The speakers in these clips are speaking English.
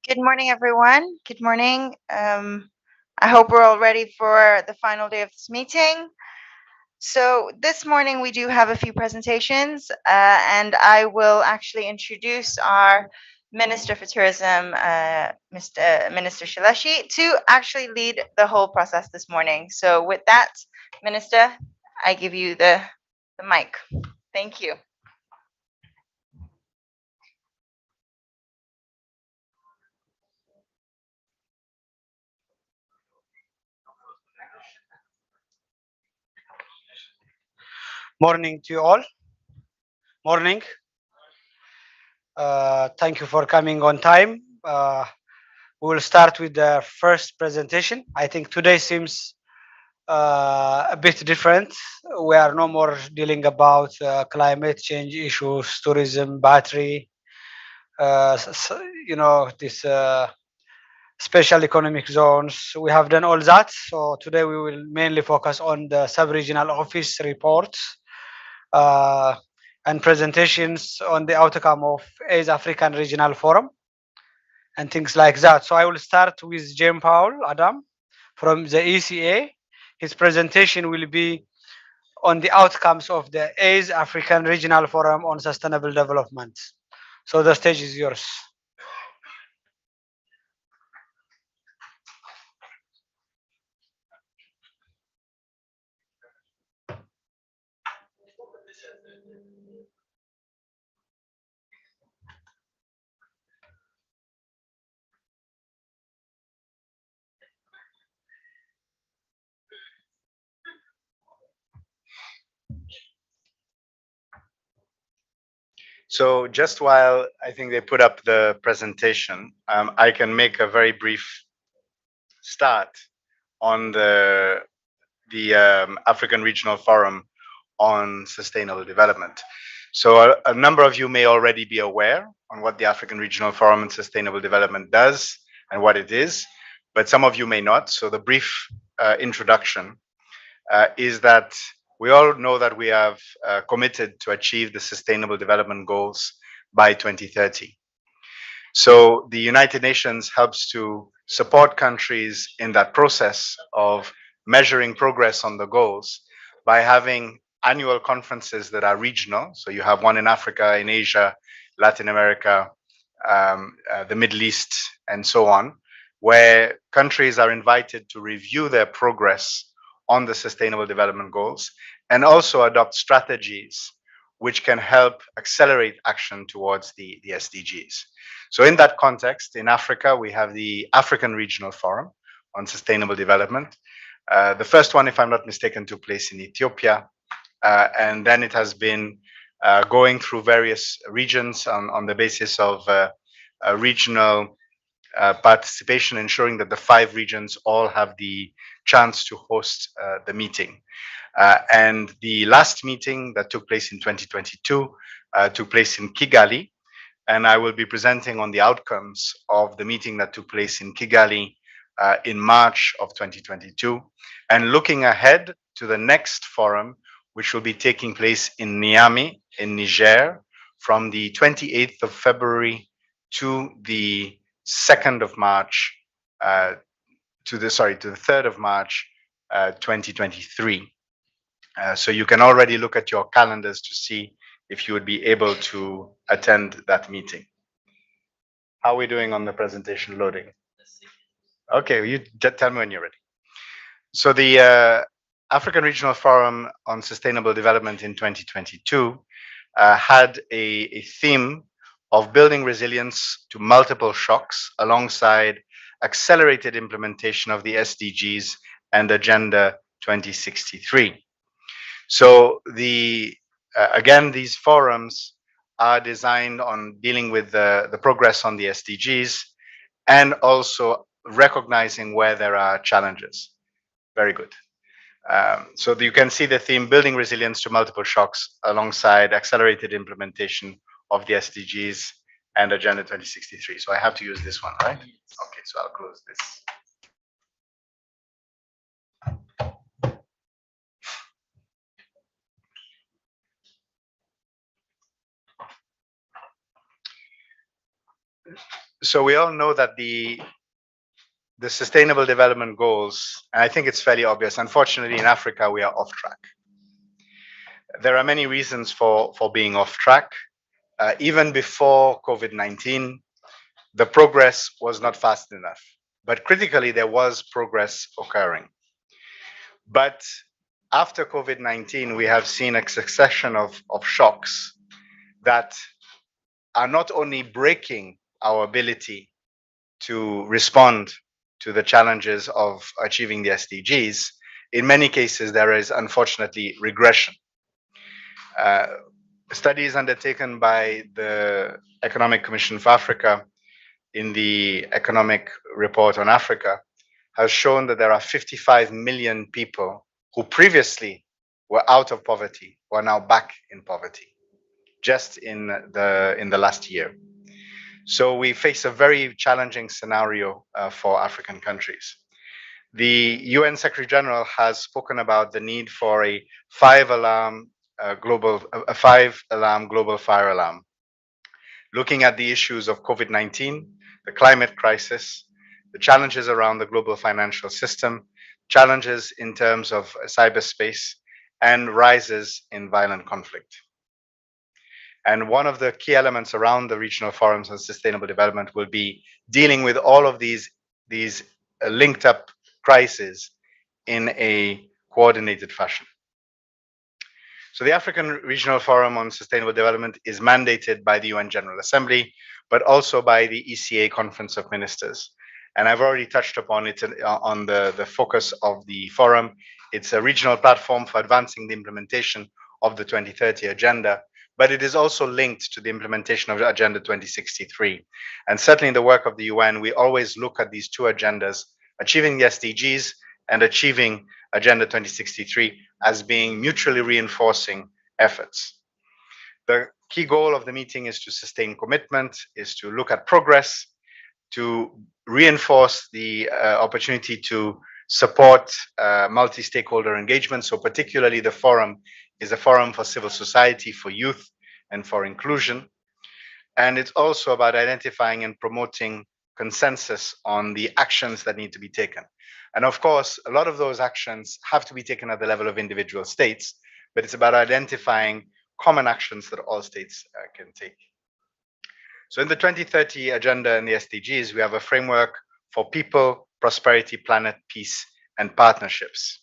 Good morning, everyone. Good morning. I hope we're all ready for the final day of this meeting. So this morning we do have a few presentations, and I will actually introduce our Minister for Tourism, Minister Shaleshi, to actually lead the whole process this morning. So with that, Minister, I give you the mic. Thank you. Morning to you all. Morning. Thank you for coming on time. We will start with the first presentation. I think today seems a bit different. We are no more dealing about climate change issues, tourism, battery, this special economic zones. We have done all that. So today we will mainly focus on the sub-regional office reports uh, and presentations on the outcome of ACE African Regional Forum and things like that. So I will start with James Paul Adam from the ECA. His presentation will be on the outcomes of the ACE African Regional Forum on Sustainable Development. So the stage is yours. So just while I think they put up the presentation, I can make a very brief start on the African Regional Forum on Sustainable Development. So a number of you may already be aware on what the African Regional Forum on Sustainable Development does and what it is, but some of you may not. So the brief introduction is that we all know that we have committed to achieve the Sustainable Development Goals by 2030. So the United Nations helps to support countries in that process of measuring progress on the goals by having annual conferences that are regional. So you have one in Africa, in Asia, Latin America, the Middle East, and so on, where countries are invited to review their progress on the Sustainable Development Goals and also adopt strategies which can help accelerate action towards the SDGs. So in that context, in Africa, we have the African Regional Forum on Sustainable Development. The first one, if I'm not mistaken, took place in Ethiopia. And then it has been going through various regions on the basis of regional participation, ensuring that the 5 regions all have the chance to host the meeting. And the last meeting that took place in 2022 took place in Kigali. And I will be presenting on the outcomes of the meeting that took place in Kigali in March of 2022, and looking ahead to the next forum, which will be taking place in Niamey, in Niger, from the 28th of February to the 2nd of March, to the 3rd of March, 2023. So you can already look at your calendars to see if you would be able to attend that meeting. How are we doing on the presentation loading? Okay, you just tell me when you're ready. So the African Regional Forum on Sustainable Development in 2022 had a theme of building resilience to multiple shocks alongside accelerated implementation of the SDGs and Agenda 2063. So again, these forums are designed on dealing with the progress on the SDGs and also recognizing where there are challenges. Very good. So you can see the theme, building resilience to multiple shocks alongside accelerated implementation of the SDGs and Agenda 2063. So I have to use this one, right? Okay, so I'll close this. So we all know that the Sustainable Development Goals, and I think it's fairly obvious. Unfortunately, in Africa, we are off track. There are many reasons for being off track. Even before COVID-19, the progress was not fast enough. But critically, there was progress occurring. But after COVID-19, we have seen a succession of shocks that are not only breaking our ability to respond to the challenges of achieving the SDGs, in many cases, there is unfortunately regression. Uh, Studies undertaken by the Economic Commission for Africa in the Economic Report on Africa has shown that there are 55 million people who previously were out of poverty who are now back in poverty just in the last year. So we face a very challenging scenario for African countries. The UN Secretary General has spoken about the need for a five-alarm global fire alarm, looking at the issues of COVID-19, the climate crisis, the challenges around the global financial system, challenges in terms of cyberspace, and rises in violent conflict. And one of the key elements around the regional forums on sustainable development will be dealing with all of these linked up crises in a coordinated fashion. So the African Regional Forum on Sustainable Development is mandated by the UN General Assembly, but also by the ECA Conference of Ministers. And I've already touched upon it on the focus of the forum. It's a regional platform for advancing the implementation of the 2030 agenda, but it is also linked to the implementation of Agenda 2063. And certainly in the work of the UN, we always look at these two agendas, achieving the SDGs and achieving Agenda 2063 as being mutually reinforcing efforts. The key goal of the meeting is to sustain commitment, is to look at progress, to reinforce the opportunity to support multi-stakeholder engagement. So particularly the forum is a forum for civil society, for youth, and for inclusion. And it's also about identifying and promoting consensus on the actions that need to be taken. And of course, a lot of those actions have to be taken at the level of individual states, but it's about identifying common actions that all states can take. So in the 2030 agenda and the SDGs, we have a framework for people, prosperity, planet, peace, and partnerships.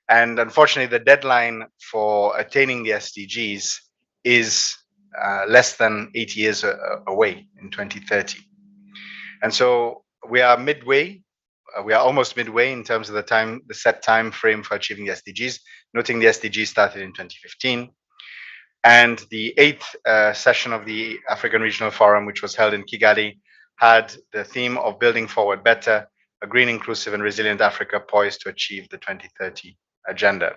And unfortunately, the deadline for attaining the SDGs is less than 8 years away in 2030. And so we are midway. We are almost midway in terms of the set time frame for achieving the SDGs, noting the SDGs started in 2015. And the 8th session of the African Regional Forum, which was held in Kigali, had the theme of building forward better, a green, inclusive, and resilient Africa poised to achieve the 2030 agenda.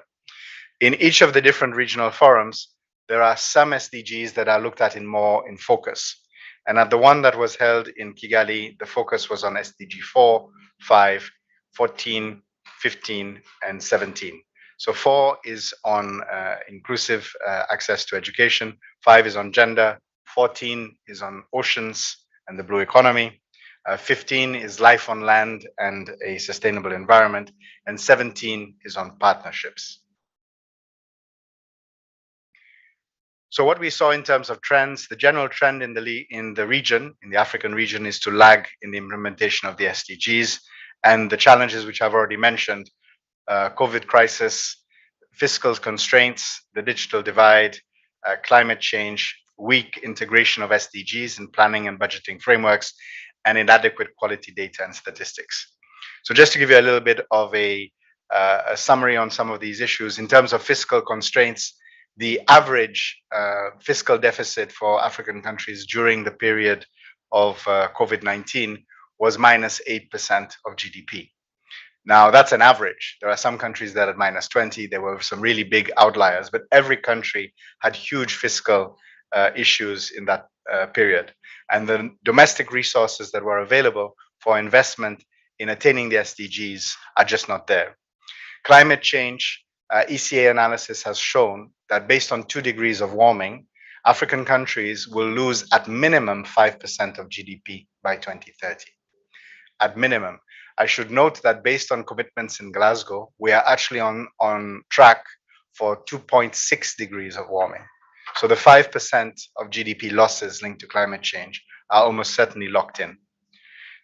In each of the different regional forums, there are some SDGs that are looked at more in focus. And at the one that was held in Kigali, the focus was on SDG 4, 5, 14, 15, and 17. So 4 is on inclusive access to education, 5 is on gender, 14 is on oceans and the blue economy, 15 is life on land and a sustainable environment, and 17 is on partnerships. So what we saw in terms of trends, the general trend in the region, in the African region, is to lag in the implementation of the SDGs, and the challenges which I've already mentioned, COVID crisis, fiscal constraints, the digital divide, climate change, weak integration of SDGs in planning and budgeting frameworks, and inadequate quality data and statistics. So just to give you a little bit of a summary on some of these issues, in terms of fiscal constraints, the average fiscal deficit for African countries during the period of COVID-19 was minus 8% of GDP. Now, that's an average. There are some countries that at minus 20, there were some really big outliers, but every country had huge fiscal issues in that period. And the domestic resources that were available for investment in attaining the SDGs are just not there. Climate change, ECA analysis has shown that based on 2 degrees of warming, African countries will lose at minimum 5% of GDP by 2030. At minimum. I should note that based on commitments in Glasgow, we are actually on track for 2.6 degrees of warming. So the 5% of GDP losses linked to climate change are almost certainly locked in.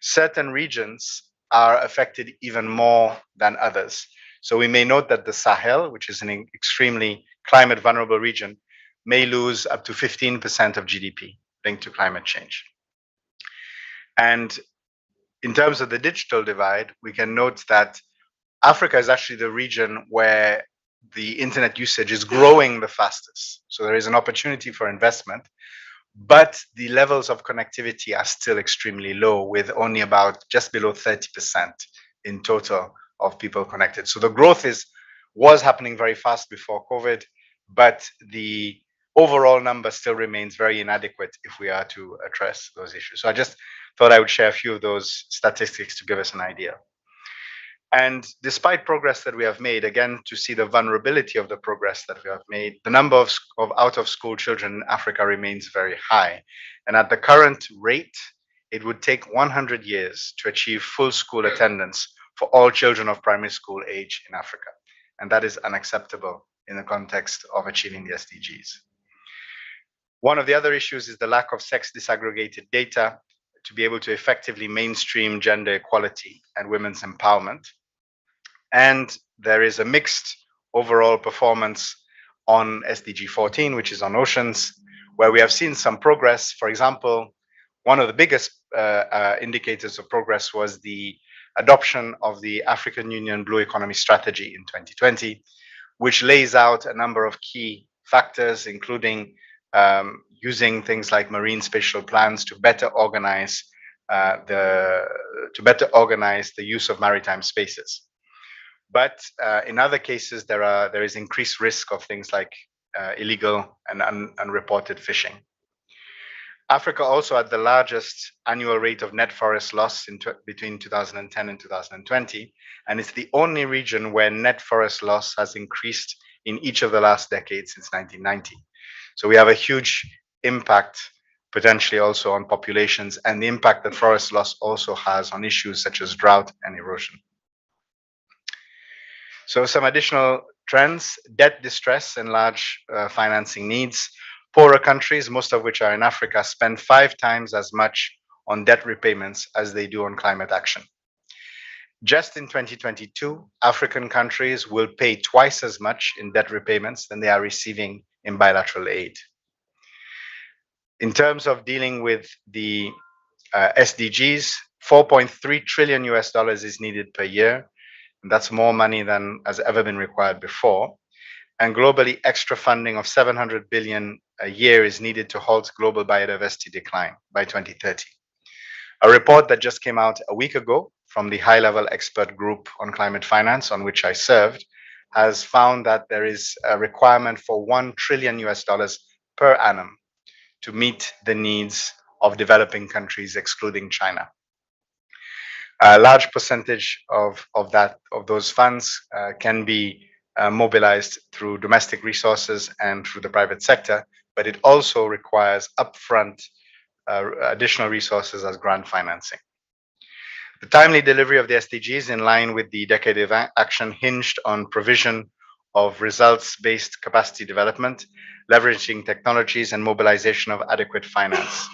Certain regions are affected even more than others. So we may note that the Sahel, which is an extremely climate vulnerable region, may lose up to 15% of GDP linked to climate change. And in terms of the digital divide, we can note that Africa is actually the region where the internet usage is growing the fastest. So there is an opportunity for investment, but the levels of connectivity are still extremely low, with only about just below 30% in total of people connected. So the growth was happening very fast before COVID, but the overall number still remains very inadequate if we are to address those issues. So I just thought I would share a few of those statistics to give us an idea. And despite progress that we have made, again, to see the vulnerability of the progress that we have made, the number of out of school children in Africa remains very high. And at the current rate, it would take 100 years to achieve full school attendance for all children of primary school age in Africa. And that is unacceptable in the context of achieving the SDGs. One of the other issues is the lack of sex disaggregated data to be able to effectively mainstream gender equality and women's empowerment. And there is a mixed overall performance on SDG 14, which is on oceans, where we have seen some progress. For example, one of the biggest indicators of progress was the adoption of the African Union Blue Economy Strategy in 2020, which lays out a number of key factors, including using things like marine spatial plans to better organize the use of maritime spaces. But in other cases, there is increased risk of things like illegal and unreported fishing. Africa also had the largest annual rate of net forest loss between 2010 and 2020, and it's the only region where net forest loss has increased in each of the last decades since 1990. So we have a huge impact potentially also on populations, and the impact that forest loss also has on issues such as drought and erosion. So some additional trends: debt distress and large financing needs. Poorer countries, most of which are in Africa, spend 5 times as much on debt repayments as they do on climate action. Just in 2022, African countries will pay twice as much in debt repayments than they are receiving in bilateral aid. In terms of dealing with the SDGs, 4.3 trillion US dollars is needed per year. And that's more money than has ever been required before. And globally, extra funding of 700 billion a year is needed to halt global biodiversity decline by 2030. A report that just came out a week ago from the high-level expert group on climate finance, on which I served, has found that there is a requirement for 1 trillion US dollars per annum to meet the needs of developing countries, excluding China. A large percentage of those funds can be mobilized through domestic resources and through the private sector, but it also requires upfront additional resources as grant financing. The timely delivery of the SDGs in line with the Decade of Action hinged on provision of results-based capacity development, leveraging technologies, and mobilization of adequate finance.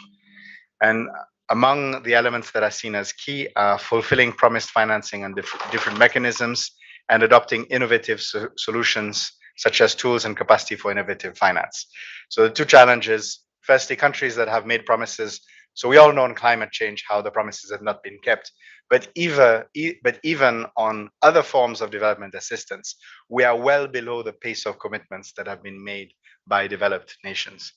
And among the elements that are seen as key are fulfilling promised financing and different mechanisms, and adopting innovative solutions such as tools and capacity for innovative finance. So the two challenges: firstly, countries that have made promises. So we all know on climate change how the promises have not been kept. But even on other forms of development assistance, we are well below the pace of commitments that have been made by developed nations.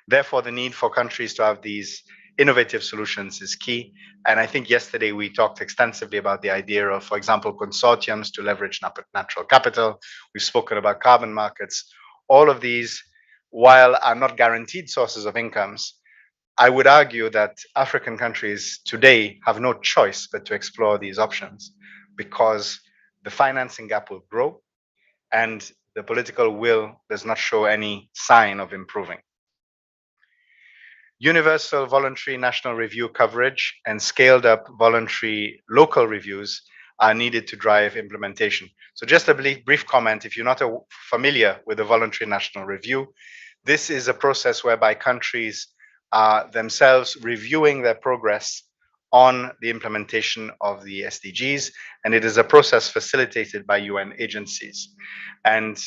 Therefore, the need for countries to have these innovative solutions is key. And I think yesterday we talked extensively about the idea of, for example, consortiums to leverage natural capital. We've spoken about carbon markets. All of these, while are not guaranteed sources of incomes, I would argue that African countries today have no choice but to explore these options, because the financing gap will grow and the political will does not show any sign of improving. Universal voluntary national review coverage and scaled up voluntary local reviews are needed to drive implementation. So just a brief comment, if you're not familiar with the voluntary national review, this is a process whereby countries are themselves reviewing their progress on the implementation of the SDGs, and it is a process facilitated by UN agencies. And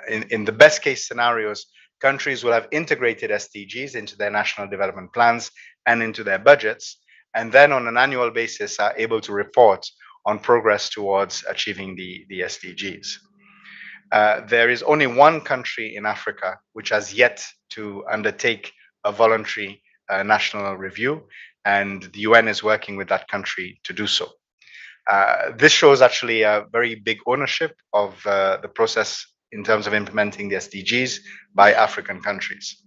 in the best case scenarios, countries will have integrated SDGs into their national development plans and into their budgets, and then on an annual basis are able to report on progress towards achieving the SDGs. There is only one country in Africa which has yet to undertake a voluntary national review, and the UN is working with that country to do so. This shows actually a very big ownership of the process in terms of implementing the SDGs by African countries.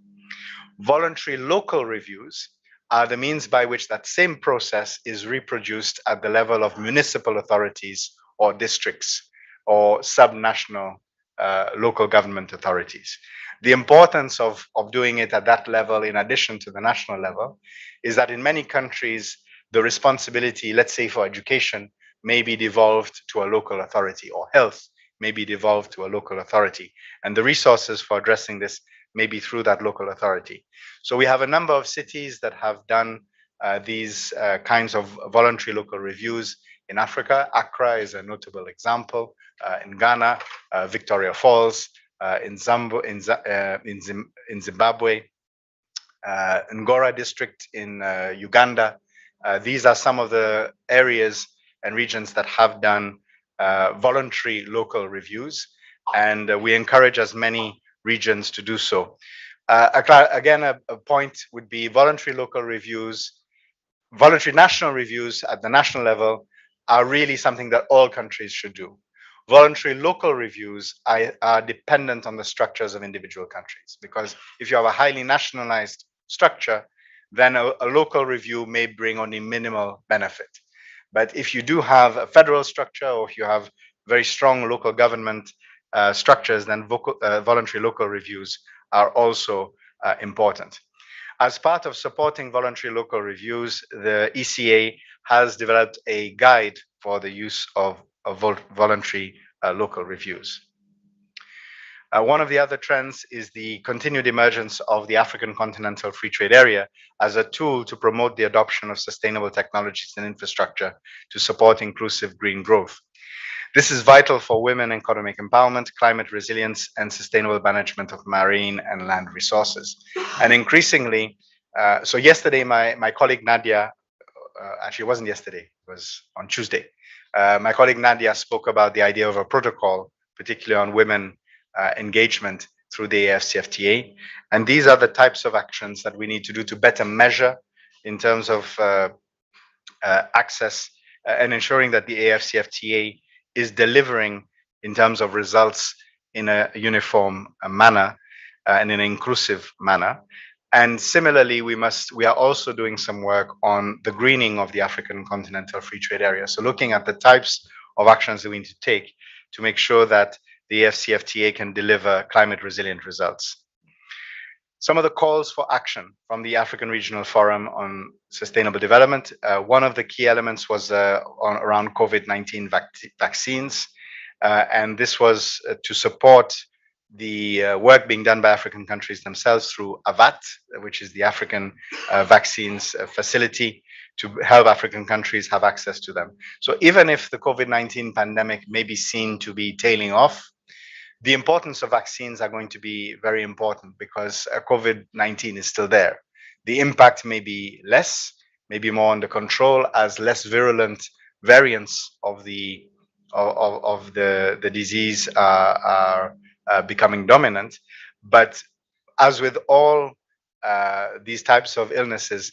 Voluntary local reviews are the means by which that same process is reproduced at the level of municipal authorities or districts or subnational local government authorities. The importance of doing it at that level, in addition to the national level, is that in many countries, the responsibility, let's say for education, may be devolved to a local authority, or health may be devolved to a local authority. And the resources for addressing this may be through that local authority. So we have a number of cities that have done these kinds of voluntary local reviews in Africa. Accra is a notable example. In Ghana, Victoria Falls, in Zimbabwe, Ngora district in Uganda. These are some of the areas and regions that have done voluntary local reviews, and we encourage as many regions to do so. Again, a point would be voluntary local reviews, voluntary national reviews at the national level are really something that all countries should do. Voluntary local reviews are dependent on the structures of individual countries, because if you have a highly nationalized structure, then a local review may bring only minimal benefit. But if you do have a federal structure, or if you have very strong local government structures, then voluntary local reviews are also important. As part of supporting voluntary local reviews, the ECA has developed a guide for the use of voluntary local reviews. One of the other trends is the continued emergence of the African Continental Free Trade Area as a tool to promote the adoption of sustainable technologies and infrastructure to support inclusive green growth. This is vital for women economic empowerment, climate resilience, and sustainable management of marine and land resources. And increasingly, so yesterday, my colleague Nadia, actually it wasn't yesterday, it was on Tuesday, my colleague Nadia spoke about the idea of a protocol, particularly on women engagement through the AFCFTA. And these are the types of actions that we need to do to better measure in terms of access and ensuring that the AFCFTA is delivering in terms of results in a uniform manner and in an inclusive manner. And similarly, we are also doing some work on the greening of the African Continental Free Trade Area. So looking at the types of actions that we need to take to make sure that the AFCFTA can deliver climate resilient results. Some of the calls for action from the African Regional Forum on Sustainable Development. One of the key elements was around COVID-19 vaccines. And this was to support the work being done by African countries themselves through AVAT, which is the African Vaccines Facility, to help African countries have access to them. So even if the COVID-19 pandemic may be seen to be tailing off, the importance of vaccines are going to be very important, because COVID-19 is still there. The impact may be less, maybe more under control, as less virulent variants of the disease are becoming dominant. But as with all these types of illnesses,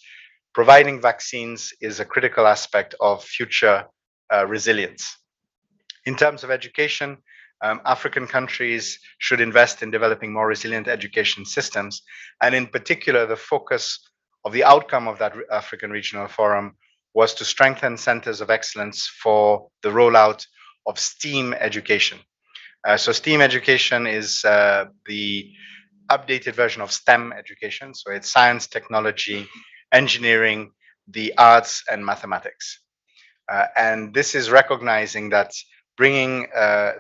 providing vaccines is a critical aspect of future resilience. In terms of education, African countries should invest in developing more resilient education systems. And in particular, the focus of the outcome of that African Regional Forum was to strengthen centers of excellence for the rollout of STEAM education. So STEAM education is the updated version of STEM education. So it's science, technology, engineering, the arts, and mathematics. And this is recognizing that bringing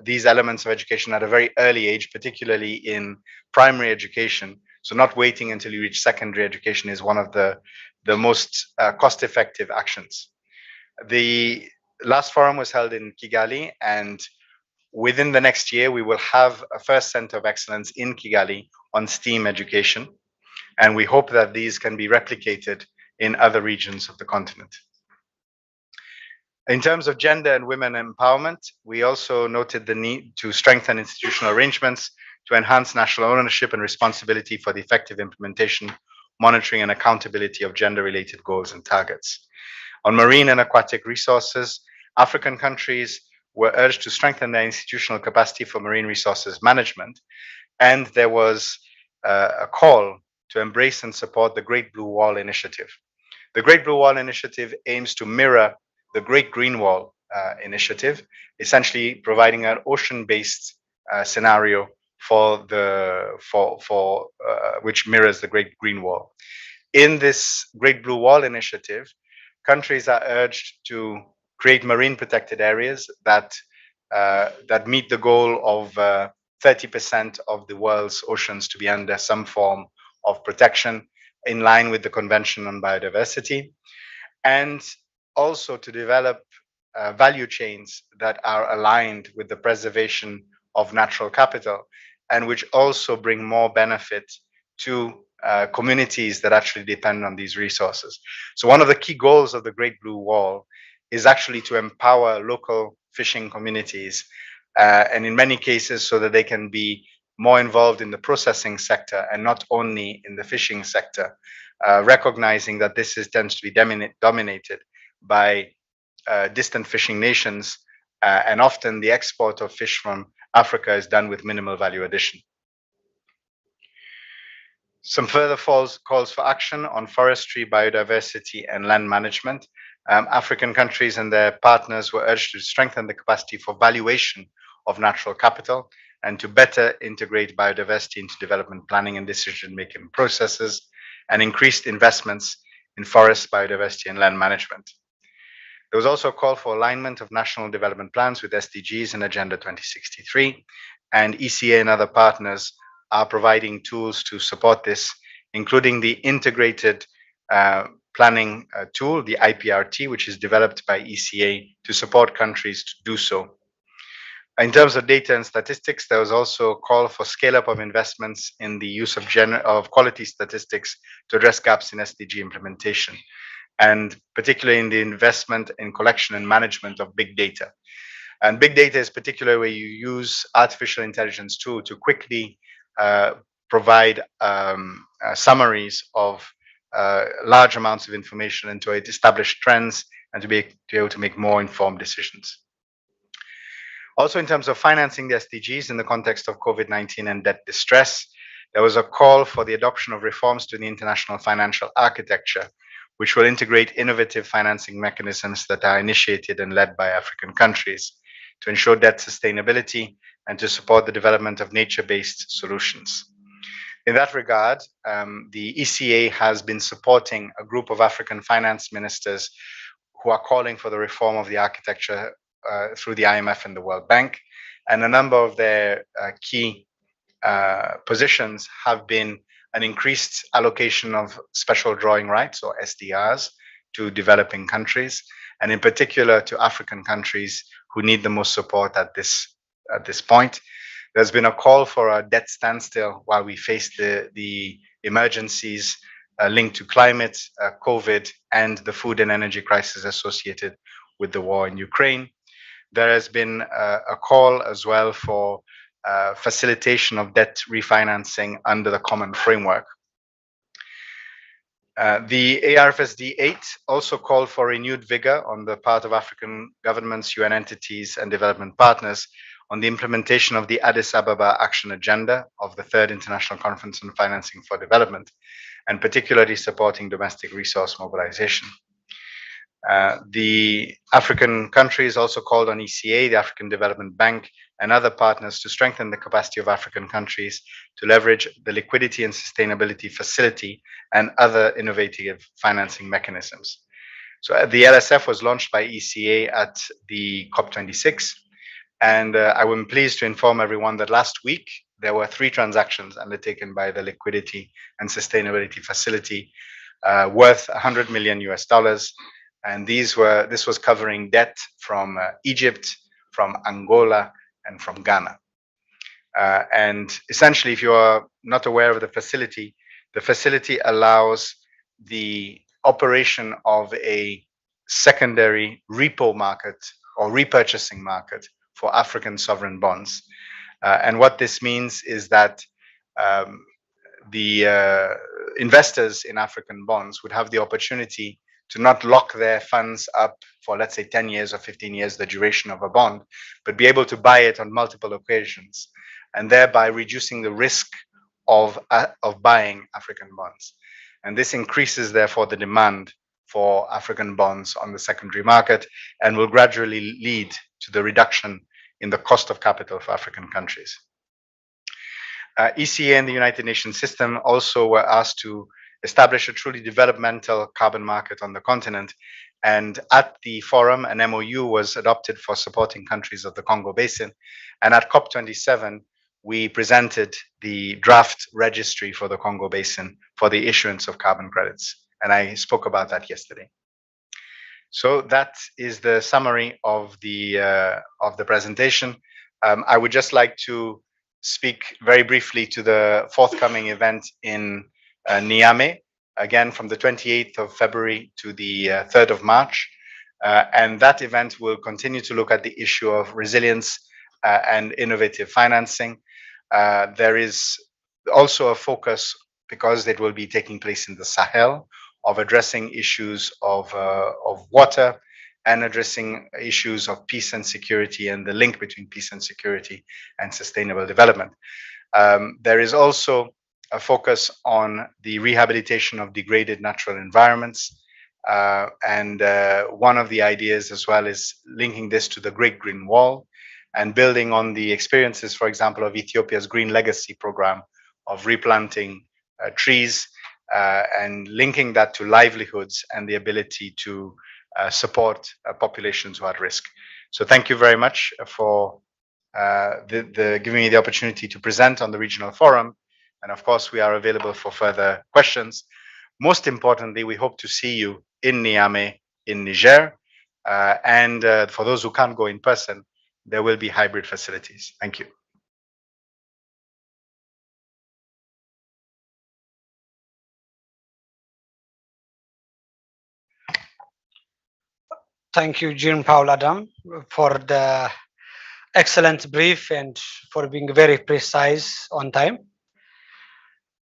these elements of education at a very early age, particularly in primary education, so not waiting until you reach secondary education, is one of the most cost-effective actions. The last forum was held in Kigali, and within the next year, we will have a first center of excellence in Kigali on STEAM education, and we hope that these can be replicated in other regions of the continent. In terms of gender and women empowerment, we also noted the need to strengthen institutional arrangements to enhance national ownership and responsibility for the effective implementation, monitoring, and accountability of gender-related goals and targets. On marine and aquatic resources, African countries were urged to strengthen their institutional capacity for marine resources management, and there was a call to embrace and support the Great Blue Wall Initiative. The Great Blue Wall Initiative aims to mirror the Great Green Wall Initiative, essentially providing an ocean-based scenario for which mirrors the Great Green Wall. In this Great Blue Wall Initiative, countries are urged to create marine protected areas that meet the goal of 30% of the world's oceans to be under some form of protection, in line with the Convention on Biodiversity, and also to develop value chains that are aligned with the preservation of natural capital, and which also bring more benefit to communities that actually depend on these resources. So one of the key goals of the Great Blue Wall is actually to empower local fishing communities, and in many cases so that they can be more involved in the processing sector and not only in the fishing sector, recognizing that this tends to be dominated by distant fishing nations, and often the export of fish from Africa is done with minimal value addition. Some further calls for action on forestry, biodiversity, and land management. African countries and their partners were urged to strengthen the capacity for valuation of natural capital and to better integrate biodiversity into development planning and decision-making processes, and increased investments in forest, biodiversity, and land management. There was also a call for alignment of national development plans with SDGs and Agenda 2063, and ECA and other partners are providing tools to support this, including the integrated planning tool, the IPRT, which is developed by ECA to support countries to do so. In terms of data and statistics, there was also a call for scale-up of investments in the use of quality statistics to address gaps in SDG implementation, and particularly in the investment in collection and management of big data. And big data is particularly where you use artificial intelligence tool to quickly provide summaries of large amounts of information and to establish trends and to be able to make more informed decisions. Also, in terms of financing the SDGs in the context of COVID-19 and debt distress, there was a call for the adoption of reforms to the international financial architecture, which will integrate innovative financing mechanisms that are initiated and led by African countries to ensure debt sustainability and to support the development of nature-based solutions. In that regard, the ECA has been supporting a group of African finance ministers who are calling for the reform of the architecture through the IMF and the World Bank, and a number of their key positions have been an increased allocation of special drawing rights, or SDRs, to developing countries, and in particular to African countries who need the most support at this point. There's been a call for a debt standstill while we face the emergencies linked to climate, COVID, and the food and energy crisis associated with the war in Ukraine. There has been a call as well for facilitation of debt refinancing under the common framework. The ARFSD 8 also called for renewed vigor on the part of African governments, UN entities, and development partners on the implementation of the Addis Ababa Action Agenda of the Third International Conference on Financing for Development, and particularly supporting domestic resource mobilization. The African countries also called on ECA, the African Development Bank, and other partners to strengthen the capacity of African countries to leverage the liquidity and sustainability facility and other innovative financing mechanisms. So the LSF was launched by ECA at the COP26, and I am pleased to inform everyone that last week there were 3 transactions undertaken by the Liquidity and Sustainability Facility worth $100 million US dollars, and this was covering debt from Egypt, from Angola, and from Ghana. And essentially, if you are not aware of the facility allows the operation of a secondary repo market or repurchasing market for African sovereign bonds. And what this means is that the investors in African bonds would have the opportunity to not lock their funds up for, let's say, 10 years or 15 years, the duration of a bond, but be able to buy it on multiple occasions, and thereby reducing the risk of buying African bonds. And this increases, therefore, the demand for African bonds on the secondary market and will gradually lead to the reduction in the cost of capital for African countries. ECA and the United Nations system also were asked to establish a truly developmental carbon market on the continent. And at the forum, an MOU was adopted for supporting countries of the Congo Basin. And at COP27, we presented the draft registry for the Congo Basin for the issuance of carbon credits. And I spoke about that yesterday. So that is the summary of the presentation. I would just like to speak very briefly to the forthcoming event in Niamey, again from the 28th of February to the 3rd of March. And that event will continue to look at the issue of resilience and innovative financing. There is also a focus, because it will be taking place in the Sahel, of addressing issues of water and addressing issues of peace and security and the link between peace and security and sustainable development. There is also a focus on the rehabilitation of degraded natural environments. And one of the ideas as well is linking this to the Great Green Wall and building on the experiences, for example, of Ethiopia's Green Legacy program of replanting trees and linking that to livelihoods and the ability to support populations who are at risk. So thank you very much for giving me the opportunity to present on the regional forum. And of course, we are available for further questions. Most importantly, we hope to see you in Niamey, in Niger. And for those who can't go in person, there will be hybrid facilities. Thank you. Thank you, Jean-Paul Adam, for the excellent brief and for being very precise on time.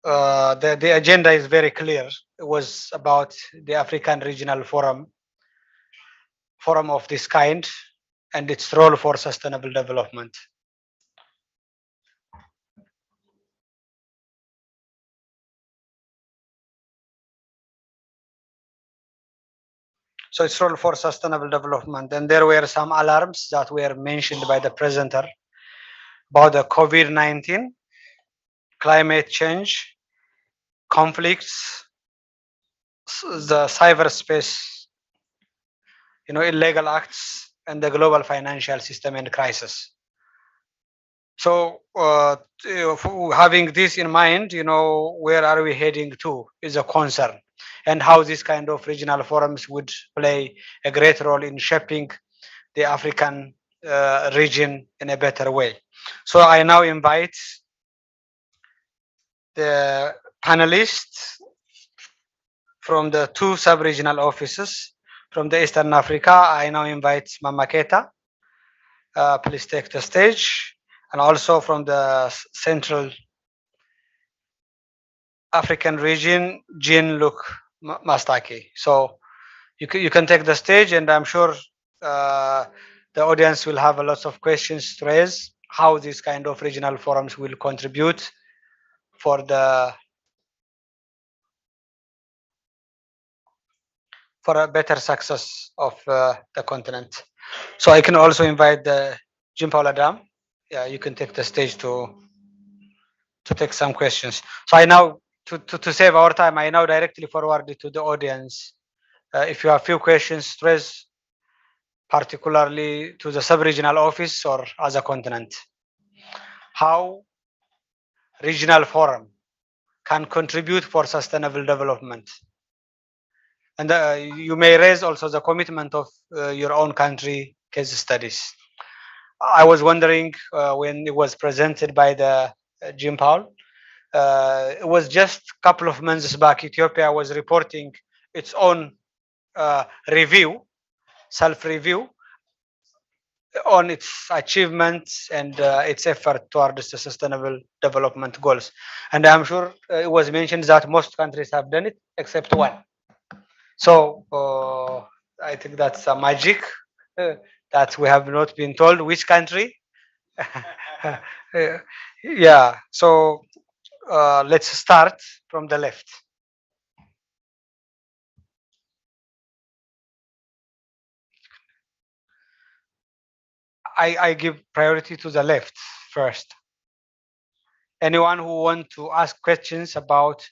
The agenda is very clear. It was about the African Regional Forum of this kind and its role for sustainable development. So its role for sustainable development. And there were some alarms that were mentioned by the presenter about the COVID-19, climate change, conflicts, the cyberspace, illegal acts, and the global financial system and crisis. So having this in mind, where are we heading to is a concern, and how this kind of regional forums would play a great role in shaping the African region in a better way. So I now invite the panelists from the 2 sub-regional offices from the Eastern Africa. I now invite Mama Keta. Please take the stage. And also from the Central African region, Jean-Luc Mastaki. So you can take the stage, and I'm sure the audience will have a lot of questions to raise, how these kind of regional forums will contribute for for a better success of the continent. So I can also invite the Jim Paul Adam. Yeah, you can take the stage to take some questions. So I now to save our time, I now directly forward it to the audience. If you have few questions, raise particularly to the sub-regional office or as a continent. How regional forum can contribute for sustainable development. And you may raise also the commitment of your own country case studies. I was wondering when it was presented by the Jim Powell, it was just a couple of months back, Ethiopia was reporting its own review, self-review on its achievements and its effort towards the sustainable development goals. And I'm sure it was mentioned that most countries have done it except one. So I think that's a magic that we have not been told which country. Yeah, so let's start from the left. I give priority to the left first. Anyone who want to ask questions about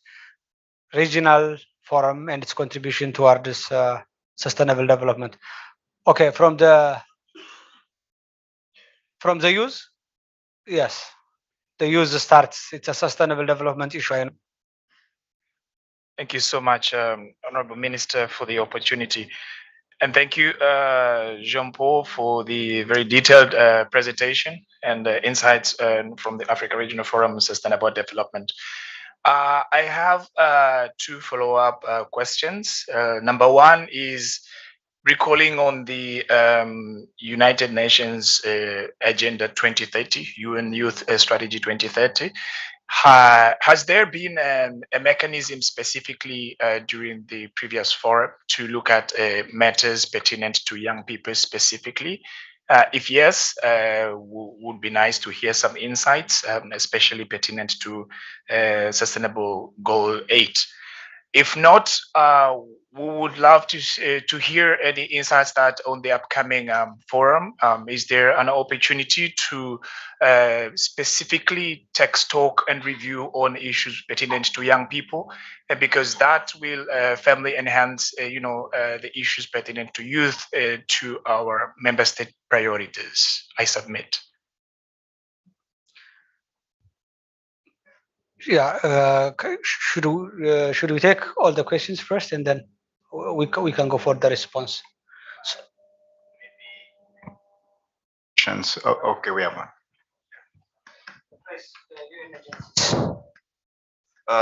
regional forum and its contribution toward this sustainable development. Okay, from the youth, yes, the youth starts. It's a sustainable development issue. Thank you so much, Honorable Minister, for the opportunity. And thank you, Jean-Paul, for the very detailed presentation and insights from the Africa Regional Forum on Sustainable Development. I have two follow-up questions. Number one is recalling on the United Nations Agenda 2030, UN Youth Strategy 2030. Has there been a mechanism specifically during the previous forum to look at matters pertinent to young people specifically? If yes, would be nice to hear some insights, especially pertinent to Sustainable Goal 8. If not, we would love to hear any insights that on the upcoming forum. Is there an opportunity to specifically take stock and review on issues pertinent to young people? Because that will firmly enhance, the issues pertinent to youth to our member state priorities. I submit. Yeah, should we take all the questions first and then we can go for the response? Okay, we have one.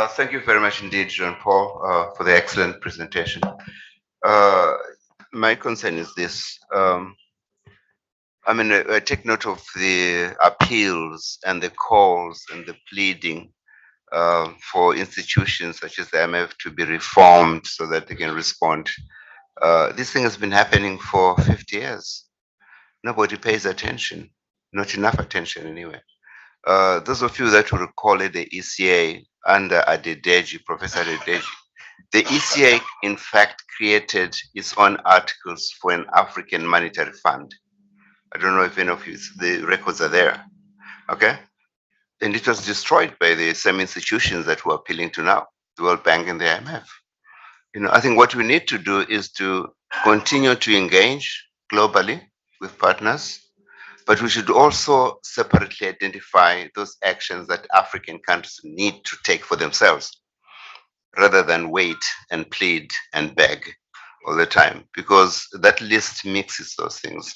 Thank you very much indeed, Jean-Paul, for the excellent presentation. My concern is this. I take note of the appeals and the calls and the pleading for institutions such as the IMF to be reformed so that they can respond. This thing has been happening for 50 years. Nobody pays attention, not enough attention anyway. Those of you that will recall it, the ECA under Adedeji, Professor Adedeji, the ECA in fact created its own articles for an African monetary fund. I don't know if any of you, the records are there, okay? And it was destroyed by the same institutions that we're appealing to now, the World Bank and the IMF. I think what we need to do is to continue to engage globally with partners, but we should also separately identify those actions that African countries need to take for themselves, rather than wait and plead and beg all the time, because that list mixes those things.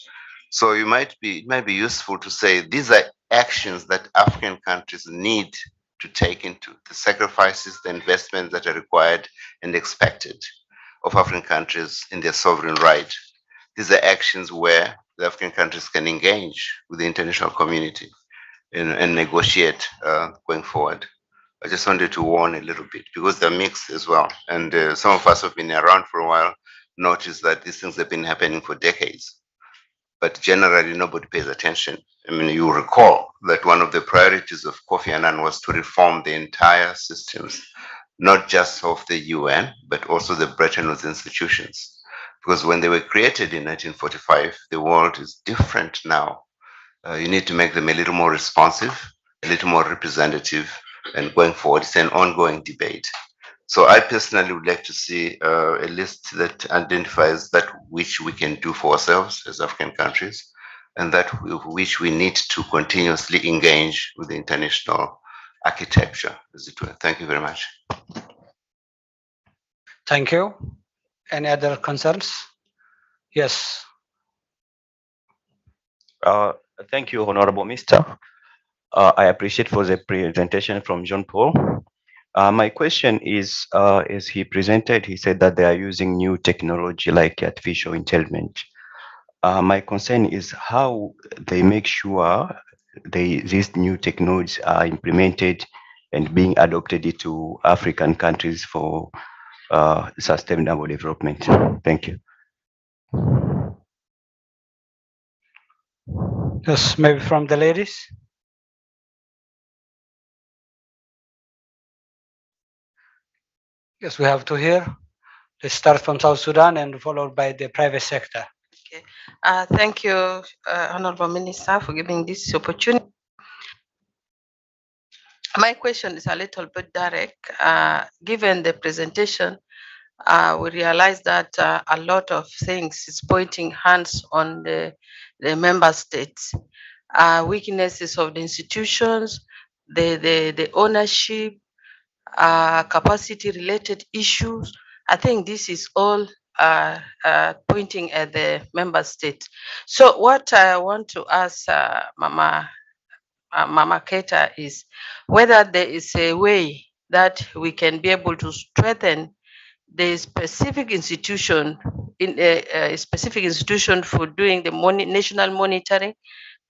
So it might be useful to say these are actions that African countries need to take into the sacrifices, the investments that are required and expected of African countries in their sovereign right. These are actions where the African countries can engage with the international community and negotiate going forward. I just wanted to warn a little bit because they're mixed as well. And some of us who have been around for a while notice that these things have been happening for decades. But generally, nobody pays attention. You recall that one of the priorities of Kofi Annan was to reform the entire systems, not just of the UN, but also the Bretton Woods institutions. Because when they were created in 1945, the world is different now. You need to make them a little more responsive, a little more representative, and going forward, it's an ongoing debate. So I personally would like to see a list that identifies that which we can do for ourselves as African countries, and that which we need to continuously engage with the international architecture, as it were. Thank you very much. Thank you. Any other concerns? Yes. Thank you, Honorable Minister. I appreciate for the presentation from Jean Paul. My question is, as he presented, he said that they are using new technology like artificial intelligence. My concern is how they make sure these new technologies are implemented and being adopted into African countries for sustainable development. Thank you. Yes, maybe from the ladies. Yes, we have to hear. Let's start from South Sudan and followed by the private sector. Okay. Thank you, Honorable Minister, for giving this opportunity. My question is a little bit direct. Given the presentation, we realize that a lot of things is pointing hands on the member states, weaknesses of the institutions, the ownership, capacity related issues. I think this is all pointing at the member states. So what I want to ask Mama Keta is whether there is a way that we can be able to strengthen the specific institution in a specific institution for doing the national monitoring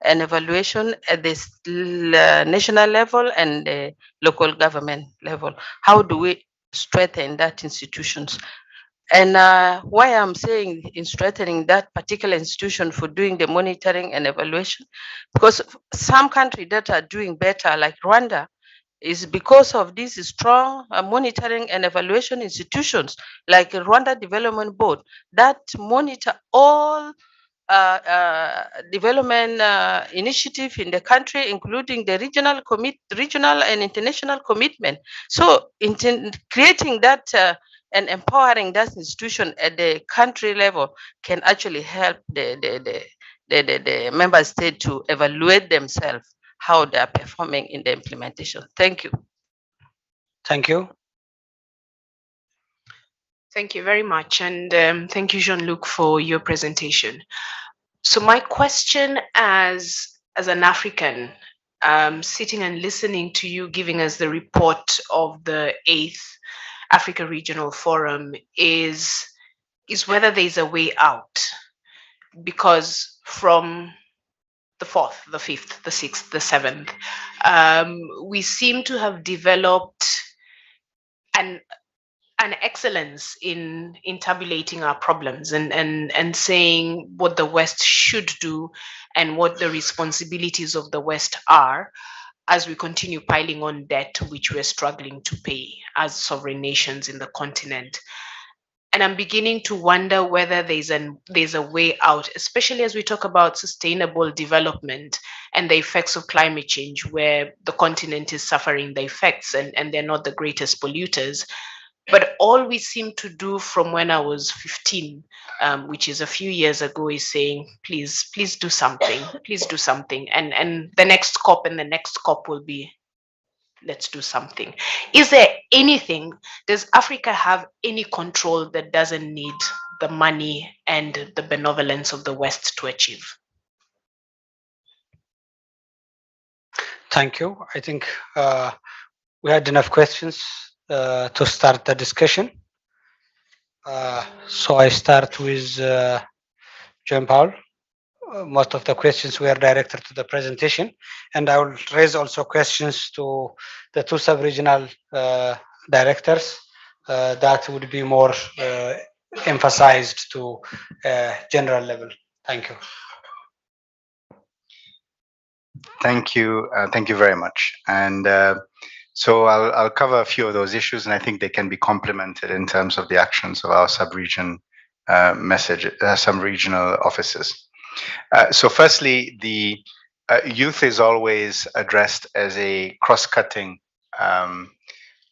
and evaluation at this national level and the local government level. How do we strengthen that institutions? And why I'm saying in strengthening that particular institution for doing the monitoring and evaluation, because some countries that are doing better, like Rwanda, is because of these strong monitoring and evaluation institutions, like Rwanda Development Board, that monitor all development initiative in the country, including the regional and international commitment. So in creating that and empowering that institution at the country level can actually help the member state to evaluate themselves how they are performing in the implementation. Thank you. Thank you. Thank you very much. And thank you, Jean-Luc, for your presentation. So my question as an African, sitting and listening to you giving us the report of the 8th Africa Regional Forum is whether there's a way out. Because from the 4th, the 5th, the 6th, the 7th, we seem to have developed an excellence in tabulating our problems and saying what the West should do and what the responsibilities of the West are as we continue piling on debt which we're struggling to pay as sovereign nations in the continent. And I'm beginning to wonder whether there's a way out, especially as we talk about sustainable development and the effects of climate change, where the continent is suffering the effects and they're not the greatest polluters. But all we seem to do from when I was 15, which is a few years ago, is saying, please do something, please do something. And the next COP and the next COP will be, let's do something. Is there anything, does Africa have any control that doesn't need the money and the benevolence of the West to achieve? Thank you. I think we had enough questions to start the discussion. So I start with Jean Paul. Most of the questions were directed to the presentation, and I will raise also questions to the two sub-regional directors that would be more emphasized to general level. Thank you. Thank you. Thank you very much. And so I'll cover a few of those issues, and I think they can be complemented in terms of the actions of our sub-region some regional offices. So firstly, the youth is always addressed as a cross-cutting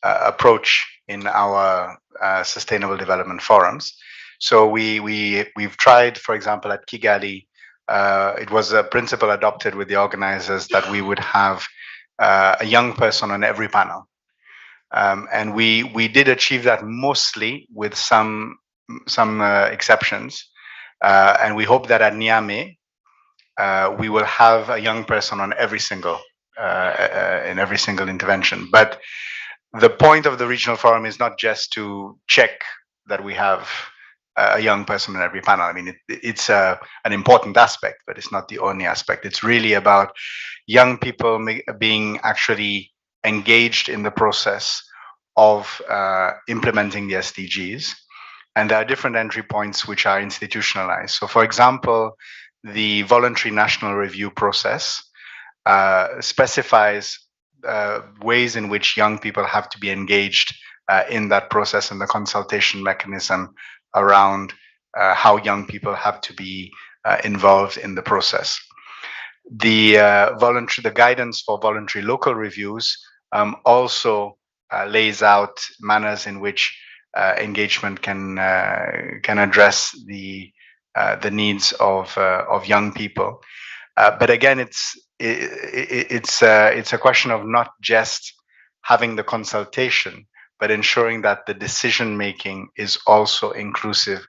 approach in our sustainable development forums. So we've tried, for example, at Kigali, it was a principle adopted with the organizers that we would have a young person on every panel. And we did achieve that mostly with some exceptions. And we hope that at Niamey, we will have a young person on every single in every single intervention. But the point of the regional forum is not just to check that we have a young person in every panel. I mean, it's an important aspect, but it's not the only aspect. It's really about young people being actually engaged in the process of implementing the SDGs. And there are different entry points which are institutionalized. So, for example, the voluntary national review process specifies ways in which young people have to be engaged in that process and the consultation mechanism around how young people have to be involved in the process. The guidance for voluntary local reviews also lays out manners in which engagement can address the needs of young people. But again, it's a question of not just having the consultation, but ensuring that the decision making is also inclusive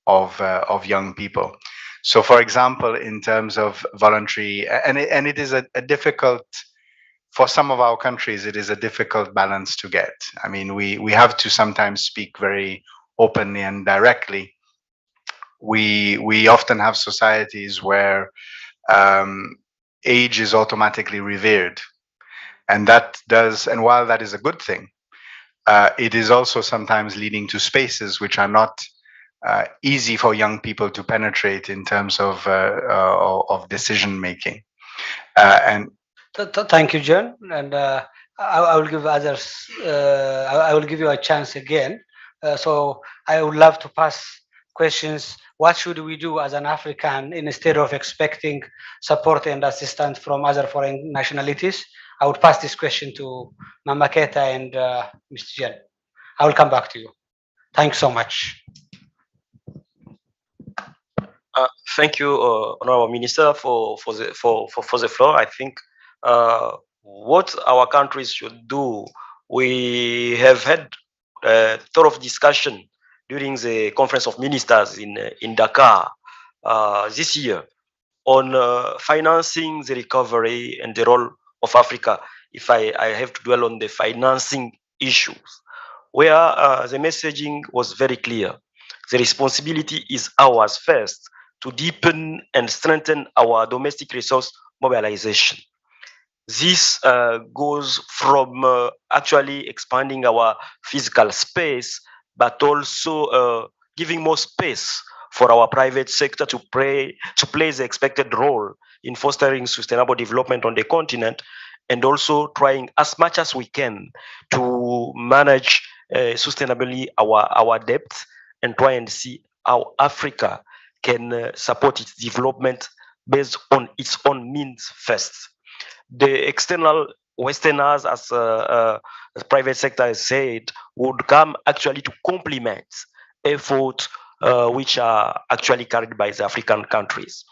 of young people. So, for example, in terms of voluntary, and it is a difficult, for some of our countries, it is a difficult balance to get. I mean, we have to sometimes speak very openly and directly. We often have societies where age is automatically revered, and while that is a good thing, it is also sometimes leading to spaces which are not easy for young people to penetrate in terms of decision making. And Thank you, John. And I will give others. I will give you a chance again. So I would love to pass questions. What should we do as an African instead of expecting support and assistance from other foreign nationalities? I would pass this question to Mama Keta and Mr. Jen. I will come back to you. Thanks so much. Thank you, Honorable Minister, for the floor. I think what our countries should do, we have had a thorough discussion during the Conference of Ministers in Dakar this year on financing the recovery and the role of Africa. If I have to dwell on the financing issues, where the messaging was very clear. The responsibility is ours first to deepen and strengthen our domestic resource mobilization. This goes from actually expanding our physical space, but also giving more space for our private sector to play the expected role in fostering sustainable development on the continent, and also trying as much as we can to manage sustainably our debt and try and see how Africa can support its development based on its own means first. The external Westerners, as the private sector has said, would come actually to complement efforts which are actually carried by the African countries.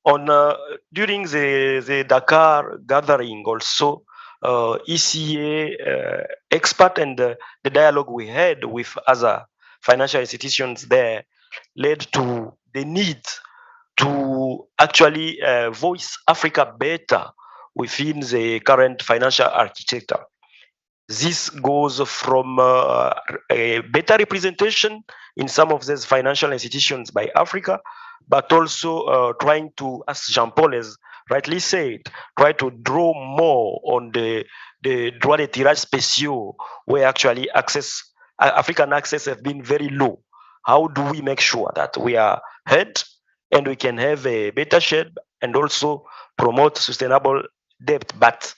During the Dakar gathering also, ECA expert and the dialogue we had with other financial institutions there led to the need to actually voice Africa better within the current financial architecture. This goes from a better representation in some of these financial institutions by Africa, but also trying to, as Jean-Paul has rightly said, try to draw more on the droit de tirage spéciaux, where actually African access have been very low. How do we make sure that we are heard and we can have a better share and also promote sustainable debt, but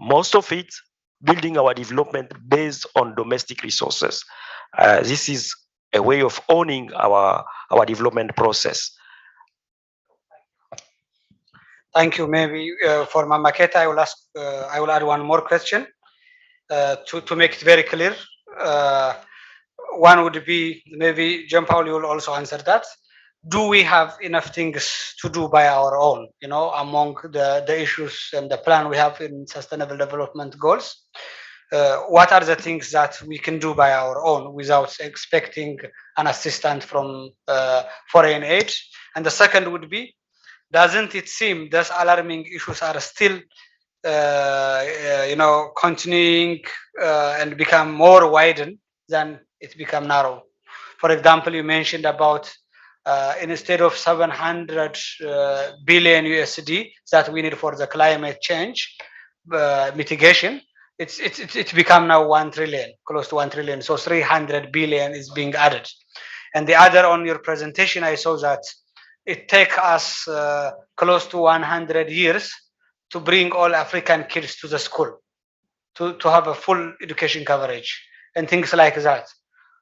most of it building our development based on domestic resources. This is a way of owning our development process. Thank you. Maybe for Mama Keta, I will add one more question to make it very clear. One would be, maybe John Paul, you will also answer that. Do we have enough things to do by our own, among the issues and the plan we have in sustainable development goals? What are the things that we can do by our own without expecting an assistance from foreign aid? And the second would be, doesn't it seem those alarming issues are still continuing and become more widened than it become narrow? For example, you mentioned about instead of 700 billion USD that we need for the climate change mitigation, it's become now 1 trillion, close to 1 trillion. So 300 billion is being added. And the other, on your presentation, I saw that it takes us close to 100 years to bring all African kids to the school, to have a full education coverage and things like that.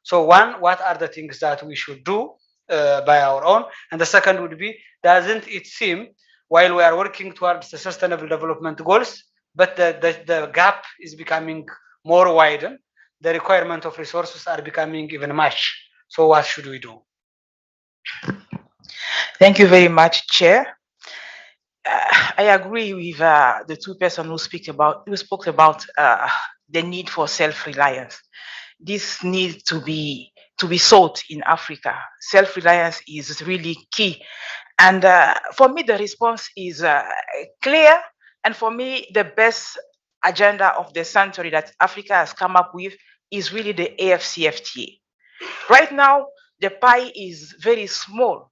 So one, what are the things that we should do by our own? And the second would be, doesn't it seem, while we are working towards the sustainable development goals, but the gap is becoming more widened, the requirement of resources are becoming even much. So what should we do? Thank you very much, Chair. I agree with the two persons who spoke about the need for self-reliance. This needs to be sought in Africa. Self-reliance is really key. And for me, the response is clear. And for me, the best agenda of the century that Africa has come up with is really the AFCFTA. Right now, the pie is very small.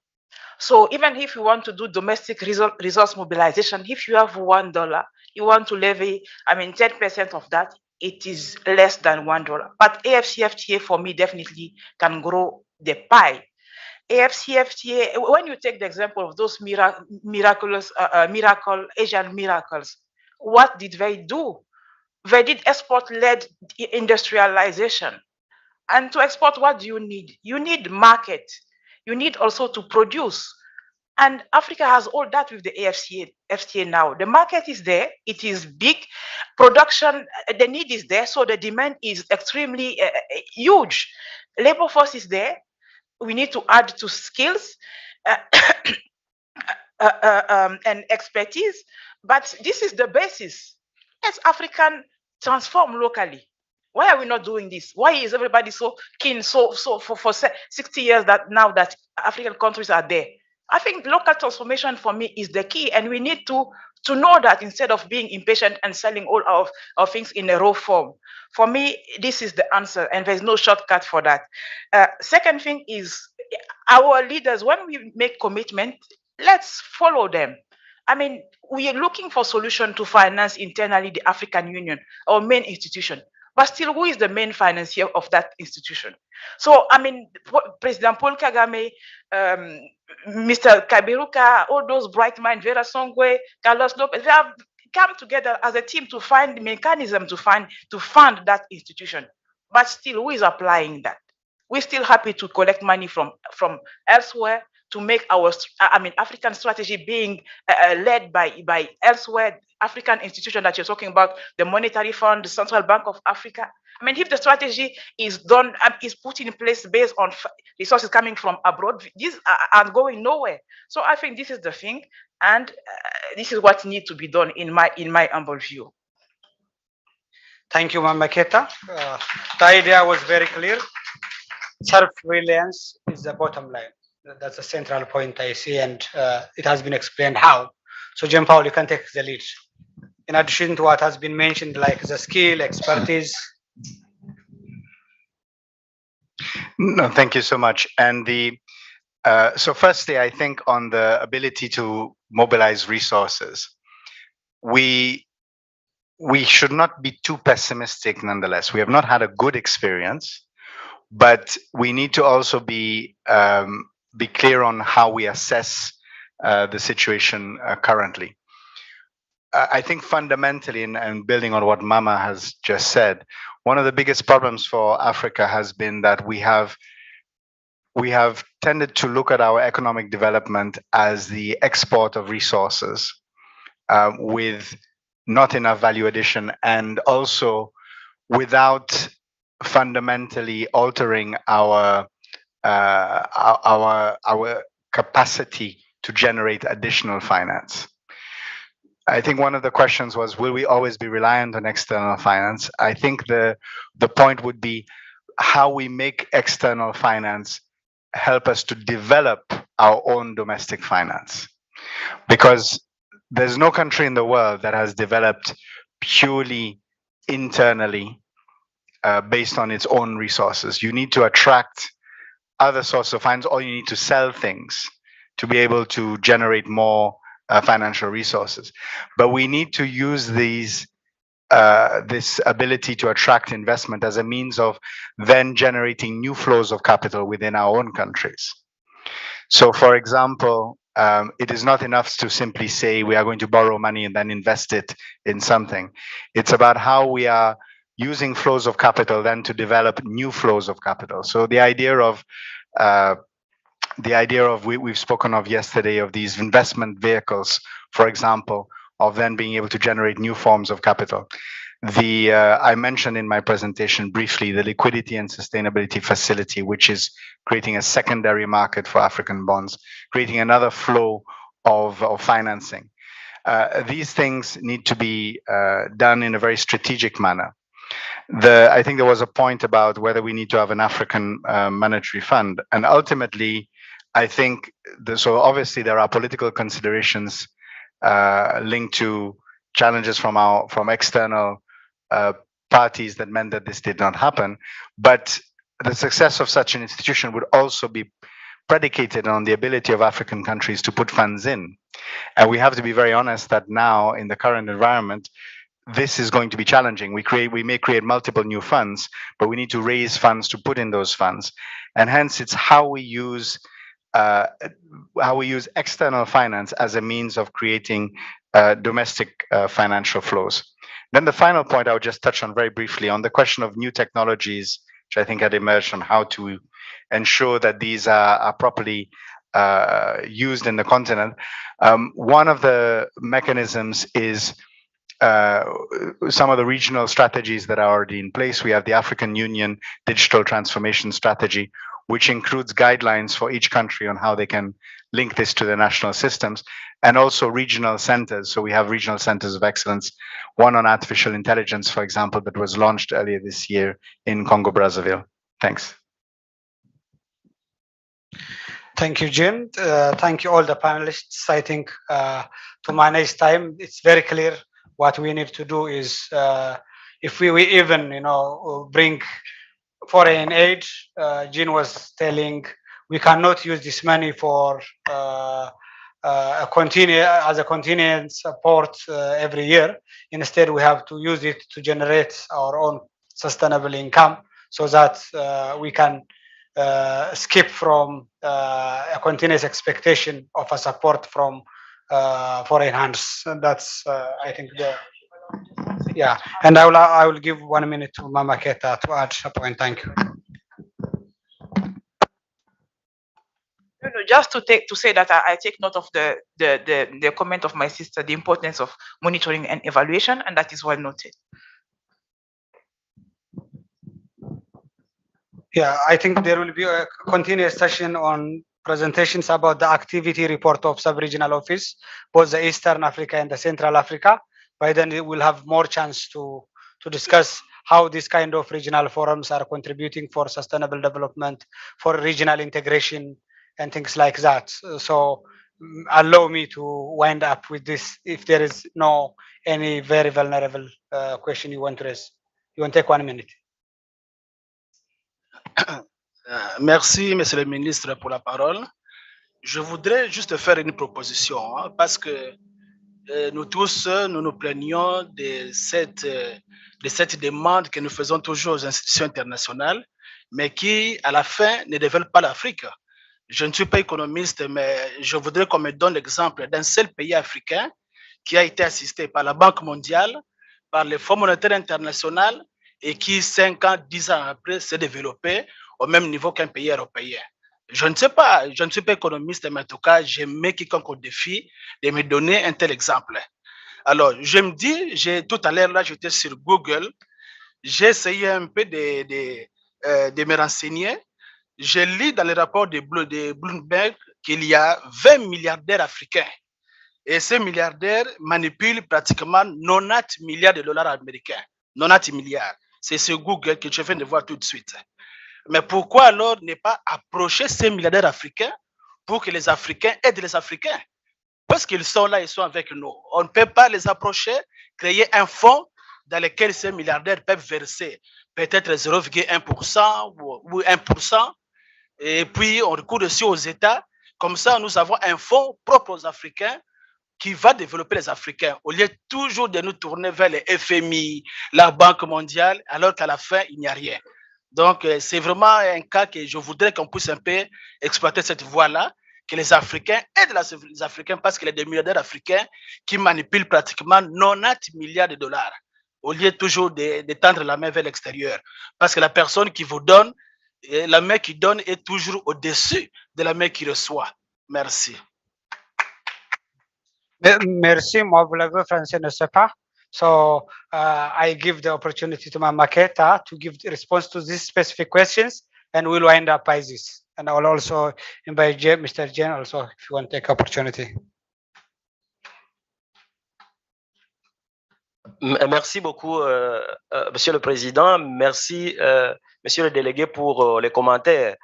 So even if you want to do domestic resource mobilization, if you have $1, you want to levy, 10% of that, it is less than $1. But AFCFTA for me definitely can grow the pie. AFCFTA, when you take the example of those Asian miracles, what did they do? They did export-led industrialization. And to export, what do you need? You need market. You need also to produce. And Africa has all that with the FTA now. The market is there. It is big. Production, the need is there. So the demand is extremely huge. Labor force is there. We need to add to skills and expertise. But this is the basis. As African transform locally. Why are we not doing this? Why is everybody so keen for 60 years that now that African countries are there? I think local transformation for me is the key, and we need to know that instead of being impatient and selling all our things in a raw form. For me, this is the answer, and there's no shortcut for that. Second thing is our leaders, when we make commitment, let's follow them. We are looking for solution to finance internally the African Union, our main institution. But still, who is the main financier of that institution? So, President Paul Kagame, Mr. Kaberuka, all those bright minds, Vera Songwe, Carlos Lopez, they have come together as a team to find the mechanism to fund that institution. But still, who is applying that? We're still happy to collect money from elsewhere to make our, African strategy being led by elsewhere, African institution that you're talking about, the Monetary Fund, the Central Bank of Africa. If the strategy is done, is put in place based on resources coming from abroad, these are going nowhere. So I think this is the thing, and this is what needs to be done in my humble view. Thank you, Mama Keta. The idea was very clear. Self-reliance is the bottom line. That's a central point I see, and it has been explained how. So, Jean Paul, you can take the lead. In addition to what has been mentioned, like the skill, expertise. No, thank you so much. And so firstly, I think on the ability to mobilize resources, we should not be too pessimistic nonetheless. We have not had a good experience, but we need to also be clear on how we assess the situation currently. I think fundamentally, and building on what Mama has just said, one of the biggest problems for Africa has been that we have we have tended to look at our economic development as the export of resources with not enough value addition, and also without fundamentally altering our capacity to generate additional finance. I think one of the questions was, will we always be reliant on external finance? I think the point would be how we make external finance help us to develop our own domestic finance. Because there's no country in the world that has developed purely internally based on its own resources. You need to attract other sources of finance, or you need to sell things to be able to generate more financial resources. But we need to use this ability to attract investment as a means of then generating new flows of capital within our own countries. So, for example, it is not enough to simply say we are going to borrow money and then invest it in something. It's about how we are using flows of capital then to develop new flows of capital. So the idea of we've spoken of yesterday, of these investment vehicles, for example, of then being able to generate new forms of capital. I mentioned in my presentation briefly the liquidity and sustainability facility, which is creating a secondary market for African bonds, creating another flow of financing. These things need to be done in a very strategic manner. I think there was a point about whether we need to have an African monetary fund, and ultimately, I think so. Obviously, there are political considerations linked to challenges from external parties that meant that this did not happen. But the success of such an institution would also be predicated on the ability of African countries to put funds in. And we have to be very honest that now, in the current environment, this is going to be challenging. We may create multiple new funds, but we need to raise funds to put in those funds. And hence, it's how we use external finance as a means of creating domestic financial flows. Then the final point I would just touch on very briefly on the question of new technologies, which I think had emerged on how to ensure that these are properly used in the continent. One of the mechanisms is some of the regional strategies that are already in place. We have the African Union Digital Transformation Strategy, which includes guidelines for each country on how they can link this to their national systems, and also regional centers. So we have regional centers of excellence, one on artificial intelligence, for example, that was launched earlier this year in Congo, Brazzaville. Thanks. Thank you, Jim. Thank you all the panelists. I think to manage time, it's very clear what we need to do is if we even bring foreign aid. Jean was telling we cannot use this money for a continuing support every year. Instead, we have to use it to generate our own sustainable income so that we can skip from a continuous expectation of a support from foreign hands. And that's I think yeah. And I will give 1 minute to Mama Keta to add a point. Thank you. Just to say that I take note of the comment of my sister, the importance of monitoring and evaluation, and that is well noted. Yeah, I think there will be a continuous session on presentations about the activity report of sub-regional office, both the Eastern Africa and the Central Africa. By then, we will have more chance to discuss how these kind of regional forums are contributing for sustainable development, for regional integration, and things like that. So allow me to wind up with this. If there is no any very vulnerable question you want to raise, you want to take 1 minute. Merci, Monsieur le Ministre, pour la parole. Je voudrais juste faire une proposition, parce que nous tous, nous nous plaignons de cette demande que nous faisons toujours aux institutions internationales, mais qui, à la fin, ne développent pas l'Afrique. Je ne suis pas économiste, mais je voudrais qu'on me donne l'exemple d'un seul pays africain qui a été assisté par la Banque mondiale, par le Fonds monétaire international, et qui, 5 ans, 10 ans après, s'est développé au même niveau qu'un pays européen. Je ne sais pas, je ne suis pas économiste, mais en tout cas, je mets quiconque au défi de me donner un tel exemple. Alors, je me dis, tout à l'heure, là, j'étais sur Google, j'ai essayé un peu de me renseigner. Je lis dans les rapports de Bloomberg qu'il y a 20 milliardaires africains. Et ces milliardaires manipulent pratiquement 90 milliards de dollars américains. 90 milliards. C'est sur Google que je viens de voir tout de suite. Mais pourquoi alors ne pas approcher ces milliardaires africains pour que les Africains aident les Africains? Parce qu'ils sont là, ils sont avec nous. On ne peut pas les approcher, créer un fonds dans lequel ces milliardaires peuvent verser peut-être 0,1% ou 1%. Et puis, on recourt aussi aux États. Comme ça, nous avons un fonds propre aux Africains qui va développer les Africains, au lieu toujours de nous tourner vers les FMI, la Banque mondiale, alors qu'à la fin, il n'y a rien. Donc, c'est vraiment un cas que je voudrais qu'on puisse un peu exploiter cette voie-là, que les Africains aident les Africains parce qu'il y a des milliardaires africains qui manipulent pratiquement 90 milliards de dollars, au lieu toujours de tendre la main vers l'extérieur. Parce que la personne qui vous donne, la main qui donne est toujours au-dessus de la main qui reçoit. Merci. Merci, moi, vous l'avez français, ne sais pas. So I give the opportunity to my Maketa to give the response to these specific questions, and we'll wind up by this. And I will also invite Mr. Jen also, if you want to take opportunity. Merci beaucoup, Monsieur le Président. Merci, Monsieur le délégué, pour les commentaires.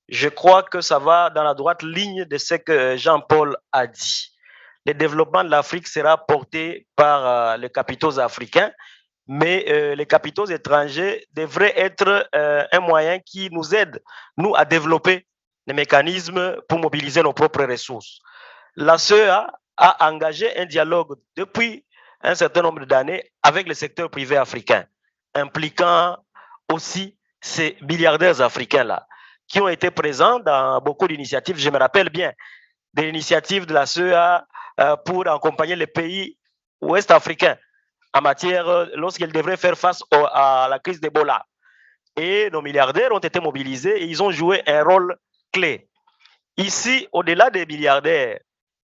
Je crois que ça va dans la droite ligne de ce que Jean-Paul a dit. Le développement de l'Afrique sera porté par les capitaux africains, mais les capitaux étrangers devraient être un moyen qui nous aide, nous, à développer des mécanismes pour mobiliser nos propres ressources. La SRO-CA a engagé un dialogue depuis un certain nombre d'années avec le secteur privé africain, impliquant aussi ces milliardaires africains-là, qui ont été présents dans beaucoup d'initiatives. Je me rappelle bien de l'initiative de la SRO-CA pour accompagner les pays ouest-africains en matière, lorsqu'ils devraient faire face à la crise d'Ebola. Et nos milliardaires ont été mobilisés et ils ont joué un rôle clé. Ici, au-delà des milliardaires,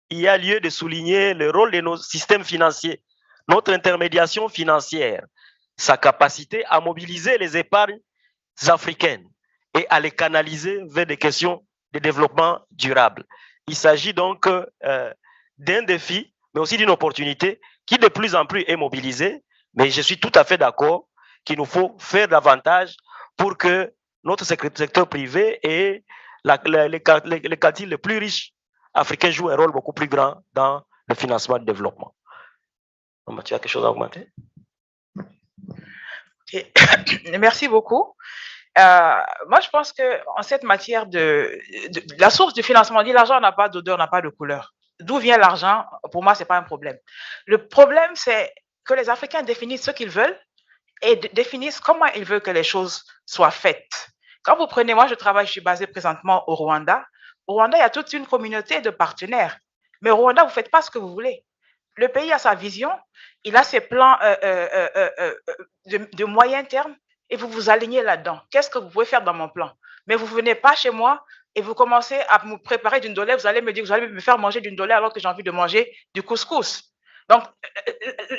il y a lieu de souligner le rôle de nos systèmes financiers, notre intermédiation financière, sa capacité à mobiliser les épargnes africaines et à les canaliser vers des questions de développement durable. Il s'agit donc d'un défi, mais aussi d'une opportunité qui de plus en plus est mobilisée, mais je suis tout à fait d'accord qu'il nous faut faire davantage pour que notre secteur privé et les quartiers les plus riches africains jouent un rôle beaucoup plus grand dans le financement du développement. Tu as quelque chose à augmenter? Merci beaucoup. Moi, je pense que en cette matière la source du financement, on dit l'argent n'a pas d'odeur, n'a pas de couleur. D'où vient l'argent? Pour moi, c'est pas un problème. Le problème, c'est que les Africains définissent ce qu'ils veulent et définissent comment ils veulent que les choses soient faites. Quand vous prenez, moi, je suis basé présentement au Rwanda. Au Rwanda, il y a toute une communauté de partenaires. Mais au Rwanda, vous ne faites pas ce que vous voulez. Le pays a sa vision, il a ses plans de moyen terme et vous vous alignez là-dedans. Qu'est-ce que vous pouvez faire dans mon plan? Mais vous ne venez pas chez moi et vous commencez à me préparer d'une dollar, vous allez me dire que vous allez me faire manger d'une dollar alors que j'ai envie de manger du couscous. Donc,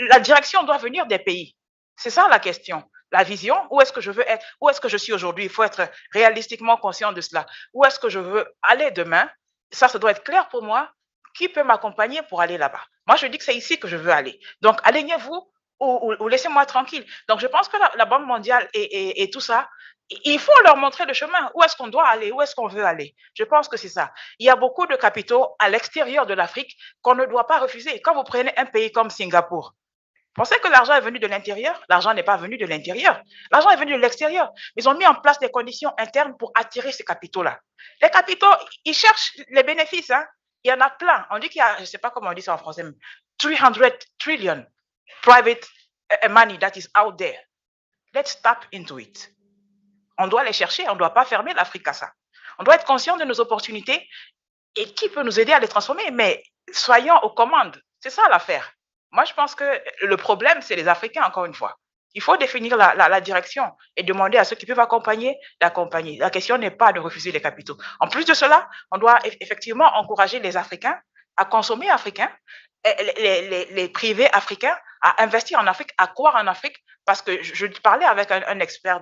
la direction doit venir des pays. C'est ça la question. La vision, où est-ce que je veux être? Où est-ce que je suis aujourd'hui? Il faut être réalistiquement conscient de cela. Où est-ce que je veux aller demain? Ça doit être clair pour moi. Qui peut m'accompagner pour aller là-bas? Moi, je dis que c'est ici que je veux aller. Donc, alignez-vous ou laissez-moi tranquille. Donc, je pense que la Banque mondiale et tout ça, il faut leur montrer le chemin. Où est-ce qu'on doit aller? Où est-ce qu'on veut aller? Je pense que c'est ça. Il y a beaucoup de capitaux à l'extérieur de l'Afrique qu'on ne doit pas refuser. Quand vous prenez un pays comme Singapour, pensez que l'argent est venu de l'intérieur? L'argent n'est pas venu de l'intérieur. L'argent est venu de l'extérieur. Ils ont mis en place des conditions internes pour attirer ces capitaux-là. Les capitaux, ils cherchent les bénéfices, hein. Il y en a plein. On dit qu'il y a, je ne sais pas comment on dit ça en français, 300 trillion private money that is out there. Let's tap into it. On doit les chercher, on ne doit pas fermer l'Afrique à ça. On doit être conscient de nos opportunités et qui peut nous aider à les transformer, mais soyons aux commandes. C'est ça l'affaire. Moi, je pense que le problème, c'est les Africains, encore une fois. Il faut définir la direction et demander à ceux qui peuvent accompagner d'accompagner. La question n'est pas de refuser les capitaux. En plus de cela, on doit effectivement encourager les Africains à consommer africain, les privés africains à investir en Afrique, à croire en Afrique, parce que je parlais avec un expert,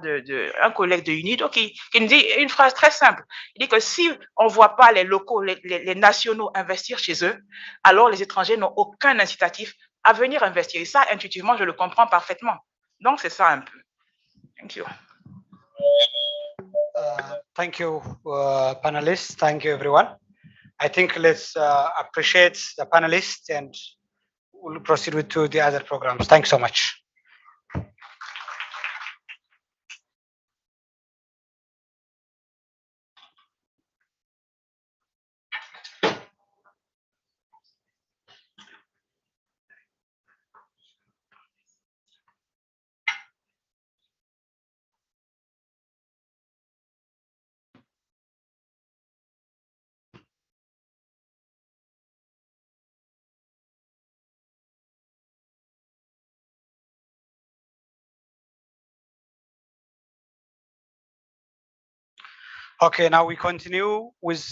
un collègue de UNIDO qui nous dit une phrase très simple. Il dit que si on ne voit pas les locaux, les nationaux investir chez eux, alors les étrangers n'ont aucun incitatif à venir investir. Et ça, intuitivement, je le comprends parfaitement. Donc, c'est ça un peu. Thank you. Thank you, panelists. Thank you, everyone. I think let's appreciate the panelists and we'll proceed with to the other programs. Thanks so much. Okay, now we continue with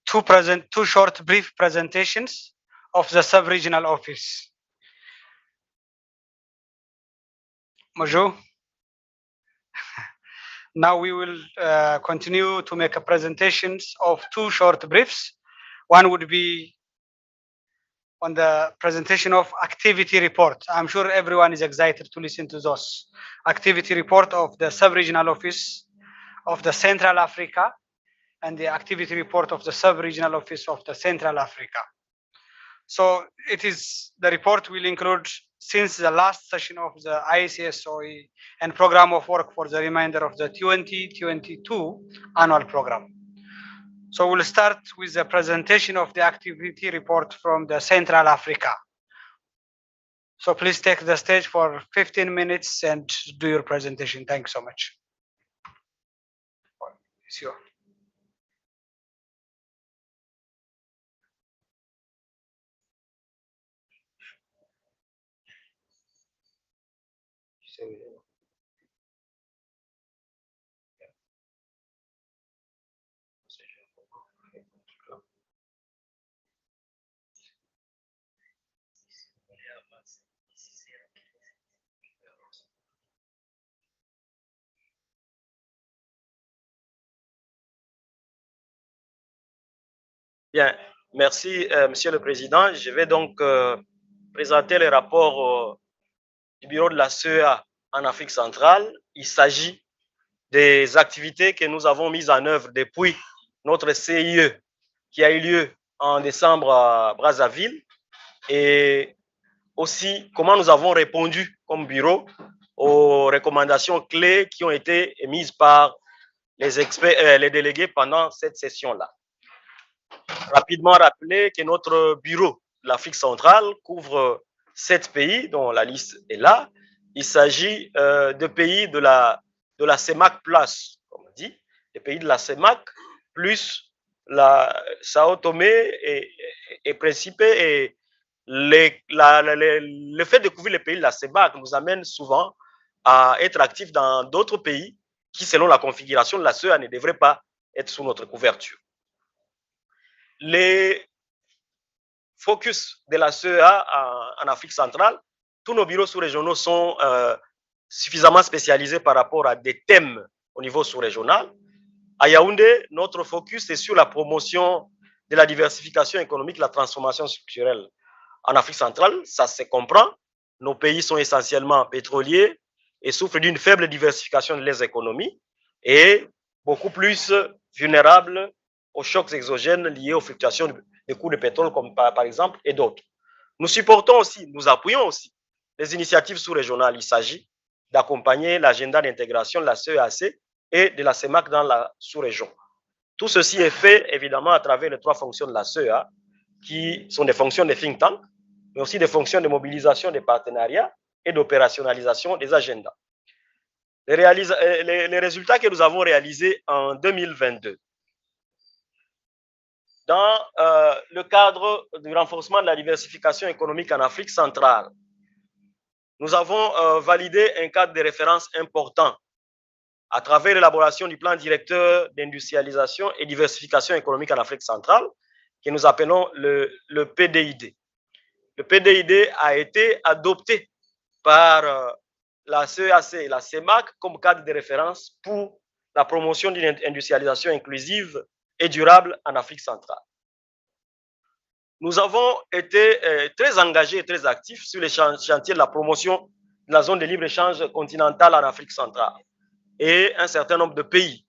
two short, brief presentations of the sub-regional office. Mojo. Now we will continue to make presentations of two short briefs. One would be on the presentation of activity report. I'm sure everyone is excited to listen to those. Activity report of the sub-regional office of the Central Africa and the activity report of the sub-regional office of the Central Africa. So the report will include since the last session of the SRO-EA and program of work for the remainder of the 2022 annual program. So we'll start with the presentation of the activity report from the Central Africa. So please take the stage for 15 minutes and do your presentation. Thanks so much. It's yours. Bien, merci, Monsieur le Président. Je vais donc présenter le rapport du bureau de la SRO-EA en Afrique centrale. Il s'agit des activités que nous avons mises en œuvre depuis notre CIE qui a eu lieu en décembre à Brazzaville et aussi comment nous avons répondu comme bureau aux recommandations clés qui ont été émises par les experts, les délégués pendant cette session-là. Rapidement rappeler que notre bureau de l'Afrique centrale couvre 7 pays dont la liste est là. Il s'agit de pays de la CEMAC Plus, comme on dit, des pays de la CEMAC plus la Sao Tomé et Principe. Et le fait de couvrir les pays de la CEMAC nous amène souvent à être actifs dans d'autres pays qui, selon la configuration de la SRO-EA, ne devraient pas être sous notre couverture. Les focus de la SRO-EA en Afrique centrale, tous nos bureaux sous-régionaux sont suffisamment spécialisés par rapport à des thèmes au niveau sous-régional. À Yaoundé, notre focus est sur la promotion de la diversification économique, la transformation structurelle en Afrique centrale. Ça se comprend. Nos pays sont essentiellement pétroliers et souffrent d'une faible diversification de leurs économies et beaucoup plus vulnérables aux chocs exogènes liés aux fluctuations des coûts de pétrole, comme par exemple, et d'autres. Nous supportons aussi, nous appuyons aussi les initiatives sous-régionales. Il s'agit d'accompagner l'agenda d'intégration de la CEAC et de la CEMAC dans la sous-région. Tout ceci est fait évidemment à travers les 3 fonctions de la CEA, qui sont des fonctions de think tank, mais aussi des fonctions de mobilisation des partenariats et d'opérationnalisation des agendas. Les résultats que nous avons réalisés en 2022. Dans le cadre du renforcement de la diversification économique en Afrique centrale, nous avons validé un cadre de référence important à travers l'élaboration du plan directeur d'industrialisation et diversification économique en Afrique centrale, que nous appelons le PDID. Le PDID a été adopté par la CEAC et la CEMAC comme cadre de référence pour la promotion d'une industrialisation inclusive et durable en Afrique centrale. Nous avons été très engagés et très actifs sur les chantiers de la promotion de la zone de libre-échange continentale en Afrique centrale. Et un certain nombre de pays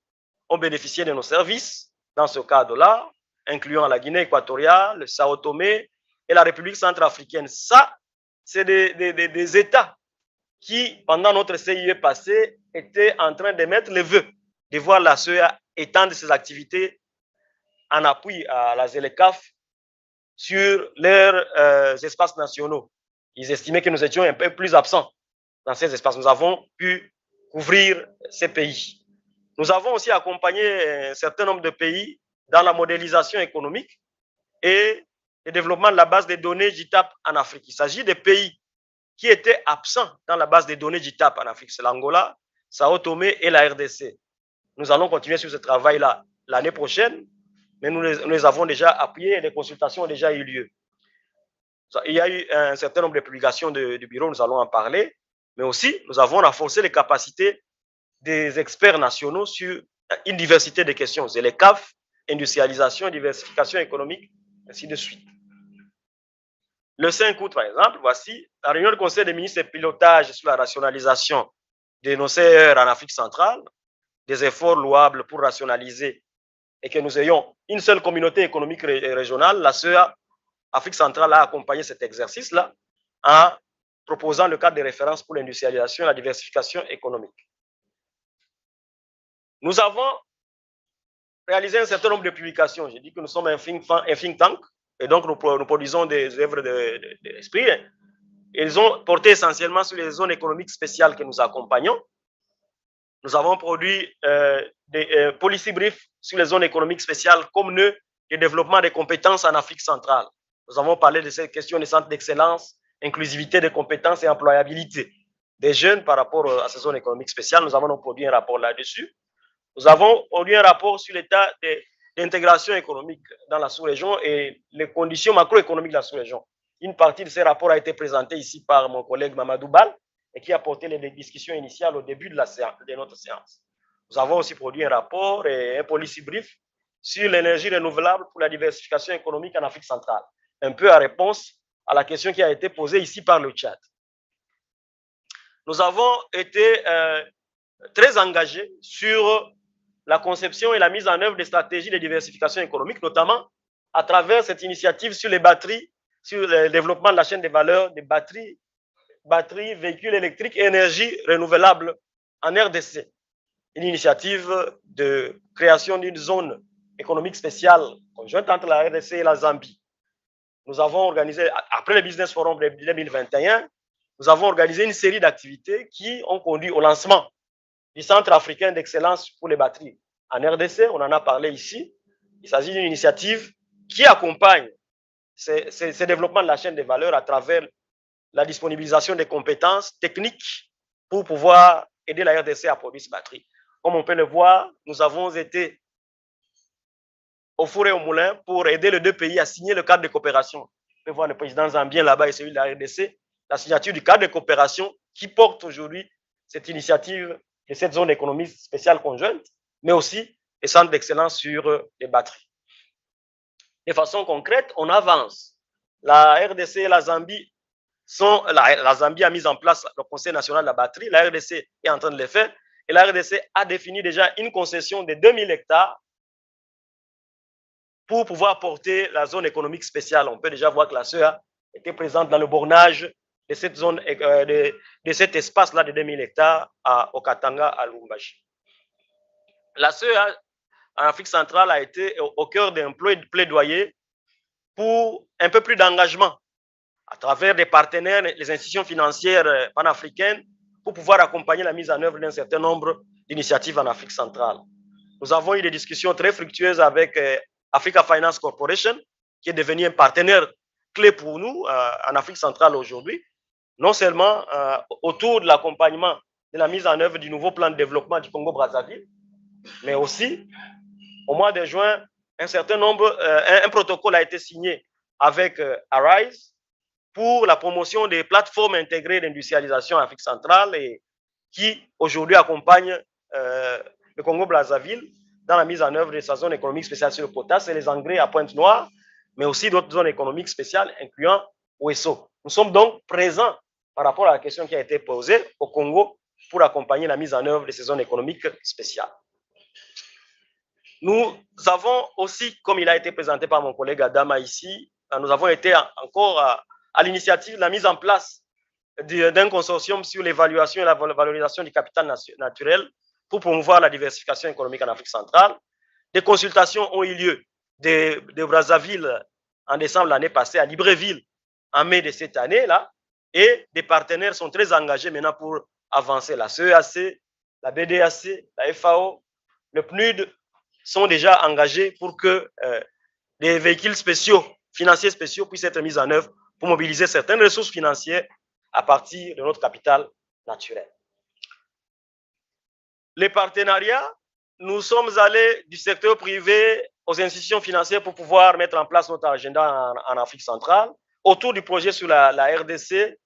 ont bénéficié de nos services dans ce cadre-là, incluant la Guinée équatoriale, le Sao Tomé et la République centrafricaine. Ça, c'est des États qui, pendant notre CIE passé, étaient en train de mettre le vœu de voir la CEA étendre ses activités en appui à la ZLECAF sur leurs espaces nationaux. Ils estimaient que nous étions un peu plus absents dans ces espaces. Nous avons pu couvrir ces pays. Nous avons aussi accompagné un certain nombre de pays dans la modélisation économique et le développement de la base des données JITAP en Afrique. Il s'agit des pays qui étaient absents dans la base des données JITAP en Afrique. C'est l'Angola, Sao Tomé et la RDC. Nous allons continuer sur ce travail-là l'année prochaine, mais nous les avons déjà appuyés et les consultations ont déjà eu lieu. Il y a eu un certain nombre de publications du bureau, nous allons en parler, mais aussi nous avons renforcé les capacités des experts nationaux sur une diversité de questions. C'est les CAF, industrialisation, diversification économique, ainsi de suite. Le 5 août, par exemple, voici la réunion du Conseil des ministres de pilotage sur la rationalisation de nos CR en Afrique centrale, des efforts louables pour rationaliser et que nous ayons une seule communauté économique régionale. La CEA Afrique centrale a accompagné cet exercice-là en proposant le cadre de référence pour l'industrialisation et la diversification économique. Nous avons réalisé un certain nombre de publications. J'ai dit que nous sommes un think tank et donc nous produisons des œuvres d'esprit. Ils ont porté essentiellement sur les zones économiques spéciales que nous accompagnons. Nous avons produit des policy briefs sur les zones économiques spéciales comme nœud de développement des compétences en Afrique centrale. Nous avons parlé de cette question des centres d'excellence, inclusivité des compétences et employabilité des jeunes par rapport à ces zones économiques spéciales. Nous avons produit un rapport là-dessus. Nous avons produit un rapport sur l'état d'intégration économique dans la sous-région et les conditions macroéconomiques de la sous-région. Une partie de ces rapports a été présentée ici par mon collègue Mamadou Bal et qui a porté les discussions initiales au début de notre séance. Nous avons aussi produit un rapport et un policy brief sur l'énergie renouvelable pour la diversification économique en Afrique centrale, un peu en réponse à la question qui a été posée ici par le Tchad. Nous avons été très engagés sur la conception et la mise en œuvre des stratégies de diversification économique, notamment à travers cette initiative sur les batteries, sur le développement de la chaîne de valeur des batteries, véhicules électriques et énergie renouvelable en RDC. Une initiative de création d'une zone économique spéciale conjointe entre la RDC et la Zambie. Nous avons organisé, après le Business Forum de 2021, nous avons organisé une série d'activités qui ont conduit au lancement du Centre africain d'excellence pour les batteries. En RDC, on en a parlé ici. Il s'agit d'une initiative qui accompagne ce développement de la chaîne de valeur à travers la disponibilisation des compétences techniques pour pouvoir aider la RDC à produire ces batteries. Comme on peut le voir, nous avons été au four et au moulin pour aider les deux pays à signer le cadre de coopération. On peut voir le président zambien là-bas et celui de la RDC, la signature du cadre de coopération qui porte aujourd'hui cette initiative de cette zone économique spéciale conjointe, mais aussi les centres d'excellence sur les batteries. De façon concrète, on avance. La RDC et la Zambie la Zambie a mis en place le Conseil national de la batterie, la RDC est en train de le faire, et la RDC a défini déjà une concession de 2000 hectares pour pouvoir porter la zone économique spéciale. On peut déjà voir que la CEA était présente dans le bornage de cette zone, de cet espace-là de 2000 hectares au Katanga, à Lumbashi. La CEA en Afrique centrale a été au cœur d'un plaidoyer pour un peu plus d'engagement à travers des partenaires, les institutions financières panafricaines, pour pouvoir accompagner la mise en œuvre d'un certain nombre d'initiatives en Afrique centrale. Nous avons eu des discussions très fructueuses avec Africa Finance Corporation, qui est devenu un partenaire clé pour nous en Afrique centrale aujourd'hui. non seulement autour de l'accompagnement de la mise en œuvre du nouveau plan de développement du Congo-Brazzaville, mais aussi au mois de juin, un protocole a été signé avec Arise pour la promotion des plateformes intégrées d'industrialisation en Afrique centrale et qui aujourd'hui accompagne le Congo-Brazzaville dans la mise en œuvre de sa zone économique spéciale sur le potasse et les engrais à Pointe-Noire, mais aussi d'autres zones économiques spéciales, incluant Ouesso. Nous sommes donc présents par rapport à la question qui a été posée au Congo pour accompagner la mise en œuvre de ces zones économiques spéciales. Nous avons aussi, comme il a été présenté par mon collègue Adama ici, nous avons été encore à l'initiative de la mise en place d'un consortium sur l'évaluation et la valorisation du capital naturel pour promouvoir la diversification économique en Afrique centrale. Des consultations ont eu lieu de Brazzaville en décembre l'année passée, à Libreville en mai de cette année-là, et des partenaires sont très engagés maintenant pour avancer. La CEAC, la BDAC, la FAO, le PNUD sont déjà engagés pour que des véhicules spéciaux, financiers spéciaux puissent être mis en œuvre pour mobiliser certaines ressources financières à partir de notre capital naturel. Les partenariats, nous sommes allés du secteur privé aux institutions financières pour pouvoir mettre en place notre agenda en Afrique centrale. Autour du projet sur la RDC,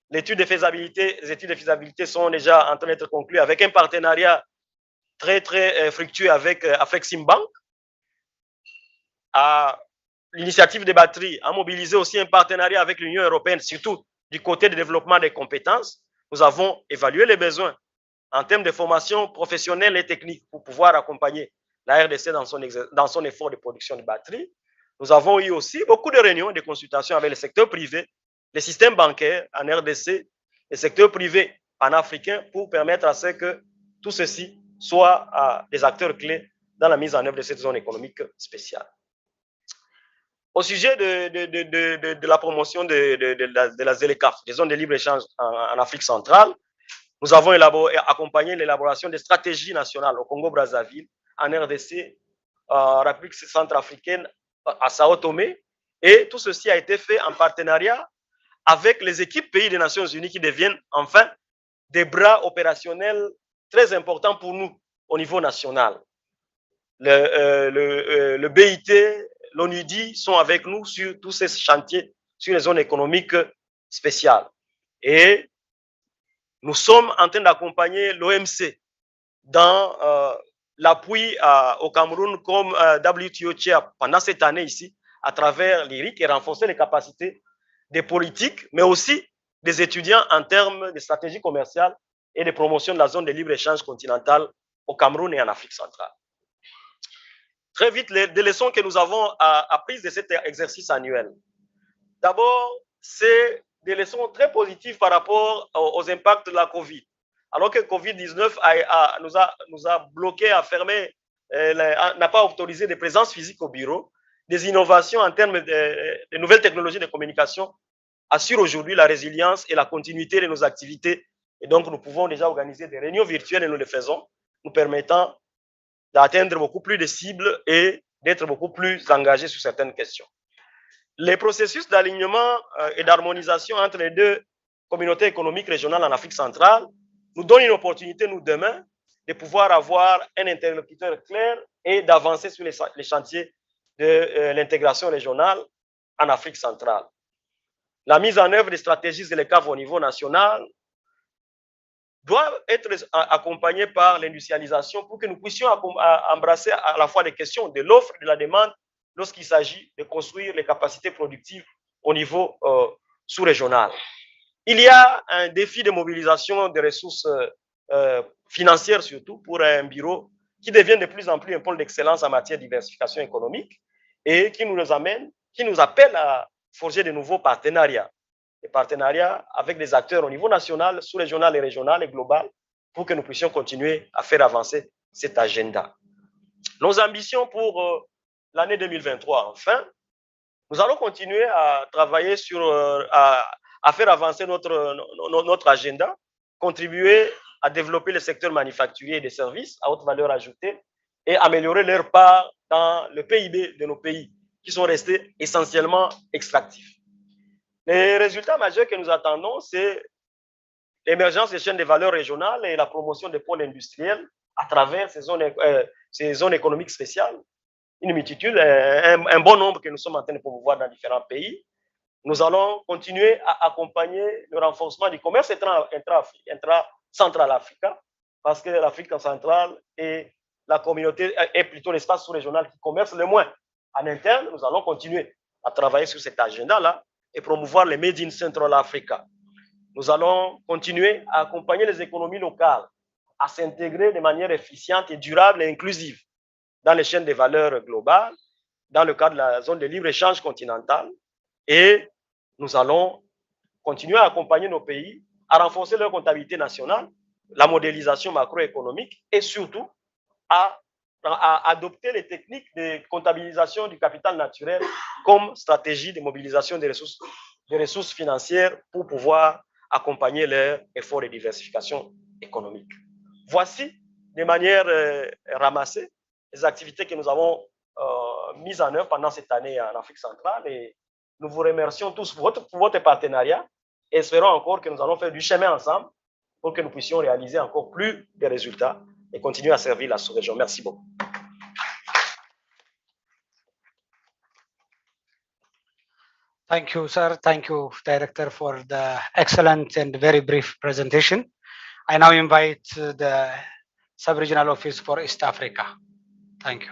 les études de faisabilité sont déjà en train d'être conclues avec un partenariat très fructueux avec Afreximbank. À l'initiative des batteries a mobilisé aussi un partenariat avec l'Union européenne, surtout du côté du développement des compétences. Nous avons évalué les besoins en termes de formation professionnelle et technique pour pouvoir accompagner la RDC dans son effort de production de batteries. Nous avons eu aussi beaucoup de réunions, de consultations avec le secteur privé, les systèmes bancaires en RDC, le secteur privé panafricain pour permettre à ce que tout ceci soit des acteurs clés dans la mise en œuvre de cette zone économique spéciale. Au sujet de la promotion de la ZLECAF, des zones de libre-échange en Afrique centrale, nous avons accompagné l'élaboration des stratégies nationales au Congo-Brazzaville, en RDC, en République centrafricaine, à Sao Tomé, et tout ceci a été fait en partenariat avec les équipes pays des Nations Unies qui deviennent enfin des bras opérationnels très importants pour nous au niveau national. Le BIT, l'ONUDI sont avec nous sur tous ces chantiers, sur les zones économiques spéciales. Et nous sommes en train d'accompagner l'OMC dans l'appui au Cameroun comme WTO Chair pendant cette année ici, à travers l'IRIC, et renforcer les capacités des politiques, mais aussi des étudiants en termes de stratégie commerciale et de promotion de la zone de libre-échange continentale au Cameroun et en Afrique centrale. Très vite, les leçons que nous avons apprises de cet exercice annuel. D'abord, c'est des leçons très positives par rapport aux impacts de la Covid. Alors que Covid-19 nous a bloqués, a fermé, n'a pas autorisé de présence physique au bureau, des innovations en termes de nouvelles technologies de communication assurent aujourd'hui la résilience et la continuité de nos activités. Et donc, nous pouvons déjà organiser des réunions virtuelles et nous le faisons, nous permettant d'atteindre beaucoup plus de cibles et d'être beaucoup plus engagés sur certaines questions. Les processus d'alignement et d'harmonisation entre les deux communautés économiques régionales en Afrique centrale nous donnent une opportunité, nous, demain, de pouvoir avoir un interlocuteur clair et d'avancer sur les chantiers de l'intégration régionale en Afrique centrale. La mise en œuvre des stratégies de l'ECAF au niveau national doit être accompagnée par l'industrialisation pour que nous puissions embrasser à la fois les questions de l'offre et de la demande lorsqu'il s'agit de construire les capacités productives au niveau sous-régional. Il y a un défi de mobilisation des ressources financières surtout pour un bureau qui devient de plus en plus un pôle d'excellence en matière de diversification économique et qui nous appelle à forger de nouveaux partenariats. Des partenariats avec des acteurs au niveau national, sous-régional et régional et global pour que nous puissions continuer à faire avancer cet agenda. Nos ambitions pour l'année 2023, enfin, nous allons continuer à travailler à faire avancer notre agenda, contribuer à développer le secteur manufacturier et des services à haute valeur ajoutée et améliorer leur part dans le PIB de nos pays qui sont restés essentiellement extractifs. Les résultats majeurs que nous attendons, c'est l'émergence des chaînes de valeur régionales et la promotion des pôles industriels à travers ces zones économiques spéciales. Une multitude, un bon nombre que nous sommes en train de promouvoir dans différents pays. Nous allons continuer à accompagner le renforcement du commerce intra-central africain, parce que l'Afrique centrale et la communauté est plutôt l'espace sous-régional qui commerce le moins. En interne, nous allons continuer à travailler sur cet agenda-là et promouvoir les Made in Central Africa. Nous allons continuer à accompagner les économies locales à s'intégrer de manière efficiente et durable et inclusive dans les chaînes de valeur globales, dans le cadre de la zone de libre-échange continentale. Et nous allons continuer à accompagner nos pays à renforcer leur comptabilité nationale, la modélisation macroéconomique et surtout à adopter les techniques de comptabilisation du capital naturel comme stratégie de mobilisation des ressources financières pour pouvoir accompagner leurs efforts de diversification économique. Voici, de manière ramassée, les activités que nous avons mises en œuvre pendant cette année en Afrique centrale et nous vous remercions tous pour votre partenariat et espérons encore que nous allons faire du chemin ensemble pour que nous puissions réaliser encore plus de résultats et continuer à servir la sous-région. Merci beaucoup. Thank you, sir. Thank you, Director, for the excellent and very brief presentation. I now invite the Sub-Regional Office for East Africa. Thank you.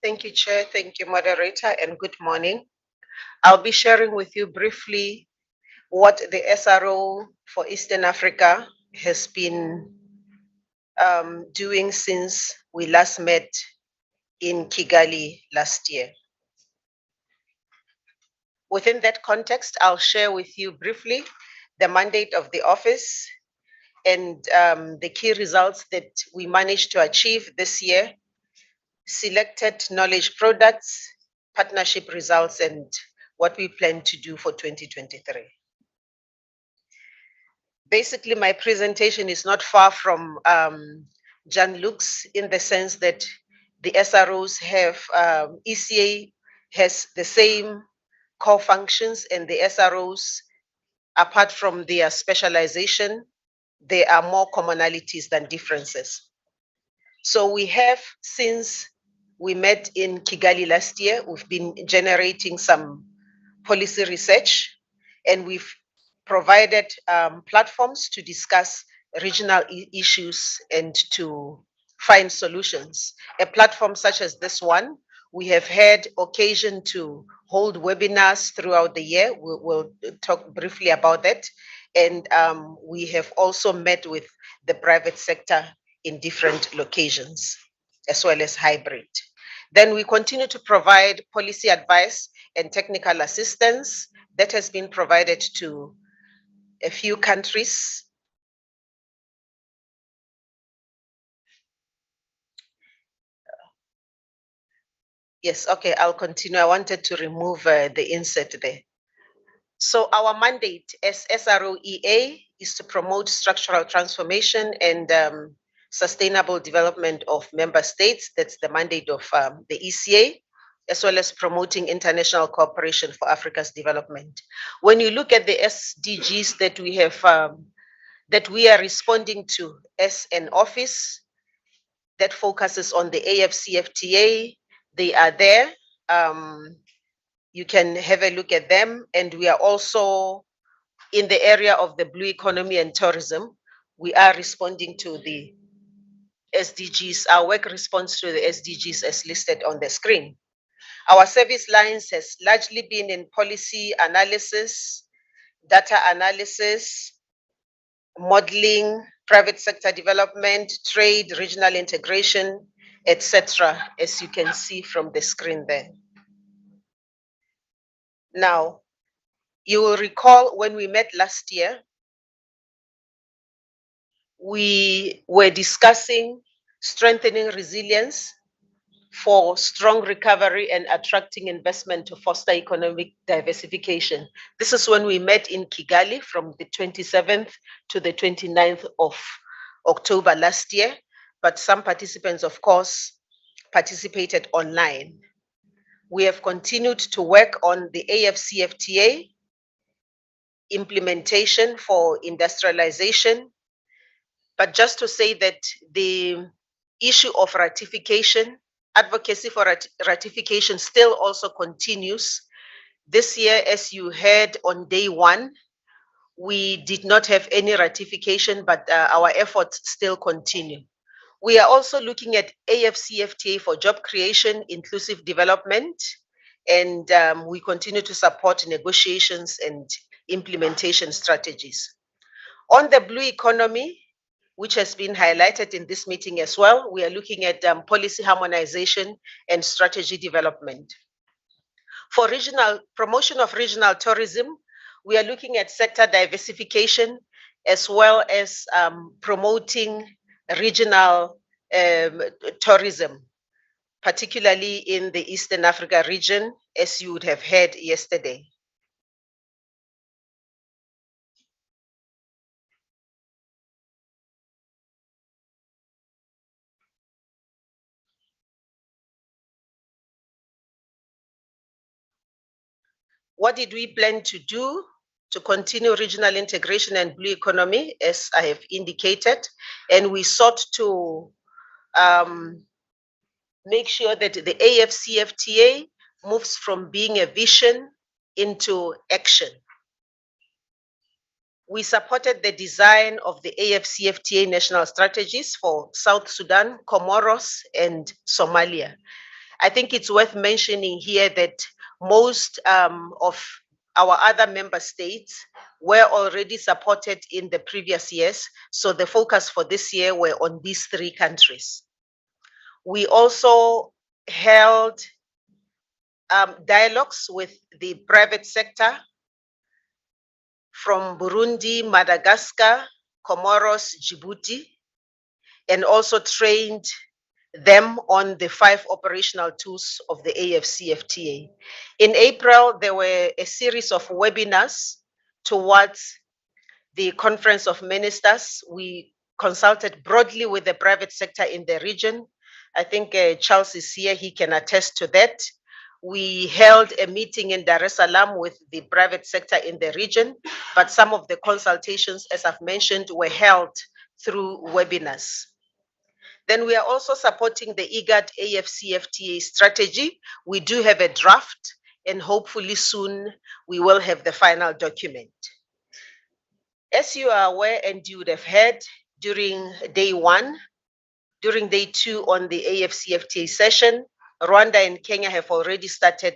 Thank you, Chair. Thank you, Moderator, and good morning. I'll be sharing with you briefly what the SRO for Eastern Africa has been doing since we last met in Kigali last year. Within that context, I'll share with you briefly the mandate of the office and the key results that we managed to achieve this year, selected knowledge products, partnership results, and what we plan to do for 2023. Basically, my presentation is not far from Jean-Luc's in the sense that the SROs have, ECA has the same core functions, and the SROs, apart from their specialization, there are more commonalities than differences. So we have, since we met in Kigali last year, we've been generating some policy research, and we've provided platforms to discuss regional issues and to find solutions. A platform such as this one, we have had occasion to hold webinars throughout the year. We'll talk briefly about that. And we have also met with the private sector in different locations, as well as hybrid. Then we continue to provide policy advice and technical assistance that has been provided to a few countries. Yes, okay, I'll continue. I wanted to remove the insert there. So our mandate as SRO-EA is to promote structural transformation and sustainable development of member states. That's the mandate of the ECA. as well as promoting international cooperation for Africa's development. When you look at the SDGs that we have, that we are responding to as an office that focuses on the AFCFTA, they are there. You can have a look at them. And we are also in the area of the blue economy and tourism. We are responding to the SDGs. Our work responds to the SDGs as listed on the screen. Our service lines has largely been in policy analysis, data analysis, modeling, private sector development, trade, regional integration, etc., as you can see from the screen there. Now, you will recall when we met last year, we were discussing strengthening resilience for strong recovery and attracting investment to foster economic diversification. This is when we met in Kigali from the 27th to the 29th of October last year, but some participants, of course, participated online. We have continued to work on the AFCFTA implementation for industrialization, but just to say that the issue of ratification, advocacy for ratification still also continues. This year, as you heard on day one, we did not have any ratification, but our efforts still continue. We are also looking at AFCFTA for job creation, inclusive development, and we continue to support negotiations and implementation strategies. On the blue economy, which has been highlighted in this meeting as well, we are looking at policy harmonization and strategy development. For regional promotion of regional tourism, we are looking at sector diversification as well as promoting regional tourism, particularly in the Eastern Africa region, as you would have heard yesterday. What did we plan to do to continue regional integration and blue economy, as I have indicated? And we sought to make sure that the AFCFTA moves from being a vision into action. We supported the design of the AFCFTA national strategies for South Sudan, Comoros, and Somalia. I think it's worth mentioning here that most of our other member states were already supported in the previous years. So the focus for this year were on these three countries. We also held dialogues with the private sector from Burundi, Madagascar, Comoros, Djibouti, and also trained them on the 5 operational tools of the AFCFTA. In April, there were a series of webinars towards the Conference of Ministers. We consulted broadly with the private sector in the region. I think Charles is here, he can attest to that. We held a meeting in Dar es Salaam with the private sector in the region, but some of the consultations, as I've mentioned, were held through webinars. Then we are also supporting the IGAD AFCFTA strategy. We do have a draft, and hopefully soon we will have the final document. As you are aware, and you would have heard during day one, during day 2 on the AFCFTA session, Rwanda and Kenya have already started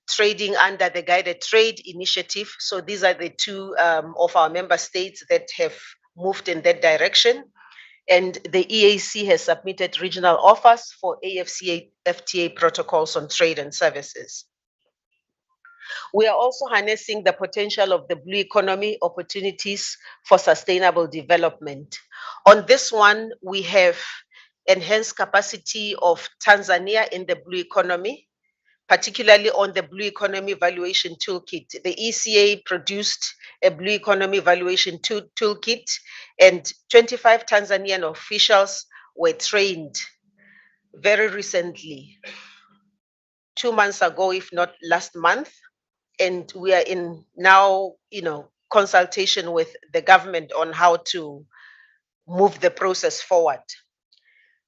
trading under the guided trade initiative. So these are the 2 of our member states that have moved in that direction. And the EAC has submitted regional offers for AFCFTA protocols on trade and services. We are also harnessing the potential of the blue economy opportunities for sustainable development. On this one, we have enhanced capacity of Tanzania in the blue economy, particularly on the Blue Economy Valuation Toolkit. The ECA produced a Blue Economy Valuation Toolkit, and 25 Tanzanian officials were trained very recently 2 months ago, if not last month, and we are in now, consultation with the government on how to move the process forward.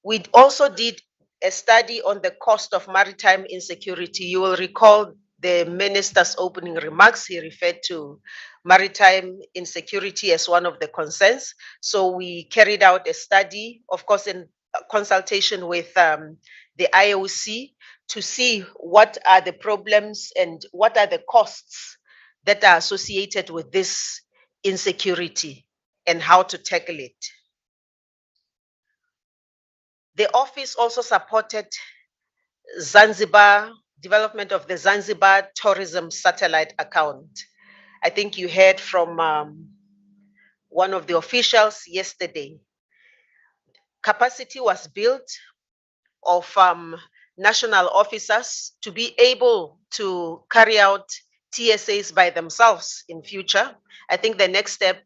We also did a study on the cost of maritime insecurity. You will recall the minister's opening remarks. He referred to maritime insecurity as one of the concerns. So we carried out a study, of course, in consultation with the IOC, to see what are the problems and what are the costs that are associated with this insecurity and how to tackle it. The office also supported Zanzibar, development of the Zanzibar tourism satellite account. I think you heard from one of the officials yesterday. Capacity was built of national officers to be able to carry out TSAs by themselves in future. I think the next step,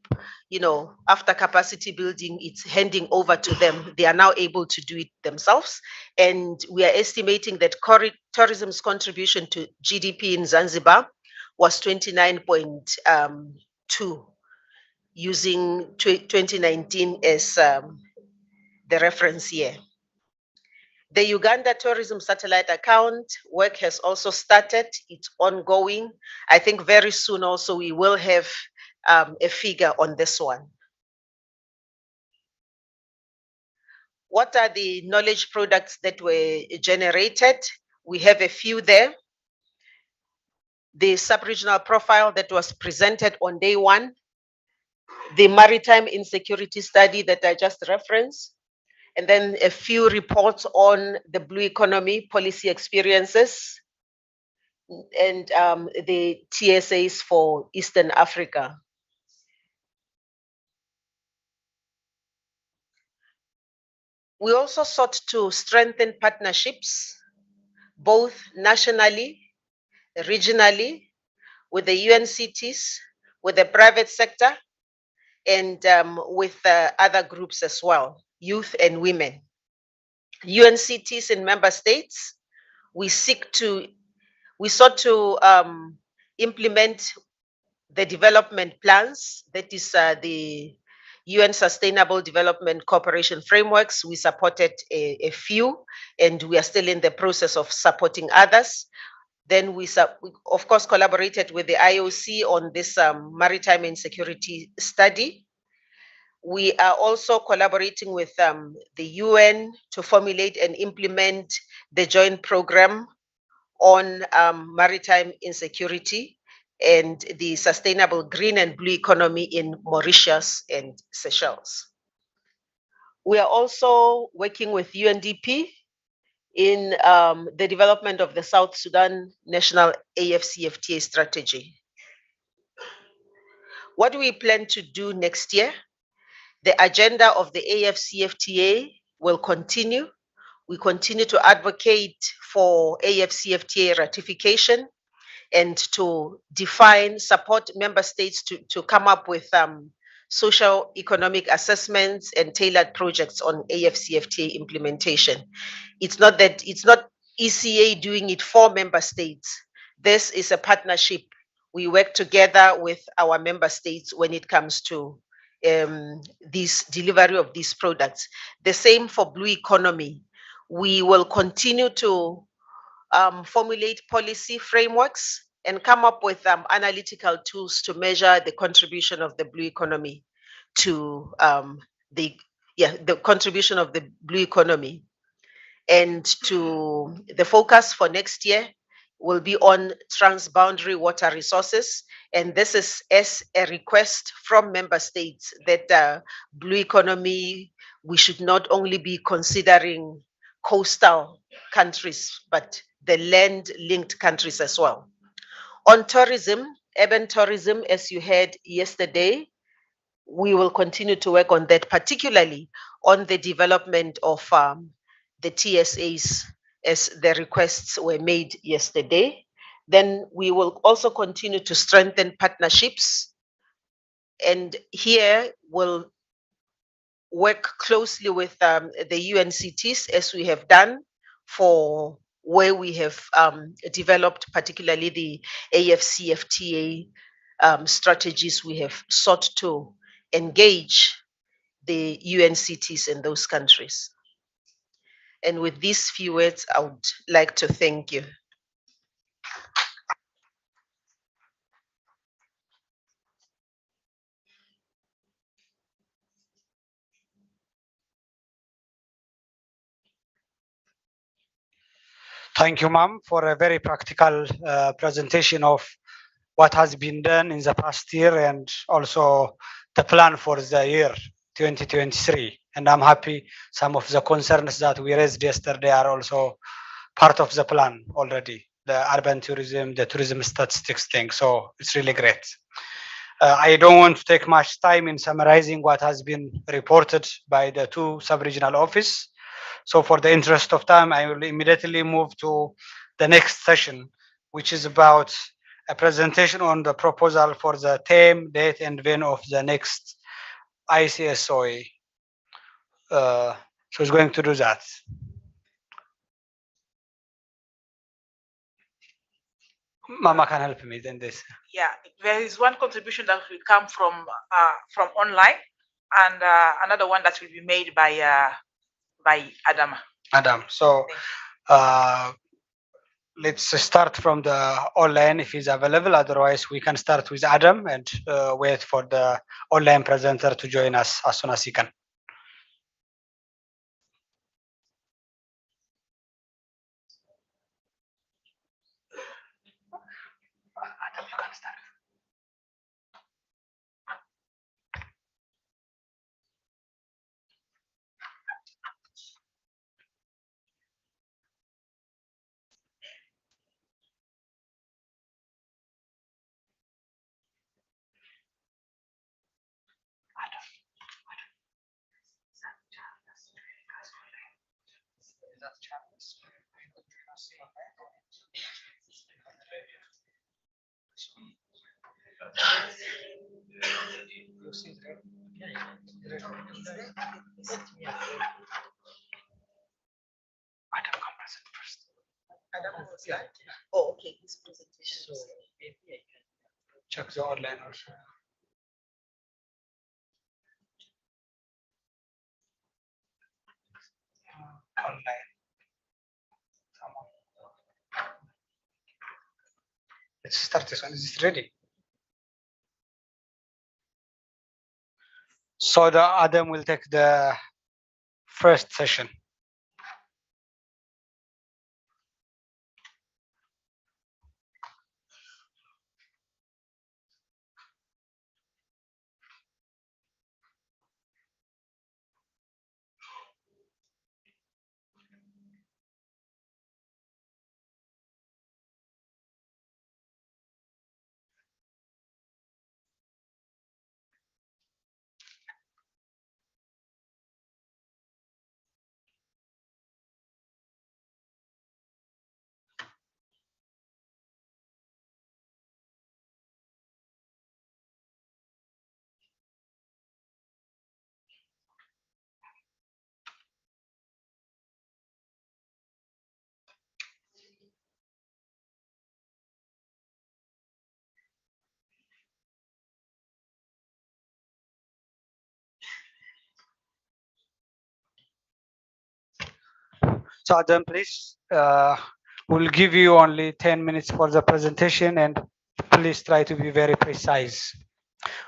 after capacity building, it's handing over to them. They are now able to do it themselves. And we are estimating that tourism's contribution to GDP in Zanzibar was 29.2, using 2019 as the reference year. The Uganda Tourism Satellite Account work has also started. It's ongoing. I think very soon also we will have a figure on this one. What are the knowledge products that were generated? We have a few there. The sub-regional profile that was presented on day one, the maritime insecurity study that I just referenced, and then a few reports on the blue economy policy experiences, and the TSAs for Eastern Africa. We also sought to strengthen partnerships, both nationally, regionally, with the UNCTs, with the private sector, and with other groups as well, youth and women. UNCTs in member states, we sought to implement the development plans, that is the UN Sustainable Development Cooperation Frameworks. We supported a few, and we are still in the process of supporting others. Then we of course collaborated with the IOC on this maritime insecurity study. We are also collaborating with the UN to formulate and implement the joint program on maritime insecurity and the sustainable green and blue economy in Mauritius and Seychelles. We are also working with UNDP in the development of the South Sudan National AFCFTA strategy. What do we plan to do next year? The agenda of the AFCFTA will continue. We continue to advocate for AFCFTA ratification and to define, support member states to come up with social economic assessments and tailored projects on AFCFTA implementation. It's not ECA doing it for member states. This is a partnership. We work together with our member states when it comes to this delivery of these products. The same for blue economy. We will continue to formulate policy frameworks and come up with analytical tools to measure the contribution of the blue economy to the contribution of the blue economy. And to the focus for next year will be on transboundary water resources. And this is as a request from member states that blue economy, we should not only be considering coastal countries, but the land-linked countries as well. On tourism, urban tourism, as you heard yesterday, we will continue to work on that, particularly on the development of the TSAs as the requests were made yesterday. Then we will also continue to strengthen partnerships. And here we'll work closely with the UNCTs as we have done for where we have developed, particularly the AFCFTA strategies, we have sought to engage the UNCTs in those countries. And with these few words, I would like to thank you. Thank you, ma'am, for a very practical presentation of what has been done in the past year and also the plan for the year 2023. And I'm happy some of the concerns that we raised yesterday are also part of the plan already, the urban tourism, the tourism statistics thing. So it's really great. I don't want to take much time in summarizing what has been reported by the two sub-regional office. So for the interest of time, I will immediately move to the next session, which is about a presentation on the proposal for the theme, date, and venue of the next ICSOA. So it's going to do that. Mama can help me in this. Yeah, there is one contribution that will come from online, and another one that will be made by Adam. Adam. So let's start from the online if he's available. Otherwise, we can start with Adam and wait for the online presenter to join us as soon as he can. Adam, you can start. Oh, okay, his presentation. So maybe I can check the online also. Online. Let's start this one. Is it ready? So the Adam will take the first session. So Adam, please, we'll give you only 10 minutes for the presentation and please try to be very precise.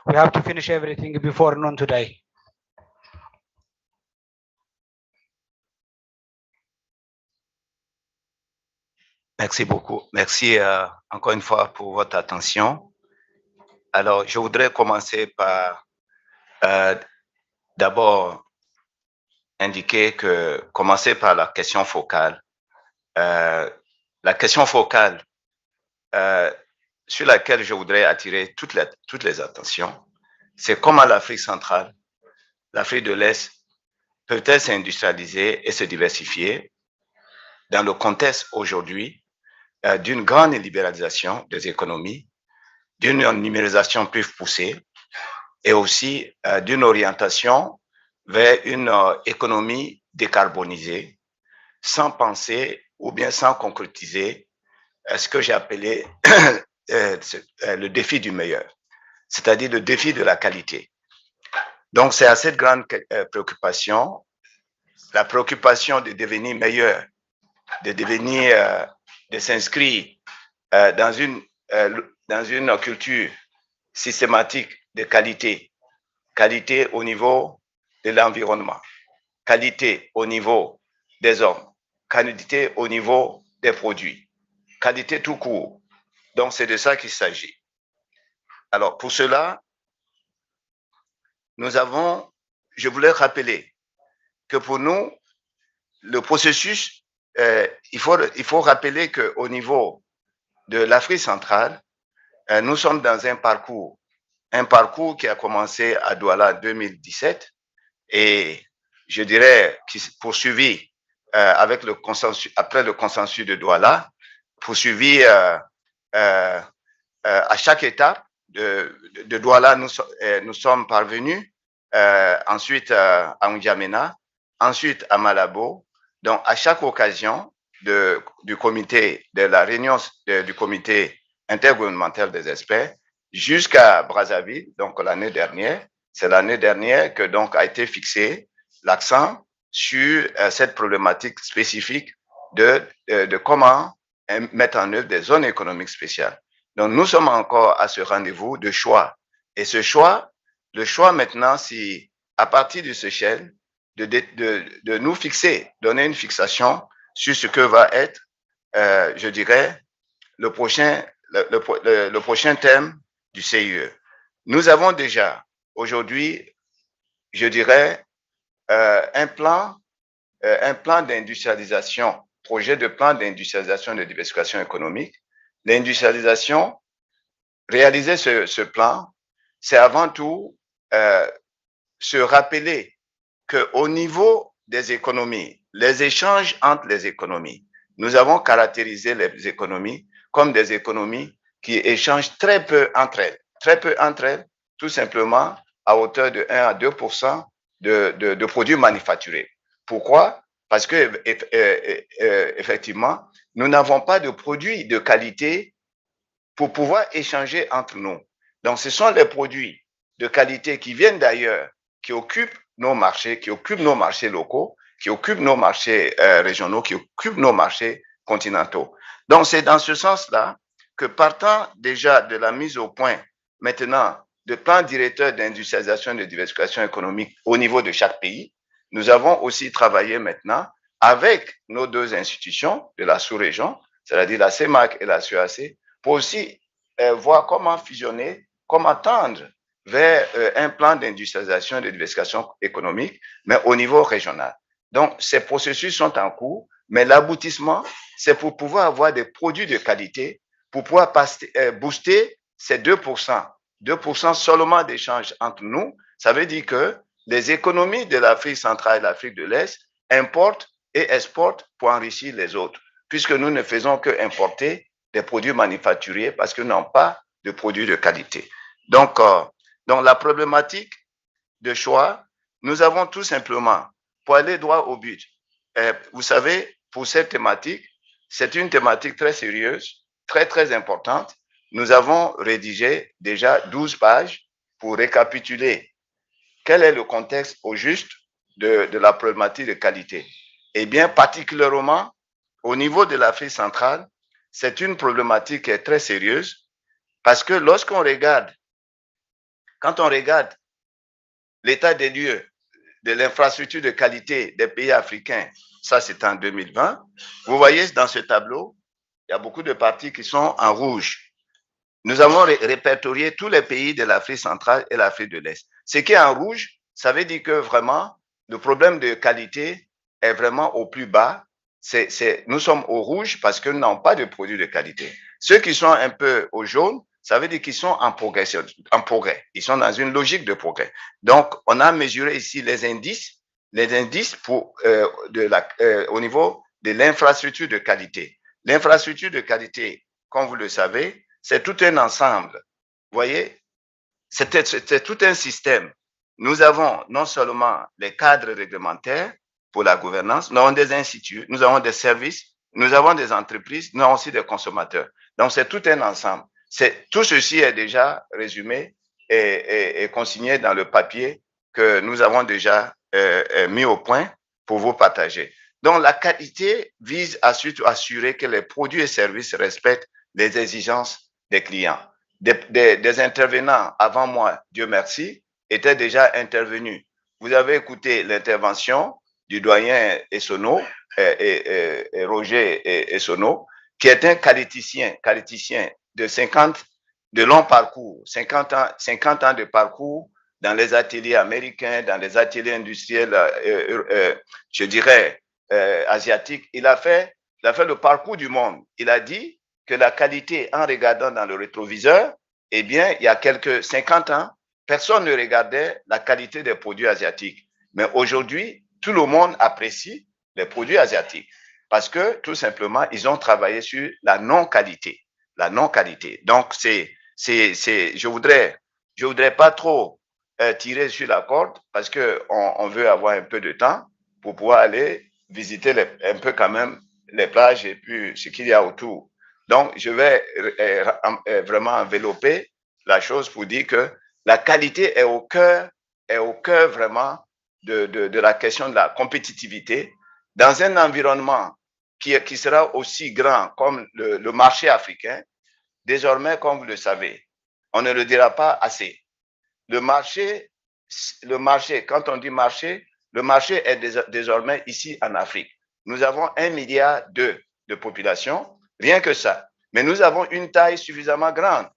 We have to finish everything before noon today. Merci beaucoup. Merci encore une fois pour votre attention. Alors, je voudrais commencer par d'abord commencer par la question focale. La question focale sur laquelle je voudrais attirer toutes les attentions, c'est comment l'Afrique centrale, l'Afrique de l'Est peut-elle s'industrialiser et se diversifier dans le contexte aujourd'hui d'une grande libéralisation des économies, d'une numérisation plus poussée et aussi d'une orientation vers une économie décarbonisée, sans penser ou bien sans concrétiser ce que j'ai appelé le défi du meilleur, c'est-à-dire le défi de la qualité. Donc, c'est à cette grande préoccupation, la préoccupation de devenir meilleur, de s'inscrire dans une culture systématique de qualité, qualité au niveau de l'environnement, qualité au niveau des hommes, qualité au niveau des produits, qualité tout court. Donc, c'est de ça qu'il s'agit. Alors, pour cela, je voulais rappeler que pour nous, le processus, il faut rappeler qu'au niveau de l'Afrique centrale, nous sommes dans un parcours qui a commencé à Douala en 2017 et je dirais qui s'est poursuivi avec le consensus, après le consensus de Douala, poursuivi à chaque étape de Douala, nous sommes parvenus, ensuite à N'Djamena, ensuite à Malabo. Donc, à chaque occasion du comité, de la réunion du comité intergouvernemental des experts, jusqu'à Brazzaville, donc l'année dernière, c'est l'année dernière que donc a été fixé l'accent sur cette problématique spécifique de comment mettre en œuvre des zones économiques spéciales. Donc, nous sommes encore à ce rendez-vous de choix. Et ce choix, le choix maintenant, c'est à partir de ce chaîne, de nous fixer, donner une fixation sur ce que va être, je dirais, le prochain thème du CIE. Nous avons déjà aujourd'hui, je dirais, un plan d'industrialisation, projet de plan d'industrialisation et de diversification économique. L'industrialisation, réaliser ce plan, c'est avant tout se rappeler qu'au niveau des économies, les échanges entre les économies, nous avons caractérisé les économies comme des économies qui échangent très peu entre elles, tout simplement à hauteur de 1 à 2% de produits manufacturés. Pourquoi? Parce que effectivement, nous n'avons pas de produits de qualité pour pouvoir échanger entre nous. Donc, ce sont les produits de qualité qui viennent d'ailleurs, qui occupent nos marchés locaux, qui occupent nos marchés régionaux, qui occupent nos marchés continentaux. Donc, c'est dans ce sens-là que partant déjà de la mise au point maintenant de plans directeurs d'industrialisation et de diversification économique au niveau de chaque pays, nous avons aussi travaillé maintenant avec nos deux institutions de la sous-région, c'est-à-dire la CEMAC et la SRO-CA, pour aussi voir comment fusionner, comment tendre vers un plan d'industrialisation et de diversification économique, mais au niveau régional. Donc, ces processus sont en cours, mais l'aboutissement, c'est pour pouvoir avoir des produits de qualité, pour pouvoir booster ces 2%. 2% seulement d'échanges entre nous, ça veut dire que les économies de l'Afrique centrale et de l'Afrique de l'Est importent et exportent pour enrichir les autres, puisque nous ne faisons que importer des produits manufacturiers parce que nous n'avons pas de produits de qualité. Donc, la problématique de choix, nous avons tout simplement, pour aller droit au but, vous savez, pour cette thématique, c'est une thématique très sérieuse, très, très importante. Nous avons rédigé déjà 12 pages pour récapituler quel est le contexte au juste de la problématique de qualité. Eh bien, particulièrement au niveau de l'Afrique centrale, c'est une problématique qui est très sérieuse parce que quand on regarde l'état des lieux de l'infrastructure de qualité des pays africains, ça c'est en 2020, vous voyez dans ce tableau, il y a beaucoup de parties qui sont en rouge. Nous avons répertorié tous les pays de l'Afrique centrale et l'Afrique de l'Est. Ce qui est en rouge, ça veut dire que vraiment, le problème de qualité est vraiment au plus bas. Nous sommes au rouge parce que nous n'avons pas de produits de qualité. Ceux qui sont un peu au jaune, ça veut dire qu'ils sont en progrès. Ils sont dans une logique de progrès. Donc, on a mesuré ici les indices pour, au niveau de l'infrastructure de qualité. L'infrastructure de qualité, comme vous le savez, c'est tout un ensemble. Vous voyez, c'est tout un système. Nous avons non seulement les cadres réglementaires pour la gouvernance, nous avons des instituts, nous avons des services, nous avons des entreprises, nous avons aussi des consommateurs. Donc, c'est tout un ensemble. Tout ceci est déjà résumé et consigné dans le papier que nous avons déjà mis au point pour vous partager. Donc, la qualité vise à surtout assurer que les produits et services respectent les exigences des clients. Des intervenants avant moi, Dieu merci, étaient déjà intervenus. Vous avez écouté l'intervention du doyen Essonneau, et Roger Essonneau, qui est un qualiticien de long parcours, 50 ans de parcours dans les ateliers américains, dans les ateliers industriels, je dirais, asiatiques. Il a fait le parcours du monde. Il a dit que la qualité, en regardant dans le rétroviseur, eh bien, il y a quelques 50 ans, personne ne regardait la qualité des produits asiatiques. Mais aujourd'hui, tout le monde apprécie les produits asiatiques parce que, tout simplement, ils ont travaillé sur la non-qualité. La non-qualité. Donc, je voudrais pas trop tirer sur la corde parce qu'on veut avoir un peu de temps pour pouvoir aller visiter un peu quand même les plages et puis ce qu'il y a autour. Donc, je vais vraiment envelopper la chose pour dire que la qualité est au cœur vraiment de la question de la compétitivité dans un environnement qui sera aussi grand comme le marché africain. Désormais, comme vous le savez, on ne le dira pas assez. Le marché, quand on dit marché, le marché est désormais ici en Afrique. Nous avons 1,2 milliard de population, rien que ça. Mais nous avons une taille suffisamment grande.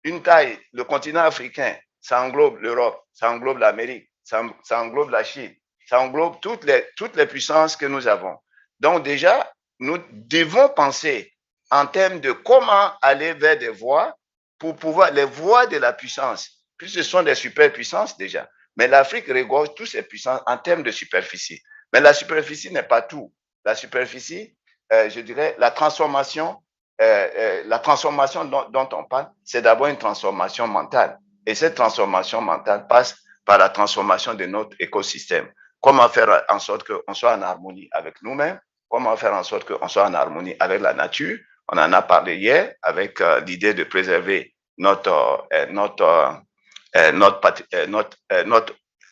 Le continent africain, ça englobe l'Europe, ça englobe l'Amérique, ça englobe la Chine, ça englobe toutes les puissances que nous avons. Donc déjà, nous devons penser en termes de comment aller vers des voies pour pouvoir, les voies de la puissance, puisque ce sont des superpuissances déjà. Mais l'Afrique regorge toutes ces puissances en termes de superficie. Mais la superficie n'est pas tout. La superficie, je dirais, la transformation dont on parle, c'est d'abord une transformation mentale. Et cette transformation mentale passe par la transformation de notre écosystème. Comment faire en sorte qu'on soit en harmonie avec nous-mêmes? Comment faire en sorte qu'on soit en harmonie avec la nature? On en a parlé hier avec l'idée de préserver notre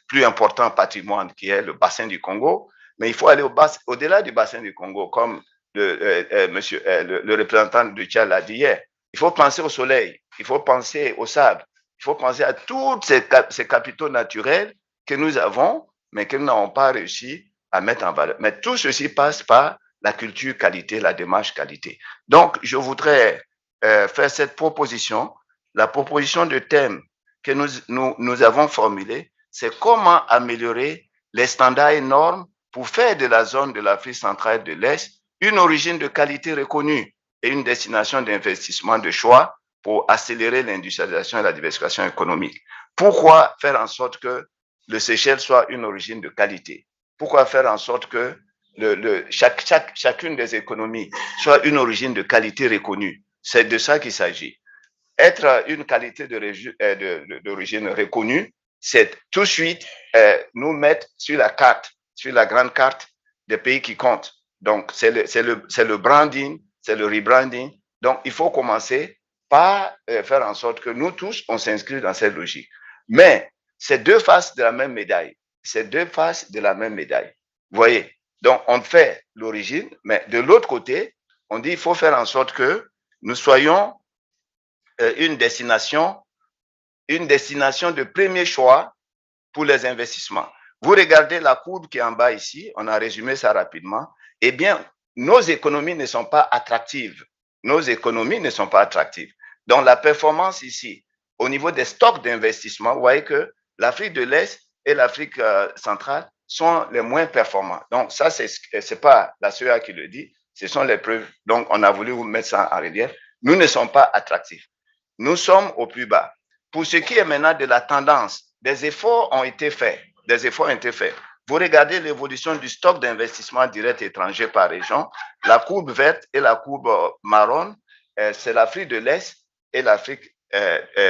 plus important patrimoine qui est le bassin du Congo. Mais il faut aller au-delà du bassin du Congo, comme le représentant du Tchad l'a dit hier. Il faut penser au soleil, il faut penser au sable, il faut penser à tous ces capitaux naturels que nous avons, mais que nous n'avons pas réussi à mettre en valeur. Mais tout ceci passe par la culture qualité, la démarche qualité. Donc, je voudrais faire cette proposition. La proposition de thème que nous avons formulée, c'est comment améliorer les standards et normes pour faire de la zone de l'Afrique centrale et de l'Est une origine de qualité reconnue et une destination d'investissement de choix pour accélérer l'industrialisation et la diversification économique. Pourquoi faire en sorte que le Seychelles soit une origine de qualité? Pourquoi faire en sorte que chacune des économies soit une origine de qualité reconnue? C'est de ça qu'il s'agit. Être une qualité d'origine reconnue, c'est tout de suite nous mettre sur la carte, sur la grande carte des pays qui comptent. Donc, c'est le branding, c'est le rebranding. Donc, il faut commencer par faire en sorte que nous tous, on s'inscrit dans cette logique. Mais c'est deux faces de la même médaille. C'est deux faces de la même médaille. Vous voyez? Donc, on fait l'origine, mais de l'autre côté, on dit qu'il faut faire en sorte que nous soyons une destination de premier choix pour les investissements. Vous regardez la courbe qui est en bas ici, on a résumé ça rapidement. Eh bien, nos économies ne sont pas attractives. Nos économies ne sont pas attractives. Donc, la performance ici, au niveau des stocks d'investissement, vous voyez que l'Afrique de l'Est et l'Afrique centrale sont les moins performants. Donc, ça, c'est pas la SRO-CA qui le dit, ce sont les preuves. Donc, on a voulu vous mettre ça en relief. Nous ne sommes pas attractifs. Nous sommes au plus bas. Pour ce qui est maintenant de la tendance, des efforts ont été faits. Vous regardez l'évolution du stock d'investissement direct étranger par région. La courbe verte et la courbe marron, c'est l'Afrique de l'Est et l'Afrique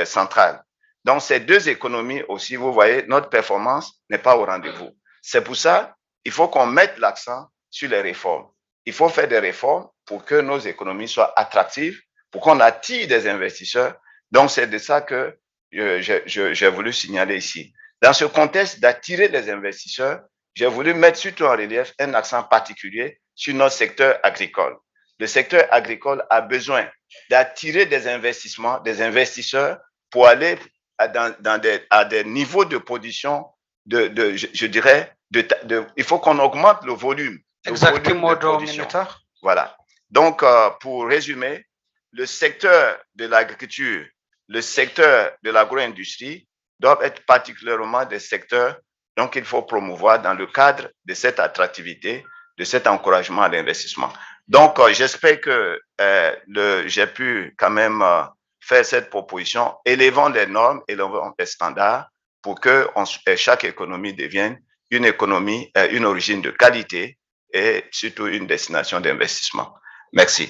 centrale. Donc, ces deux économies aussi, vous voyez, notre performance n'est pas au rendez-vous. C'est pour ça qu'il faut qu'on mette l'accent sur les réformes. Il faut faire des réformes pour que nos économies soient attractives, pour qu'on attire des investisseurs. Donc, c'est de ça que j'ai voulu signaler ici. Dans ce contexte d'attirer des investisseurs, j'ai voulu mettre surtout en relief un accent particulier sur notre secteur agricole. Le secteur agricole a besoin d'attirer des investissements, des investisseurs pour aller à des niveaux de production je dirais, il faut qu'on augmente le volume. Exactement, de production. Voilà. Donc, pour résumer, le secteur de l'agriculture, le secteur de l'agro-industrie doivent être particulièrement des secteurs donc il faut promouvoir dans le cadre de cette attractivité, de cet encouragement à l'investissement. Donc, j'espère que j'ai pu quand même faire cette proposition, élevant les normes, élevant les standards pour que chaque économie devienne une économie, une origine de qualité et surtout une destination d'investissement. Merci.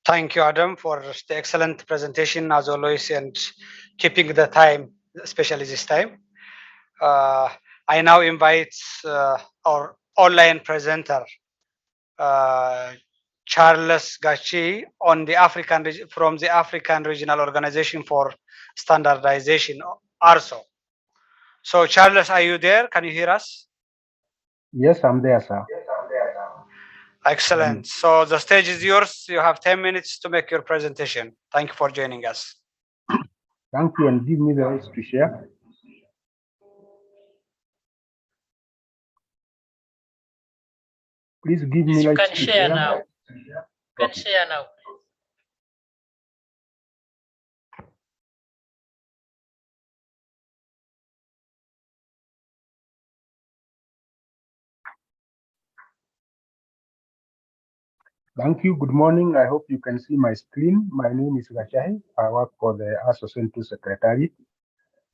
Thank you, Adam, for the excellent presentation as always and keeping the time, especially this time. I now invite our online presenter, Charles Gachi, on the from the African Regional Organization for Standardization, ARSO. So, Charles, are you there? Can you hear us? Yes, I'm there, sir. Excellent. So the stage is yours. You have 10 minutes to make your presentation. Thank you for joining us. Thank you, and give me the rights to share. Please give me rights to share. Now. You can share now. Thank you. Good morning. I hope you can see my screen. My name is Gachahi. I work for the ASO Central Secretariat.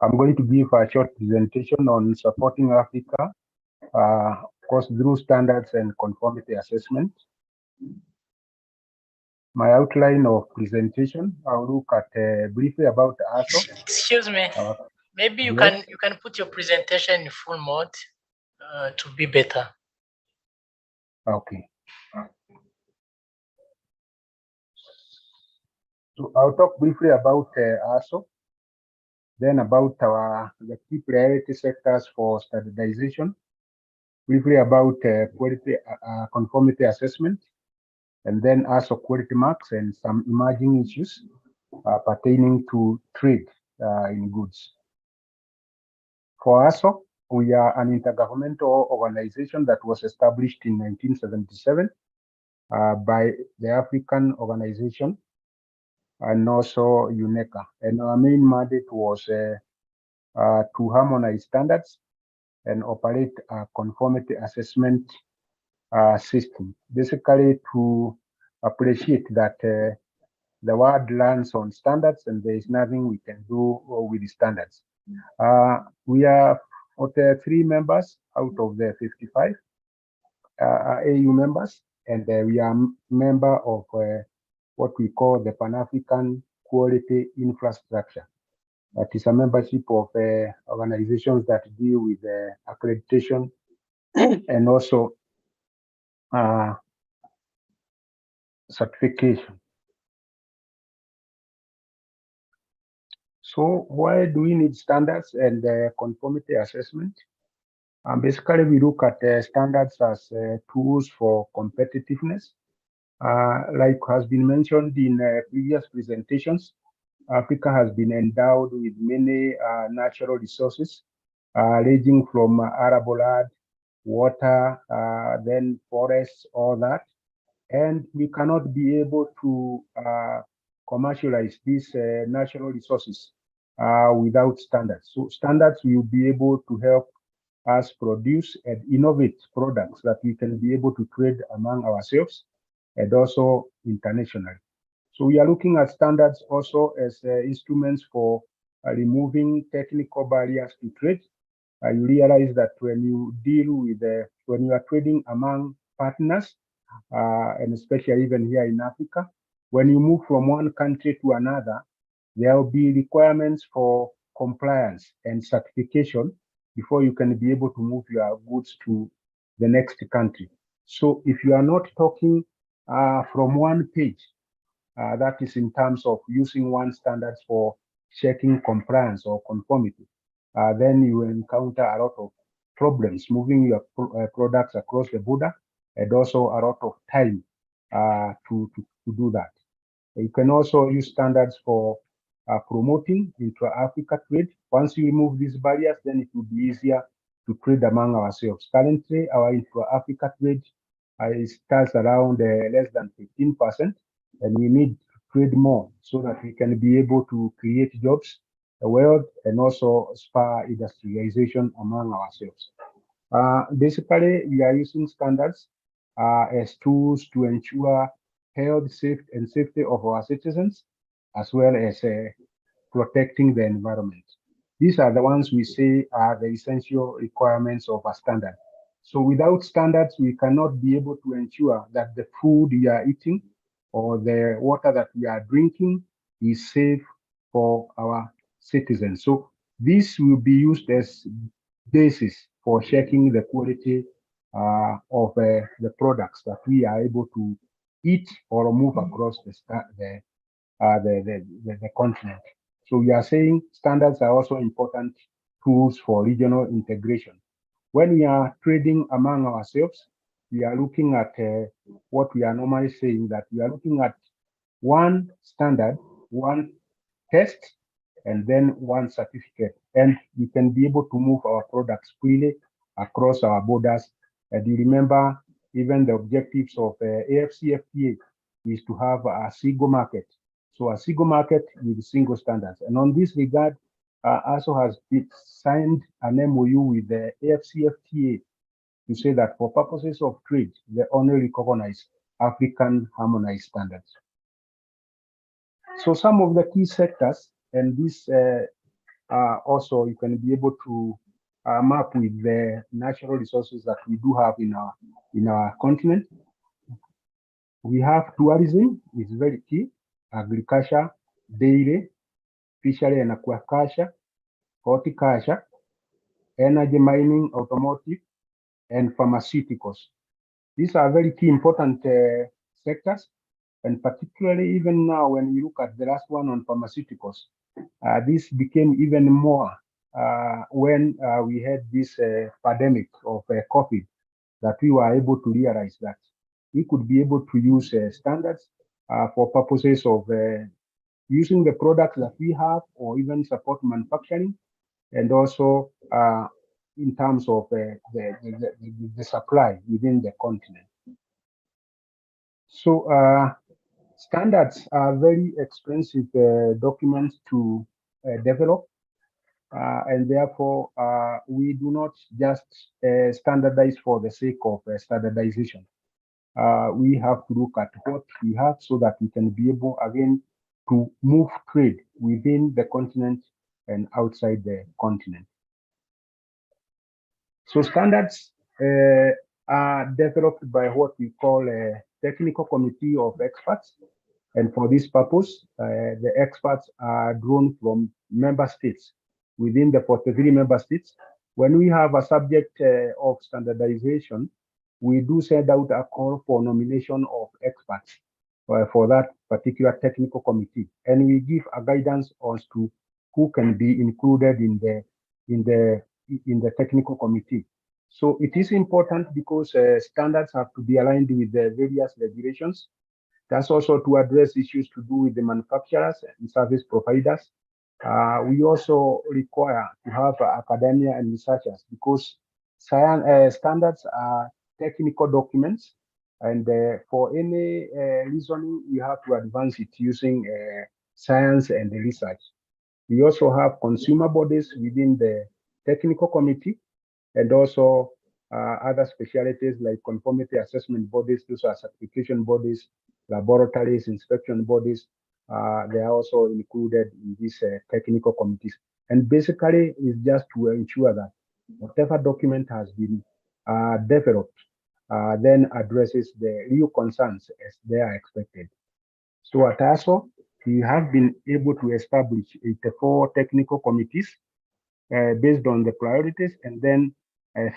I'm going to give a short presentation on supporting Africa, of course, through standards and conformity assessment. My outline of presentation, I'll look at briefly about ASO. Excuse me. Maybe you yes. can put your presentation in full mode to be better. Okay. So I'll talk briefly about ASO, then about the key priority sectors for standardization, briefly about quality conformity assessment, and then ASO quality marks and some emerging issues pertaining to trade in goods. For ASO, we are an intergovernmental organization that was established in 1977 by the African Organization and also UNECA. And our main mandate was to harmonize standards and operate a conformity assessment system, basically to appreciate that the world learns on standards and there is nothing we can do with the standards. We are 43 members out of the 55 AU members, and we are member of what we call the Pan-African Quality Infrastructure. That is a membership of organizations that deal with accreditation and also certification. So why do we need standards and conformity assessment? Basically, we look at standards as tools for competitiveness. Like has been mentioned in previous presentations, Africa has been endowed with many natural resources, ranging from arable land, water, then forests, all that. And we cannot be able to commercialize these natural resources without standards. So standards will be able to help us produce and innovate products that we can be able to trade among ourselves and also internationally. So we are looking at standards also as instruments for removing technical barriers to trade. You realize that when you deal with, when you are trading among partners, and especially even here in Africa, When you move from one country to another, there will be requirements for compliance and certification before you can be able to move your goods to the next country. So if you are not talking from one page, that is in terms of using one standards for checking compliance or conformity, then you encounter a lot of problems moving your products across the border, and also a lot of time to do that. You can also use standards for promoting intra-Africa trade. Once you remove these barriers, then it will be easier to trade among ourselves. Currently, our intra-Africa trade starts around less than 15%, and we need to trade more so that we can be able to create jobs, wealth, and also spur industrialization among ourselves. Basically, we are using standards as tools to ensure health, safety of our citizens, as well as protecting the environment. These are the ones we say are the essential requirements of a standard. So without standards, we cannot be able to ensure that the food we are eating or the water that we are drinking is safe for our citizens. So this will be used as basis for checking the quality of the products that we are able to eat or move across the continent. So we are saying standards are also important tools for regional integration. When we are trading among ourselves, we are looking at what we are normally saying, that we are looking at one standard, one test, and then one certificate. And we can be able to move our products freely across our borders. And you remember, even the objectives of AFCFTA is to have a single market. So a single market with single standards. And on this regard, ASO has signed an MOU with the AFCFTA to say that for purposes of trade, they only recognize African harmonized standards. So some of the key sectors, and this also you can be able to map with the natural resources that we do have in our continent. We have tourism, is very key, agriculture, dairy, fishery and aquaculture, horticulture, energy mining, automotive, and pharmaceuticals. These are very key important sectors, and particularly even now when we look at the last one on pharmaceuticals, this became even more when we had this pandemic of COVID, that we were able to realize that we could be able to use standards for purposes of using the products that we have, or even support manufacturing, and also in terms of the supply within the continent. So standards are very expensive documents to develop, and therefore we do not just standardize for the sake of standardization. We have to look at what we have so that we can be able again to move trade within the continent and outside the continent. So standards are developed by what we call a technical committee of experts. And for this purpose, the experts are drawn from member states. Within the 43 member states, when we have a subject of standardization, we do send out a call for nomination of experts for that particular technical committee. And we give a guidance as to who can be included in the technical committee. So it is important because standards have to be aligned with the various regulations. That's also to address issues to do with the manufacturers and service providers. We also require to have academia and researchers, because standards are technical documents, and for any reasoning, we have to advance it using science and research. We also have consumer bodies within the technical committee, and also other specialties like conformity assessment bodies. Those are certification bodies, laboratories, inspection bodies. They are also included in these technical committees. And basically, it's just to ensure that whatever document has been developed then addresses the real concerns as they are expected. So at ASO, we have been able to establish 84 technical committees based on the priorities, and then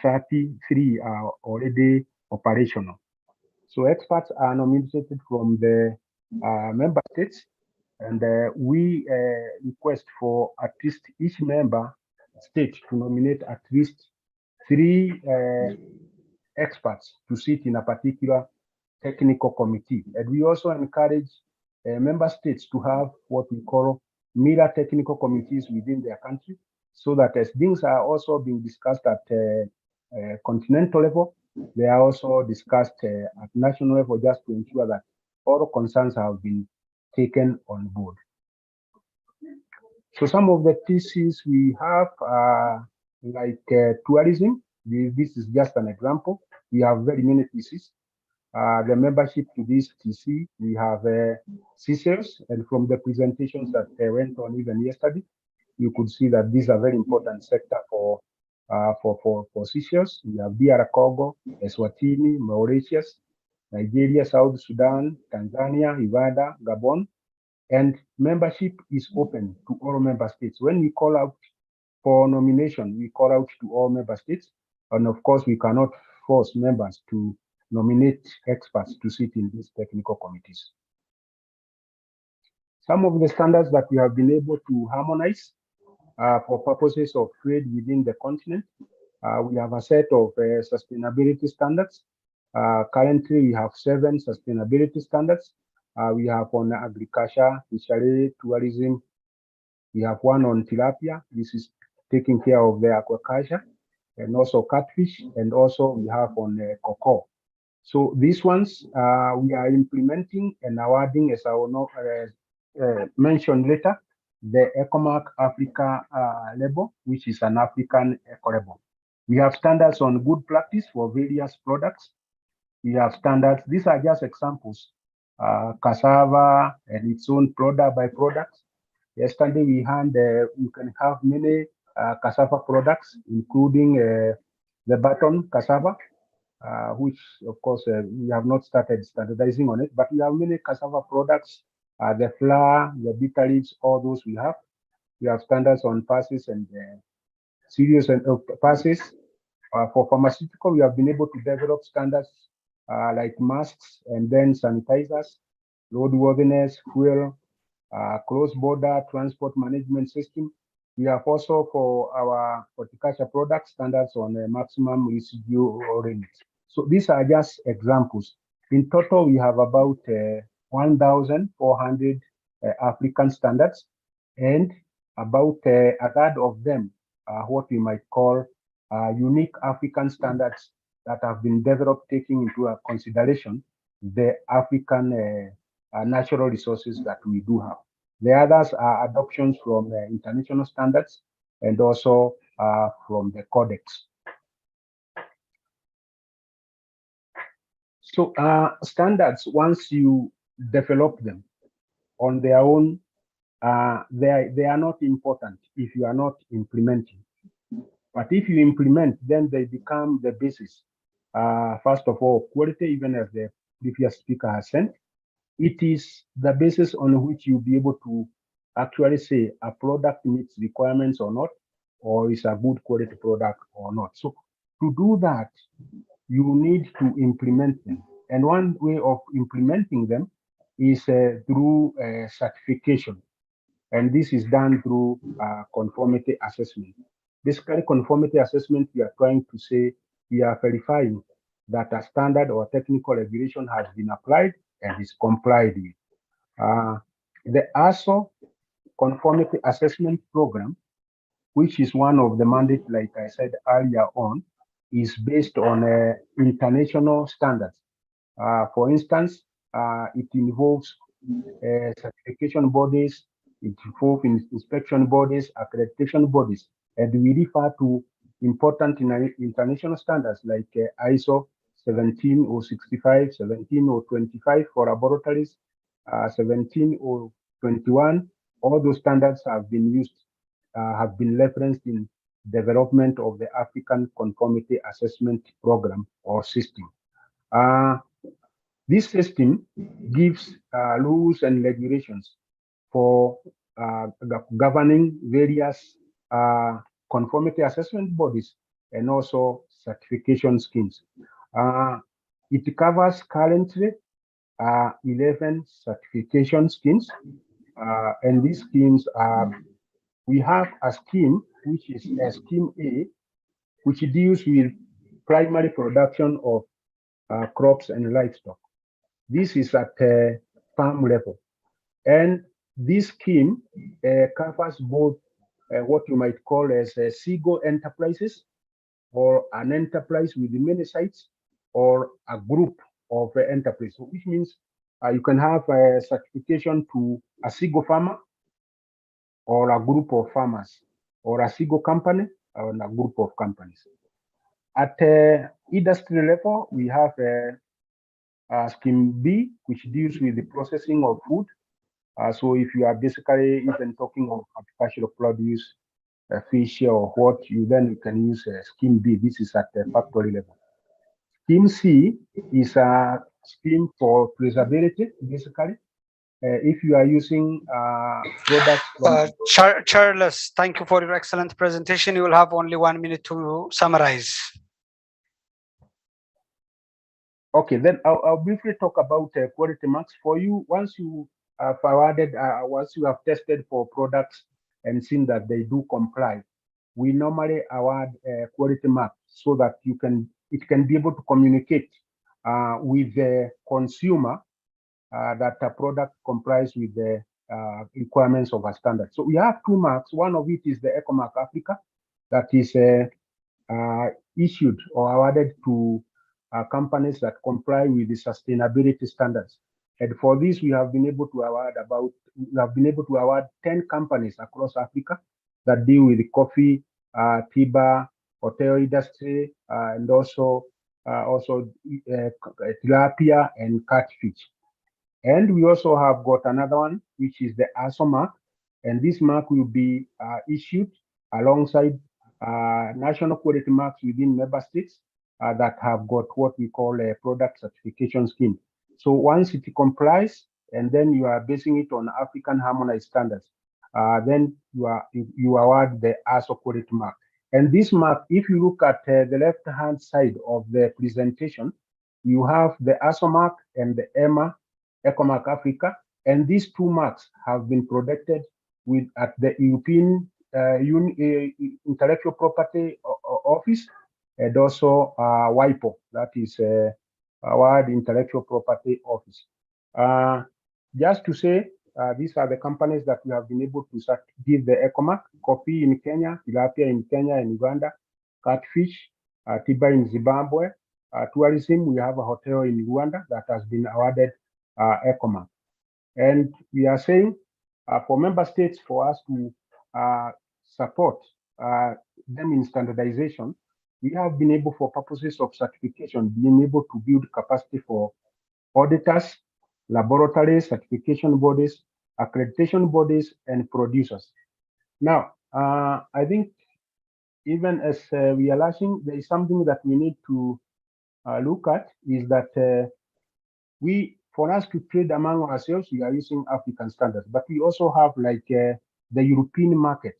33 are already operational. So experts are nominated from the member states, and we request for at least each member state to nominate at least 3 experts to sit in a particular technical committee. And we also encourage member states to have what we call mirror technical committees within their country, so that as things are also being discussed at continental level, they are also discussed at national level, just to ensure that all concerns have been taken on board. So some of the theses we have are like tourism. This is just an example. We have very many theses. The membership to this TC, we have Seychelles, and from the presentations that went on even yesterday, you could see that these are very important sector for Seychelles. We have DR Congo, Eswatini, Mauritius, Nigeria, South Sudan, Tanzania, Uganda, Gabon, and membership is open to all member states. When we call out for nomination, we call out to all member states, and of course, we cannot force members to nominate experts to sit in these technical committees. Some of the standards that we have been able to harmonize for purposes of trade within the continent, we have a set of sustainability standards. Currently, we have 7 sustainability standards. We have on agriculture, fishery, tourism. We have one on tilapia. This is taking care of the aquaculture, and also catfish, and also we have on cocoa. So these ones we are implementing and awarding, as I will mention later, the EcoMark Africa label, which is an African eco label. We have standards on good practice for various products. We have standards. These are just examples. Cassava and its own product by product. Yesterday we had, you can have many cassava products, including the button cassava, which of course we have not started standardizing on it, but we have many cassava products, the flour, the bitter leaves, all those we have. We have standards on passes and serious and passes. For pharmaceutical, we have been able to develop standards like masks and then sanitizers, roadworthiness, fuel, cross-border transport management system. We have also for our horticulture products standards on maximum residual limits. So these are just examples. In total, we have about 1,400 African standards, and about a third of them are what we might call unique African standards that have been developed taking into consideration the African natural resources that we do have. The others are adoptions from international standards and also from the codex. So standards, once you develop them on their own, they are not important if you are not implementing. But if you implement, then they become the basis. First of all, quality, even as the previous speaker has said, it is the basis on which you'll be able to actually say a product meets requirements or not, or is a good quality product or not. So to do that, you need to implement them. And one way of implementing them is through certification. And this is done through conformity assessment. Basically, conformity assessment, we are trying to say we are verifying that a standard or technical regulation has been applied and is complied with. The ASO conformity assessment program, which is one of the mandates, like I said earlier on, is based on international standards. For instance, it involves certification bodies, it involves inspection bodies, accreditation bodies, and we refer to important international standards like ISO 17065, 17025 for laboratories, 17021. All those standards have been used, have been referenced in development of the African Conformity Assessment Program or system. This system gives rules and regulations for governing various conformity assessment bodies and also certification schemes. It covers currently 11 certification schemes, and these schemes we have a scheme which is a scheme A, which deals with primary production of crops and livestock. This is at farm level. And this scheme covers both what you might call as single enterprises, or an enterprise with many sites, or a group of enterprises, which means you can have a certification to a single farmer, or a group of farmers, or a single company, or a group of companies. At industry level, we have scheme B, which deals with the processing of food. So if you are basically even talking of agricultural produce, fish, or what, then you can use scheme B. This is at the factory level. Scheme C is a scheme for traceability, basically. If you are using products from Charles, thank you for your excellent presentation. You will have only 1 minute to summarize. Okay, then I'll briefly talk about quality marks for you. Once you have awarded, once you have tested for products and seen that they do comply, we normally award quality marks so that it can be able to communicate with the consumer that a product complies with the requirements of a standard. So we have 2 marks. One of it is the EcoMark Africa, that is issued or awarded to companies that comply with the sustainability standards. And for this, we have been able to award 10 companies across Africa that deal with the coffee, tea bar, hotel industry, and also tilapia and catfish. And we also have got another one, which is the ASO mark, and this mark will be issued alongside national quality marks within member states that have got what we call a product certification scheme. So once it complies, and then you are basing it on African harmonized standards, then you award the ASO quality mark. And this mark, if you look at the left-hand side of the presentation, you have the ASO mark and the EMA, EcoMark Africa, and these 2 marks have been protected with at the European Intellectual Property Office, and also WIPO, that is World Intellectual Property Office. Just to say, these are the companies that we have been able to give the EcoMark: coffee in Kenya, tilapia in Kenya and Uganda, catfish, tiba in Zimbabwe, tourism. We have a hotel in Rwanda that has been awarded EcoMark. And we are saying for member states, for us to support them in standardization, we have been able, for purposes of certification, being able to build capacity for auditors, laboratories, certification bodies, accreditation bodies, and producers. Now, I think even as we are launching, there is something that we need to look at, is that for us to trade among ourselves, we are using African standards, but we also have like the European market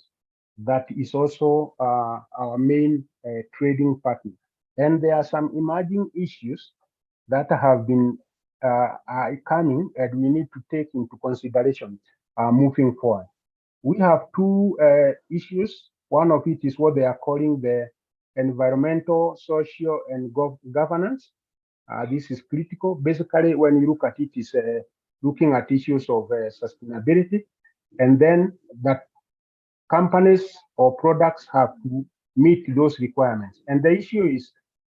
that is also our main trading partner. And there are some emerging issues that have been coming, and we need to take into consideration moving forward. We have 2 issues. One of it is what they are calling the environmental, social, and governance. This is critical. Basically, when you look at it, is looking at issues of sustainability, and then that companies or products have to meet those requirements. And the issue is,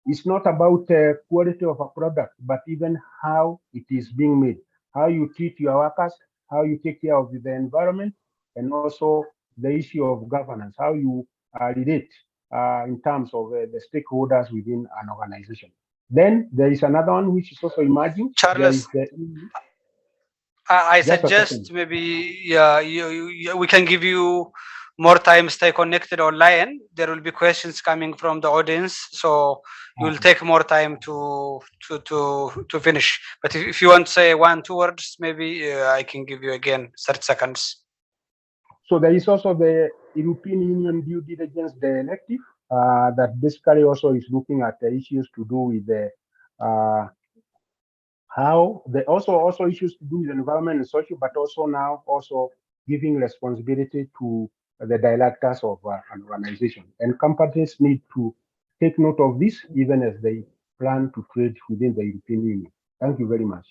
it's not about quality of a product, but even how it is being made, how you treat your workers, how you take care of the environment, and also the issue of governance, how you relate in terms of the stakeholders within an organization. Then there is another one which is also emerging. Charles, I suggest maybe we can give you more time. Stay connected online. There will be questions coming from the audience, so you will take more time to finish. But if you want to say 1-2 words, maybe I can give you again 30 seconds. So there is also the European Union due diligence directive that basically also is looking at the issues to do with the how the also issues to do with the environment and social, but also now also giving responsibility to the directors of an organization. And companies need to take note of this even as they plan to trade within the European Union. Thank you very much.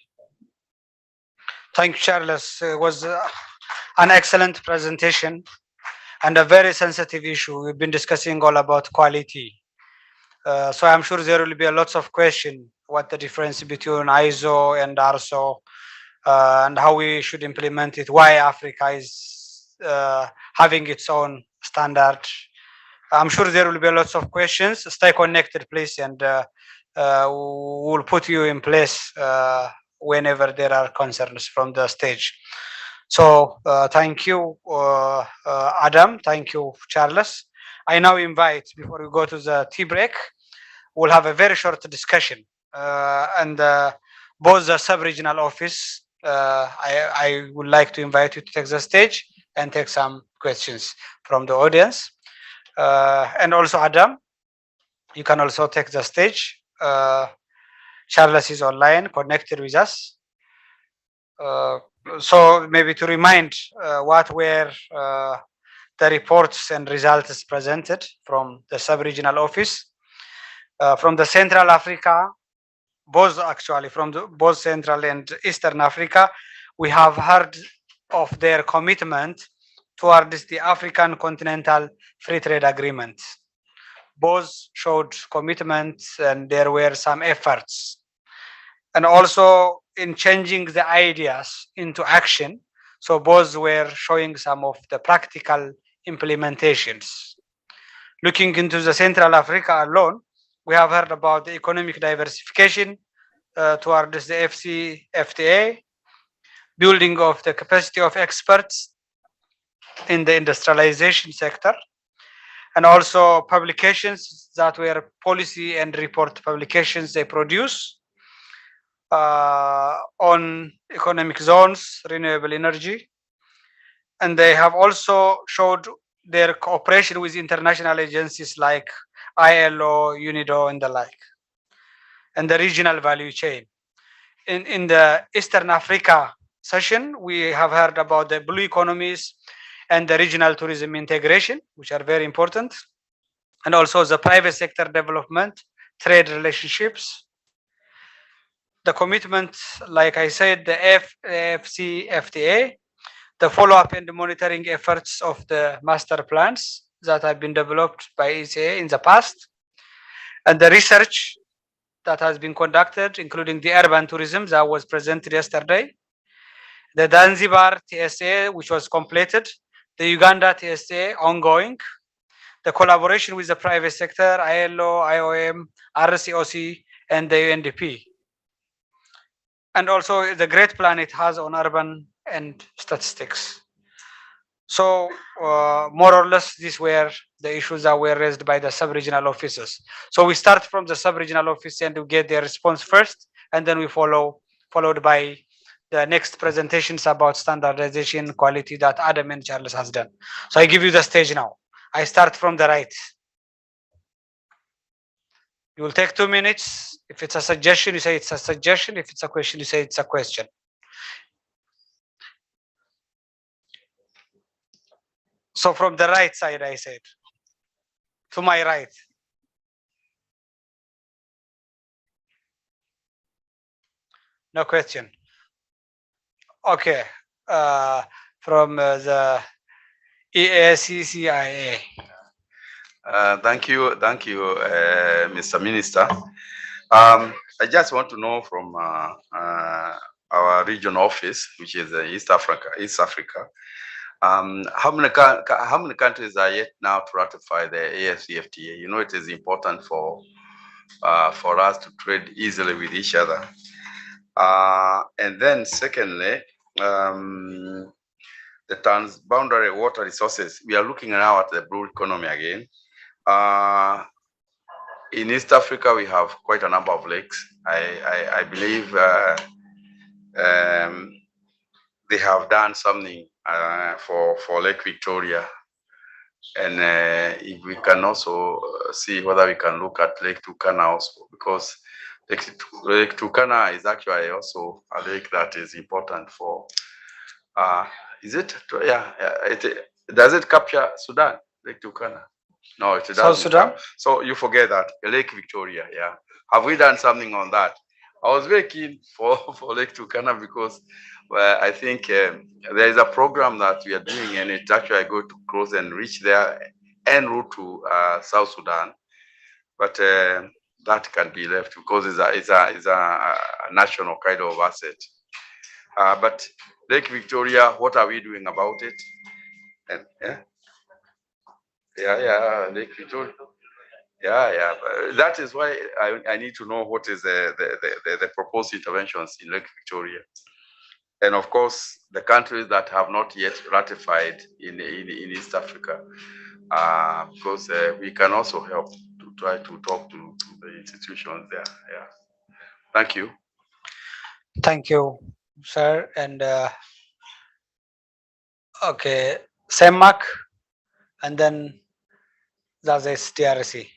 Thank you, Charles. It was an excellent presentation and a very sensitive issue. We've been discussing all about quality. So I'm sure there will be a lots of questions. What the difference between ISO and ARSO, and how we should implement it. Why Africa is having its own standard. I'm sure there will be lots of questions. Stay connected, please, and we'll put you in place whenever there are concerns from the stage. So thank you, Adam. Thank you, Charles. I now invite, before we go to the tea break, we'll have a very short discussion. And both the sub-regional office, I would like to invite you to take the stage and take some questions from the audience. And also Adam, you can also take the stage. Charles is online, connected with us. So maybe to remind what were the reports and results presented from the sub-regional office. From the Central Africa, both actually from both Central and Eastern Africa, we have heard of their commitment towards the African Continental Free Trade Agreement. Both showed commitment and there were some efforts. And also in changing the ideas into action. So both were showing some of the practical implementations. Looking into the Central Africa alone, we have heard about the economic diversification towards the FTA, building of the capacity of experts in the industrialization sector, and also publications that were policy and report publications they produce on economic zones, renewable energy. And they have also showed their cooperation with international agencies like ILO, UNIDO, and the like, and the regional value chain. In the Eastern Africa session, we have heard about the blue economies and the regional tourism integration, which are very important, and also the private sector development, trade relationships, the commitment, like I said, the FTA, the follow-up and the monitoring efforts of the master plans that have been developed by ECA in the past, and the research that has been conducted, including the urban tourism that was presented yesterday, the Zanzibar TSA, which was completed, the Uganda TSA ongoing, the collaboration with the private sector, ILO, IOM, SRO-CA, and the UNDP, and also the great plan it has on urban and statistics. So more or less these were the issues that were raised by the sub-regional officers. So we start from the sub-regional office and we get their response first, and then we followed by the next presentations about standardization quality that Adam and Charles has done. So I give you the stage now. I start from the right. You will take 2 minutes. If it's a suggestion, you say it's a suggestion. If it's a question, you say it's a question. So from the right side, I said. To my right. No question. Okay. From the EACCIA. Thank you, Mr. Minister. I just want to know from our region office, which is East Africa, how many countries are yet now to ratify the AFCFTA? You know, it is important for us to trade easily with each other. And then secondly, the transboundary water resources. We are looking now at the blue economy again. in East Africa, we have quite a number of lakes. I believe they have done something for Lake Victoria. And if we can also see whether we can look at Lake Turkana also, because Lake Turkana is actually also a lake that is important for, is it? Yeah, does it capture Sudan, Lake Turkana? No, it doesn't. South Sudan? So you forget that, Lake Victoria, yeah. Have we done something on that? I was very keen for Lake Turkana because I think there is a program that we are doing, and it actually go to cross and reach there en route to South Sudan. But that can be left because it's a national kind of asset. But Lake Victoria, what are we doing about it? And, yeah, Lake Victoria. Yeah. That is why I need to know what is the proposed interventions in Lake Victoria. And of course, the countries that have not yet ratified in East Africa, because we can also help to try to talk to the institutions there. Yeah. Thank you. Thank you, sir. And okay, Semak, and then Zazes TRC.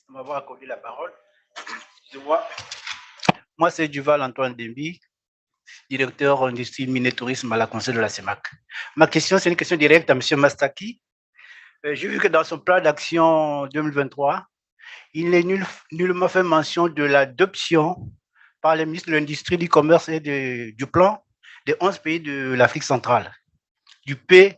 De m'avoir accordé la parole. Moi, c'est Duval Antoine Dembi, directeur industrie mine et tourisme à la conseil de la CEMAC. Ma question, c'est une question directe à M. Mastaki. J'ai vu que dans son plan d'action 2023, il n'est nullement fait mention de l'adoption par les ministres de l'Industrie, du Commerce et du plan des 11 pays de l'Afrique centrale, du PDIDE,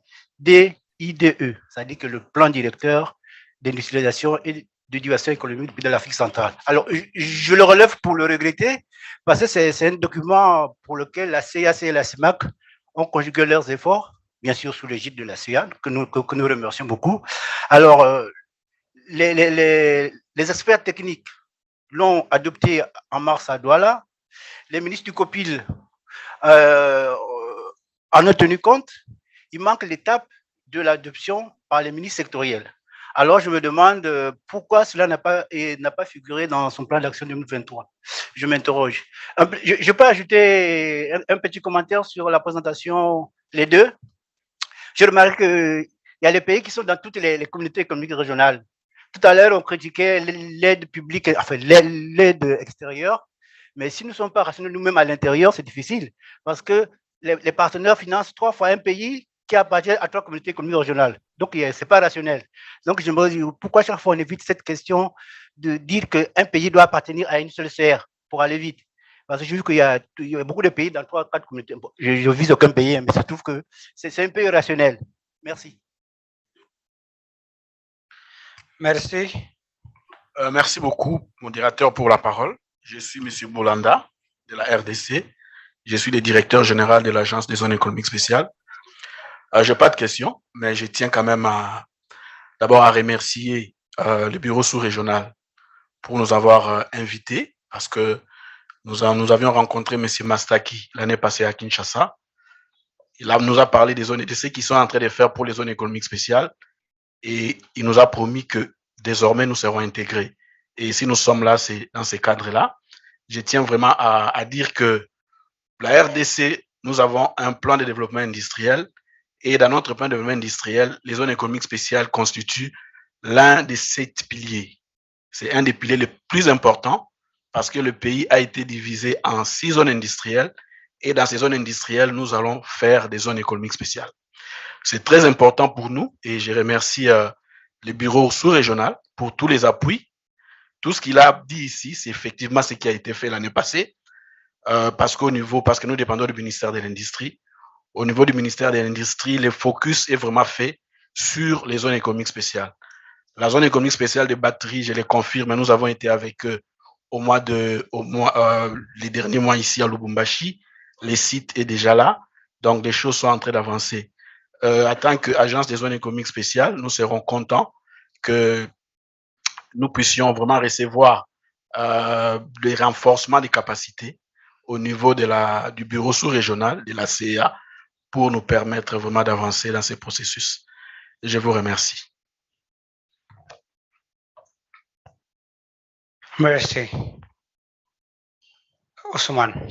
c'est-à-dire que le plan directeur d'industrialisation et de diversification économique de l'Afrique centrale. Alors, je le relève pour le regretter, parce que c'est un document pour lequel la CAC et la CEMAC ont conjugué leurs efforts, bien sûr sous l'égide de la CEA, que nous remercions beaucoup. Alors, les experts techniques l'ont adopté en mars à Douala. Les ministres du COPIL en ont tenu compte. Il manque l'étape de l'adoption par les ministres sectoriels. Alors, je me demande pourquoi cela n'a pas figuré dans son plan d'action 2023. Je m'interroge. Je peux ajouter un petit commentaire sur la présentation, les deux. Je remarque qu'il y a les pays qui sont dans toutes les communautés économiques régionales. Tout à l'heure, on critiquait l'aide publique, enfin l'aide extérieure, mais si nous ne sommes pas rationnels nous-mêmes à l'intérieur, c'est difficile, parce que les partenaires financent 3 fois un pays qui appartient à 3 communautés économiques régionales. Donc, ce n'est pas rationnel. Donc, je me dis, pourquoi chaque fois on évite cette question de dire qu'un pays doit appartenir à une seule serre pour aller vite? Parce que j'ai vu qu'il y a beaucoup de pays dans 3 ou 4 communautés. Je ne vise aucun pays, mais je trouve que c'est un peu irrationnel. Merci. Merci. Merci beaucoup, modérateur, pour la parole. Je suis M. Boulanda, de la RDC. Je suis le directeur général de l'Agence des zones économiques spéciales. Je n'ai pas de questions, mais je tiens quand même d'abord à remercier le bureau sous-régional pour nous avoir invités, parce que nous avions rencontré M. Mastaki l'année passée à Kinshasa. Il nous a parlé des zones, de ce qu'ils sont en train de faire pour les zones économiques spéciales, et il nous a promis que désormais nous serons intégrés. Et si nous sommes là, c'est dans ces cadres-là. Je tiens vraiment à dire que la RDC, nous avons un plan de développement industriel, et dans notre plan de développement industriel, les zones économiques spéciales constituent l'un des 7 piliers. C'est un des piliers les plus importants parce que le pays a été divisé en 6 zones industrielles, et dans ces zones industrielles, nous allons faire des zones économiques spéciales. C'est très important pour nous, et je remercie le bureau sous-régional pour tous les appuis. Tout ce qu'il a dit ici, c'est effectivement ce qui a été fait l'année passée, parce que nous dépendons du ministère de l'Industrie. Au niveau du ministère de l'Industrie, le focus est vraiment fait sur les zones économiques spéciales. La zone économique spéciale de batterie, je le confirme, nous avons été avec eux les derniers mois ici à Lubumbashi. Les sites est déjà là, donc les choses sont en train d'avancer. En tant qu'agence des zones économiques spéciales, nous serons contents que nous puissions vraiment recevoir des renforcements des capacités au niveau du bureau sous-régional de la CEA pour nous permettre vraiment d'avancer dans ces processus. Je vous remercie. Merci. Ousmane.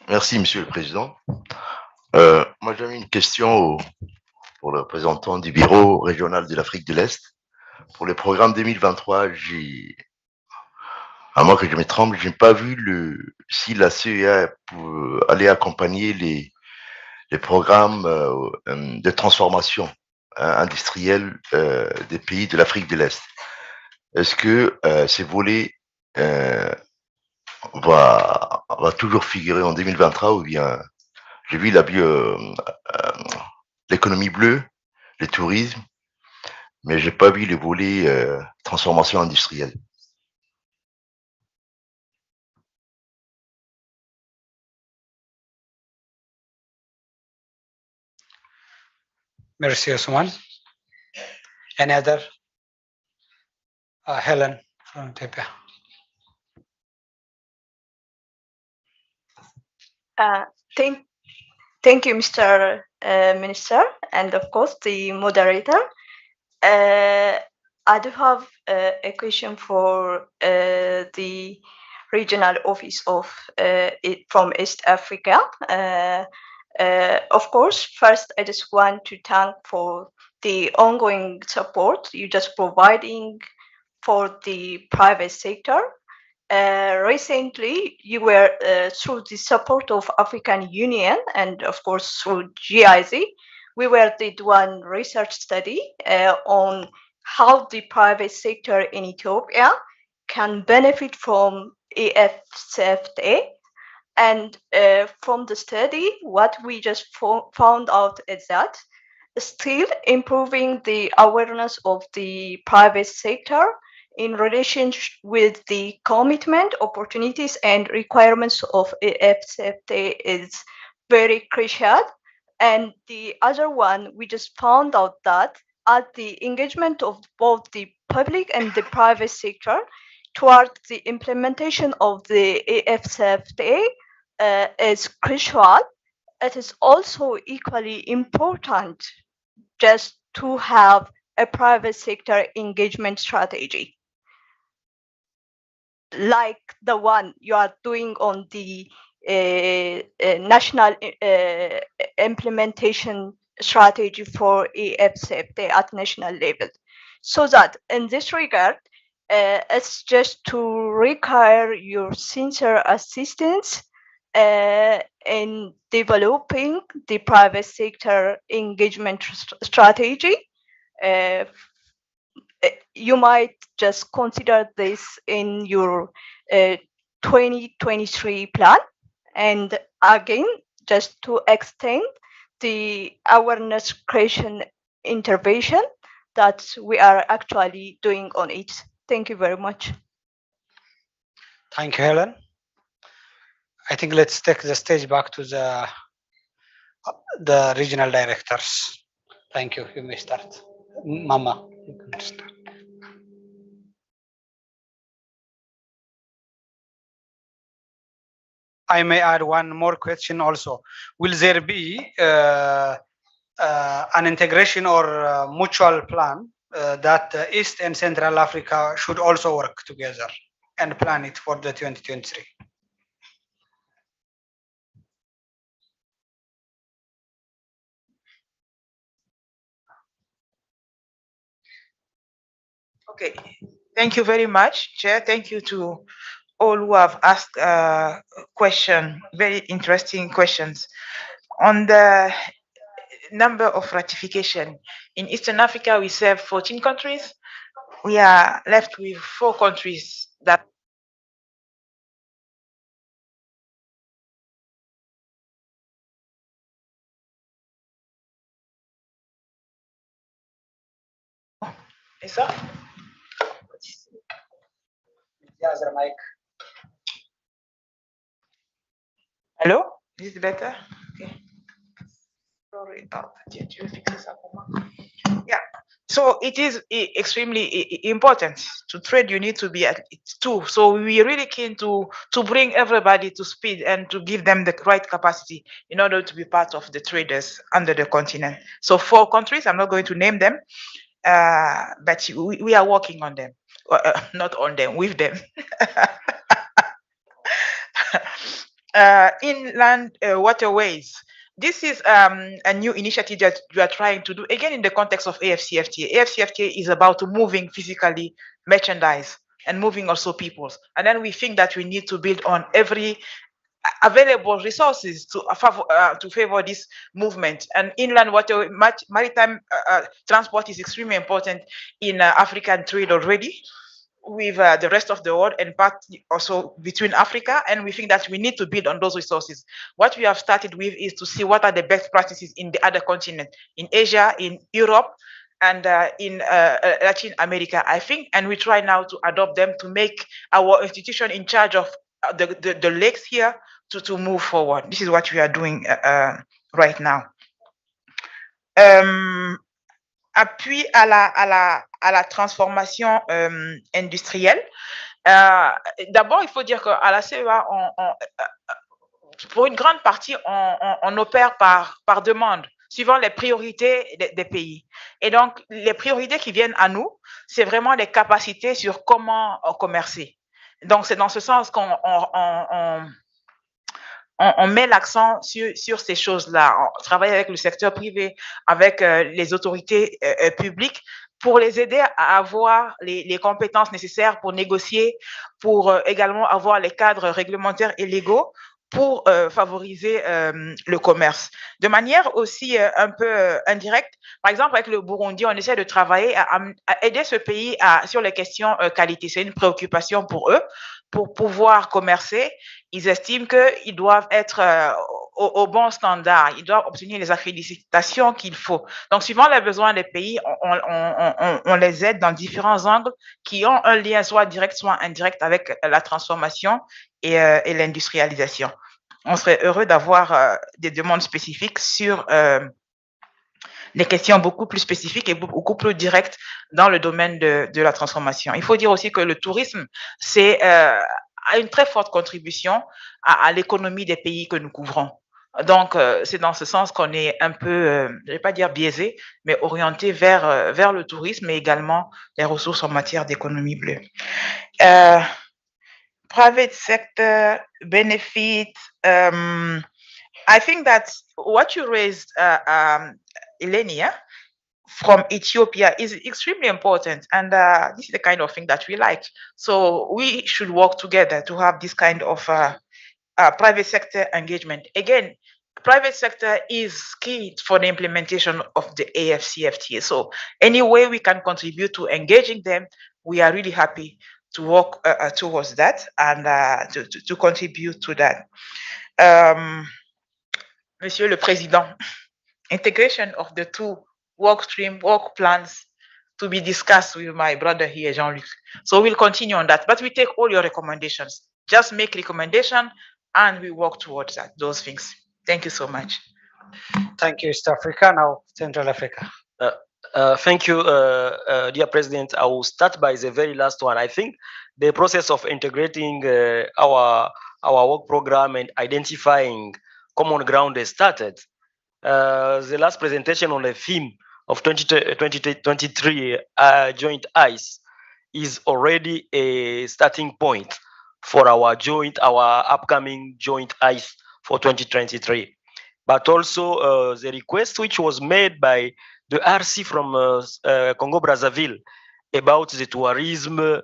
Merci, Monsieur le Président. Moi, j'avais une question pour le représentant du Bureau régional de l'Afrique de l'Est. Pour le programme 2023, à moins que je me trompe, je n'ai pas vu si la CEA allait accompagner les programmes de transformation industrielle des pays de l'Afrique de l'Est. Est-ce que ces volets va toujours figurer en 2023 ou bien j'ai vu l'économie bleue, le tourisme, mais j'ai pas vu le volet transformation industrielle. Merci, Ousmane. Any other? Helen from Ethiopia. Thank you, Mr. Minister, and of course the moderator. I do have a question for the regional office of from East Africa. Of course, first I just want to thank for the ongoing support you just providing for the private sector. Recently, you were through the support of African Union and of course through GIZ, we were did one research study on how the private sector in Ethiopia can benefit from EFCFTA. And from the study, what we just found out is that still improving the awareness of the private sector in relation with the commitment, opportunities, and requirements of EFCFTA is very crucial. And the other one, we just found out that at the engagement of both the public and the private sector towards the implementation of the EFCFTA is crucial. It is also equally important just to have a private sector engagement strategy like the one you are doing on the national implementation strategy for EFCFTA at national level. So that in this regard, it's just to require your sincere assistance in developing the private sector engagement strategy. You might just consider this in your 2023 plan. And again, just to extend the awareness creation intervention that we are actually doing on it. Thank you very much. Thank you, Helen. I think let's take the stage back to the regional directors. Thank you. You may start. Mama, you can start. I may add one more question also. Will there be an integration or mutual plan that East and Central Africa should also work together and plan it for the 2023? Okay, thank you very much, Chair. Thank you to all who have asked question, very interesting questions. On the number of ratification, in Eastern Africa, we serve 14 countries. We are left with 4 countries that is that? Yes, Mike. Hello? Is it better? Okay. Sorry about that. You fix this up. Yeah. So it is extremely important. To trade, you need to be at 2. So we're really keen to bring everybody to speed and to give them the right capacity in order to be part of the traders under the continent. So 4 countries, I'm not going to name them. but we are working on them, not on them, with them. Inland waterways. This is a new initiative that we are trying to do, again, in the context of AFCFTA. AFCFTA is about moving physically merchandise and moving also peoples. And then we think that we need to build on every available resources to favor this movement. And inland water, maritime transport is extremely important in African trade already, with the rest of the world, and part also between Africa. And we think that we need to build on those resources. What we have started with is to see what are the best practices in the other continent, in Asia, in Europe, and in Latin America, I think. And we try now to adopt them to make our institution in charge of the lakes here to move forward. This is what we are doing right now. Appui à la transformation industrielle. D'abord, il faut dire qu'à la CEA, pour une grande partie, on opère par demande, suivant les priorités des pays. Et donc, les priorités qui viennent à nous, c'est vraiment les capacités sur comment commercer. Donc, c'est dans ce sens qu'on met l'accent sur ces choses-là. On travaille avec le secteur privé, avec les autorités publiques, pour les aider à avoir les compétences nécessaires pour négocier, pour également avoir les cadres réglementaires et légaux pour favoriser le commerce. De manière aussi un peu indirecte, par exemple avec le Burundi, on essaie de travailler à aider ce pays sur les questions qualité. C'est une préoccupation pour eux. Pour pouvoir commercer, ils estiment qu'ils doivent être au bon standard, ils doivent obtenir les accréditations qu'il faut. Donc, suivant les besoins des pays, on les aide dans différents angles qui ont un lien soit direct, soit indirect avec la transformation et l'industrialisation. On serait heureux d'avoir des demandes spécifiques sur des questions beaucoup plus spécifiques et beaucoup plus directes dans le domaine de la transformation. Il faut dire aussi que le tourisme, c'est a une très forte contribution à l'économie des pays que nous couvrons. Donc, c'est dans ce sens qu'on est un peu, je ne vais pas dire biaisé, mais orienté vers le tourisme et également les ressources en matière d'économie bleue. Private sector benefit. I think that what you raised, Elenia, from Ethiopia is extremely important. And this is the kind of thing that we like. So we should work together to have this kind of private sector engagement. Again, private sector is key for the implementation of the AFCFTA. So any way we can contribute to engaging them, we are really happy to work towards that and to contribute to that. Monsieur le Président, integration of the two work plans to be discussed with my brother here, Jean-Luc. So we'll continue on that, but we take all your recommendations. Just make recommendation and we work towards that, those things. Thank you so much. Thank you, East Africa. Now, Central Africa. Thank you, dear President. I will start by the very last one. I think the process of integrating our work program and identifying common ground has started. The last presentation on the theme of 2023 joint ICE is already a starting point for our upcoming joint ICE for 2023. But also the request which was made by the RC from Congo-Brazzaville about the tourism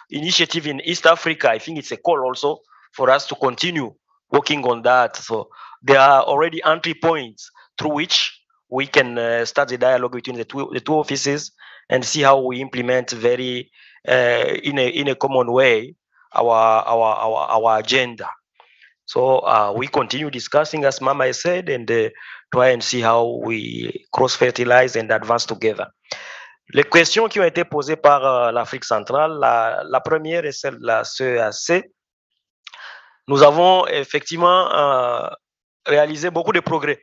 initiative in East Africa, I think it's a call also for us to continue working on that. So there are already entry points through which we can start the dialogue between the two offices and see how we implement very in a common way our agenda. So we continue discussing, as Mama has said, and try and see how we cross-fertilize and advance together. Les questions qui ont été posées par l'Afrique centrale, la première est celle de la CEAC. Nous avons effectivement réalisé beaucoup de progrès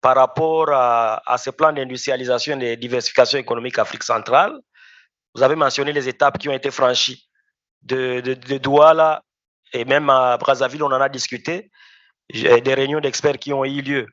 par rapport à ce plan d'industrialisation et de diversification économique Afrique centrale. Vous avez mentionné les étapes qui ont été franchies de Douala et même à Brazzaville, on en a discuté, des réunions d'experts qui ont eu lieu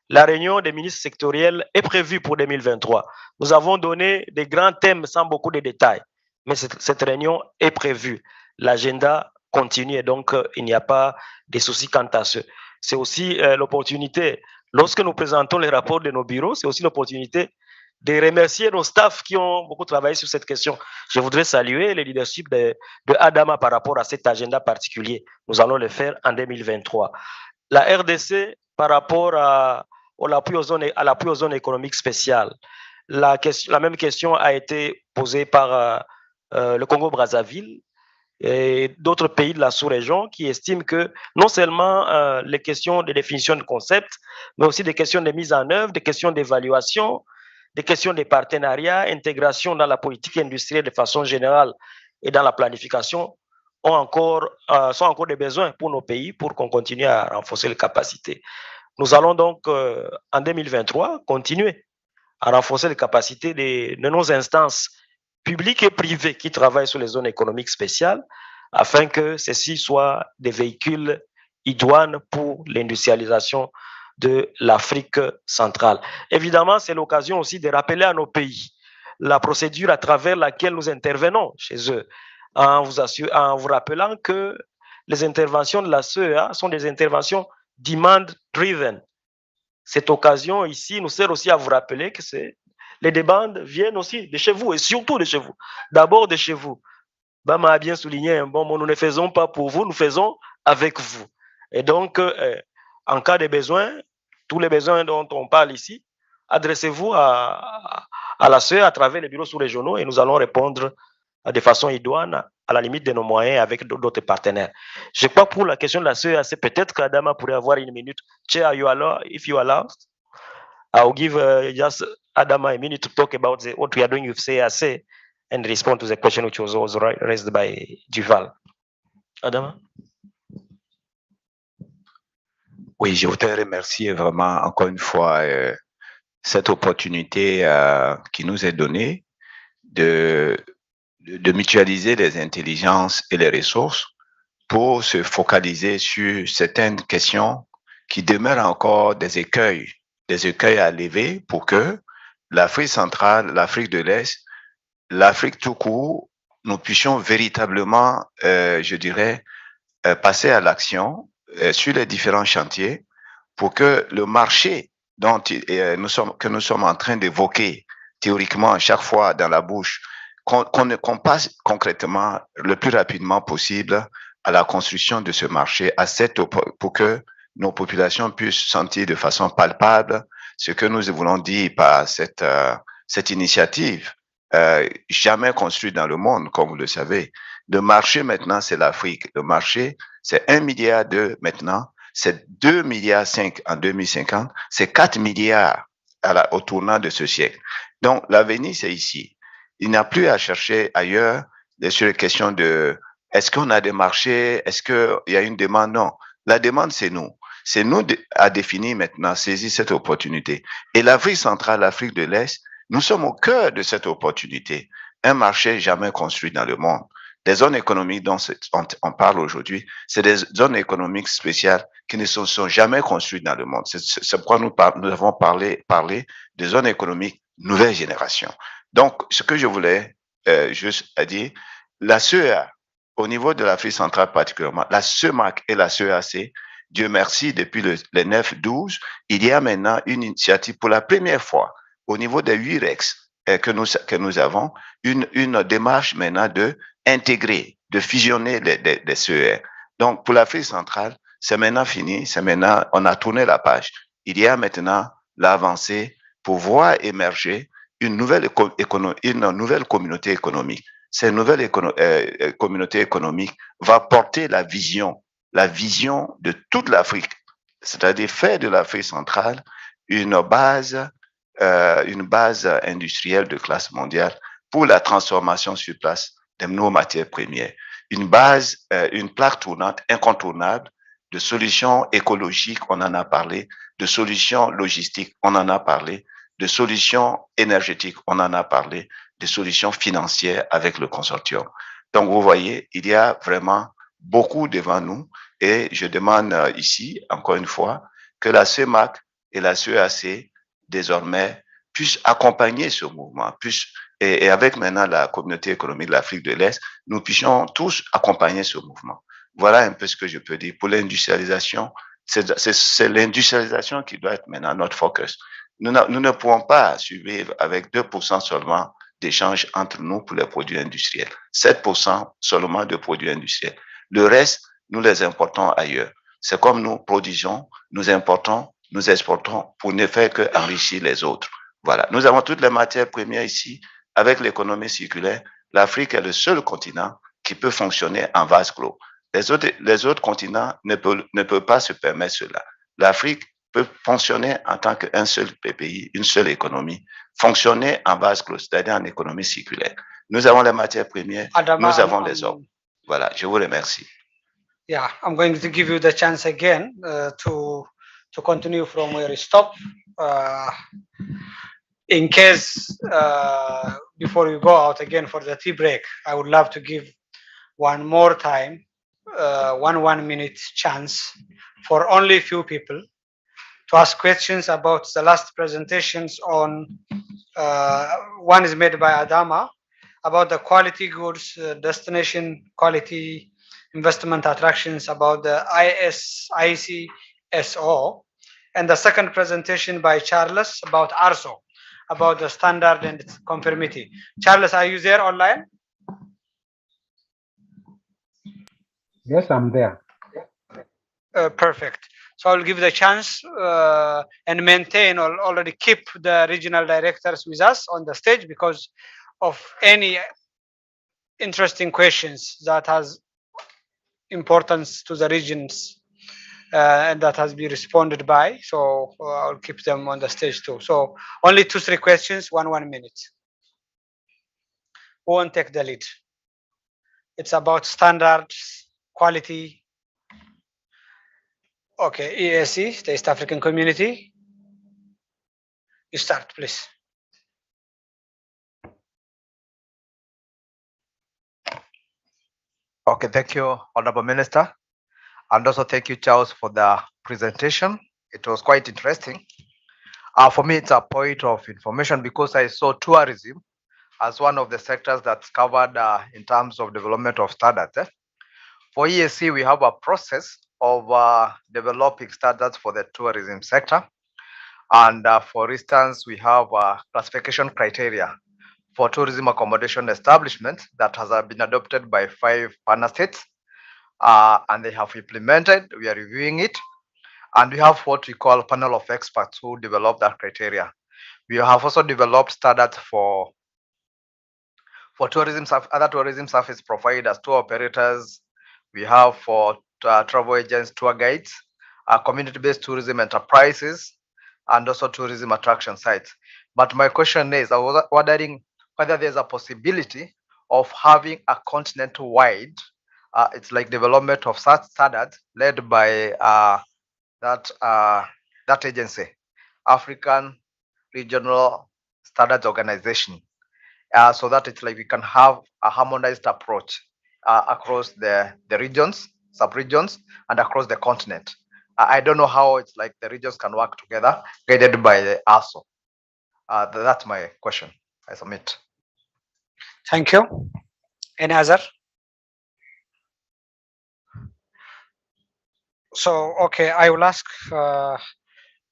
la réunion des ministres sectoriels est prévue pour 2023. Nous avons donné des grands thèmes sans beaucoup de détails, mais cette réunion est prévue. L'agenda continue et donc il n'y a pas de soucis quant à ce. C'est aussi l'opportunité, lorsque nous présentons les rapports de nos bureaux, c'est aussi l'opportunité de remercier nos staffs qui ont beaucoup travaillé sur cette question. Je voudrais saluer le leadership de Adama par rapport à cet agenda particulier. Nous allons le faire en 2023. La RDC, par rapport à l'appui aux zones économiques spéciales, la même question a été posée par le Congo-Brazzaville et d'autres pays de la sous-région qui estiment que non seulement les questions de définition de concept, mais aussi des questions de mise en œuvre, des questions d'évaluation, des questions de partenariat, intégration dans la politique industrielle de façon générale et dans la planification sont encore des besoins pour nos pays pour qu'on continue à renforcer les capacités. Nous allons donc en 2023 continuer à renforcer les capacités de nos instances publiques et privées qui travaillent sur les zones économiques spéciales afin que ceci soient des véhicules idoines pour l'industrialisation de l'Afrique centrale. Évidemment, c'est l'occasion aussi de rappeler à nos pays la procédure à travers laquelle nous intervenons chez eux, en vous rappelant que les interventions de la SRO-EA sont des interventions demand-driven. Cette occasion ici nous sert aussi à vous rappeler que les demandes viennent aussi de chez vous et surtout de chez vous. D'abord de chez vous. Bama a bien souligné un bon mot, nous ne faisons pas pour vous, nous faisons avec vous. Et donc, en cas de besoin, tous les besoins dont on parle ici, adressez-vous à la SRO à travers les bureaux sous-régionaux et nous allons répondre de façon idoine à la limite de nos moyens avec d'autres partenaires. Je crois que pour la question de la SRO, c'est peut-être qu'Adama pourrait avoir une minute. Chair, if you allow, I'll give just Adama a minute to talk about what we are doing with SRO-CA and respond to the question which was also raised by Duval. Adama? Oui, je voudrais remercier vraiment encore une fois cette opportunité qui nous est donnée de mutualiser les intelligences et les ressources pour se focaliser sur certaines questions qui demeurent encore des écueils à lever pour que l'Afrique centrale, l'Afrique de l'Est, l'Afrique tout court, nous puissions véritablement, je dirais, passer à l'action sur les différents chantiers pour que le marché que nous sommes en train d'évoquer théoriquement à chaque fois dans la bouche, qu'on passe concrètement le plus rapidement possible à la construction de ce marché, pour que nos populations puissent sentir de façon palpable ce que nous voulons dire par cette initiative jamais construite dans le monde, comme vous le savez. Le marché maintenant, c'est l'Afrique. Le marché, c'est 1,2 milliard maintenant, c'est 2,5 milliards en 2050, c'est 4 milliards au tournant de ce siècle. Donc, l'avenir, c'est ici. Il n'y a plus à chercher ailleurs sur les questions de est-ce qu'on a des marchés, est-ce qu'il y a une demande? Non. La demande, c'est nous. C'est nous à définir maintenant, saisir cette opportunité. Et l'Afrique centrale, l'Afrique de l'Est, nous sommes au cœur de cette opportunité. Un marché jamais construit dans le monde. Les zones économiques dont on parle aujourd'hui, c'est des zones économiques spéciales qui ne sont jamais construites dans le monde. C'est pourquoi nous avons parlé de zones économiques nouvelle génération. Donc, ce que je voulais juste dire, la SRO-EA, au niveau de l'Afrique centrale particulièrement, la SEMAC et la SRO-AC, Dieu merci, depuis le 9-12, il y a maintenant une initiative pour la première fois au niveau des 8 REX que nous avons, une démarche maintenant de intégrer, de fusionner les SRO-EA. Donc, pour l'Afrique centrale, c'est maintenant fini, on a tourné la page. Il y a maintenant l'avancée pour voir émerger une nouvelle communauté économique. Cette nouvelle communauté économique va porter la vision de toute l'Afrique, c'est-à-dire faire de l'Afrique centrale une base industrielle de classe mondiale pour la transformation sur place de nos matières premières. Une plaque tournante incontournable de solutions écologiques, on en a parlé, de solutions logistiques, on en a parlé, de solutions énergétiques, on en a parlé, de solutions financières avec le consortium. Donc, vous voyez, il y a vraiment beaucoup devant nous et je demande ici, encore une fois, que la CEMAC et la SRO-CA, désormais, puissent accompagner ce mouvement, et avec maintenant la communauté économique de l'Afrique de l'Est, nous puissions tous accompagner ce mouvement. Voilà un peu ce que je peux dire. Pour l'industrialisation, c'est l'industrialisation qui doit être maintenant notre focus. Nous ne pouvons pas survivre avec 2% seulement d'échanges entre nous pour les produits industriels. 7% seulement de produits industriels. Le reste, nous les importons ailleurs. C'est comme nous produisons, nous importons, nous exportons pour ne faire qu'enrichir les autres. Voilà. Nous avons toutes les matières premières ici. Avec l'économie circulaire, l'Afrique est le seul continent qui peut fonctionner en vase clos. Les autres continents ne peuvent pas se permettre cela. L'Afrique peut fonctionner en tant qu'un seul pays, une seule économie, fonctionner en vase clos, c'est-à-dire en économie circulaire. Nous avons les matières premières, nous avons les hommes. Voilà, je vous remercie. Yeah, I'm going to give you the chance again to continue from where you stop. In case before you go out again for the tea break, I would love to give one more time, 1 minute chance for only few people to ask questions about the last presentations on, one is made by Adama about the quality goods, destination quality investment attractions about the ICSO, and the second presentation by Charles about ARSO, about the standard and conformity. Charles, are you there online? Yes, I'm there. Perfect. So I'll give the chance and maintain or already keep the regional directors with us on the stage because of any interesting questions that has importance to the regions and that has been responded by. So I'll keep them on the stage too. So only 2-3 questions, 1 minute. Who won't take the lead? It's about standards, quality. Okay, EAC, the East African Community. You start, please. Okay, thank you, Honorable Minister. And also thank you, Charles, for the presentation. It was quite interesting. For me, it's a point of information because I saw tourism as one of the sectors that's covered in terms of development of standards. For EAC, we have a process of developing standards for the tourism sector. And for instance, we have classification criteria for tourism accommodation establishment that has been adopted by 5 partner states. And they have implemented, we are reviewing it. And we have what we call panel of experts who develop that criteria. We have also developed standards for tourism, other tourism service providers, tour operators. We have for travel agents, tour guides, community-based tourism enterprises, and also tourism attraction sites. But my question is, I was wondering whether there's a possibility of having a continent-wide, it's like development of such standards led by that agency, African Regional Standards Organization, so that it's like we can have a harmonized approach across the regions, sub-regions, and across the continent. I don't know how it's like the regions can work together, guided by the ASO. That's my question. I submit. Thank you. Any other? So, okay, I will ask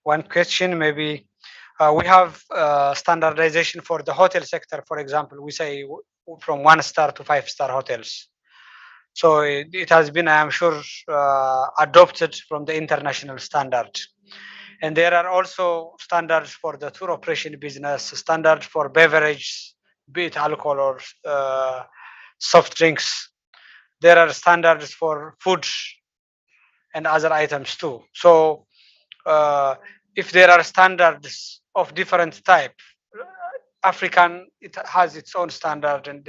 one question. Maybe we have standardization for the hotel sector, for example. We say from 1-star to 5-star hotels. So it has been, I am sure, adopted from the international standard. And there are also standards for the tour operation business, standards for beverage, be it alcohol or soft drinks. There are standards for food and other items too. So if there are standards of different type, African, it has its own standard, and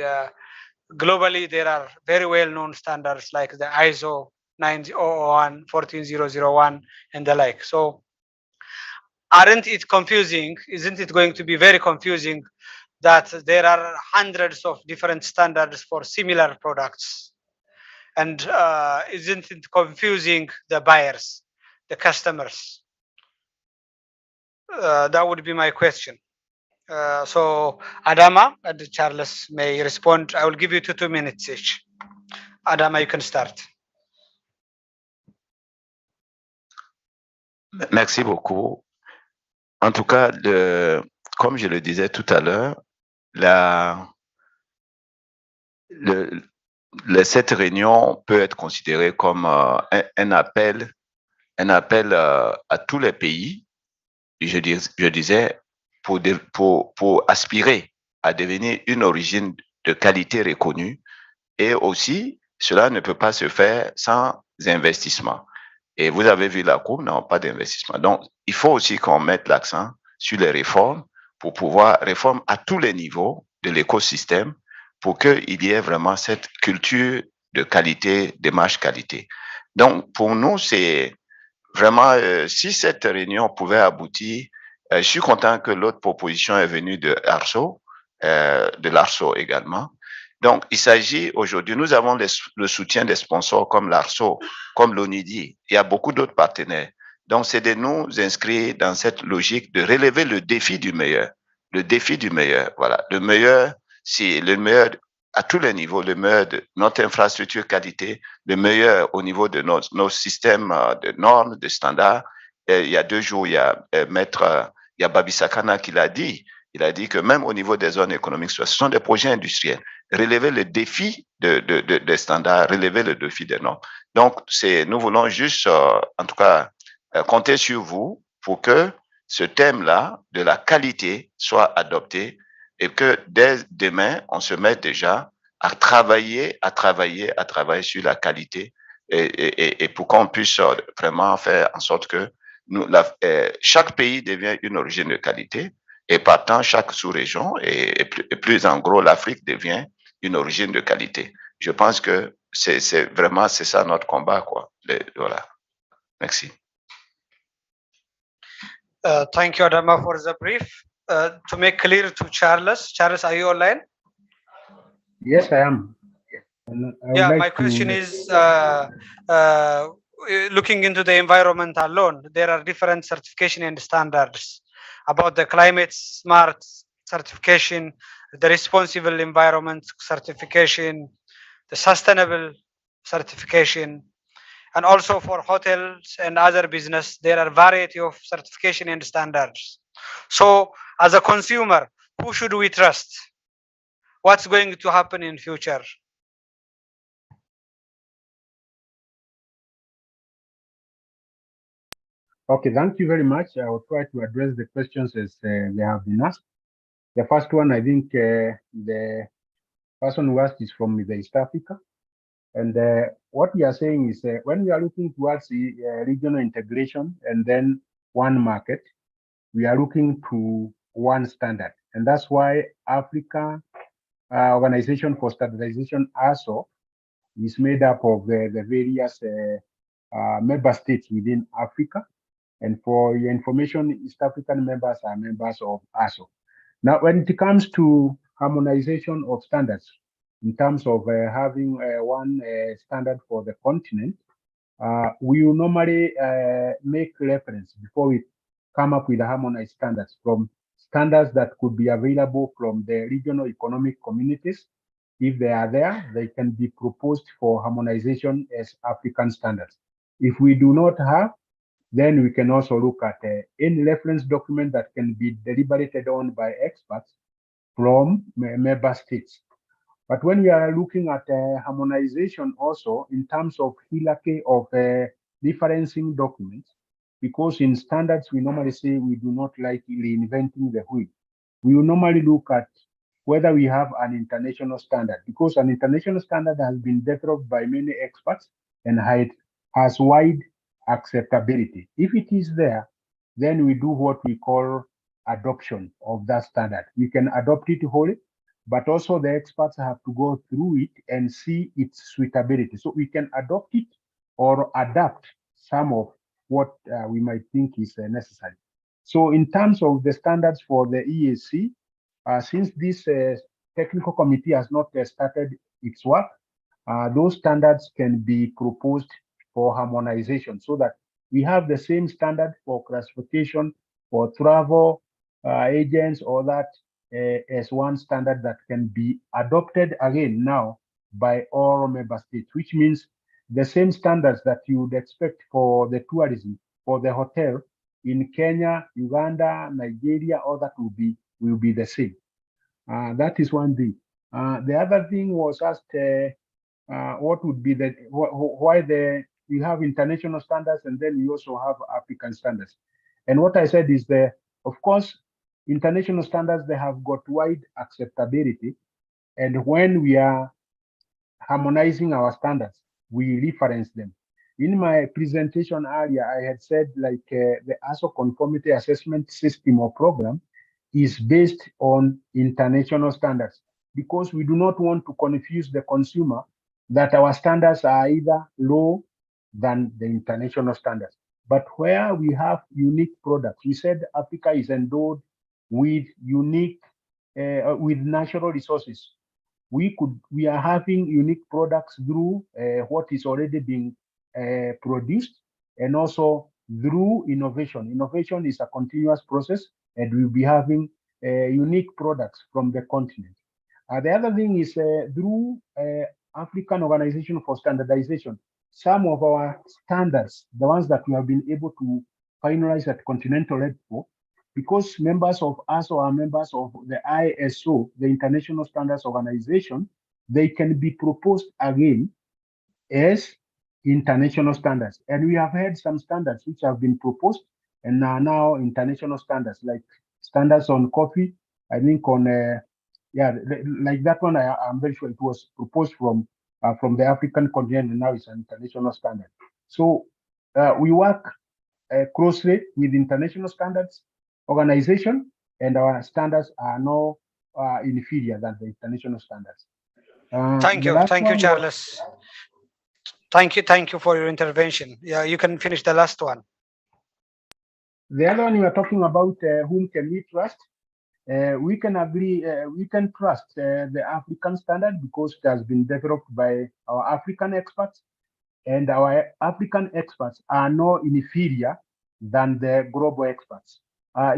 globally there are very well-known standards like the ISO 9001, 14001, and the like. So aren't it confusing? Isn't it going to be very confusing that there are hundreds of different standards for similar products? And isn't it confusing the buyers, the customers? That would be my question. So Adama and Charles may respond. I will give you 2 minutes each. Adama, you can start. Merci beaucoup. En tout cas, comme je le disais tout à l'heure, cette réunion peut être considérée comme un appel à tous les pays, je disais, pour aspirer à devenir une origine de qualité reconnue. Et aussi, cela ne peut pas se faire sans investissement. Et vous avez vu la courbe, non, pas d'investissement. Donc, il faut aussi qu'on mette l'accent sur les réformes pour pouvoir réformer à tous les niveaux de l'écosystème pour qu'il y ait vraiment cette culture de qualité, démarche qualité. Donc, pour nous, c'est vraiment, si cette réunion pouvait aboutir, je suis content que l'autre proposition est venue de l'ARSO également. Donc, il s'agit aujourd'hui, nous avons le soutien des sponsors comme l'ARSO, comme l'ONIDI. Il y a beaucoup d'autres partenaires. Donc, c'est de nous inscrire dans cette logique de relever le défi du meilleur. Le défi du meilleur, voilà. Le meilleur, c'est le meilleur à tous les niveaux, le meilleur de notre infrastructure qualité, le meilleur au niveau de nos systèmes de normes, de standards. Et il y a 2 jours, il y a il y a Babi Sakana qui l'a dit. Il a dit que même au niveau des zones économiques, ce sont des projets industriels. Relever le défi des standards, relever le défi des normes. Donc, nous voulons juste, en tout cas, compter sur vous pour que ce thème-là de la qualité soit adopté et que dès demain, on se mette déjà à travailler sur la qualité et pour qu'on puisse vraiment faire en sorte que chaque pays devient une origine de qualité et partant, chaque sous-région et plus en gros, l'Afrique devient une origine de qualité. Je pense que c'est ça notre combat, quoi. Voilà. Merci. Thank you, Adama, for the brief. To make clear to Charles. Charles, are you online? Yes, I am. Yeah, my question is, looking into the environmental loan, there are different certification and standards about the climate smart certification, the responsible environment certification, the sustainable certification, and also for hotels and other business, there are variety of certification and standards. So as a consumer, who should we trust? What's going to happen in future? Okay, thank you very much. I will try to address the questions as they have been asked. The first one, I think the person who asked is from the East Africa. And what we are saying is when we are looking towards the regional integration and then one market, we are looking to one standard. And that's why Africa Organization for Standardization, ASO, is made up of the various member states within Africa. And for your information, East African members are members of ASO. Now, when it comes to harmonization of standards, in terms of having one standard for the continent, we will normally make reference before we come up with harmonized standards from standards that could be available from the regional economic communities. If they are there, they can be proposed for harmonization as African standards. If we do not have, then we can also look at any reference document that can be deliberated on by experts from member states. But when we are looking at harmonization also in terms of hierarchy of differencing documents, because in standards we normally say we do not like reinventing the wheel. We will normally look at whether we have an international standard, because an international standard has been developed by many experts and has wide acceptability. If it is there, then we do what we call adoption of that standard. We can adopt it wholly, but also the experts have to go through it and see its suitability. So we can adopt it or adapt some of what we might think is necessary. So in terms of the standards for the EAC, since this technical committee has not started its work, those standards can be proposed for harmonization so that we have the same standard for classification for travel agents, or that as one standard that can be adopted again now by all member states, which means the same standards that you would expect for the tourism, for the hotel in Kenya, Uganda, Nigeria, all that will be the same. That is one thing. The other thing was asked, what would be why we have international standards and then we also have African standards. And what I said is of course, international standards, they have got wide acceptability. And when we are harmonizing our standards, we reference them. In my presentation earlier, I had said the ASO conformity assessment system or program is based on international standards, because we do not want to confuse the consumer that our standards are either low than the international standards. But where we have unique products, we said Africa is endowed with with natural resources. We are having unique products through what is already being produced, and also through innovation. Innovation is a continuous process, and we'll be having unique products from the continent. The other thing is through African Organization for Standardization, some of our standards, the ones that we have been able to finalize at continental level, because members of ASO are members of the ISO, the International Standards Organization, they can be proposed again as international standards. And we have had some standards which have been proposed and are now international standards, like standards on coffee. I think on, like that one, I'm very sure it was proposed from the African continent, and now it's an international standard. So we work closely with international standards organization, and our standards are no inferior than the international standards. Thank you, Charles. Thank you for your intervention. Yeah, you can finish the last one. The other one, you are talking about whom can we trust? We can agree, we can trust the African standard because it has been developed by our African experts, and our African experts are no inferior than the global experts.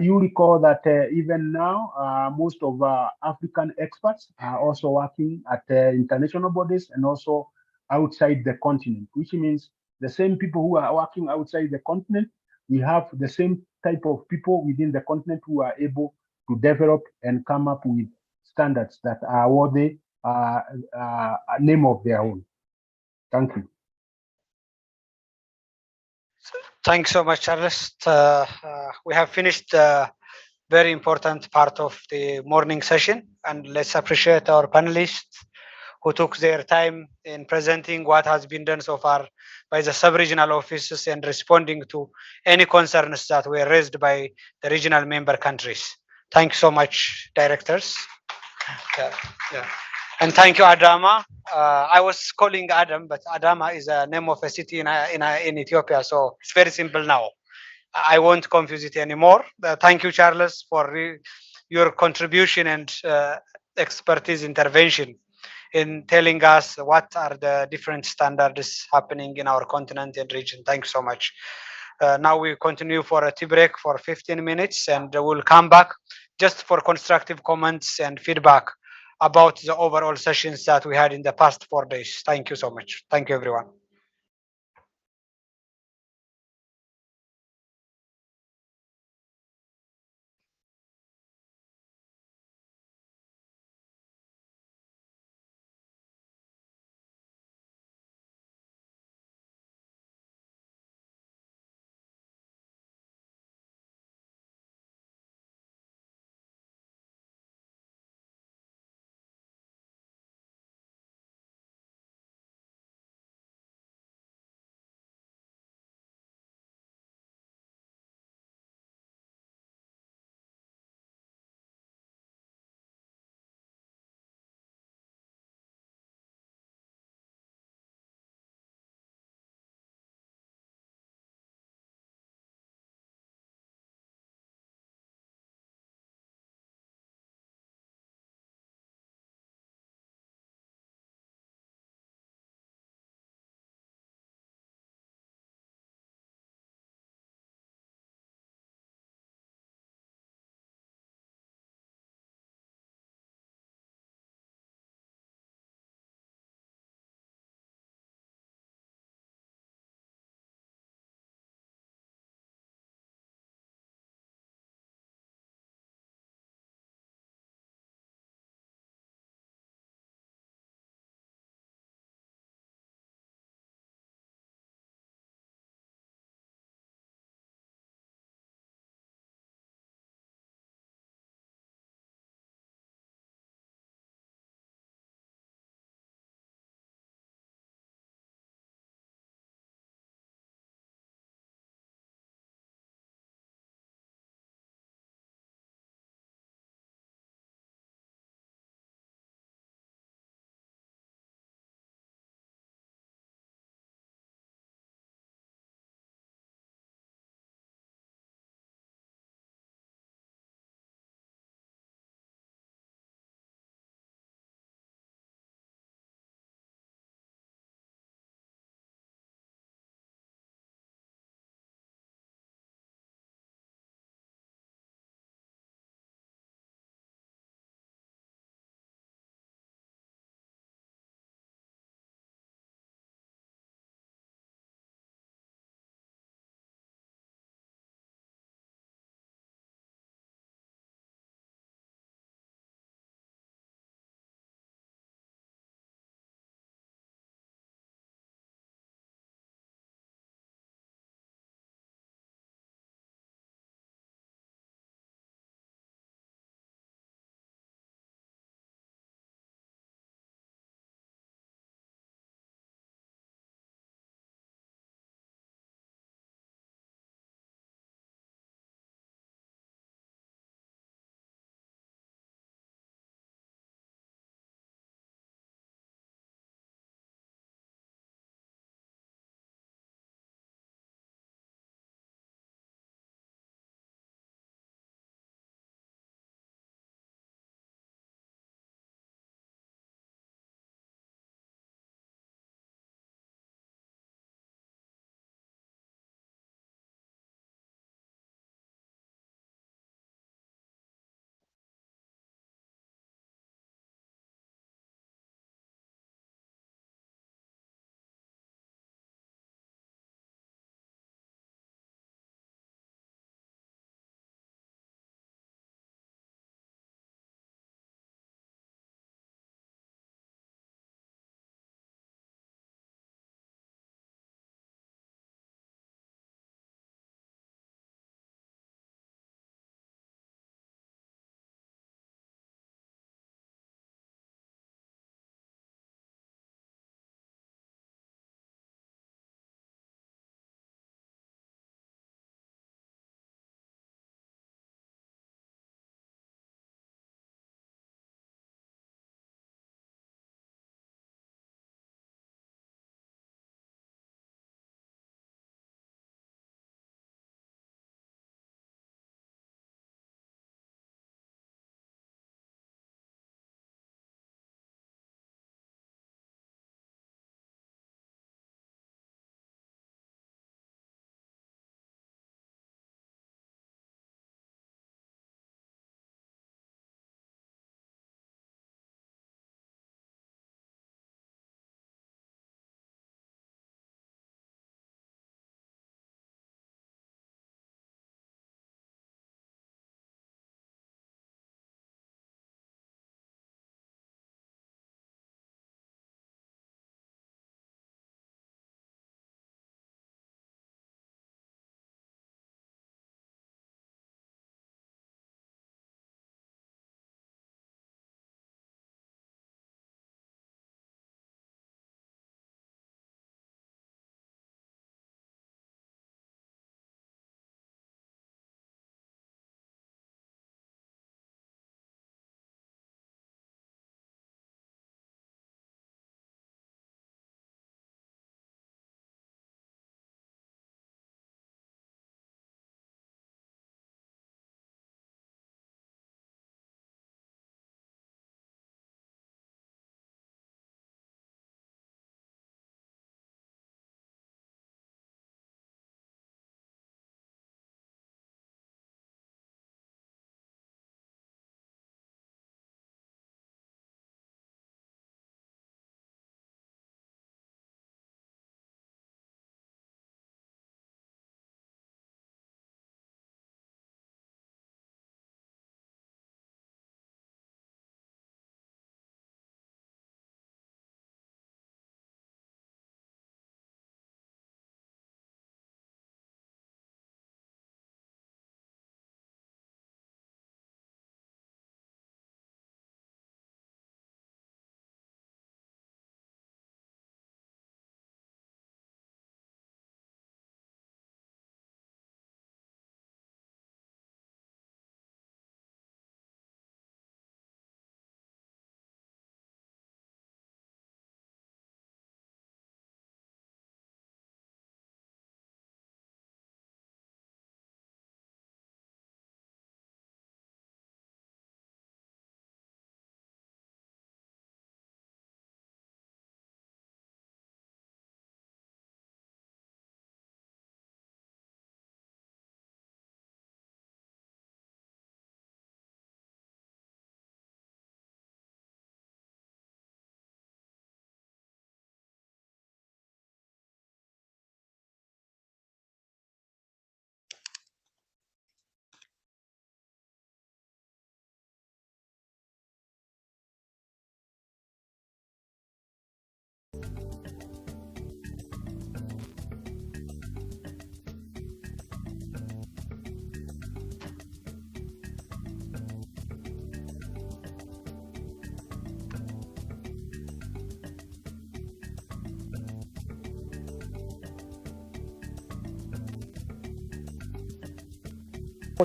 You recall that even now, most of African experts are also working at international bodies and also outside the continent, which means the same people who are working outside the continent, we have the same type of people within the continent who are able to develop and come up with standards that are worthy a name of their own. Thank you. Thanks so much, Charles. We have finished the very important part of the morning session, and let's appreciate our panelists who took their time in presenting what has been done so far by the sub-regional offices and responding to any concerns that were raised by the regional member countries. Thanks so much, directors. Yeah. And thank you, Adama. I was calling Adam, but Adama is a name of a city in Ethiopia, so it's very simple now. I won't confuse it anymore. Thank you, Charles, for your contribution and expertise intervention in telling us what are the different standards happening in our continent and region. Thanks so much. Now we continue for a tea break for 15 minutes, and we'll come back just for constructive comments and feedback about the overall sessions that we had in the past 4 days. Thank you so much. Thank you, everyone.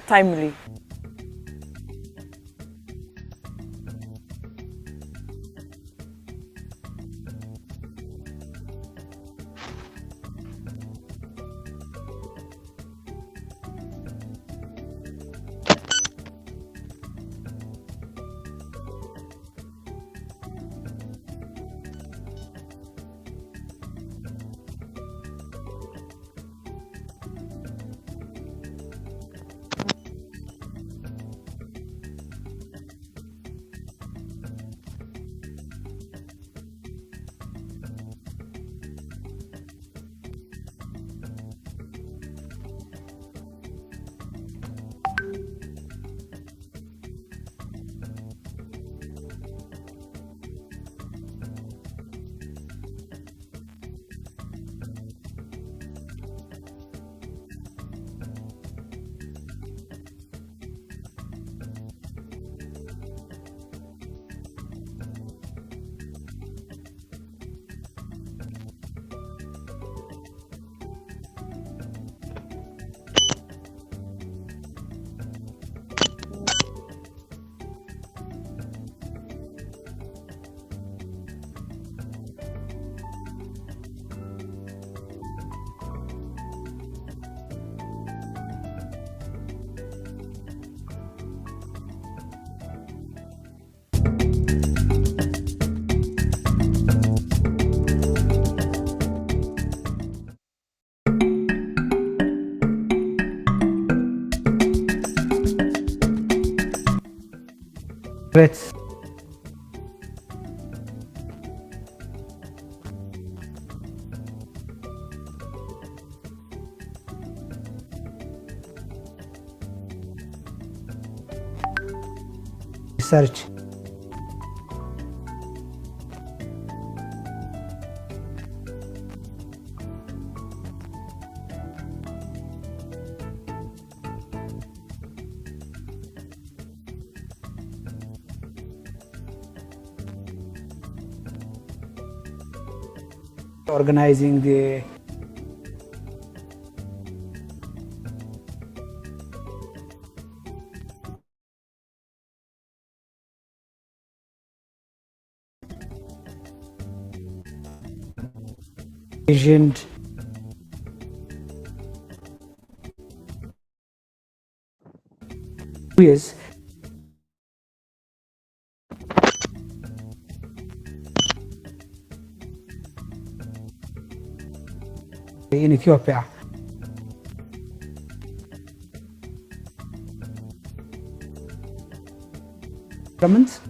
timely. Let's research. Organizing the agent years in Ethiopia. Governments.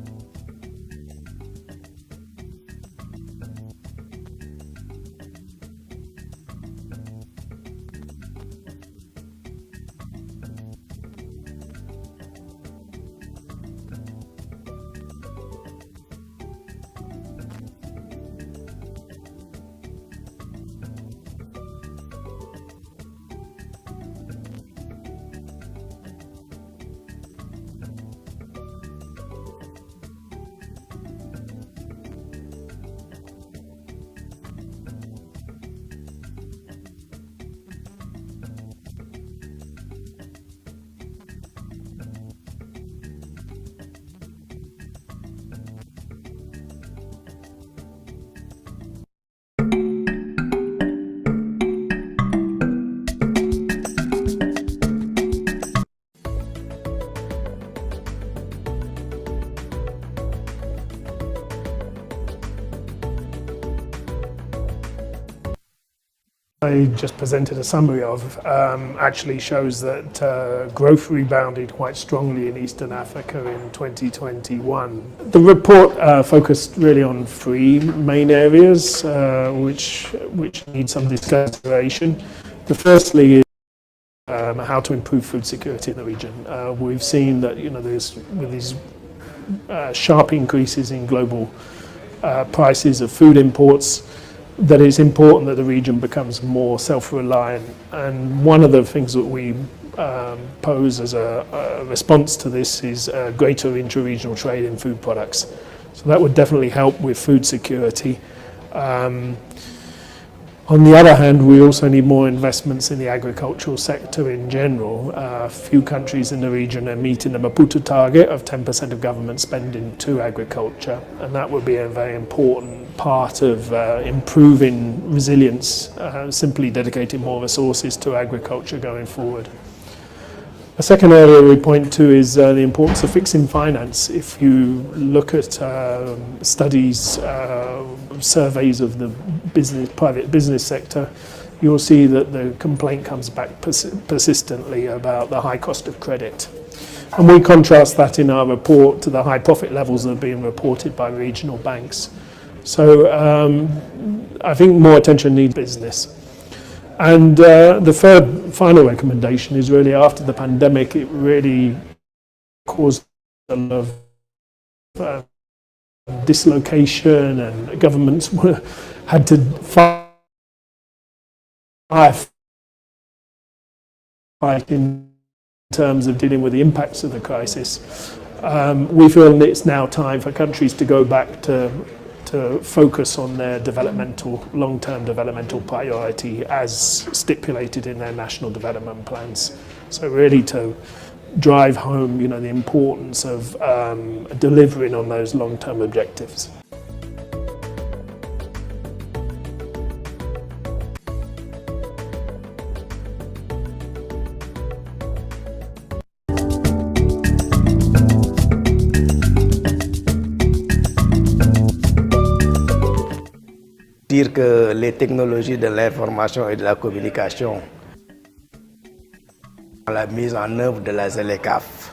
I just presented a summary of actually shows that growth rebounded quite strongly in Eastern Africa in 2021. The report focused really on three main areas which need some consideration. The firstly is how to improve food security in the region. We've seen that there's with these sharp increases in global prices of food imports, that it's important that the region becomes more self-reliant. And one of the things that we pose as a response to this is greater inter-regional trade in food products. So that would definitely help with food security. On the other hand, we also need more investments in the agricultural sector in general. Few countries in the region are meeting the Maputo target of 10% of government spending to agriculture, and that would be a very important part of improving resilience, simply dedicating more resources to agriculture going forward. A second area we point to is the importance of fixing finance. If you look at studies, surveys of the private business sector, you'll see that the complaint comes back persistently about the high cost of credit. And we contrast that in our report to the high profit levels that are being reported by regional banks. So I think more attention needs business. And the third, final recommendation is really after the pandemic, it really caused a lot of dislocation, and governments had to fight in terms of dealing with the impacts of the crisis. We feel that it's now time for countries to go back to focus on their long-term developmental priority as stipulated in their national development plans. So really to drive home, the importance of delivering on those long-term objectives. Dire que les technologies de l'information et de la communication, la mise en œuvre de la ZLECAf,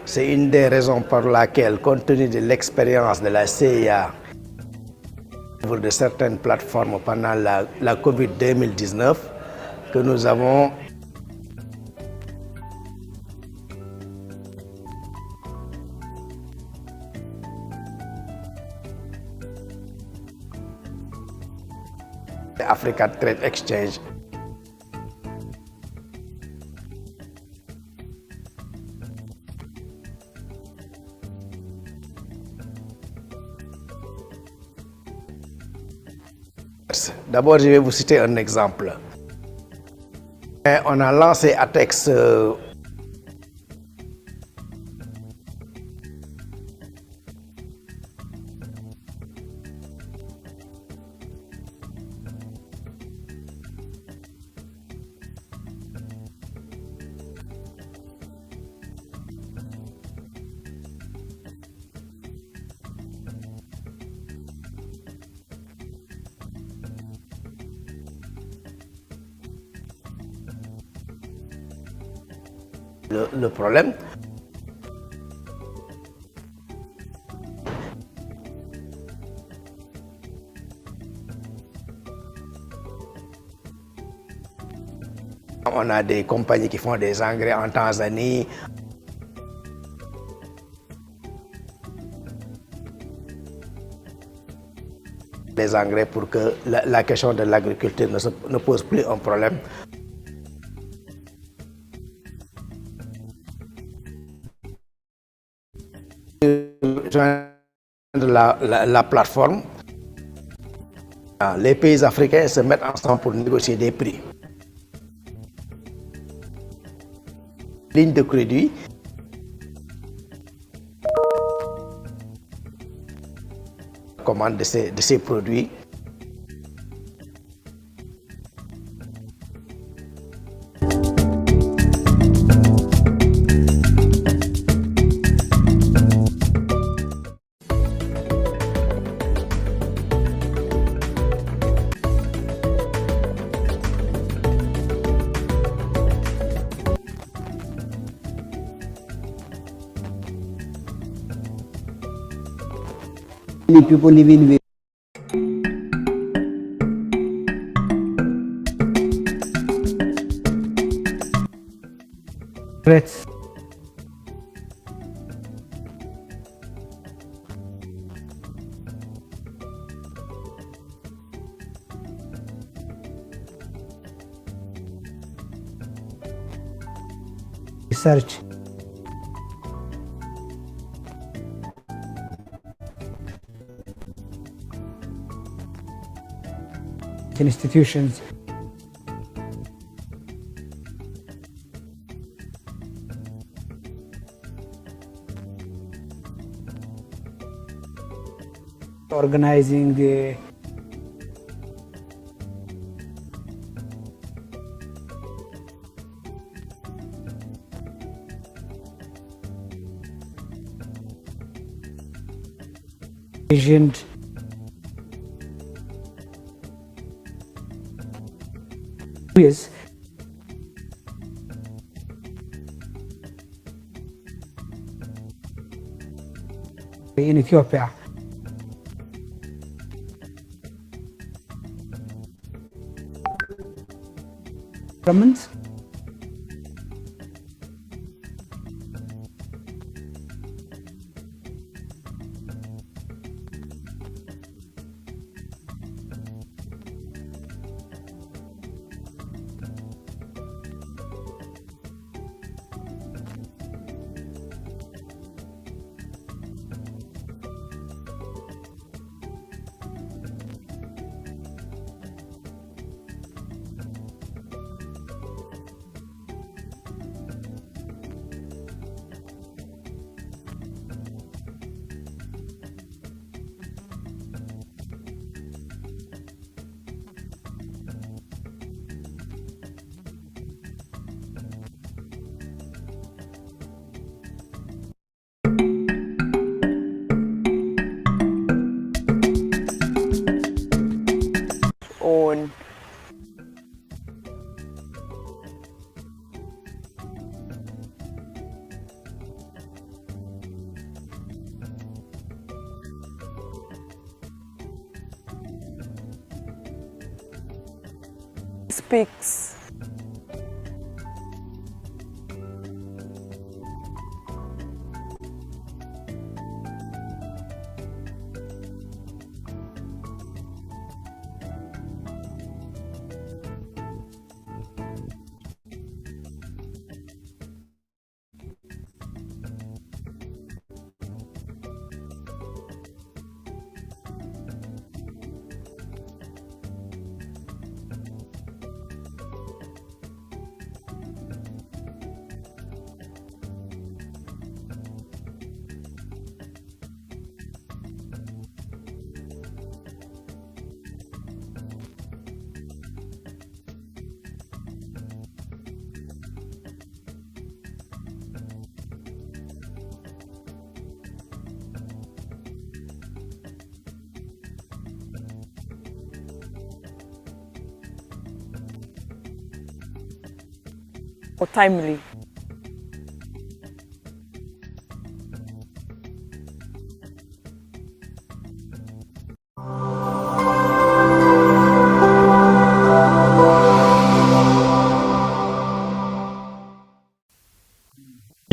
c'est une des raisons pour laquelle, compte tenu de l'expérience de la CIA, de certaines plateformes pendant la Covid 2019, que nous avons Africa Trade Exchange. D'abord, je vais vous citer un exemple. On a lancé ATEX le problème. On a des compagnies qui font des engrais en Tanzanie. Les engrais pour que la question de l'agriculture ne pose plus un problème. La plateforme, les pays africains se mettent ensemble pour négocier des prix. Ligne de crédit. Commande de ces produits. People living with threats. Research. institutions. Organizing the visioned years in Ethiopia. Governments on speaks or timely.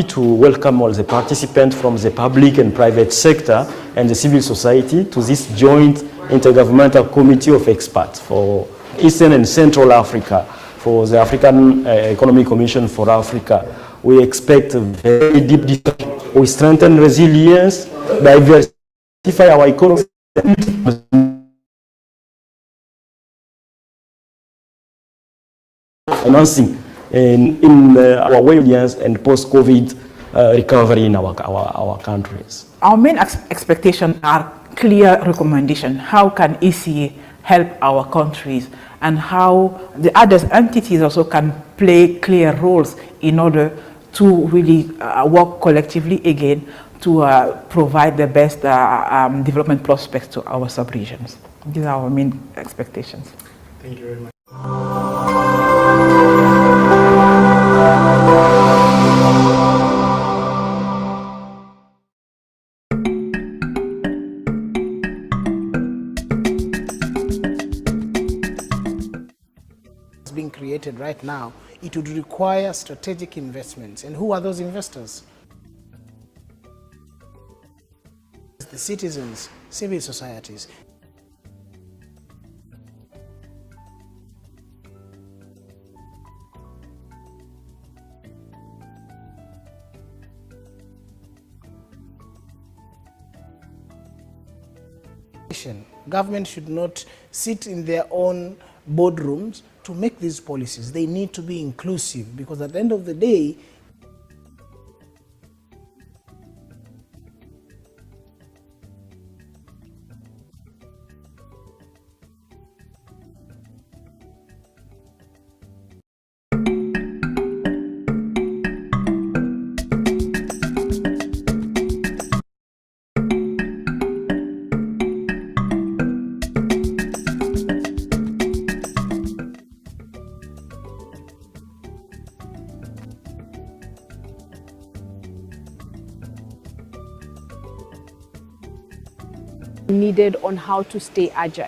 To welcome all the participants from the public and private sector and the civil society to this joint intergovernmental committee of experts for Eastern and Central Africa, for the African Economic Commission for Africa. We expect a very deep discussion. We strengthen resilience, diversify our economy, financing in our resilience and post-COVID recovery in our countries. Our main expectations are clear recommendations. How can ECA help our countries, and how the other entities also can play clear roles in order to really work collectively again to provide the best development prospects to our sub-regions. These are our main expectations. Thank you very much. Being created right now, it would require strategic investments. And who are those investors? The citizens, civil societies. Government should not sit in their own boardrooms to make these policies. They need to be inclusive, because at the end of the day, needed on how to stay agile.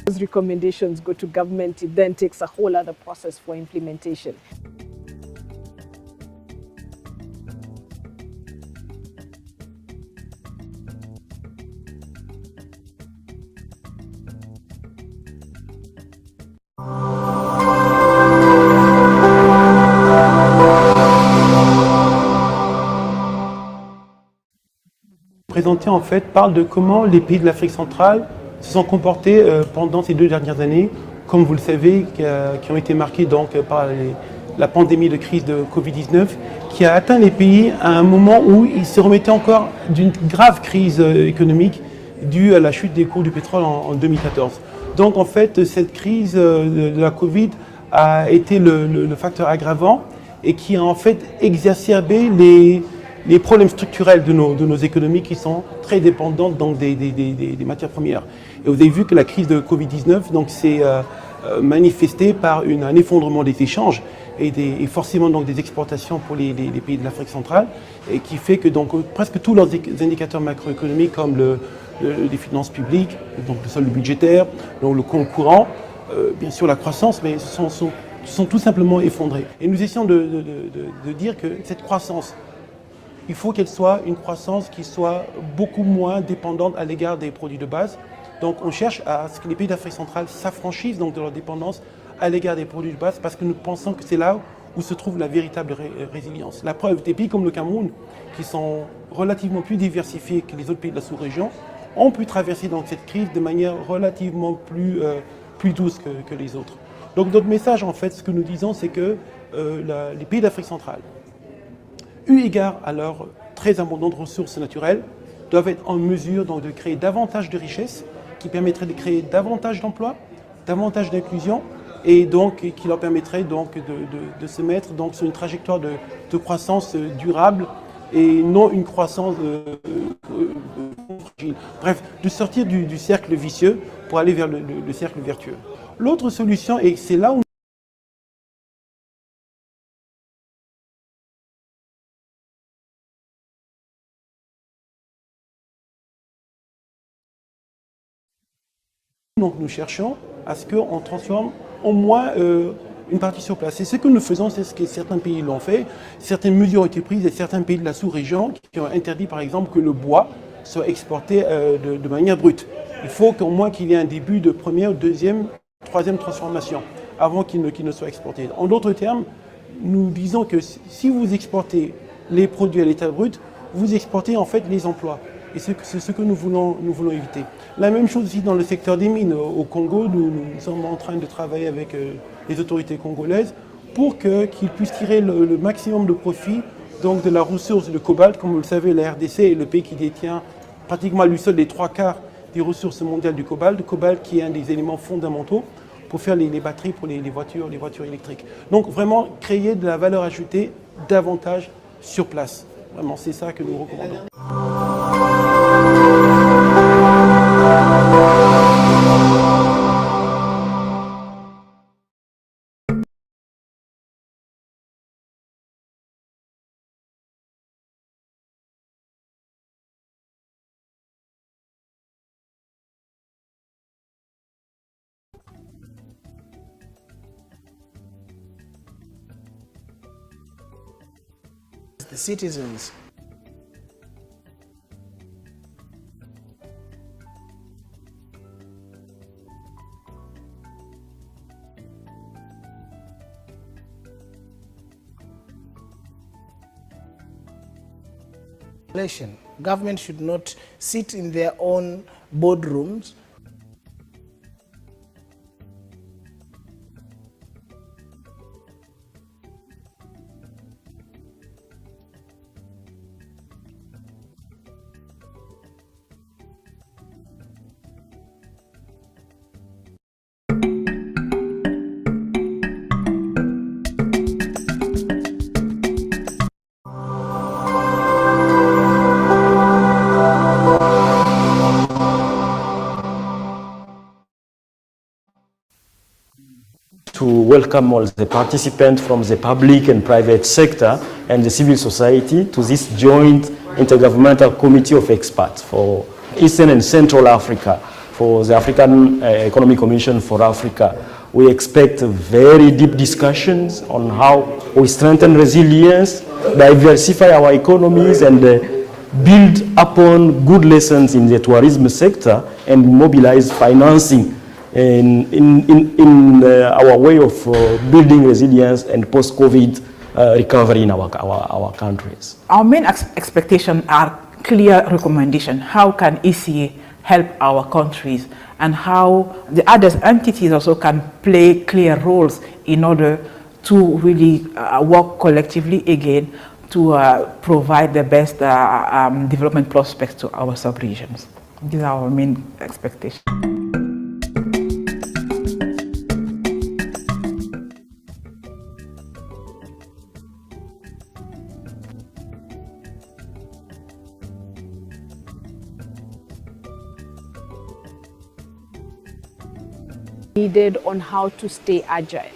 Those recommendations go to government, it then takes a whole other process for implementation. Présenté en fait parle de comment les pays de l'Afrique centrale se sont comportés pendant ces 2 dernières années, comme vous le savez, qui ont été marquées donc par la pandémie de crise de Covid-19, qui a atteint les pays à un moment où ils se remettaient encore d'une grave crise économique due à la chute des cours du pétrole en 2014. Donc en fait, cette crise de la Covid a été le facteur aggravant et qui a en fait exacerbé les problèmes structurels de nos économies qui sont très dépendantes donc, des matières premières. Et vous avez vu que la crise de Covid-19 s'est manifestée par un effondrement des échanges et forcément donc, des exportations pour les pays de l'Afrique centrale, et qui fait que donc, presque tous leurs indicateurs macroéconomiques comme les finances publiques, donc le solde budgétaire, donc le compte courant, bien sûr la croissance, mais sont tout simplement effondrés. Et nous essayons de dire que cette croissance, il faut qu'elle soit une croissance qui soit beaucoup moins dépendante à l'égard des produits de base. Donc on cherche à ce que les pays d'Afrique centrale s'affranchissent donc de leur dépendance à l'égard des produits de base, parce que nous pensons que c'est là où se trouve la véritable résilience. La preuve, des pays comme le Cameroun, qui sont relativement plus diversifiés que les autres pays de la sous-région, ont pu traverser donc cette crise de manière relativement plus douce que les autres. Donc notre message, en fait, ce que nous disons, c'est que les pays d'Afrique centrale, eu égard à leurs très abondantes ressources naturelles, doivent être en mesure donc, de créer davantage de richesses qui permettraient de créer davantage d'emplois, davantage d'inclusion, et donc qui leur permettrait donc, de se mettre donc, sur une trajectoire de croissance durable et non une croissance fragile. Bref, de sortir du cercle vicieux pour aller vers le cercle vertueux. L'autre solution, et c'est là où donc nous cherchons à ce qu'on transforme au moins une partie sur place. Et ce que nous faisons, c'est ce que certains pays l'ont fait. Certaines mesures ont été prises et certains pays de la sous-région qui ont interdit par exemple que le bois soit exporté de manière brute. Il faut qu'au moins qu'il y ait un début de première, deuxième, troisième transformation avant qu'il ne soit exporté. En d'autres termes, nous disons que si vous exportez les produits à l'état brut, vous exportez en fait les emplois. Et c'est ce que nous voulons éviter. La même chose aussi dans le secteur des mines. Au Congo, nous sommes en train de travailler avec les autorités congolaises pour qu'ils puissent tirer le maximum de profit donc, de la ressource de cobalt. Comme vous le savez, la RDC est le pays qui détient pratiquement à lui seul les 3/4 des ressources mondiales du cobalt. Le cobalt qui est un des éléments fondamentaux pour faire les batteries pour les voitures électriques. Donc vraiment créer de la valeur ajoutée davantage sur place. Vraiment, c'est ça que nous recommandons. the citizens. Government should not sit in their own boardrooms to welcome all the participants from the public and private sector and the civil society to this joint intergovernmental committee of experts for Eastern and Central Africa, for the African Economic Commission for Africa. We expect very deep discussions on how we strengthen resilience, diversify our economies, and build upon good lessons in the tourism sector and mobilize financing in our way of building resilience and post-COVID recovery in our countries. Our main expectations are clear recommendations. How can ECA help our countries, and how the other entities also can play clear roles in order to really work collectively again to provide the best development prospects to our sub-regions. These are our main expectations. Needed on how to stay agile.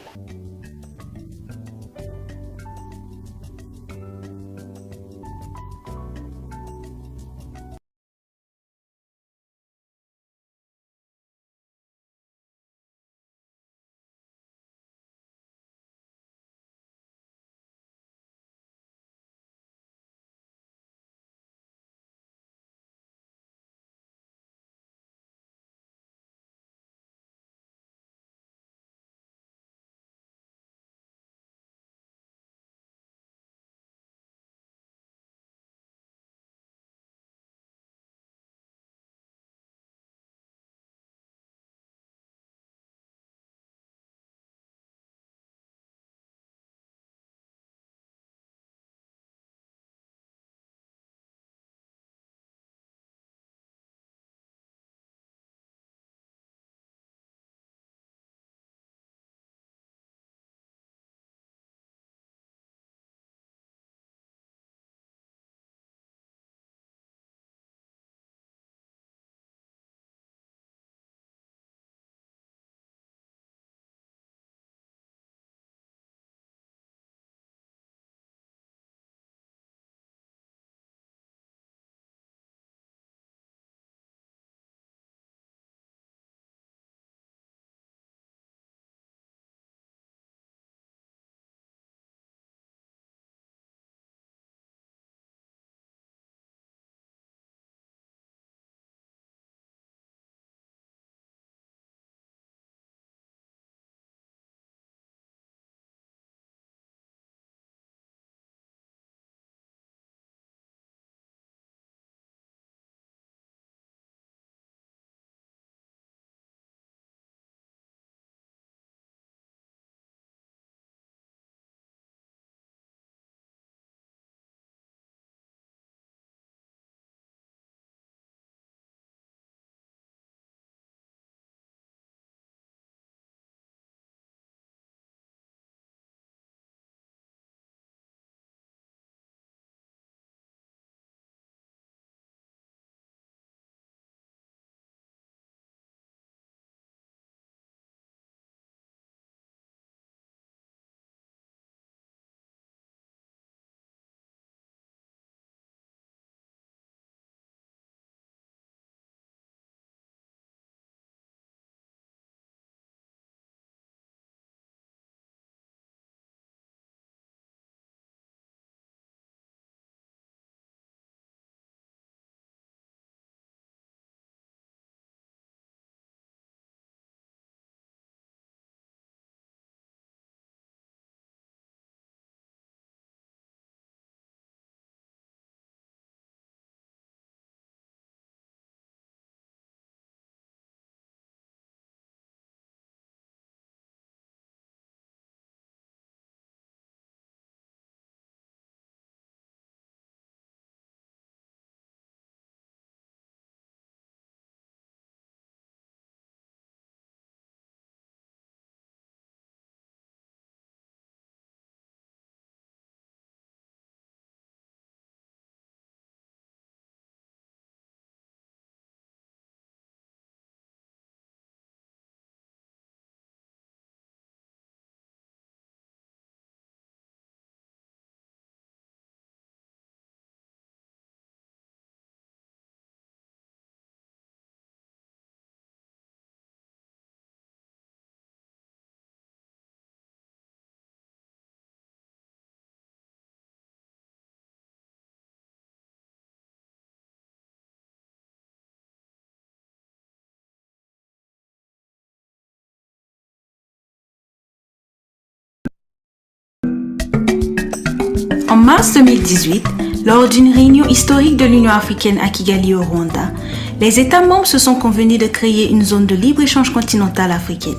mars 2018, lors d'une réunion historique de l'Union africaine à Kigali au Rwanda, les États membres se sont convenus de créer une zone de libre-échange continentale africaine.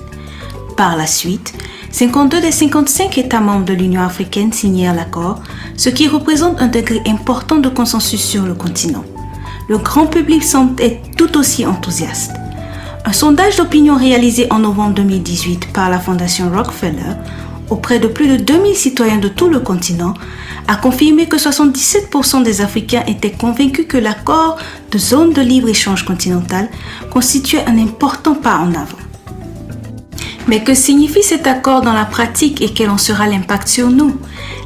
Par la suite, 52 des 55 États membres de l'Union africaine signèrent l'accord, ce qui représente un degré important de consensus sur le continent. Le grand public semble être tout aussi enthousiaste. Un sondage d'opinion réalisé en novembre 2018 par la Fondation Rockefeller auprès de plus de 2000 citoyens de tout le continent a confirmé que 77% des Africains étaient convaincus que l'accord de zone de libre-échange continentale constituait un important pas en avant. Mais que signifie cet accord dans la pratique et quel en sera l'impact sur nous?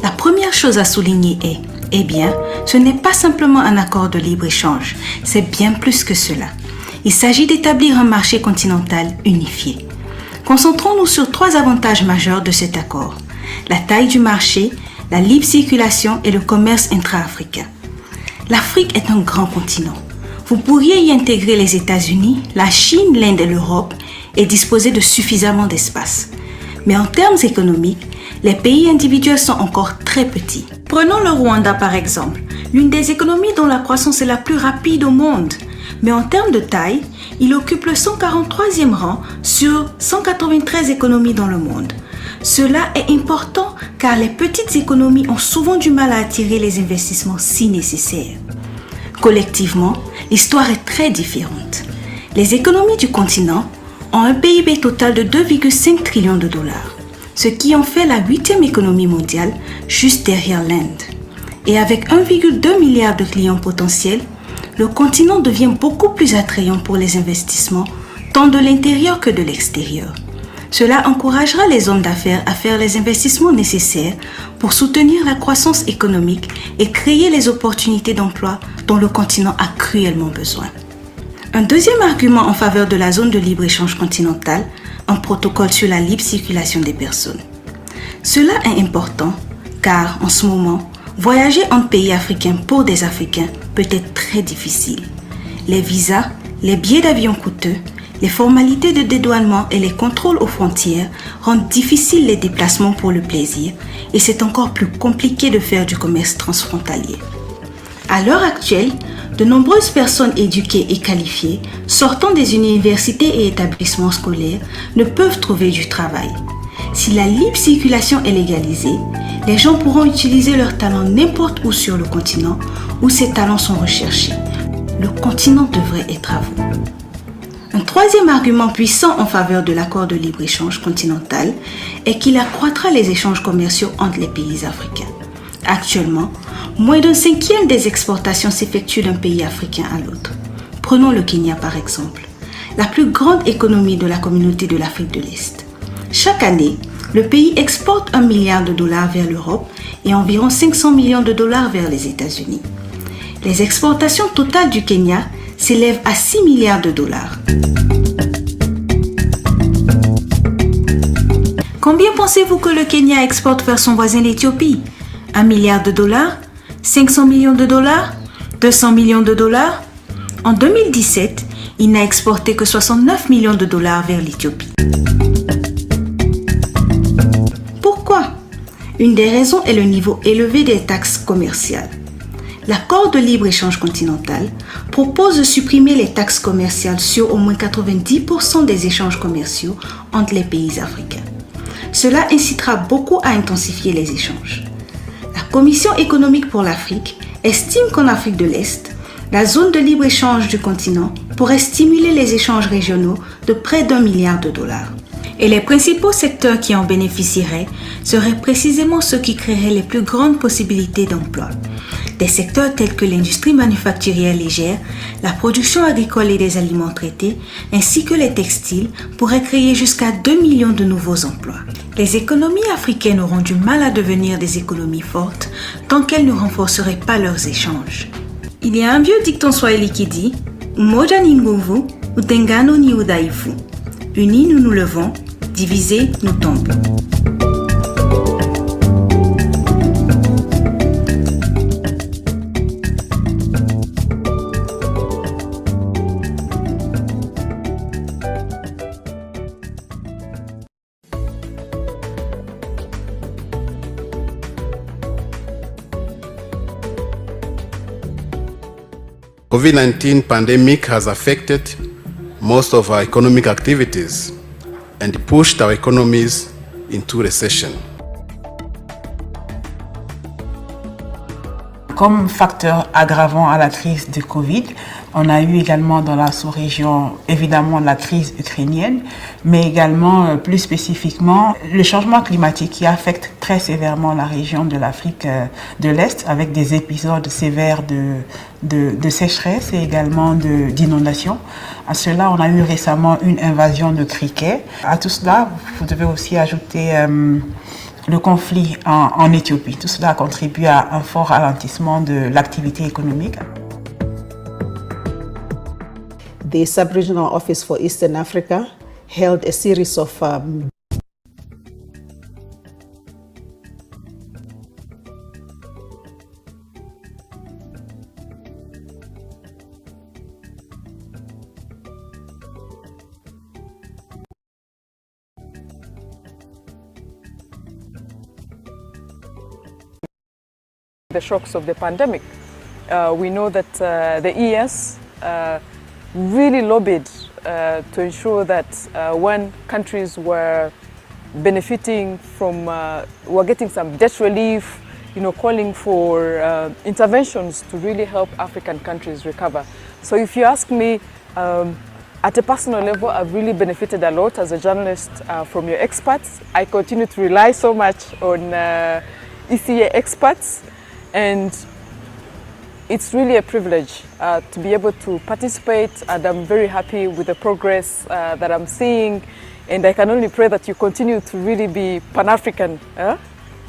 La première chose à souligner est, ce n'est pas simplement un accord de libre-échange, c'est bien plus que cela. Il s'agit d'établir un marché continental unifié. Concentrons-nous sur 3 avantages majeurs de cet accord: la taille du marché, la libre circulation et le commerce intra-africain. L'Afrique est un grand continent. Vous pourriez y intégrer les États-Unis, la Chine, l'Inde et l'Europe et disposer de suffisamment d'espace. Mais en termes économiques, les pays individuels sont encore très petits. Prenons le Rwanda par exemple, l'une des économies dont la croissance est la plus rapide au monde. Mais en termes de taille, il occupe le 143e rang sur 193 économies dans le monde. Cela est important car les petites économies ont souvent du mal à attirer les investissements si nécessaires. Collectivement, l'histoire est très différente. Les économies du continent ont un PIB total de 2,5 trillions de dollars, ce qui en fait la 8e économie mondiale, juste derrière l'Inde. Et avec 1,2 milliard de clients potentiels, le continent devient beaucoup plus attrayant pour les investissements, tant de l'intérieur que de l'extérieur. Cela encouragera les hommes d'affaires à faire les investissements nécessaires pour soutenir la croissance économique et créer les opportunités d'emploi dont le continent a cruellement besoin. Un deuxième argument en faveur de la zone de libre-échange continentale, un protocole sur la libre circulation des personnes. Cela est important car en ce moment, voyager entre pays africains pour des Africains peut être très difficile. Les visas, les billets d'avion coûteux, les formalités de dédouanement et les contrôles aux frontières rendent difficiles les déplacements pour le plaisir et c'est encore plus compliqué de faire du commerce transfrontalier. À l'heure actuelle, de nombreuses personnes éduquées et qualifiées sortant des universités et établissements scolaires ne peuvent trouver du travail. Si la libre circulation est légalisée, les gens pourront utiliser leurs talents n'importe où sur le continent où ces talents sont recherchés. Le continent devrait être à vous. Un troisième argument puissant en faveur de l'accord de libre-échange continental est qu'il accroîtra les échanges commerciaux entre les pays africains. Actuellement, moins d'un 1/5 des exportations s'effectuent d'un pays africain à l'autre. Prenons le Kenya par exemple, la plus grande économie de la communauté de l'Afrique de l'Est. Chaque année, le pays exporte 1 milliard de dollars vers l'Europe et environ 500 millions de dollars vers les États-Unis. Les exportations totales du Kenya s'élèvent à 6 milliards de dollars. Combien pensez-vous que le Kenya exporte vers son voisin l'Éthiopie? 1 milliard de dollars? 500 millions de dollars? 200 millions de dollars? En 2017, il n'a exporté que 69 millions de dollars vers l'Éthiopie. Pourquoi? Une des raisons est le niveau élevé des taxes commerciales. L'accord de libre-échange continental propose de supprimer les taxes commerciales sur au moins 90% des échanges commerciaux entre les pays africains. Cela incitera beaucoup à intensifier les échanges. La Commission économique pour l'Afrique estime qu'en Afrique de l'Est, la zone de libre-échange du continent pourrait stimuler les échanges régionaux de près d'1 milliard de dollars. Et les principaux secteurs qui en bénéficieraient seraient précisément ceux qui créeraient les plus grandes possibilités d'emploi. Des secteurs tels que l'industrie manufacturière légère, la production agricole et des aliments traités, ainsi que les textiles, pourraient créer jusqu'à 2 millions de nouveaux emplois. Les économies africaines auront du mal à devenir des économies fortes tant qu'elles ne renforceraient pas leurs échanges. Il y a un vieux dicton swahili qui dit « Umoja ni nguvu, utengano ni udhaifu ». Unis, nous nous levons, divisés, nous tombons. COVID-19 pandemic has affected most of our economic activities and pushed our economies into recession. Comme facteur aggravant à la crise de Covid, on a eu également dans la sous-région évidemment la crise ukrainienne, mais également plus spécifiquement le changement climatique qui affecte très sévèrement la région de l'Afrique de l'Est avec des épisodes sévères de sécheresse et également d'inondations. À cela, on a eu récemment une invasion de criquets. À tout cela, vous devez aussi ajouter le conflit en Éthiopie. Tout cela contribue à un fort ralentissement de l'activité économique. The Sub-Regional Office for Eastern Africa held a series of the shocks of the pandemic. We know that the ES really lobbied to ensure that when countries were benefiting from, were getting some debt relief, calling for interventions to really help African countries recover. So if you ask me, at a personal level, I've really benefited a lot as a journalist from your experts. I continue to rely so much on ECA experts, and it's really a privilege to be able to participate, and I'm very happy with the progress that I'm seeing, and I can only pray that you continue to really be Pan-African,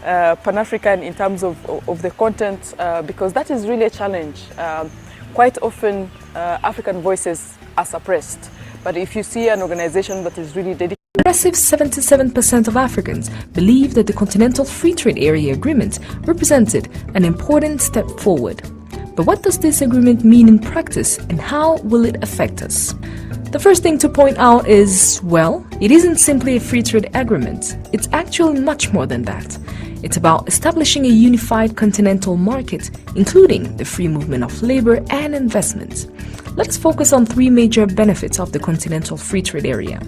Pan-African in terms of the content, because that is really a challenge. Quite often African voices are suppressed, but if you see an organization that is really dedicated. Impressive 77% of Africans believe that the Continental Free Trade Area Agreement represented an important step forward. But what does this agreement mean in practice, and how will it affect us? The first thing to point out is, well, it isn't simply a free trade agreement. It's actually much more than that. It's about establishing a unified continental market, including the free movement of labor and investment. Let's focus on three major benefits of the Continental Free Trade Area.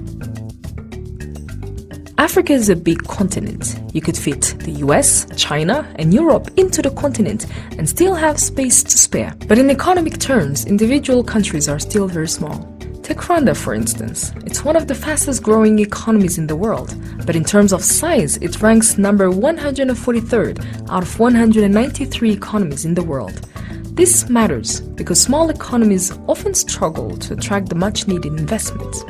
Africa is a big continent. You could fit the US, China, and Europe into the continent and still have space to spare. But in economic terms, individual countries are still very small. Take Rwanda, for instance. It's one of the fastest growing economies in the world, but in terms of size, it ranks number 143rd out of 193 economies in the world. This matters because small economies often struggle to attract the much-needed investments.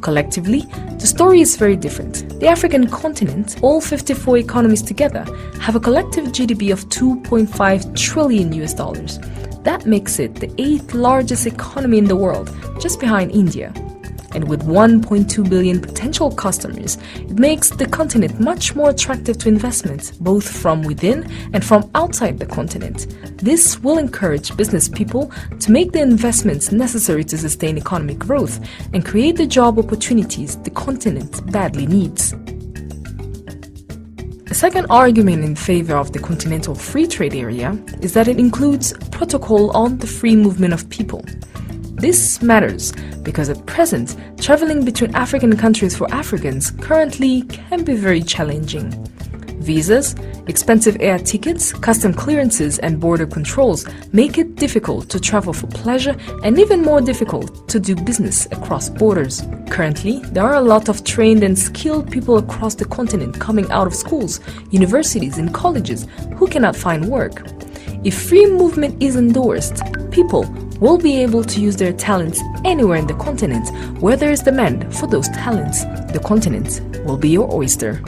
Collectively, the story is very different. The African continent, all 54 economies together, have a collective GDP of $2.5 trillion. That makes it the 8th largest economy in the world, just behind India. And with 1.2 billion potential customers, it makes the continent much more attractive to investment, both from within and from outside the continent. This will encourage business people to make the investments necessary to sustain economic growth and create the job opportunities the continent badly needs. A second argument in favor of the Continental Free Trade Area is that it includes a protocol on the free movement of people. This matters because at present, traveling between African countries for Africans currently can be very challenging. Visas, expensive air tickets, custom clearances, and border controls make it difficult to travel for pleasure and even more difficult to do business across borders. Currently, there are a lot of trained and skilled people across the continent coming out of schools, universities, and colleges who cannot find work. If free movement is endorsed, people will be able to use their talents anywhere in the continent where there is demand for those talents. The continent will be your oyster.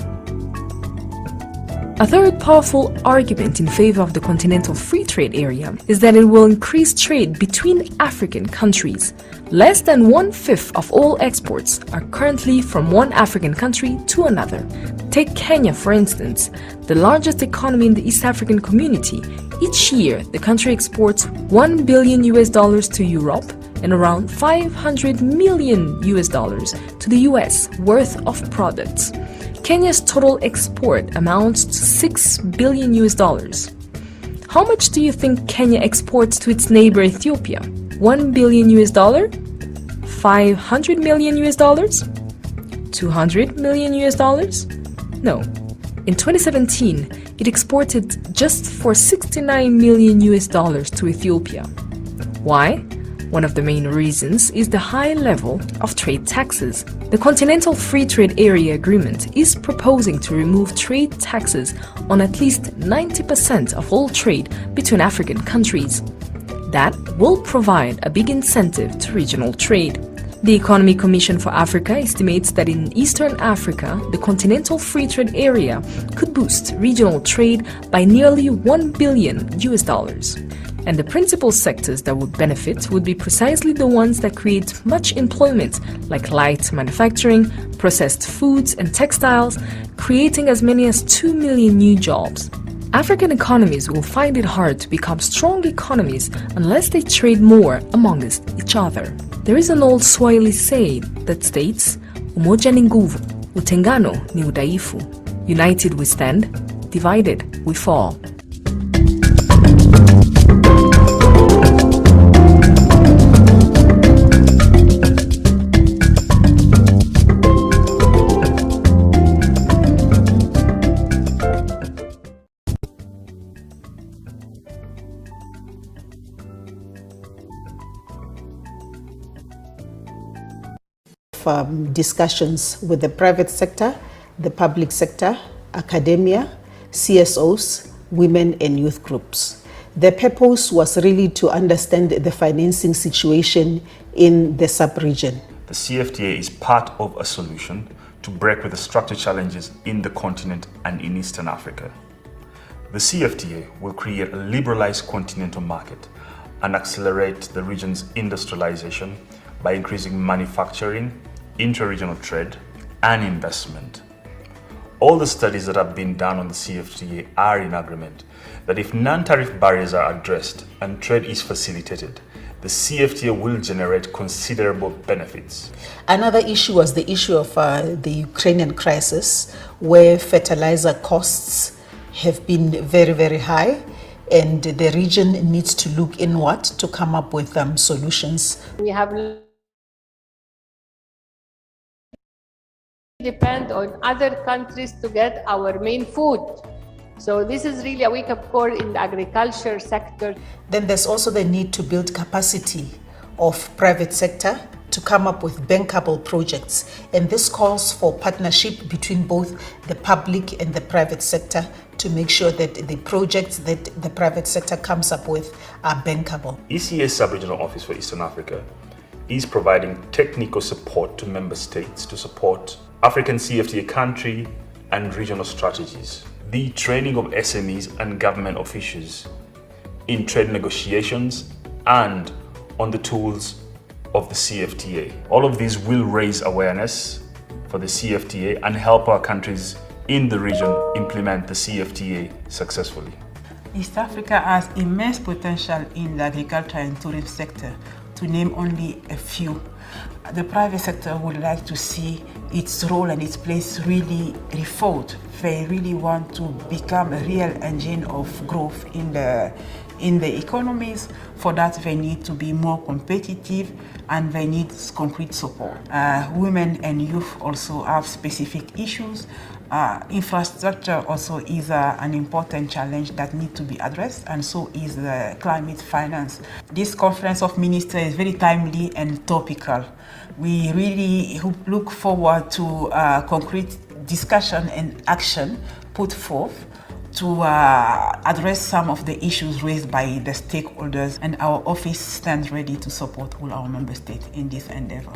A third powerful argument in favor of the Continental Free Trade Area is that it will increase trade between African countries. Less than 1/5 of all exports are currently from one African country to another. Take Kenya, for instance, the largest economy in the East African community. Each year, the country exports $1 billion to Europe and around $500 million to the US worth of products. Kenya's total export amounts to $6 billion. How much do you think Kenya exports to its neighbor Ethiopia? $1 billion US dollar, $500 million US dollars, $200 million US dollars? No. In 2017, it exported just for $69 million US dollars to Ethiopia. Why? One of the main reasons is the high level of trade taxes. The Continental Free Trade Area Agreement is proposing to remove trade taxes on at least 90% of all trade between African countries. That will provide a big incentive to regional trade. The Economic Commission for Africa estimates that in Eastern Africa, the Continental Free Trade Area could boost regional trade by nearly $1 billion US dollars. And the principal sectors that would benefit would be precisely the ones that create much employment, like light manufacturing, processed foods and textiles, creating as many as 2 million new jobs. African economies will find it hard to become strong economies unless they trade more amongst each other. There is an old Swahili saying that states, umoja ni nguvu, utengano ni udhaifu. United we stand, divided we fall. Discussions with the private sector, the public sector, academia, CSOs, women and youth groups. The purpose was really to understand the financing situation in the sub-region. The CFTA is part of a solution to break with the structural challenges in the continent and in Eastern Africa. The CFTA will create a liberalized continental market and accelerate the region's industrialization by increasing manufacturing, inter-regional trade, and investment. All the studies that have been done on the CFTA are in agreement that if non-tariff barriers are addressed and trade is facilitated, the CFTA will generate considerable benefits. Another issue was the issue of the Ukrainian crisis, where fertilizer costs have been very, very high, and the region needs to look inward to come up with solutions. We have depend on other countries to get our main food. So this is really a wake-up call in the agriculture sector. Then there's also the need to build capacity of private sector to come up with bankable projects. And this calls for partnership between both the public and the private sector to make sure that the projects that the private sector comes up with are bankable. ECA's Sub-Regional Office for Eastern Africa is providing technical support to member states to support African CFTA country and regional strategies, the training of SMEs and government officials in trade negotiations and on the tools of the CFTA. All of these will raise awareness for the CFTA and help our countries in the region implement the CFTA successfully. East Africa has immense potential in the agriculture and tourism sector, to name only a few. The private sector would like to see its role and its place really rethought. They really want to become a real engine of growth in the economies. For that, they need to be more competitive and they need concrete support. Women and youth also have specific issues. Infrastructure also is an important challenge that needs to be addressed, and so is climate finance. This conference of ministers is very timely and topical. We really look forward to concrete discussion and action put forth to address some of the issues raised by the stakeholders, and our office stands ready to support all our member states in this endeavor.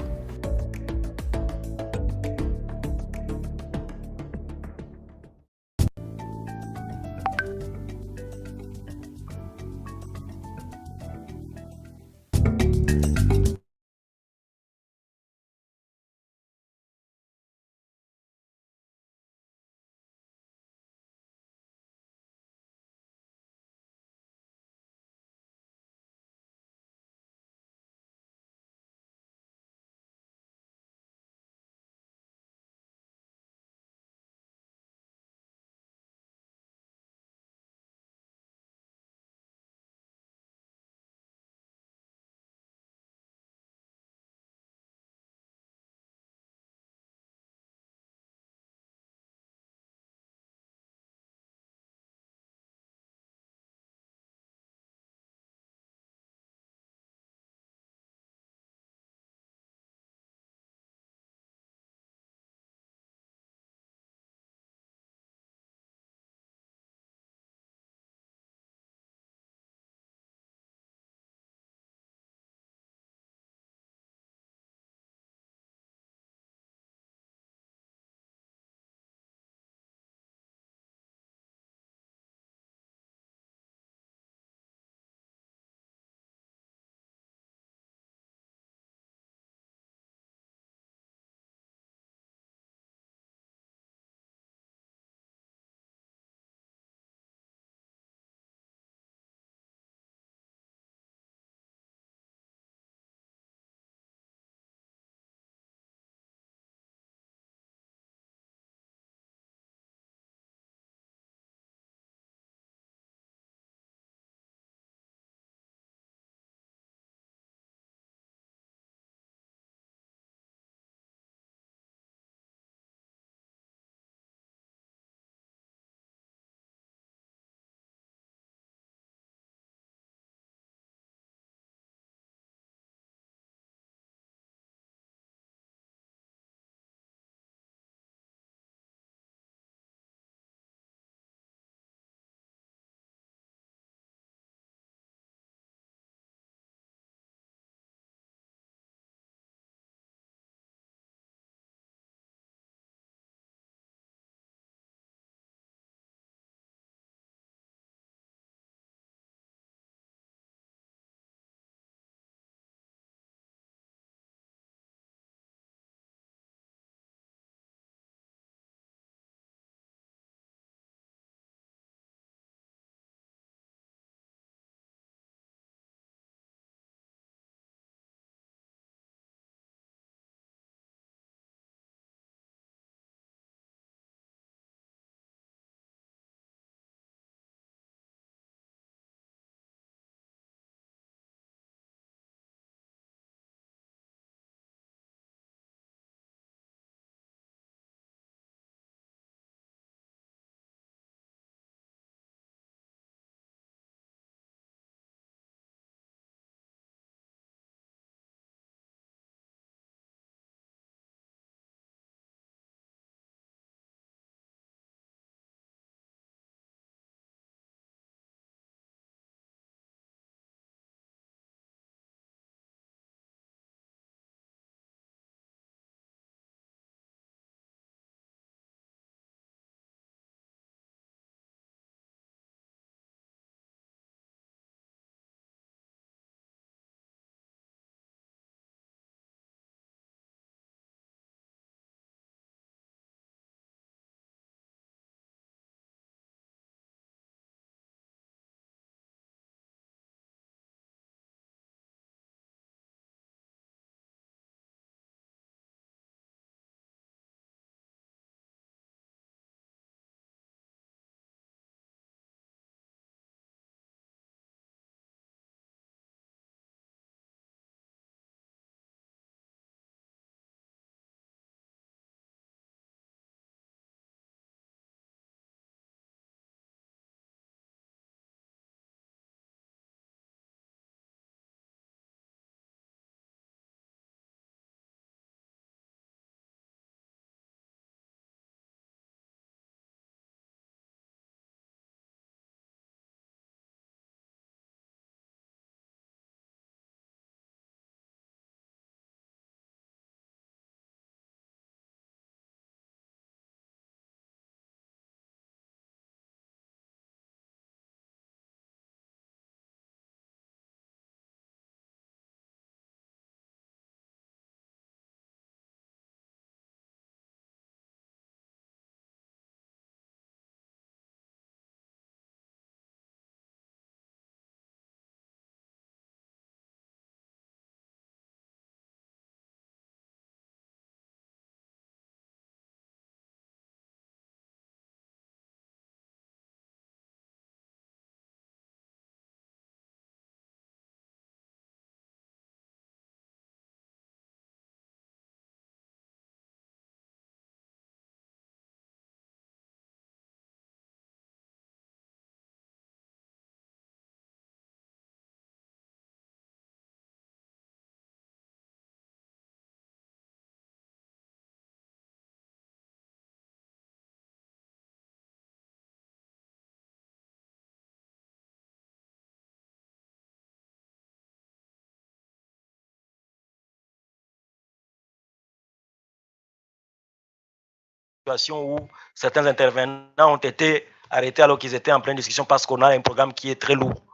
situation où certains intervenants ont été arrêtés alors qu'ils étaient en pleine discussion parce qu'on a un programme qui est très lourd.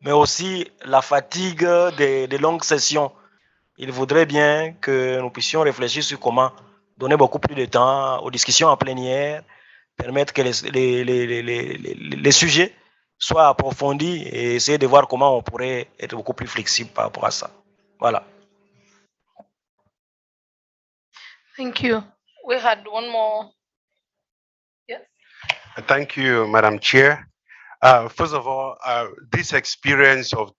Mais aussi la fatigue des longues sessions. Il faudrait bien que nous puissions réfléchir sur comment donner beaucoup plus de temps aux discussions en plénière, permettre que les sujets soient approfondis et essayer de voir comment on pourrait être beaucoup plus flexible par rapport à ça. Voilà. Thank you. We had one more. Yes. Thank you, Madam Chair. First of all, this experience of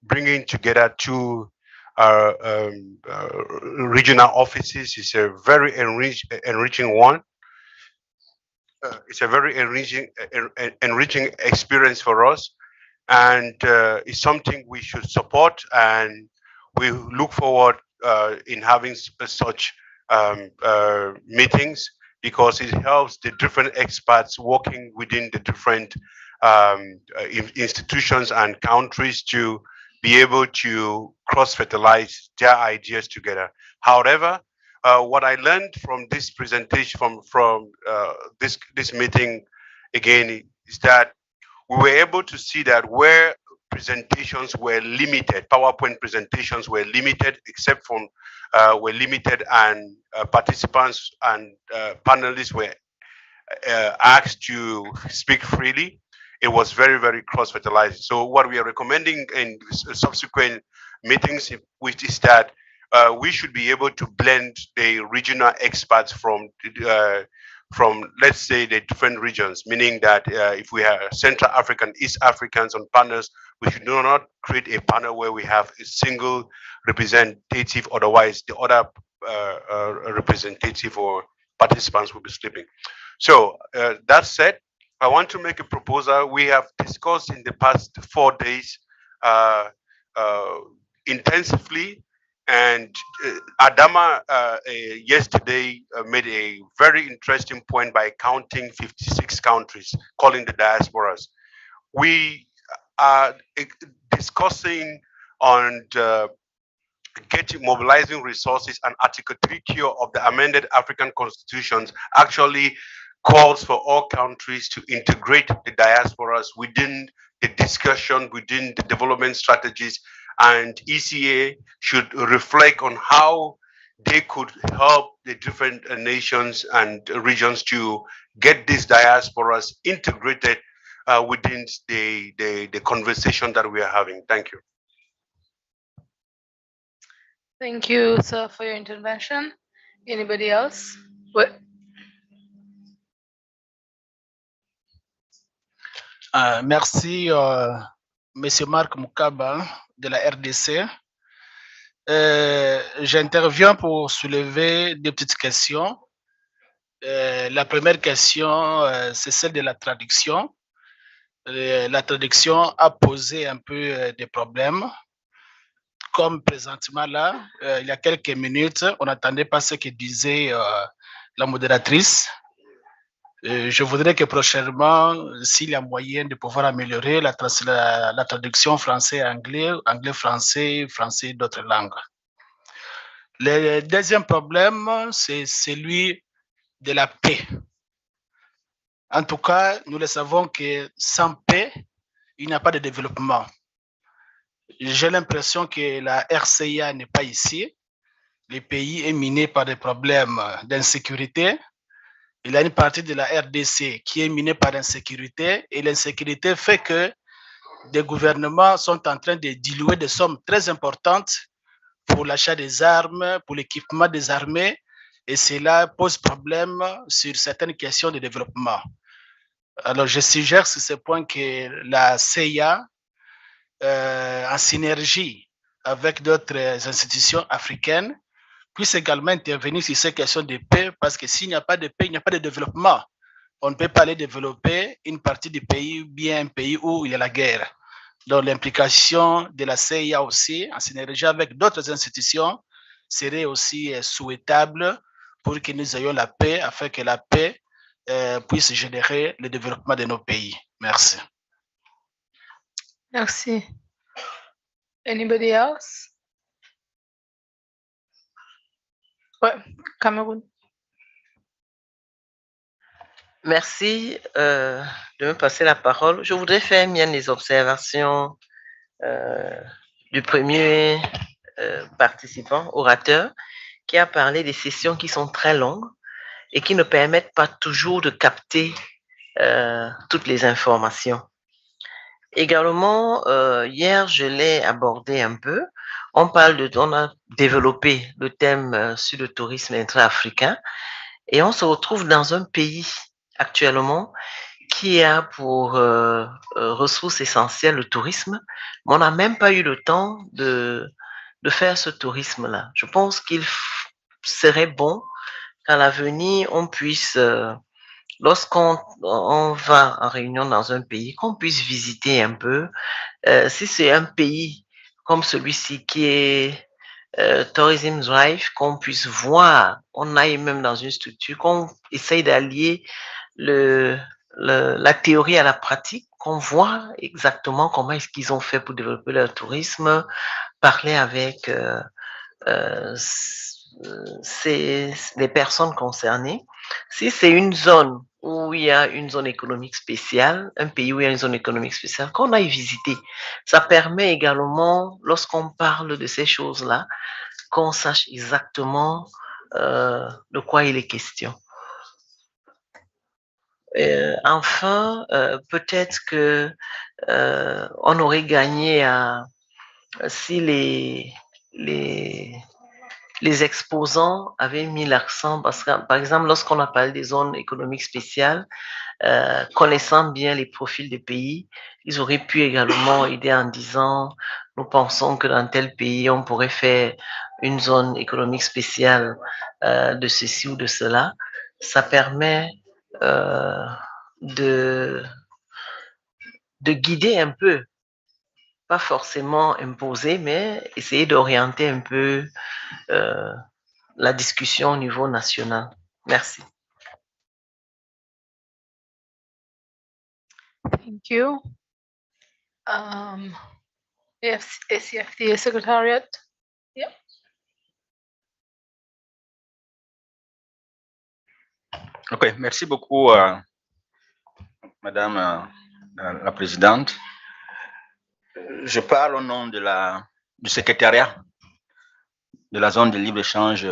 bringing together two regional offices is a very enriching one. It's a very enriching experience for us, and it's something we should support, and we look forward in having such meetings, because it helps the different experts working within the different institutions and countries to be able to cross-fertilize their ideas together. However, what I learned from this presentation, from this meeting, again, is that we were able to see that where presentations were limited, PowerPoint presentations were limited, except from were limited, and participants and panelists were asked to speak freely. It was very, very cross-fertilized. So what we are recommending in subsequent meetings, which is that we should be able to blend the regional experts from let's say the different regions, meaning that if we have Central African, East Africans on panels, we should not create a panel where we have a single representative, otherwise the other representative or participants will be sleeping. So that said, I want to make a proposal. We have discussed in the past 4 days intensively, and Adama yesterday made a very interesting point by counting 56 countries, calling the diasporas. We are discussing on mobilizing resources, and Article 3Q of the amended African constitutions actually calls for all countries to integrate the diasporas within the discussion, within the development strategies, and ECA should reflect on how they could help the different nations and regions to get these diasporas integrated within the conversation that we are having. Thank you. Thank you, sir, for your intervention. Anybody else? What? Merci, Monsieur Marc Moukaba de la RDC. J'interviens pour soulever des petites questions. La première question, c'est celle de la traduction. La traduction a posé un peu des problèmes. Comme présentement là, il y a quelques minutes, on n'attendait pas ce que disait la modératrice. Je voudrais que prochainement, s'il y a moyen de pouvoir améliorer la traduction français-anglais, anglais-français, français d'autres langues. Le deuxième problème, c'est celui de la paix. En tout cas, nous le savons que sans paix, il n'y a pas de développement. J'ai l'impression que la RCA n'est pas ici. Le pays est miné par des problèmes d'insécurité. Il y a une partie de la RDC qui est minée par l'insécurité, et l'insécurité fait que des gouvernements sont en train de diluer des sommes très importantes pour l'achat des armes, pour l'équipement des armées, et cela pose problème sur certaines questions de développement. Alors, je suggère sur ce point que la CIA, en synergie avec d'autres institutions africaines, puisse également intervenir sur ces questions de paix, parce que s'il n'y a pas de paix, il n'y a pas de développement. On ne peut pas aller développer une partie du pays, bien un pays où il y a la guerre. Donc l'implication de la CIA aussi, en synergie avec d'autres institutions, serait aussi souhaitable pour que nous ayons la paix, afin que la paix puisse générer le développement de nos pays. Merci. Merci. Anybody else? Ouais, Cameroun. Merci de me passer la parole. Je voudrais faire mienne les observations du premier participant, orateur, qui a parlé des sessions qui sont très longues et qui ne permettent pas toujours de capter toutes les informations. Également, hier, je l'ai abordé un peu. On a développé le thème sur le tourisme intra-africain et on se retrouve dans un pays actuellement qui a pour ressource essentielle le tourisme, mais on n'a même pas eu le temps de faire ce tourisme-là. Je pense qu'il serait bon qu'à l'avenir, on puisse, lorsqu'on va en réunion dans un pays, qu'on puisse visiter un peu. Si c'est un pays comme celui-ci qui est Tourism Drive, qu'on puisse voir, on aille même dans une structure, qu'on essaye d'allier la théorie à la pratique, qu'on voit exactement comment est-ce qu'ils ont fait pour développer leur tourisme, parler avec les personnes concernées. Si c'est une zone où il y a une zone économique spéciale, un pays où il y a une zone économique spéciale, qu'on aille visiter. Ça permet également, lorsqu'on parle de ces choses-là, qu'on sache exactement de quoi il est question. Enfin, peut-être que on aurait gagné si les exposants avaient mis l'accent, parce que, par exemple, lorsqu'on a parlé des zones économiques spéciales, connaissant bien les profils des pays, ils auraient pu également aider en disant, nous pensons que dans tel pays, on pourrait faire une zone économique spéciale de ceci ou de cela. Ça permet de guider un peu, pas forcément imposer, mais essayer d'orienter un peu la discussion au niveau national. Merci. Thank you. SCFTA Secretariat. Yeah. Ok, merci beaucoup, Madame la Présidente. Je parle au nom du secrétariat de la zone de libre-échange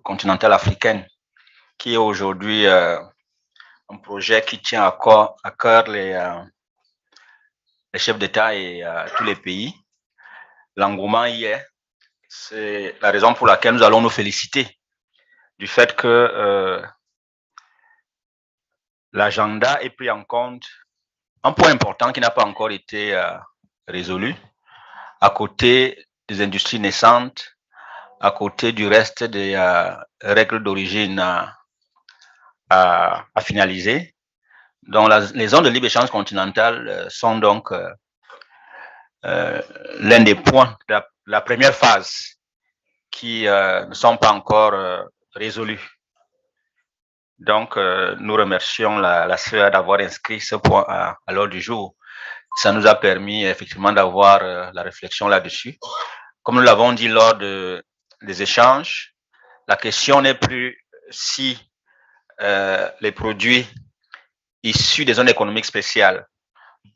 continentale africaine, qui est aujourd'hui un projet qui tient à cœur les chefs d'État et tous les pays. L'engouement y est. C'est la raison pour laquelle nous allons nous féliciter du fait que l'agenda est pris en compte. Un point important qui n'a pas encore été résolu, à côté des industries naissantes, à côté du reste des règles d'origine à finaliser. Donc, les zones de libre-échange continentale sont donc l'un des points de la première phase qui ne sont pas encore résolus. Donc, nous remercions la SRO-EA d'avoir inscrit ce point à l'ordre du jour. Ça nous a permis effectivement d'avoir la réflexion là-dessus. Comme nous l'avons dit lors des échanges, la question n'est plus si les produits issus des zones économiques spéciales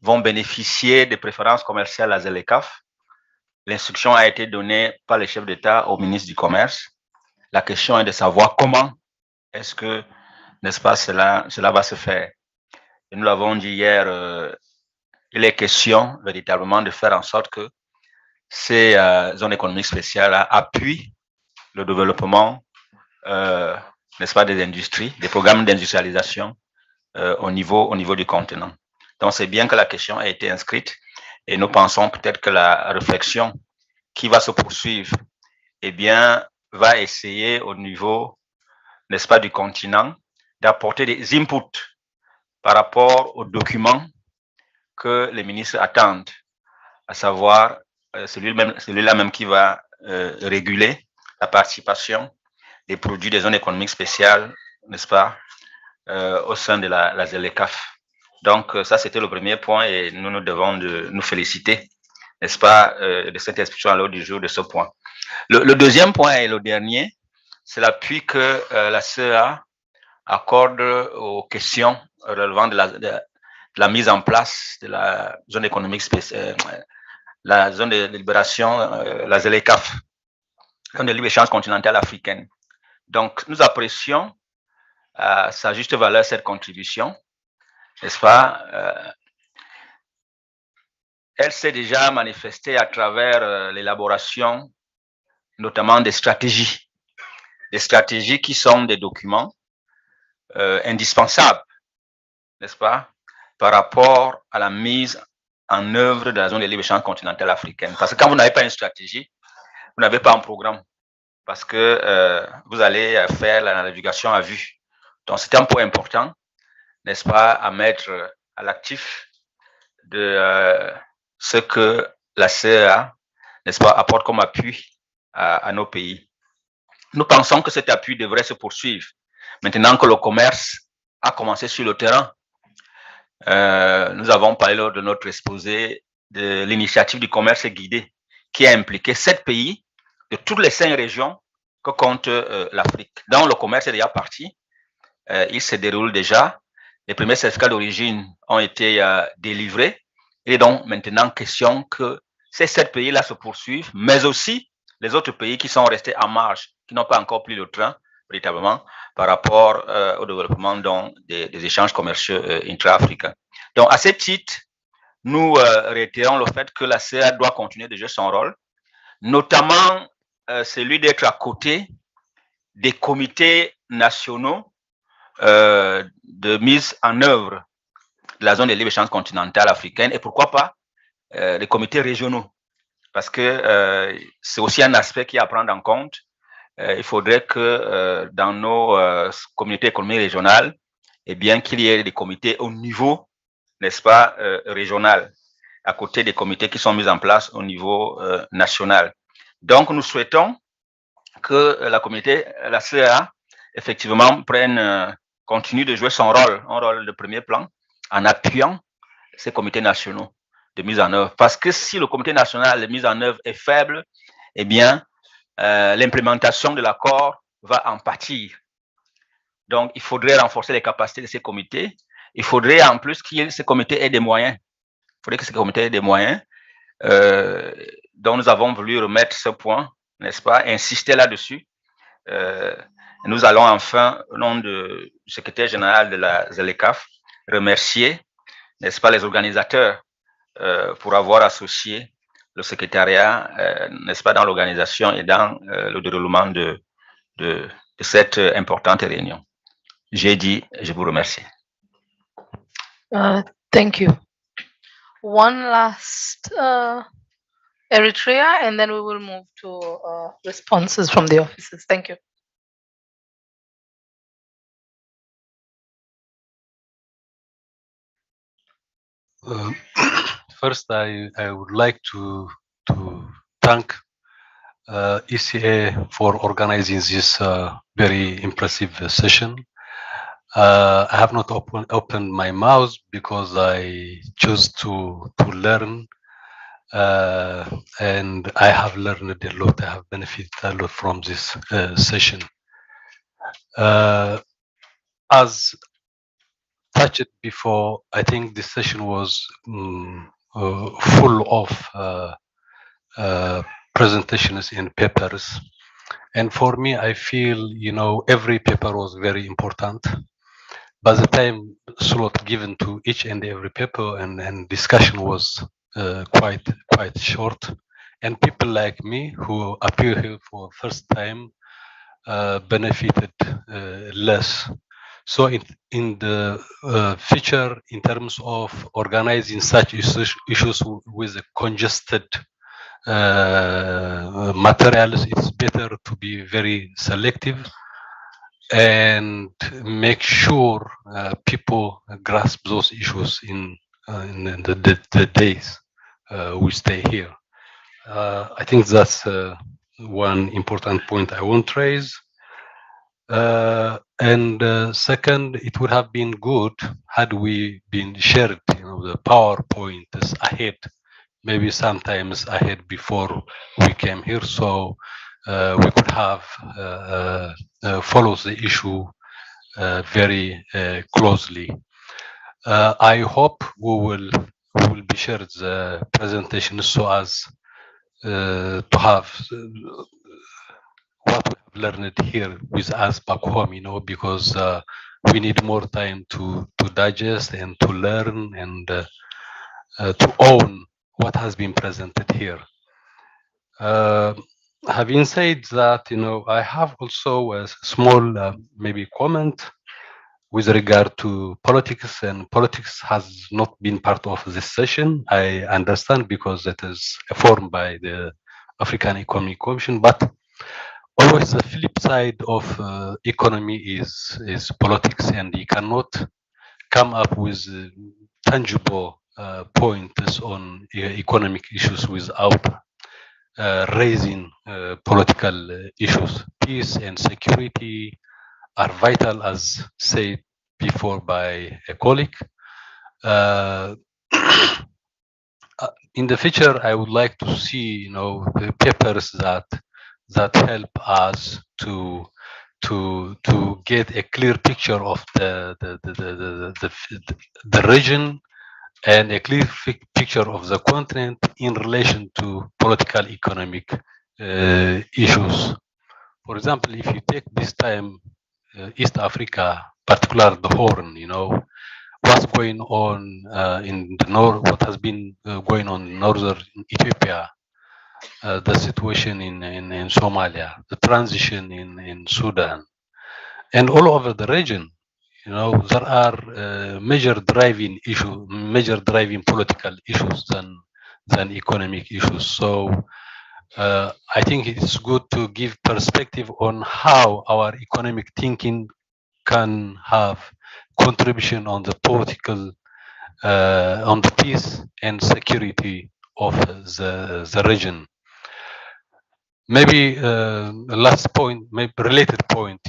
vont bénéficier des préférences commerciales à ZLECAf. L'instruction a été donnée par les chefs d'État au ministre du Commerce. La question est de savoir comment est-ce que, n'est-ce pas, cela va se faire. Et nous l'avons dit hier, il est question véritablement de faire en sorte que ces zones économiques spéciales appuient le développement, n'est-ce pas, des industries, des programmes d'industrialisation au niveau du continent. Donc, c'est bien que la question a été inscrite et nous pensons peut-être que la réflexion qui va se poursuivre, eh bien, va essayer au niveau, n'est-ce pas, du continent, d'apporter des inputs par rapport aux documents que les ministres attendent, à savoir celui-là même qui va réguler la participation des produits des zones économiques spéciales, n'est-ce pas, au sein de la ZLECAf. Donc, ça, c'était le premier point et nous devons nous féliciter, n'est-ce pas, de cette inscription à l'ordre du jour de ce point. Le deuxième point et le dernier, c'est l'appui que la SRO-EA accorde aux questions relevant de la mise en place de la zone économique spéciale, la zone de libération, la ZLECAF, zone de libre-échange continentale africaine. Donc, nous apprécions à sa juste valeur cette contribution, n'est-ce pas? Elle s'est déjà manifestée à travers l'élaboration, notamment des stratégies qui sont des documents indispensables, n'est-ce pas, par rapport à la mise en œuvre de la zone de libre-échange continentale africaine. Parce que quand vous n'avez pas une stratégie, vous n'avez pas un programme, parce que vous allez faire la navigation à vue. Donc, c'est un point important, n'est-ce pas, à mettre à l'actif de ce que la CEA, n'est-ce pas, apporte comme appui à nos pays. Nous pensons que cet appui devrait se poursuivre maintenant que le commerce a commencé sur le terrain. Nous avons parlé lors de notre exposé de l'initiative du commerce guidé qui a impliqué 7 pays de toutes les 5 régions que compte l'Afrique. Donc le commerce est déjà parti, il se déroule déjà, les premiers certificats d'origine ont été délivrés. Il est donc maintenant question que ces 7 pays-là se poursuivent, mais aussi les autres pays qui sont restés en marge, qui n'ont pas encore pris le train, véritablement, par rapport au développement des échanges commerciaux intra-africains. Donc, à ce titre, nous réitérons le fait que la CEA doit continuer de jouer son rôle, notamment celui d'être à côté des comités nationaux de mise en œuvre de la zone de libre-échange continentale africaine et pourquoi pas les comités régionaux, parce que c'est aussi un aspect qui est à prendre en compte. Il faudrait que dans nos communautés économiques régionales, eh bien, qu'il y ait des comités au niveau, n'est-ce pas, régional, à côté des comités qui sont mis en place au niveau national. Donc, nous souhaitons que la CEA, effectivement, continue de jouer son rôle, un rôle de premier plan, en appuyant ces comités nationaux de mise en œuvre. Parce que si le comité national de mise en œuvre est faible, eh bien, l'implémentation de l'accord va en pâtir. Donc, il faudrait renforcer les capacités de ces comités. Il faudrait en plus que ces comités aient des moyens. Il faudrait que ces comités aient des moyens. Donc, nous avons voulu remettre ce point, n'est-ce pas, insister là-dessus. Nous allons enfin, au nom du secrétaire général de la ZLECAF, remercier, n'est-ce pas, les organisateurs pour avoir associé le secrétariat, n'est-ce pas, dans l'organisation et dans le déroulement de cette importante réunion. J'ai dit, je vous remercie. Thank you. One last Eritrea, and then we will move to responses from the officers. Thank you. First, I would like to thank ECA for organizing this very impressive session. I have not opened my mouth because I chose to learn, and I have learned a lot. I have benefited a lot from this session. As touched before, I think this session was full of presentations and papers. And for me, I feel, every paper was very important. By the time slot given to each and every paper and discussion was quite short. And people like me who appear here for the first time benefited less. So in the future, in terms of organizing such issues with the congested materials, it's better to be very selective and make sure people grasp those issues in the days we stay here. I think that's one important point I want to raise. And second, it would have been good had we been shared, the PowerPoint ahead, maybe sometimes ahead before we came here, so we could have followed the issue very closely. I hope we will be shared the presentation so as to have what we have learned here with us back home, because we need more time to digest and to learn and to own what has been presented here. Having said that, I have also a small maybe comment with regard to politics, and politics has not been part of this session. I understand because it is formed by the African Economic Commission, but always the flip side of economy is politics, and you cannot come up with tangible points on economic issues without raising political issues. Peace and security are vital, as said before by a colleague. In the future, I would like to see, the papers that help us to get a clear picture of the region and a clear picture of the continent in relation to political economic issues. For example, if you take this time East Africa, particular the Horn, what's going on in the north, what has been going on in northern Ethiopia, the situation in Somalia, the transition in Sudan, and all over the region. There are major driving political issues than economic issues. So I think it's good to give perspective on how our economic thinking can have contribution on the political, on the peace and security of the region. Maybe last point, maybe related point,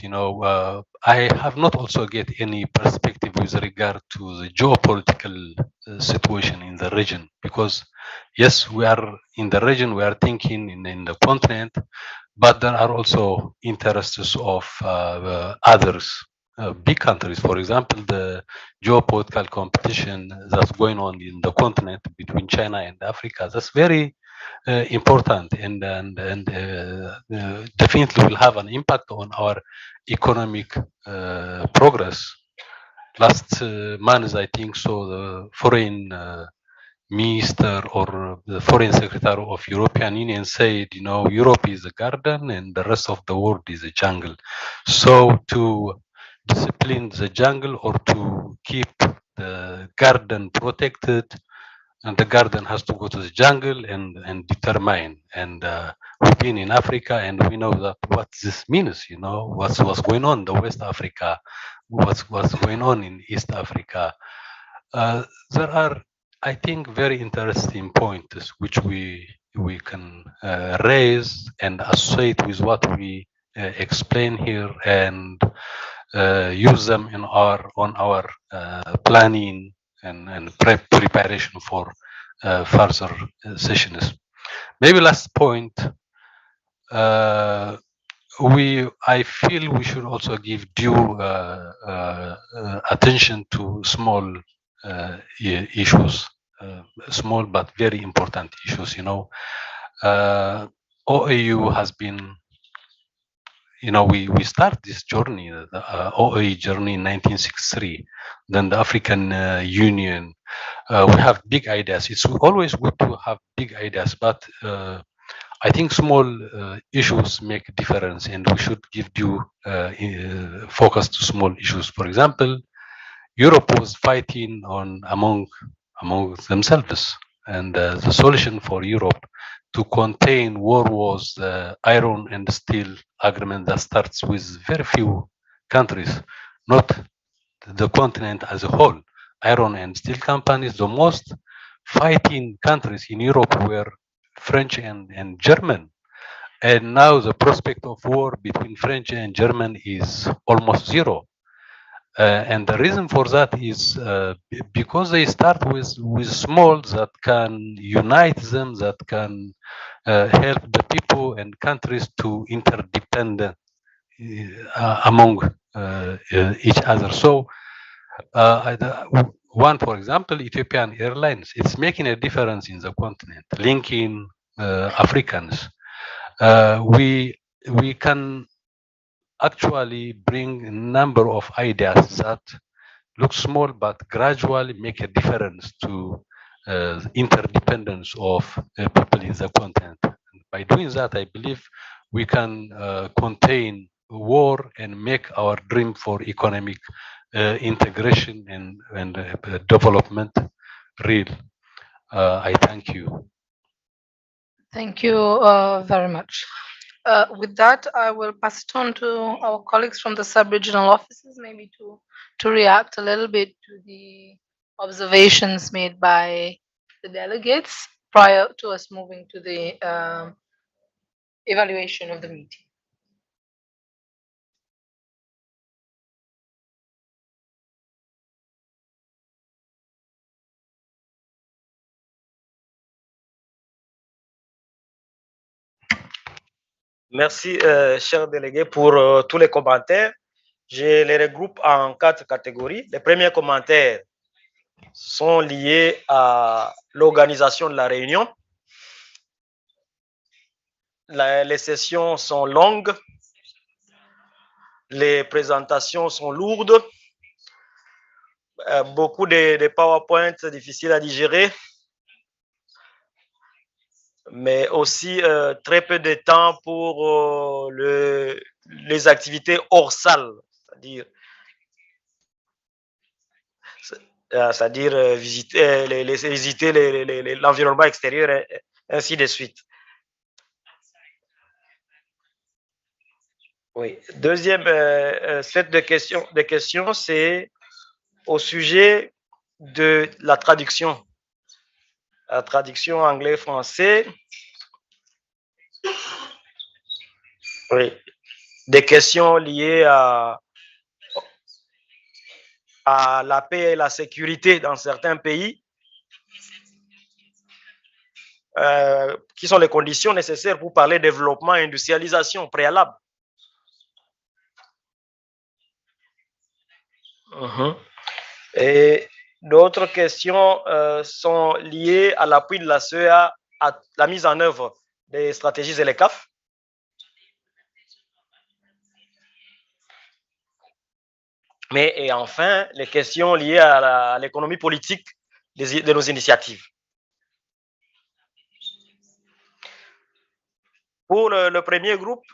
I have not also get any perspective with regard to the geopolitical situation in the region, because yes, we are in the region, we are thinking in the continent, but there are also interests of others, big countries. For example, the geopolitical competition that's going on in the continent between China and Africa, that's very important, and definitely will have an impact on our economic progress. Last month, I think so, the foreign minister or the foreign secretary of European Union said, Europe is a garden and the rest of the world is a jungle. So to discipline the jungle or to keep the garden protected, and the garden has to go to the jungle and determine. And we've been in Africa, and we know that what this means. What's going on in the West Africa, what's going on in East Africa. There are, I think, very interesting points which we can raise and associate with what we explain here, and use them on our planning and preparation for further sessions. Maybe last point, I feel we should also give due attention to small issues, small but very important issues. OAU has been, we start this journey, the OAU journey in 1963, then the African Union. We have big ideas. It's always good to have big ideas, but I think small issues make a difference, and we should give due focus to small issues. For example, Europe was fighting among themselves, and the solution for Europe to contain war was the iron and steel agreement that starts with very few countries, not the continent as a whole. Iron and steel companies, the most fighting countries in Europe were French and German. And now the prospect of war between French and German is almost zero. And the reason for that is because they start with small that can unite them, that can help the people and countries to interdepend among each other. So, one, for example, Ethiopian Airlines, it's making a difference in the continent, linking Africans. We can actually bring a number of ideas that look small but gradually make a difference to interdependence of people in the continent. By doing that, I believe we can contain war and make our dream for economic integration and development real. I thank you. Thank you very much. With that, I will pass it on to our colleagues from the sub-regional offices, maybe to react a little bit to the observations made by the delegates prior to us moving to the evaluation of the meeting. Merci, chers délégués, pour tous les commentaires. Je les regroupe en 4 catégories. Les premiers commentaires sont liés à l'organisation de la réunion. Les sessions sont longues. Les présentations sont lourdes. Beaucoup de PowerPoint difficiles à digérer. Mais aussi très peu de temps pour les activités hors salle, c'est-à-dire visiter l'environnement extérieur et ainsi de suite. Oui. Deuxième set de questions, c'est au sujet de la traduction. La traduction anglais-français. Oui. Des questions liées à la paix et la sécurité dans certains pays. Qui sont les conditions nécessaires pour parler développement et industrialisation préalable. Et d'autres questions sont liées à l'appui de la SRO-EA à la mise en œuvre des stratégies ZLECAf. Et enfin, les questions liées à l'économie politique de nos initiatives. Pour le premier groupe,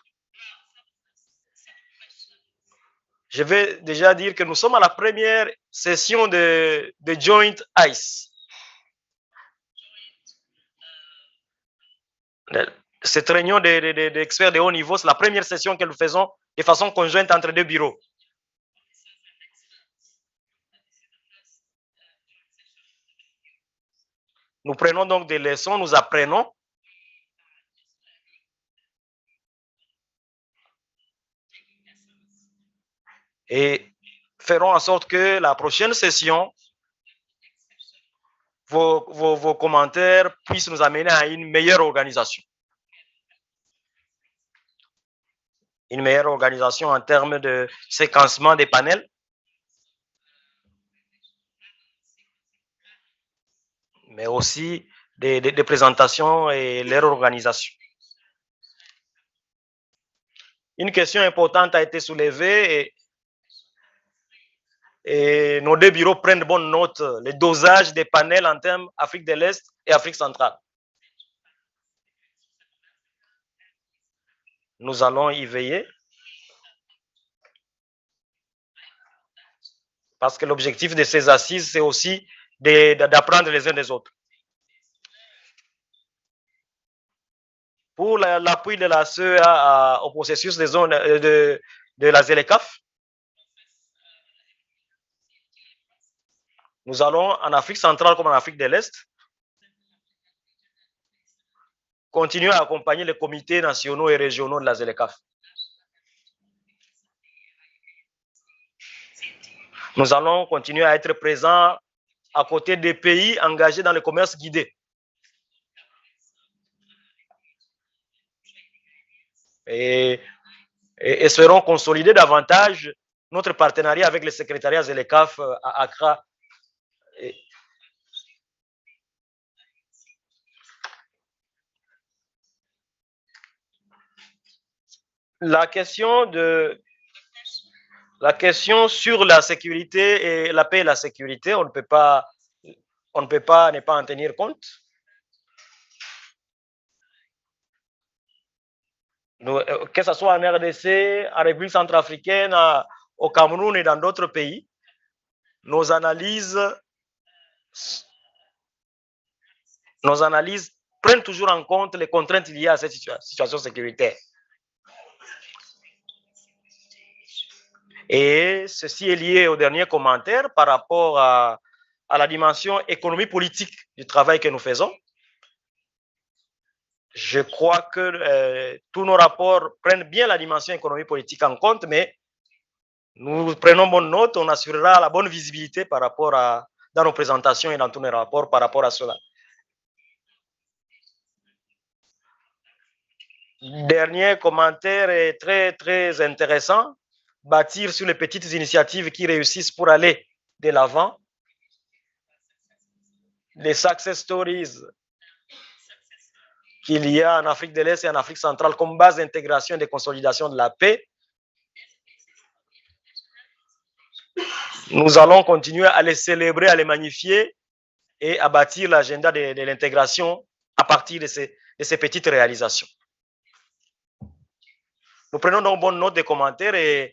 je vais déjà dire que nous sommes à la première session de Joint ICE. Cette réunion d'experts de haut niveau, c'est la première session que nous faisons de façon conjointe entre 2 bureaux. Nous prenons donc des leçons, nous apprenons. Et ferons en sorte que la prochaine session, vos commentaires puissent nous amener à une meilleure organisation. Une meilleure organisation en termes de séquencement des panels. Mais aussi des présentations et leur organisation. Une question importante a été soulevée et nos 2 bureaux prennent de bonnes notes, le dosage des panels en termes Afrique de l'Est et Afrique centrale. Nous allons y veiller parce que l'objectif de ces assises, c'est aussi d'apprendre les uns des autres. Pour l'appui de la SRO-EA au processus de la ZLECAf, nous allons en Afrique centrale comme en Afrique de l'Est continuer à accompagner les comités nationaux et régionaux de la ZLECAf. Nous allons continuer à être présents à côté des pays engagés dans le commerce guidé. Et espérons consolider davantage notre partenariat avec les secrétariats et les CAF à Accra. La question sur la sécurité et la paix et la sécurité, on ne peut pas ne pas en tenir compte. Que ce soit en RDC, en République centrafricaine, au Cameroun et dans d'autres pays, nos analyses prennent toujours en compte les contraintes liées à cette situation sécuritaire. Et ceci est lié au dernier commentaire par rapport à la dimension économie politique du travail que nous faisons. Je crois que tous nos rapports prennent bien la dimension économie politique en compte, mais nous prenons bonne note, on assurera la bonne visibilité par rapport dans nos présentations et dans tous nos rapports par rapport à cela. Dernier commentaire est très, très intéressant. Bâtir sur les petites initiatives qui réussissent pour aller de l'avant. Les success stories qu'il y a en Afrique de l'Est et en Afrique centrale comme base d'intégration et de consolidation de la paix. Nous allons continuer à les célébrer, à les magnifier et à bâtir l'agenda de l'intégration à partir de ces petites réalisations. Nous prenons donc bonne note des commentaires et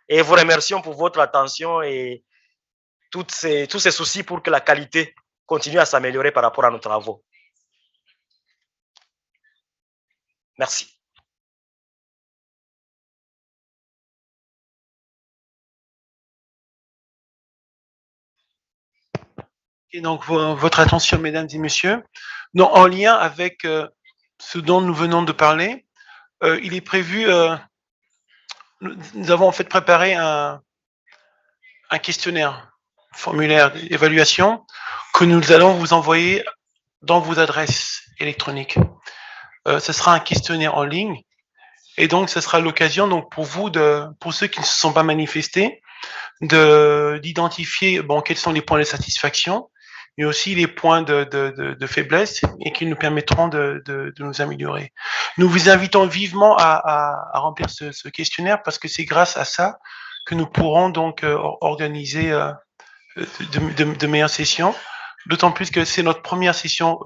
vous remercions pour votre attention et tous ces soucis pour que la qualité continue à s'améliorer par rapport à nos travaux. Merci. Et donc, votre attention, mesdames et messieurs. Donc, en lien avec ce dont nous venons de parler, il est prévu, nous avons en fait préparé un questionnaire, un formulaire d'évaluation que nous allons vous envoyer dans vos adresses électroniques. Ce sera un questionnaire en ligne et donc ce sera l'occasion donc pour vous pour ceux qui ne se sont pas manifestés d'identifier quels sont les points de satisfaction mais aussi les points de faiblesse et qui nous permettront de nous améliorer. Nous vous invitons vivement à remplir ce questionnaire parce que c'est grâce à ça que nous pourrons donc organiser de meilleures sessions, d'autant plus que c'est notre première session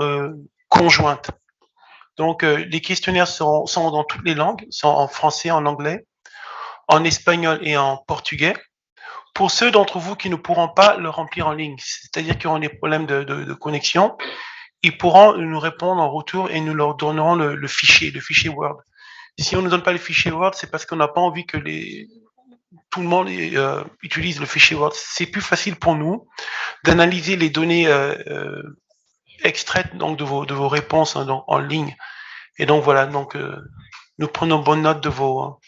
conjointe. Donc les questionnaires sont dans toutes les langues, sont en français, en anglais, en espagnol et en portugais. Pour ceux d'entre vous qui ne pourront pas le remplir en ligne, c'est-à-dire qui auront des problèmes de connexion, ils pourront nous répondre en retour et nous leur donnerons le fichier Word. Si on ne nous donne pas le fichier Word, c'est parce qu'on n'a pas envie que tout le monde utilise le fichier Word. C'est plus facile pour nous d'analyser les données extraites donc de vos réponses donc, en ligne. Et donc voilà, donc nous prenons bonne note de vos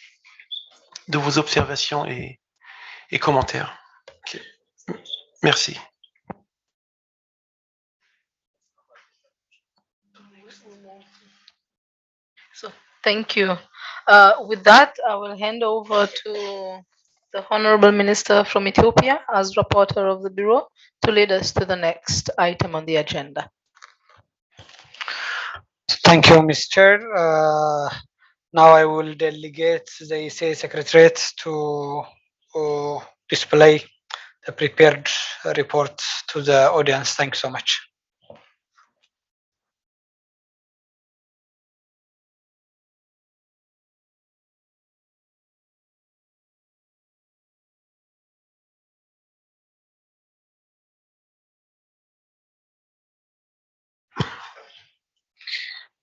observations et commentaires. Okay. Merci. So, thank you. With that, I will hand over to the Honorable Minister from Ethiopia as rapporteur of the Bureau to lead us to the next item on the agenda. Thank you, Mr. Now I will delegate the ECA Secretariat to display the prepared report to the audience. Thanks so much.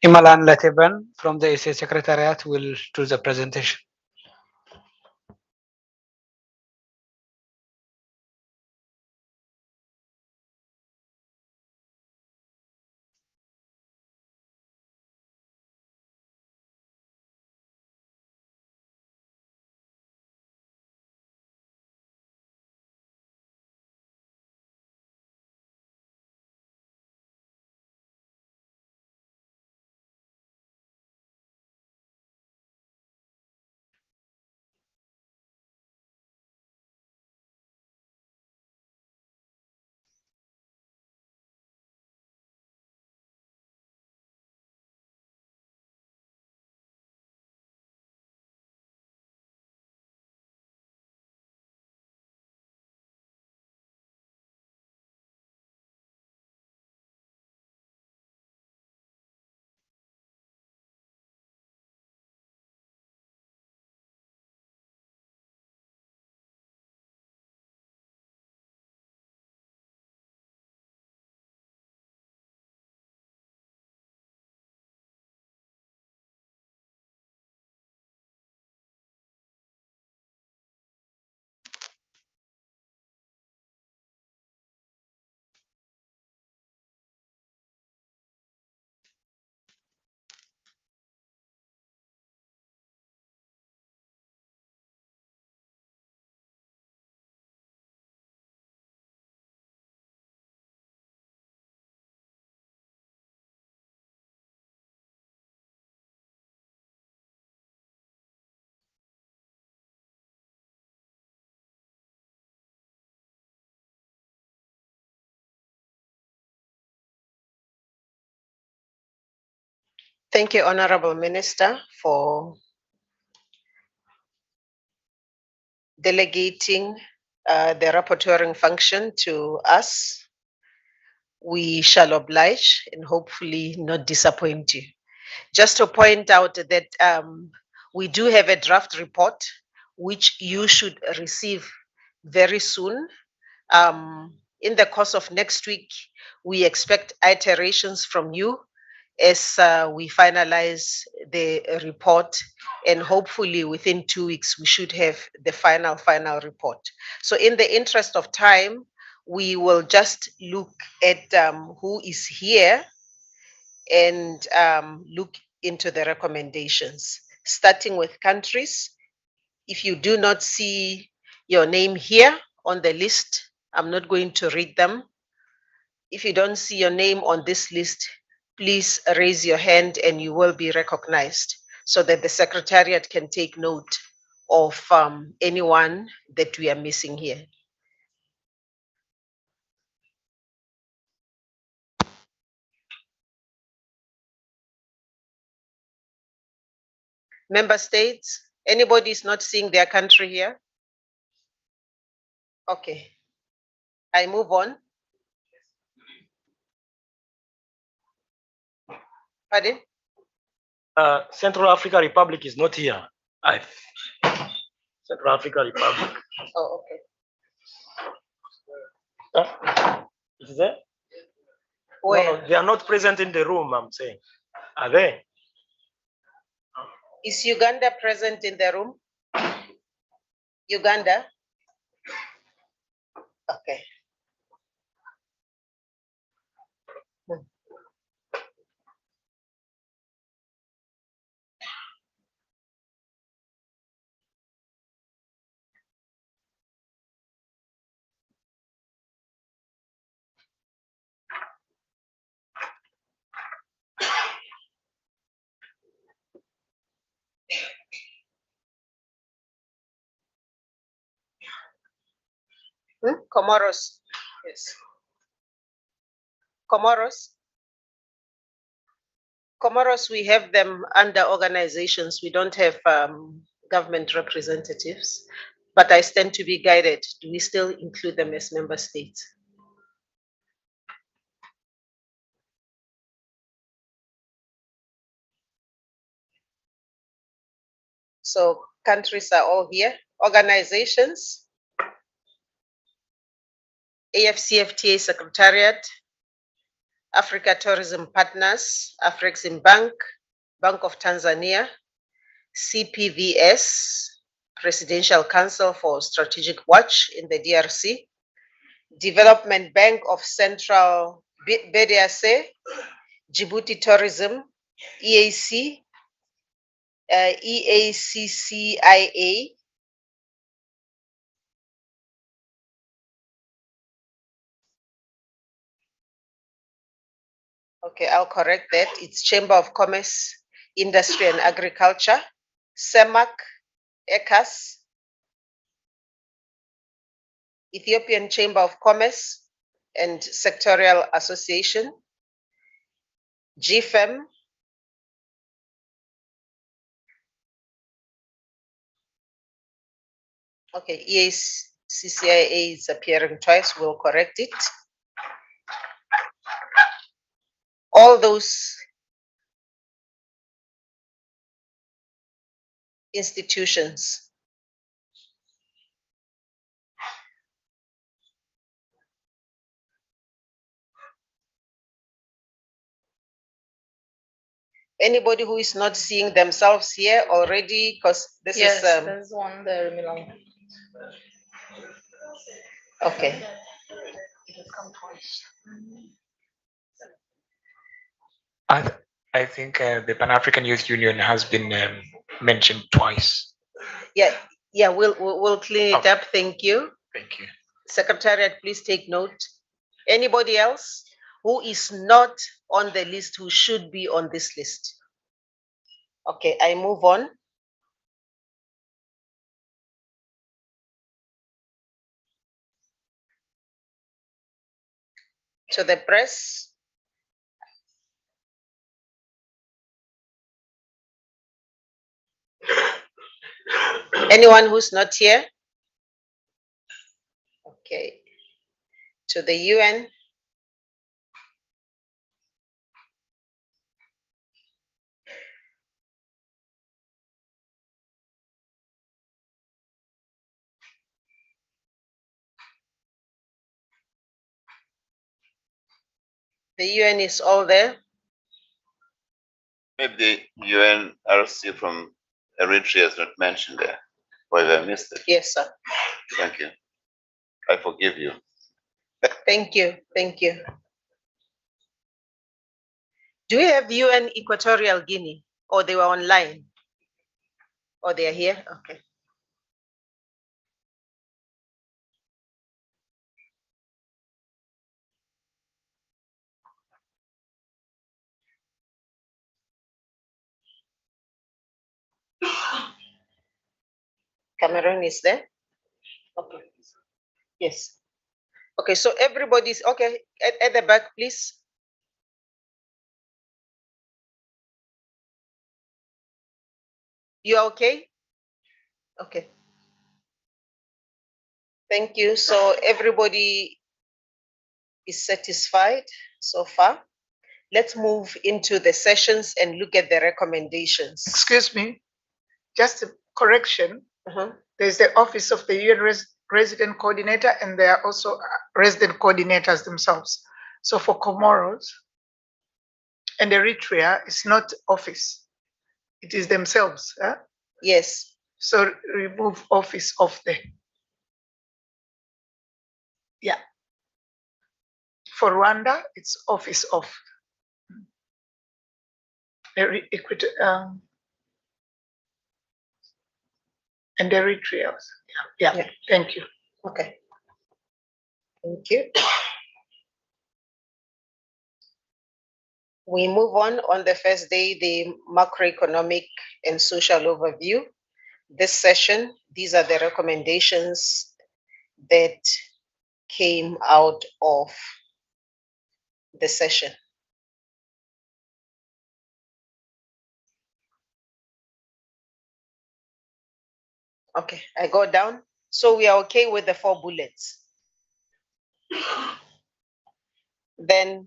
Imalan Latiban from the ECA Secretariat will do the presentation. Thank you, Honorable Minister, for delegating the rapporteuring function to us. We shall oblige and hopefully not disappoint you. Just to point out that we do have a draft report which you should receive very soon. In the course of next week, we expect iterations from you as we finalize the report, and hopefully within 2 weeks we should have the final report. So in the interest of time, we will just look at who is here and look into the recommendations, starting with countries. If you do not see your name here on the list, I'm not going to read them. If you don't see your name on this list, please raise your hand and you will be recognized so that the Secretariat can take note of anyone that we are missing here. Member states, anybody is not seeing their country here? Okay, I move on. Pardon? Central Africa Republic is not here. Central Africa Republic. Oh, okay. Is there? Where? No, they are not present in the room, I'm saying. Are they? Is Uganda present in the room? Uganda? Okay. Comoros. Yes. Comoros. Comoros, we have them under organizations. We don't have government representatives, but I stand to be guided. Do we still include them as member states? So countries are all here. Organizations, AFCFTA Secretariat, Africa Tourism Partners, Afrexim Bank, Bank of Tanzania, CPVS, Presidential Council for Strategic Watch in the DRC, Development Bank of Central BDRC, Djibouti Tourism, EAC, EACCIA, okay, I'll correct that. It's Chamber of Commerce, Industry and Agriculture, CEMAC, ECAS, Ethiopian Chamber of Commerce and Sectorial Association, GFEM, okay, EACCIA is appearing twice, we'll correct it. All those institutions anybody who is not seeing themselves here already, because this Yes, is there's one there, Milan. okay. I think the Pan-African Youth Union has been mentioned twice. Yeah, we'll clean it up. Thank you. Thank you. Secretariat, please take note. Anybody else who is not on the list who should be on this list? Okay, I move on. To the press. Anyone who's not here? Okay. To the UN. The UN is all there. Maybe the UNRC from Eritrea is not mentioned there. Or have I missed it? Yes, sir. Thank you. I forgive you. Thank you. Thank you. Do we have UN Equatorial Guinea? Or they were online? Or they are here? Okay. Cameroon is there? Okay. Yes. Okay, so everybody's okay. At the back, please. You are okay? Okay. Thank you. So everybody is satisfied so far. Let's move into the sessions and look at the recommendations. Excuse me, just a correction. There's the Office of the UN Resident Coordinator, and there are also resident coordinators themselves. So for Comoros and Eritrea, it's not office, it is themselves. Huh? Yes. So remove office of the. Yeah. For Rwanda, it's office of. And Eritrea. Yeah. Thank you. Okay. Thank you. We move on the first day, the macroeconomic and social overview. This session, these are the recommendations that came out of the session. Okay, I go down. So we are okay with the 4 bullets. Then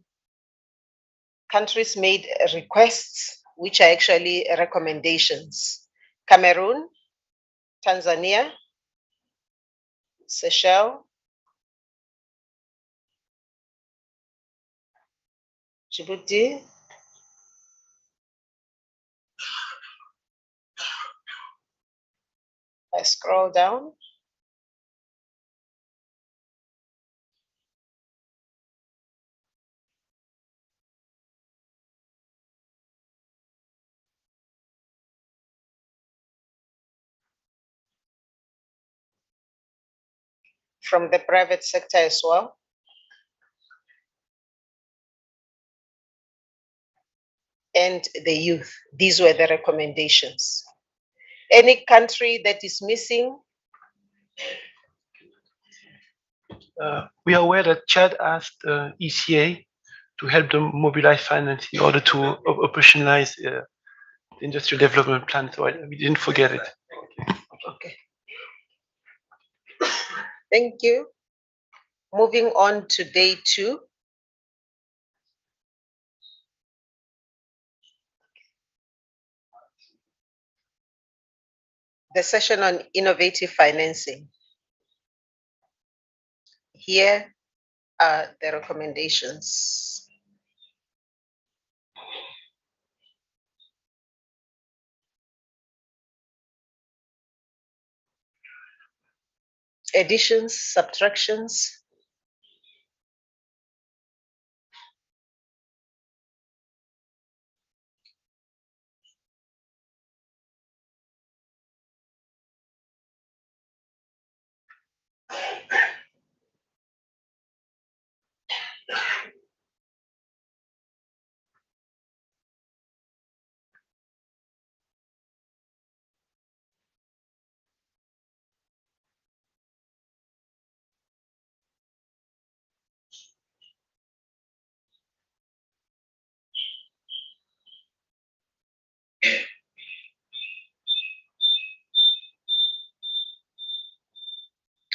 countries made requests, which are actually recommendations. Cameroon, Tanzania, Seychelles, Djibouti, I scroll down. From the private sector as well. And the youth. These were the recommendations. Any country that is missing? We are aware that Chad asked ECA to help them mobilize finance in order to operationalize the industrial development plan, so we didn't forget it. Okay. Thank you. Moving on to day 2. The session on innovative financing. Here are the recommendations. Additions, subtractions.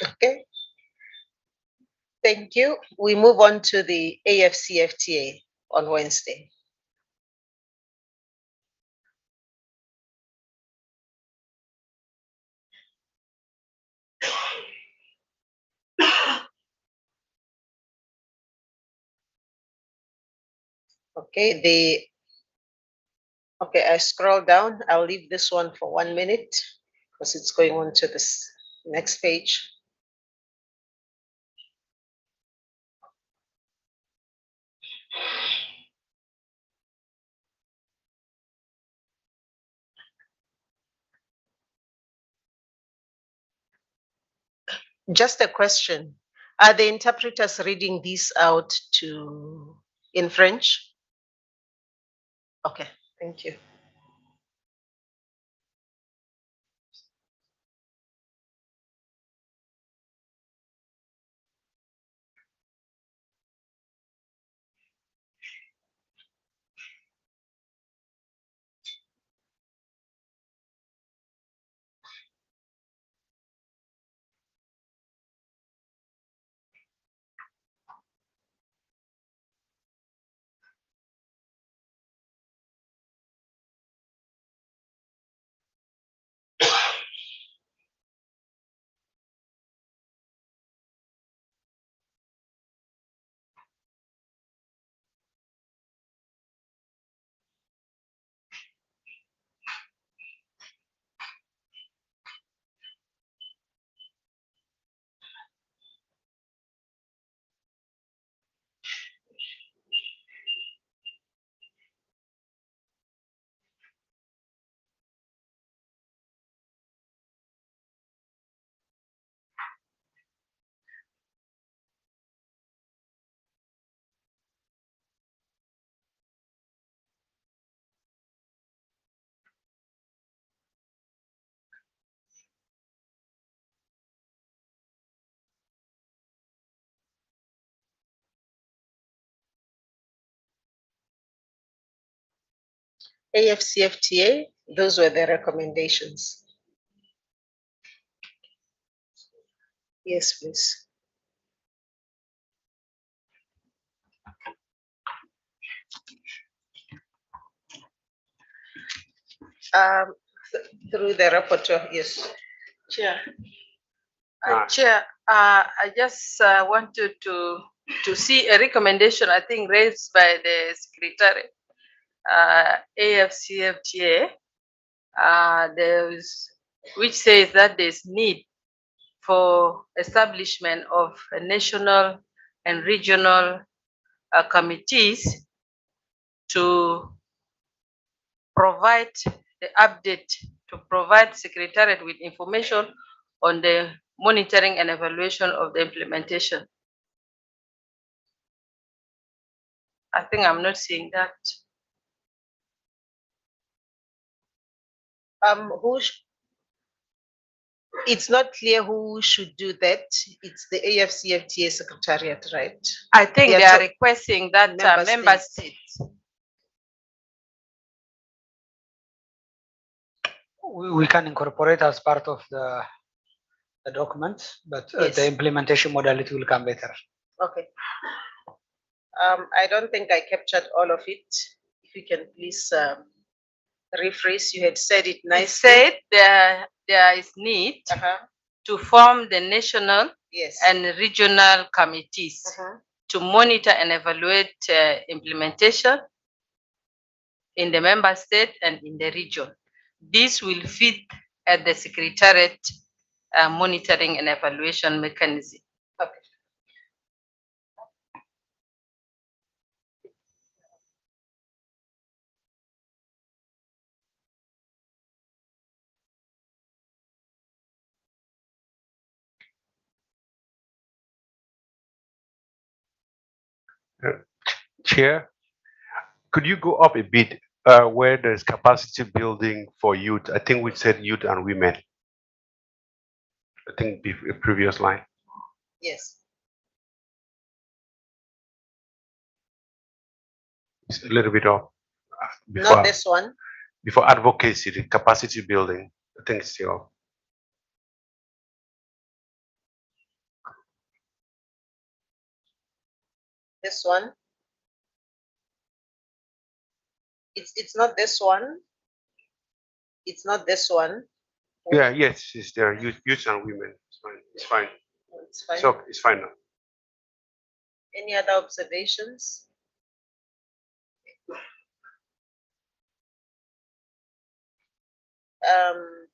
Okay. Thank you. We move on to the AFCFTA on Wednesday. Okay, I scroll down. I'll leave this one for 1 minute because it's going on to this next page. Just a question. Are the interpreters reading this out in French? Okay, thank you. AFCFTA, those were the recommendations. Yes, please. Through the rapporteur, yes. Chair. Chair, I just wanted to see a recommendation, I think, raised by the Secretary, AFCFTA, which says that there's need for establishment of a national and regional committees to provide the update, to provide Secretariat with information on the monitoring and evaluation of the implementation. I think I'm not seeing that. It's not clear who should do that. It's the AFCFTA Secretariat, right? I think they are requesting that member states. We can incorporate as part of the document, but the implementation modality will come later. Okay. I don't think I captured all of it. If you can please rephrase, you had said it nicely. Said there is need to form the national and regional committees to monitor and evaluate implementation in the member state and in the region. This will fit at the Secretariat monitoring and evaluation mechanism. Okay. Chair, could you go up a bit where there's capacity building for youth? I think we said youth and women. I think the previous line. Yes. It's a little bit up. Not this one. Before advocacy, the capacity building, I think it's still up. This one. It's not this one. It's not this one. Yeah, yes, it's there. Youth and women. It's fine. It's fine. It's fine. So it's fine now. Any other observations?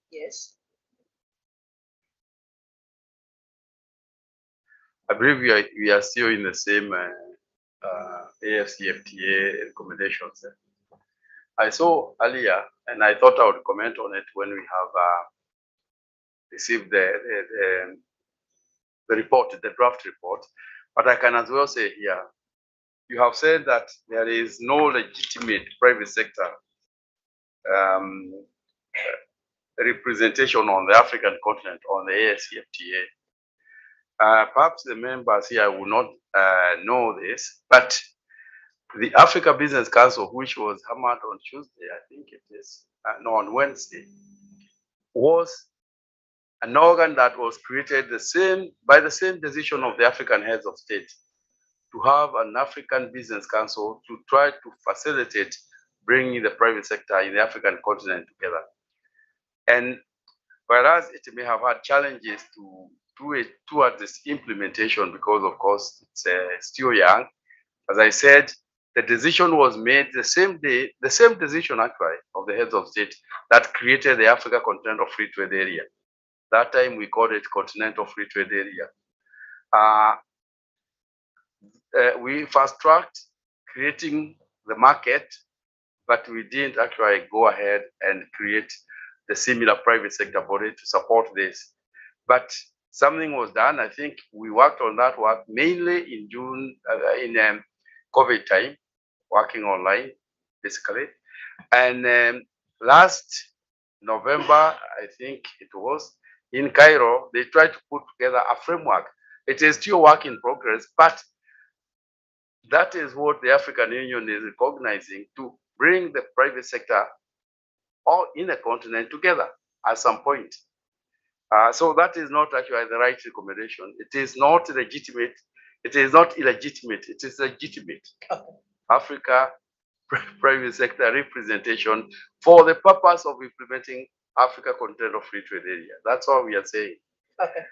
Yes. I believe we are still in the same AFCFTA recommendations. I saw earlier, and I thought I would comment on it when we have received the report, the draft report. But I can as well say here, you have said that there is no legitimate private sector representation on the African continent on the AFCFTA. Perhaps the members here will not know this, but the Africa Business Council, which was hammered on Tuesday, I think it is, no, on Wednesday, was an organ that was created by the same decision of the African heads of state to have an African Business Council to try to facilitate bringing the private sector in the African continent together. And whereas it may have had challenges towards this implementation because, of course, it's still young, as I said, the decision was made the same day, the same decision actually of the heads of state that created the Africa Continental Free Trade Area. That time we called it Continental Free Trade Area. We fast-tracked creating the market, but we didn't actually go ahead and create the similar private sector body to support this. But something was done. I think we worked on that work mainly in June, in COVID time, working online, basically. And last November, I think it was, in Cairo, they tried to put together a framework. It is still work in progress, but that is what the African Union is recognizing, to bring the private sector all in the continent together at some point. So that is not actually the right recommendation. It is not legitimate. It is not illegitimate. It is legitimate. Africa private sector representation for the purpose of implementing Africa Continental Free Trade Area. That's all we are saying. Okay.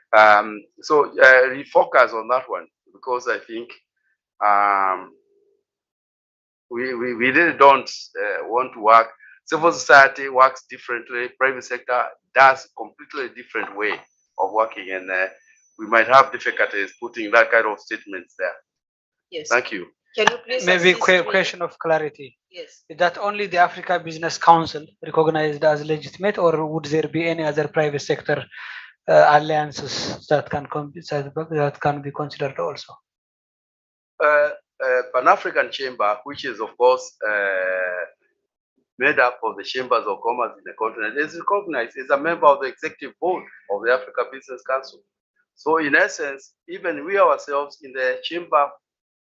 So refocus on that one, because I think we really don't want to work. Civil society works differently. Private sector does completely different way of working, and we might have difficulties putting that kind of statements there. Yes. Thank you. Can you please Maybe assist me? question of clarity. Yes. Is that only the Africa Business Council recognized as legitimate, or would there be any other private sector alliances that can be considered also? Pan-African Chamber, which is of course made up of the chambers of commerce in the continent, is recognized as a member of the executive board of the Africa Business Council. So in essence, even we ourselves in the chamber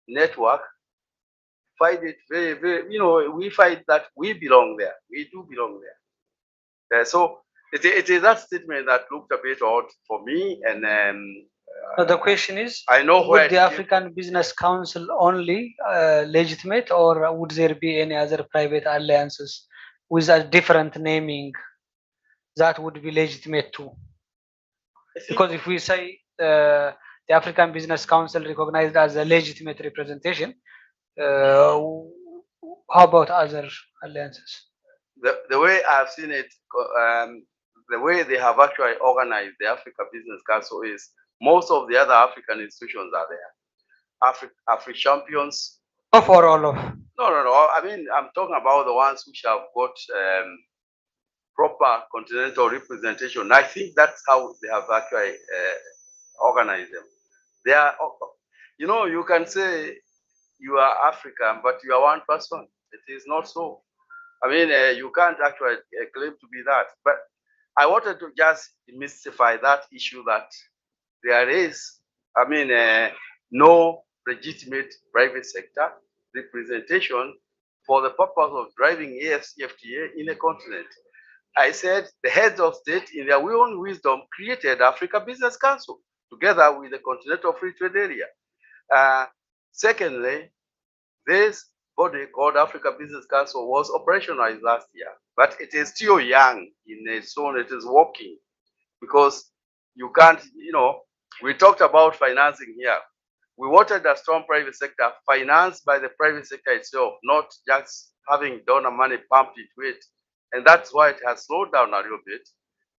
network find it very, very, we find that we belong there. We do belong there. So it is that statement that looked a bit odd for me. And So the question is, I know would the African Business Council only legitimate, or would there be any other private alliances with a different naming that would be legitimate too? Because if we say the African Business Council recognized as a legitimate representation, how about other alliances? The way I've seen it, the way they have actually organized the Africa Business Council is most of the other African institutions are there. Afri champions. Not for all of. No. I mean, I'm talking about the ones which have got proper continental representation. I think that's how they have actually organized them. They are, you can say you are African, but you are one person. It is not so. I mean, you can't actually claim to be that. But I wanted to just demystify that issue that there is, no legitimate private sector representation for the purpose of driving AFCFTA in a continent. I said the heads of state, in their own wisdom, created Africa Business Council together with the Continental Free Trade Area. Secondly, this body called Africa Business Council was operationalized last year, but it is still young in its own, it is working because you can't, we talked about financing here. We wanted a strong private sector financed by the private sector itself, not just having donor money pumped into it. And that's why it has slowed down a little bit.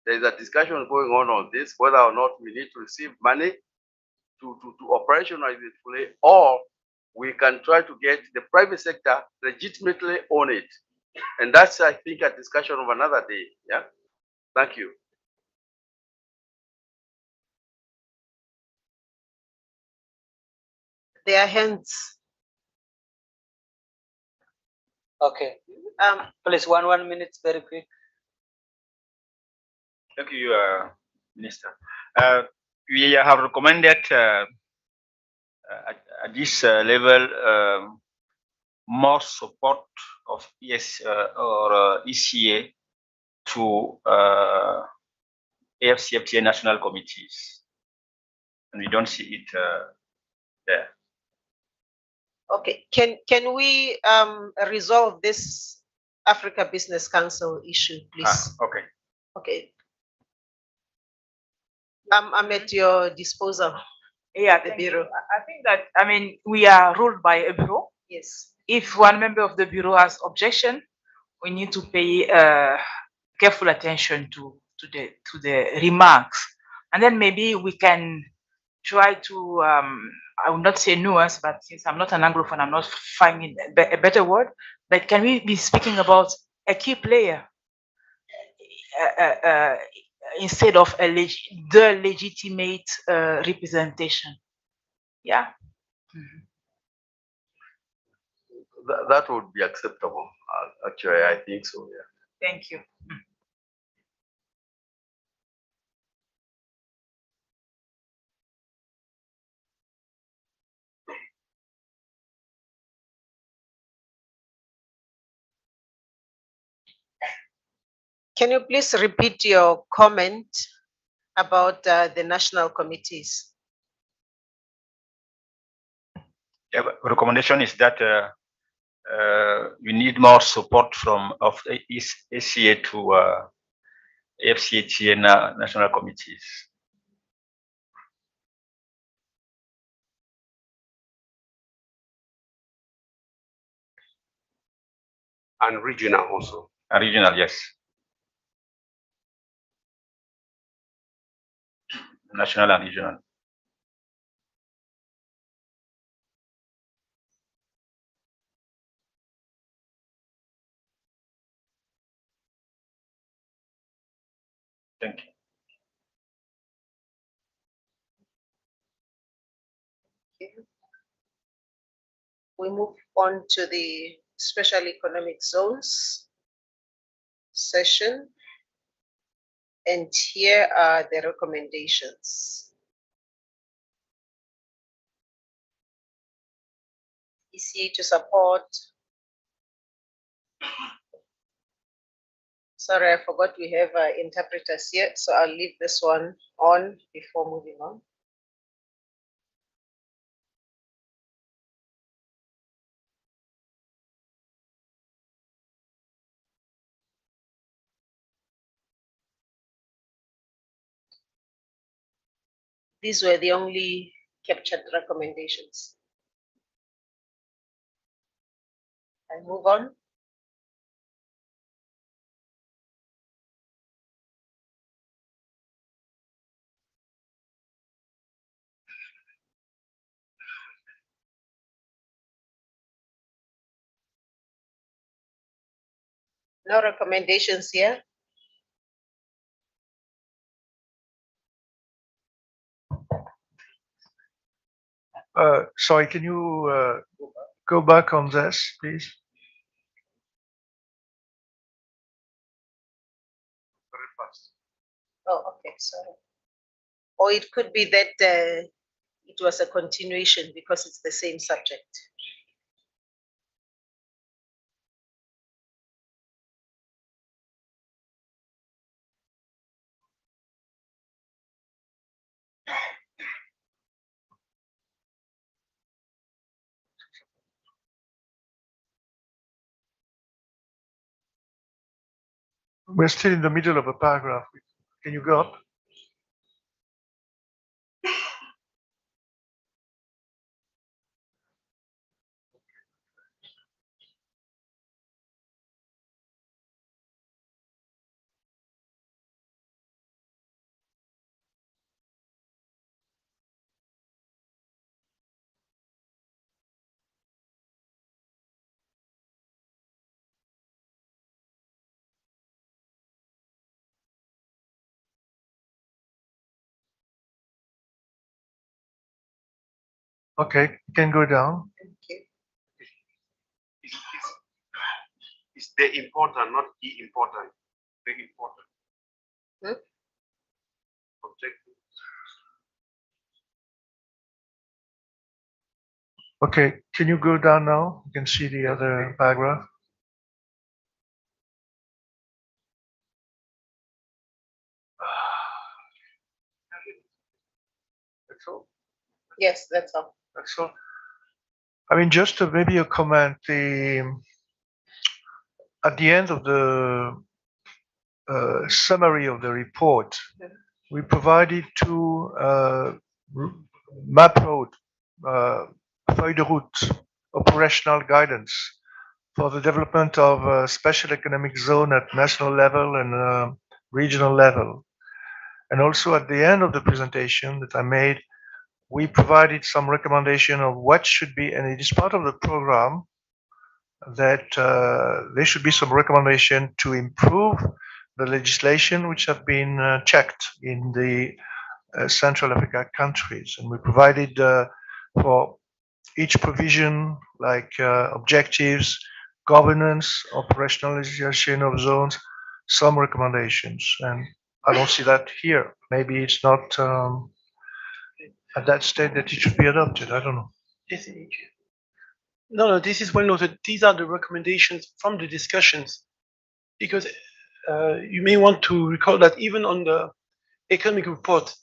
There is a discussion going on this, whether or not we need to receive money to operationalize it fully, or we can try to get the private sector legitimately on it. And that's, I think, a discussion of another day. Yeah. Thank you. Their hands. Okay. Please, one minute, very quick. Thank you, Minister. We have recommended at this level more support of ECA to AFCFTA national committees, and we don't see it there. Okay, can we resolve this Africa Business Council issue, please? Okay. Okay. I'm at your disposal. Yeah, the bureau. I think that, we are ruled by a bureau. Yes. If one member of the bureau has objection, we need to pay careful attention to the remarks, and then maybe we can try to I will not say nuance, but since I'm not an Anglophone, I'm not finding a better word. But can we be speaking about a key player instead of the legitimate representation? Yeah. That would be acceptable. Actually, I think so. Yeah. Thank you. Can you please repeat your comment about the national committees? Yeah, recommendation is that we need more support of ACA to AFCFTA national committees. And regional also. And regional, yes. National and regional. Thank you. Okay. We move on to the special economic zones session. And here are the recommendations. ECA to support. Sorry, I forgot we have interpreters here, so I'll leave this one on before moving on. These were the only captured recommendations. I move on. No recommendations here. Sorry, can you go back on this, please? Very fast. Oh, okay, sorry. Or it could be that it was a continuation because it's the same subject. We're still in the middle of a paragraph. Can you go up? Okay, you can go down. It's the important, not the important. The important. Objective. Okay, can you go down now? You can see the other paragraph. That's all. Yes, that's all. That's all. I mean, just maybe a comment. At the end of the summary of the report, we provided two map road, feuille de route, operational guidance for the development of a special economic zone at national level and regional level. And also at the end of the presentation that I made, we provided some recommendation of what should be, and it is part of the program, that there should be some recommendation to improve the legislation which have been checked in the Central Africa countries. And we provided for each provision, like objectives, governance, operationalization of zones, some recommendations. And I don't see that here. Maybe it's not at that state that it should be adopted. I don't know. No, this is well noted. These are the recommendations from the discussions, because you may want to recall that even on the economic report,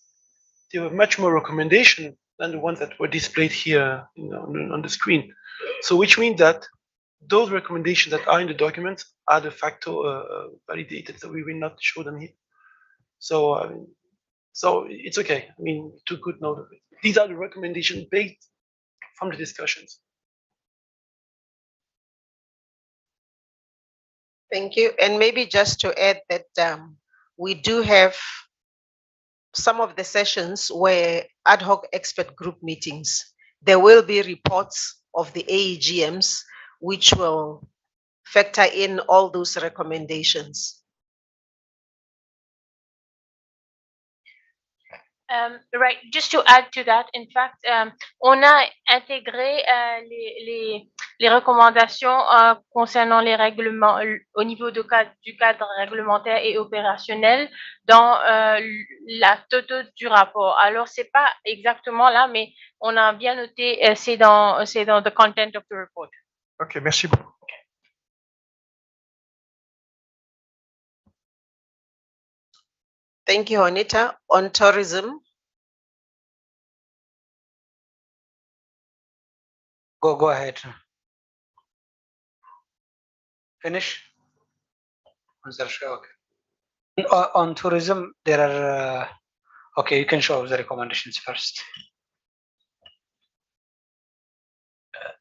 there were much more recommendations than the ones that were displayed here on the screen. So which means that those recommendations that are in the documents are de facto validated, so we will not show them here. So, so it's okay. I mean, took good note of it. These are the recommendations based from the discussions. Thank you. And maybe just to add that we do have some of the sessions where ad hoc expert group meetings. There will be reports of the AEGMs which will factor in all those recommendations. Right, just to add to that, in fact, on a intégré les recommandations concernant les règlements au niveau du cadre réglementaire et opérationnel dans la totale du rapport. Alors, c'est pas exactement là, mais on a bien noté, c'est dans the content of the report. Ok, merci beaucoup. Thank you, Anita. On tourism. Go ahead. Finish? Okay. On tourism, there are, okay, you can show the recommendations first.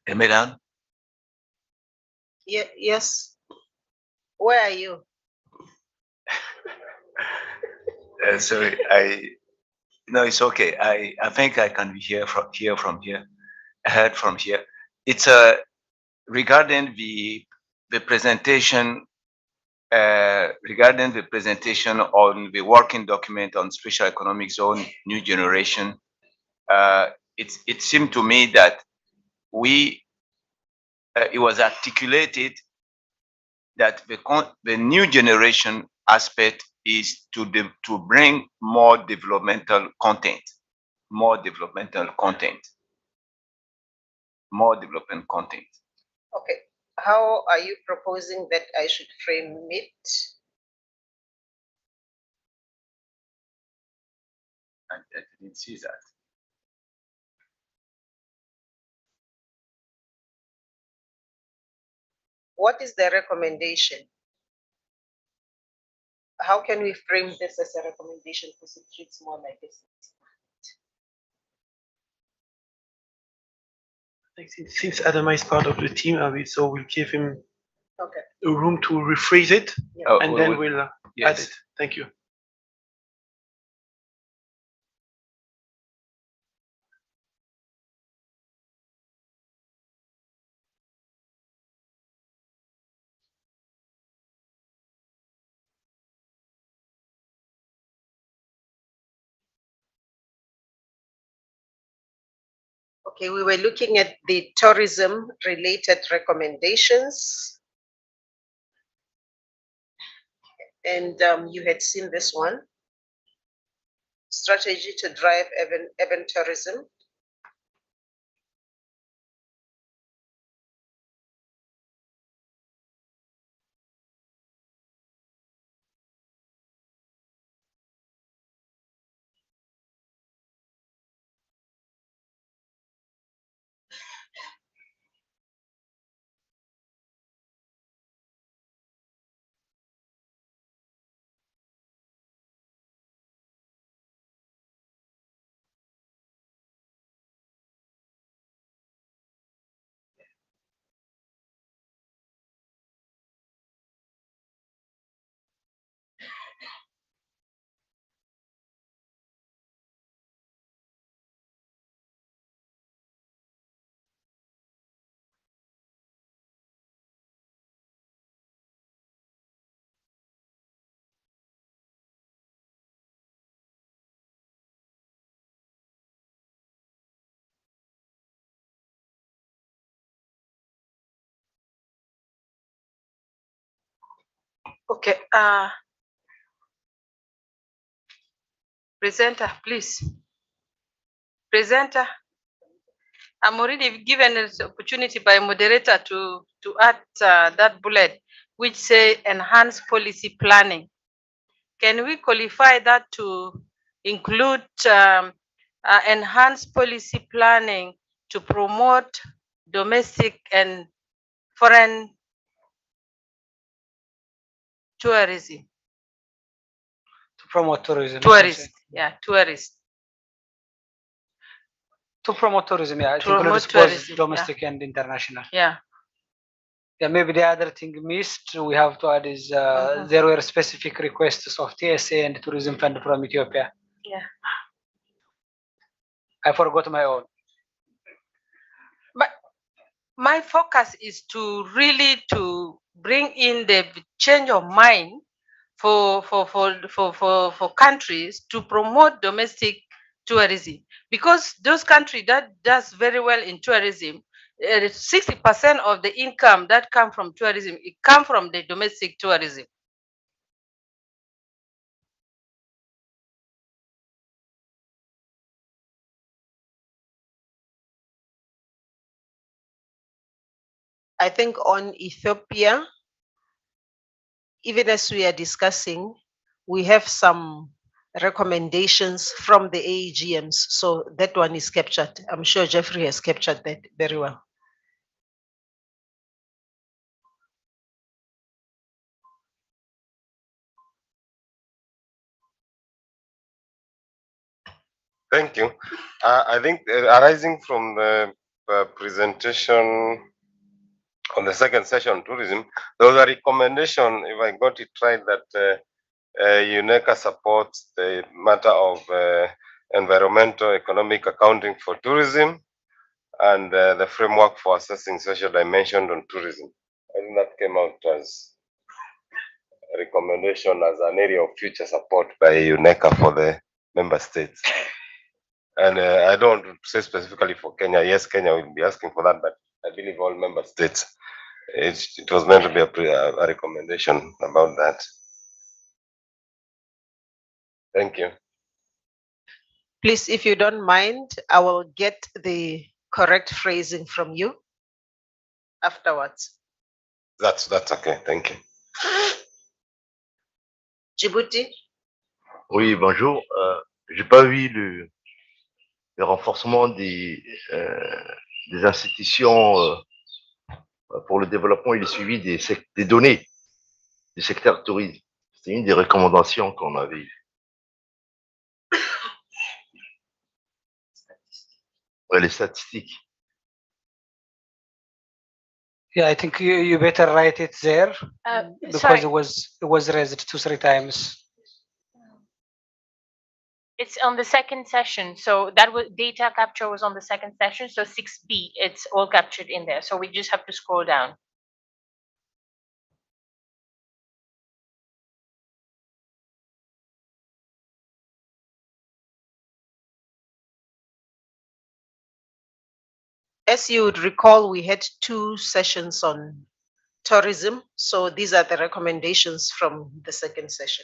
Madam? Yes. Where are you? Sorry, no, it's okay. I think I can hear from here. I heard from here. It's regarding the presentation on the working document on special economic zone new generation. It seemed to me that it was articulated that the new generation aspect is to bring more developmental content. Okay. How are you proposing that I should frame it? I didn't see that. What is the recommendation? How can we frame this as a recommendation because it treats more like this? Since Adama is part of the team, so we'll give him Okay. a room to rephrase it, Yeah. and then we'll add yes. it. Thank you. Okay, we were looking at the tourism related recommendations. And you had seen this one. Strategy to drive urban tourism. Okay, presenter, please. Presenter, I'm already given an opportunity by moderator to add that bullet, which say enhance policy planning. Can we qualify that to include enhanced policy planning to promote domestic and foreign tourism? To promote tourism. Tourist, yeah, tourist. To promote tourism, yeah. It Promote includes both tourism, domestic and international. Yeah. Yeah, maybe the other thing missed we have to add is there were specific requests of TSA and Tourism Fund from Ethiopia. Yeah. I forgot my own. But my focus is to really to bring in the change of mind for countries to promote domestic tourism, because those countries that does very well in tourism, 60% of the income that come from tourism, it come from the domestic tourism. I think on Ethiopia, even as we are discussing, we have some recommendations from the AEGMs. So that one is captured. I'm sure Jeffrey has captured that very well. Thank you. I think arising from the presentation on the second session, tourism, there was a recommendation, if I got it right, that UNECA supports the matter of environmental economic accounting for tourism and the framework for assessing social dimension on tourism. I think that came out as a recommendation as an area of future support by UNECA for the member states. And I don't say specifically for Kenya. Yes, Kenya will be asking for that, but I believe all member states. It was meant to be a recommendation about that. Thank you. Please, if you don't mind, I will get the correct phrasing from you afterwards. That's okay. Thank you. Djibouti. Oui, bonjour. J'ai pas vu le renforcement des institutions pour le développement et le suivi des données du secteur tourisme. C'est une des recommandations qu'on avait. Ouais, les statistiques. Yeah, I think you better write it there because sorry. it was raised 2-3 times. It's on the second session. So that was data capture was on the second session. So 6B, it's all captured in there. So we just have to scroll down. As you would recall, we had 2 sessions on tourism. So these are the recommendations from the second session.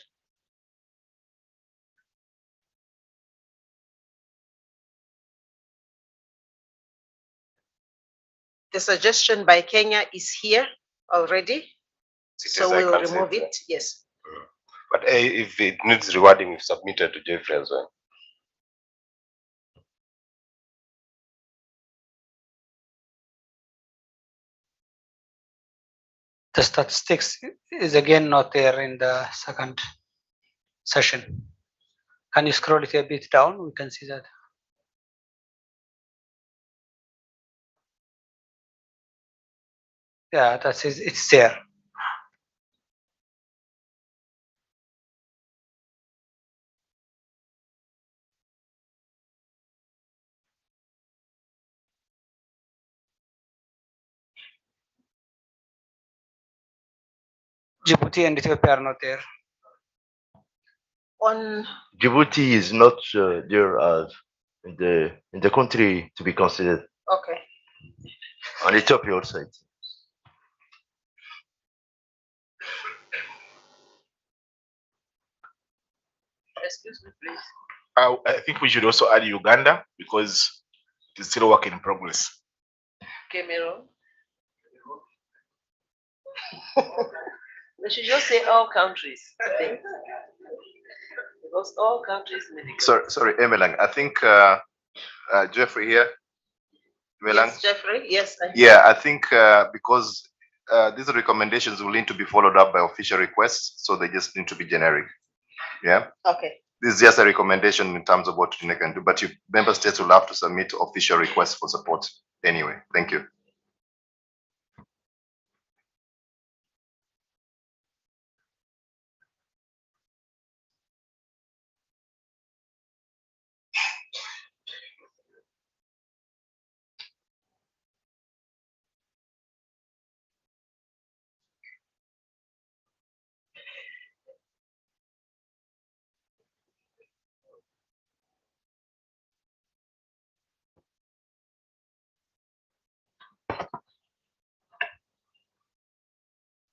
The suggestion by Kenya is here already. So we will remove it. Yes. But if it needs rewarding, we've submitted to Jeffrey as well. The statistics is again not there in the second session. Can you scroll it a bit down? We can see that. Yeah, that is, it's there. Djibouti and Ethiopia are not there. On Djibouti is not there as in the country to be considered. okay. On Ethiopia also. Excuse me, please. I think we should also add Uganda because it's still a work in progress. Cameroon. We should just say all countries, I think. Because all countries need it. Sorry, Emelang. I think Jeffrey here. Emelang. Yes, Jeffrey. Yes. Yeah, I think because these recommendations will need to be followed up by official requests, so they just need to be generic. Yeah. Okay. This is just a recommendation in terms of what you can do, but member states will have to submit official requests for support anyway. Thank you.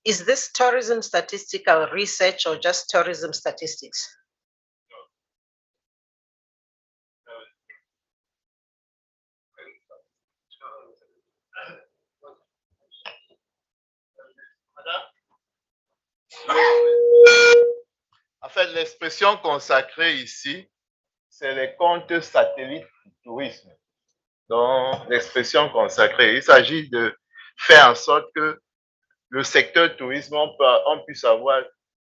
Is this tourism statistical research or just tourism statistics? En fait, l'expression consacrée ici, c'est les comptes satellites du tourisme. Donc, l'expression consacrée, il s'agit de faire en sorte que le secteur tourisme, on puisse avoir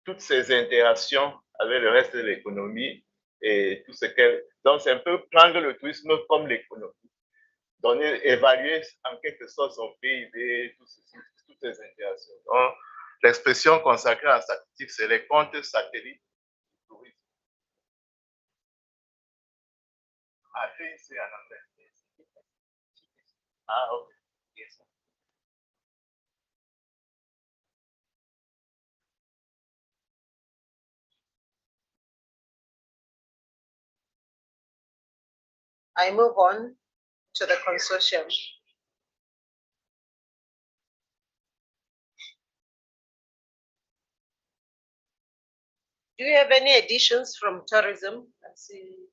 toutes ces interactions avec le reste de l'économie et tout ce qu'elle... Donc, c'est un peu prendre le tourisme comme l'économie. Donner, évaluer en quelque sorte son PIB, toutes ces interactions. Donc, l'expression consacrée à la statistique, c'est les comptes satellites du tourisme. Ah, c'est en anglais. Ah, ok. Yes. I move on to the consortium. Do you have any additions from tourism? Let's see.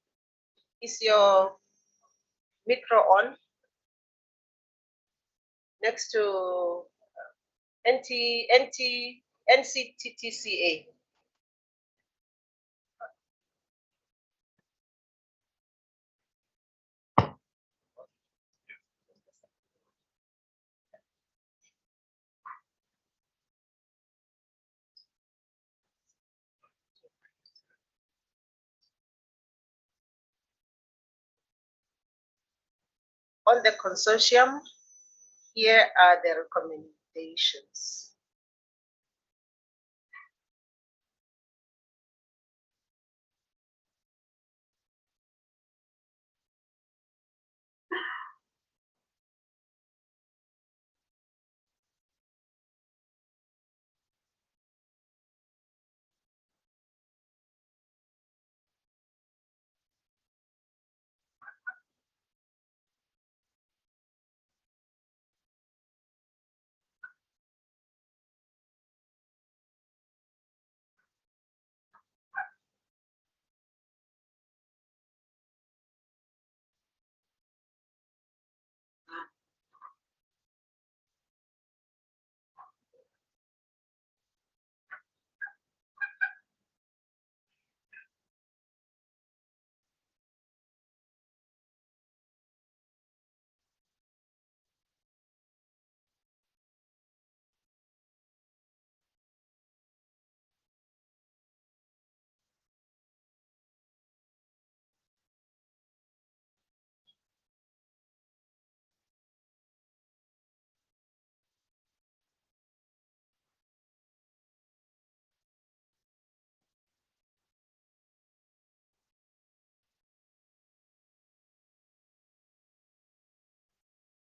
Is your micro on? Next to NCTTCA. On the consortium, here are the recommendations.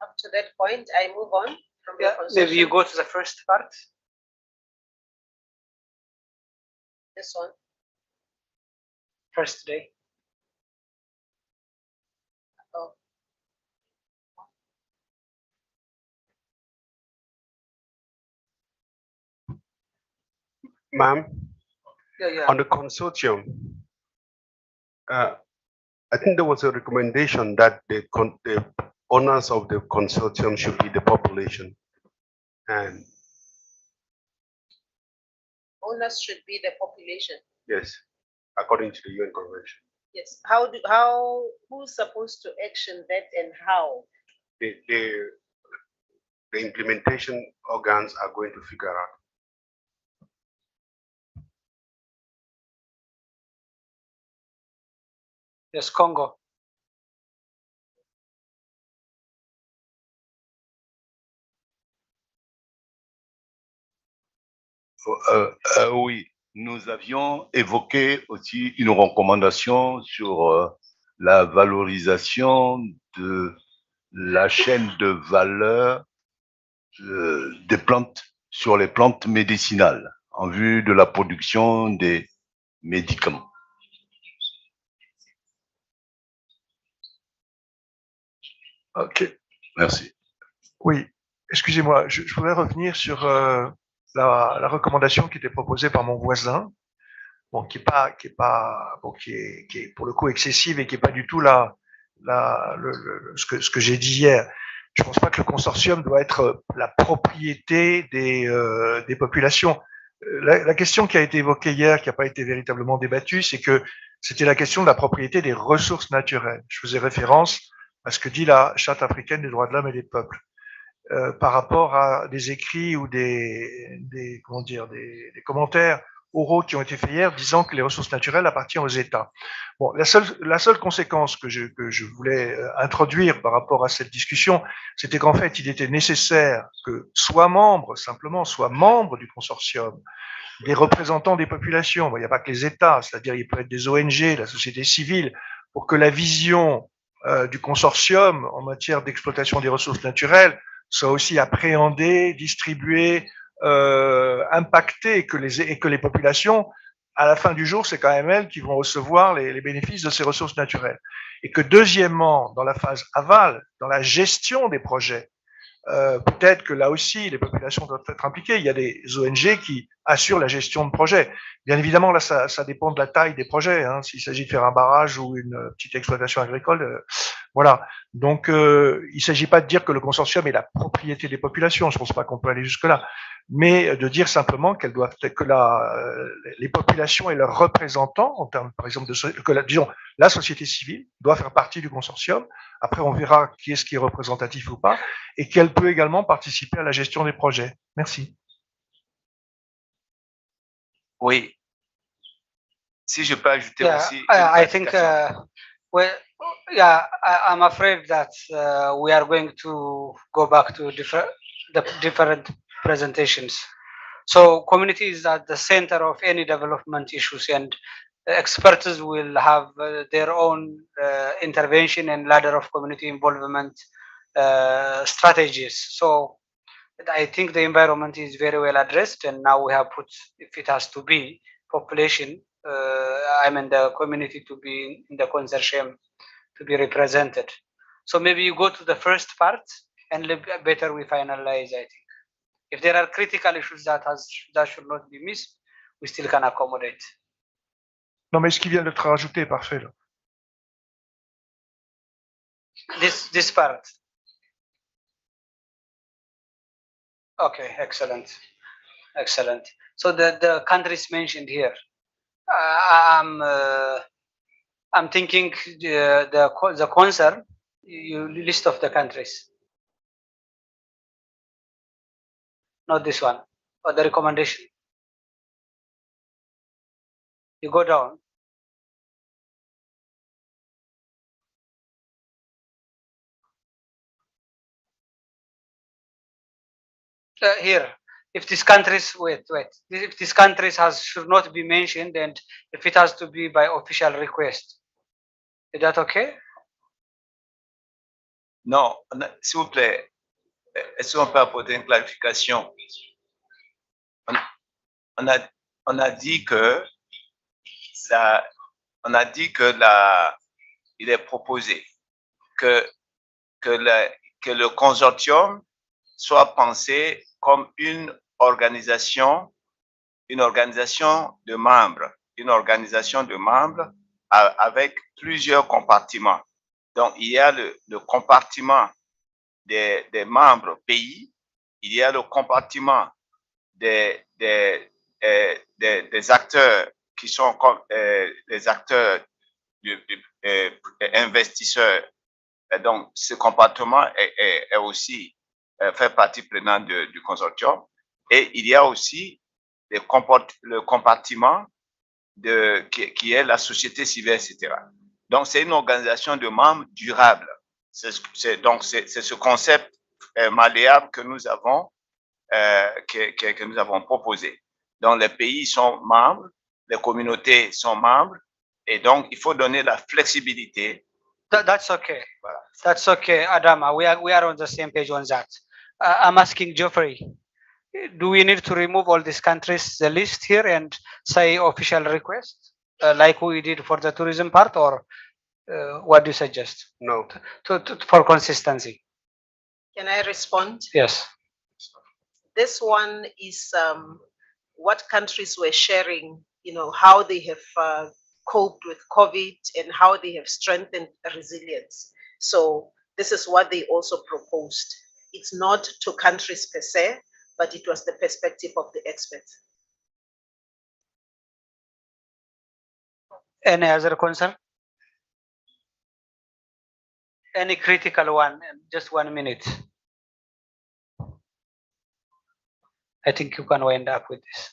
Up to that point, I move on from the consortium. Maybe you go to the first part. This one. First day. Oh. Ma'am, Yeah. on the consortium, I think there was a recommendation that the owners of the consortium should be the population. And Owners should be the population. yes, according to the UN Convention. Yes. Who's supposed to action that and how? The implementation organs are going to figure out. Yes, Congo. Oui, nous avions évoqué aussi une recommandation sur la valorisation de la chaîne de valeur des plantes sur les plantes médicinales en vue de la production des médicaments. Ok. Merci. Oui, excusez-moi, je voudrais revenir sur la recommandation qui était proposée par mon voisin, bon, qui est pour le coup excessive et qui est pas du tout ce que j'ai dit hier. Je pense pas que le consortium doit être la propriété des populations. La question qui a été évoquée hier, qui n'a pas été véritablement débattue, c'est que c'était la question de la propriété des ressources naturelles. Je faisais référence à ce que dit la Charte africaine des droits de l'homme et des peuples. Par rapport à des écrits ou des commentaires oraux qui ont été faits hier disant que les ressources naturelles appartiennent aux États. Bon, la seule conséquence que je voulais introduire par rapport à cette discussion, c'était qu'en fait, il était nécessaire que soient membres du consortium des représentants des populations. Bon, il n'y a pas que les États, c'est-à-dire il peut être des ONG, la société civile, pour que la vision du consortium en matière d'exploitation des ressources naturelles soit aussi appréhendée, distribuée, impactée, et que les populations, à la fin du jour, c'est quand même elles qui vont recevoir les bénéfices de ces ressources naturelles. Et que deuxièmement, dans la phase aval, dans la gestion des projets, peut-être que là aussi, les populations doivent être impliquées. Il y a des ONG qui assurent la gestion de projets. Bien évidemment, là, ça dépend de la taille des projets. Hein. S'il s'agit de faire un barrage ou une petite exploitation agricole, voilà. Donc, il ne s'agit pas de dire que le consortium est la propriété des populations. Je ne pense pas qu'on peut aller jusque-là. Mais de dire simplement qu'elles doivent, que les populations et leurs représentants, en termes, par exemple, disons, la société civile doit faire partie du consortium. Après, on verra qui est représentatif ou pas, et qu'elle peut également participer à la gestion des projets. Merci. Oui. Si je peux ajouter aussi. I think Yeah, I'm afraid that we are going to go back to different presentations. So community is at the center of any development issues, and experts will have their own intervention and ladder of community involvement strategies. So I think the environment is very well addressed, and now we have put, if it has to be, population, I mean the community to be in the consortium to be represented. So maybe you go to the first part and better we finalize, I think. If there are critical issues that should not be missed, we still can accommodate. Non, mais ce qui vient d'être rajouté est parfait. Là. This part. Okay, excellent. Excellent. So the countries mentioned here, I'm thinking the concern, you list of the countries. Not this one, or the recommendation. You go down. Here, if these countries, wait, if these countries should not be mentioned, and if it has to be by official request, is that okay? Non, s'il vous plaît, est-ce qu'on peut apporter une clarification? On a dit que il est proposé que le consortium soit pensé comme une organisation de membres, avec plusieurs compartiments. Donc, il y a le compartiment des membres pays, il y a le compartiment des acteurs qui sont comme les acteurs investisseurs. Et donc, ce compartiment est aussi fait partie prenante du consortium. Et il y a aussi le compartiment qui est la société civile, etc. Donc, c'est une organisation de membres durable. Donc, c'est ce concept malléable que nous avons proposé. Donc, les pays sont membres, les communautés sont membres, et donc, il faut donner la flexibilité. That's okay. That's okay, Adama. We are on the same page on that. I'm asking Geoffrey, do we need to remove all these countries, the list here, and say official request, like we did for the tourism part, or what do you suggest? No. For consistency. Can I respond? Yes. This one is what countries were sharing, how they have coped with COVID and how they have strengthened resilience. So this is what they also proposed. It's not to countries per se, but it was the perspective of the experts. Any other concern? Any critical one? Just 1 minute. I think you can wind up with this.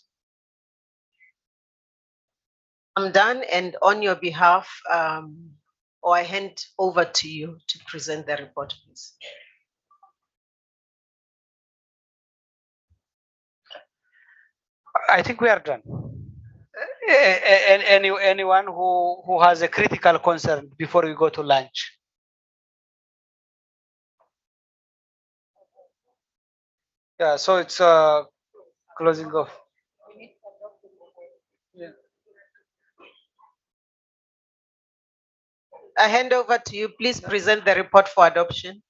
I'm done, and on your behalf, I hand over to you to present the report, please. I think we are done. Anyone who has a critical concern before we go to lunch? Yeah, so it's closing off. Yeah. I hand over to you. Please present the report for adoption.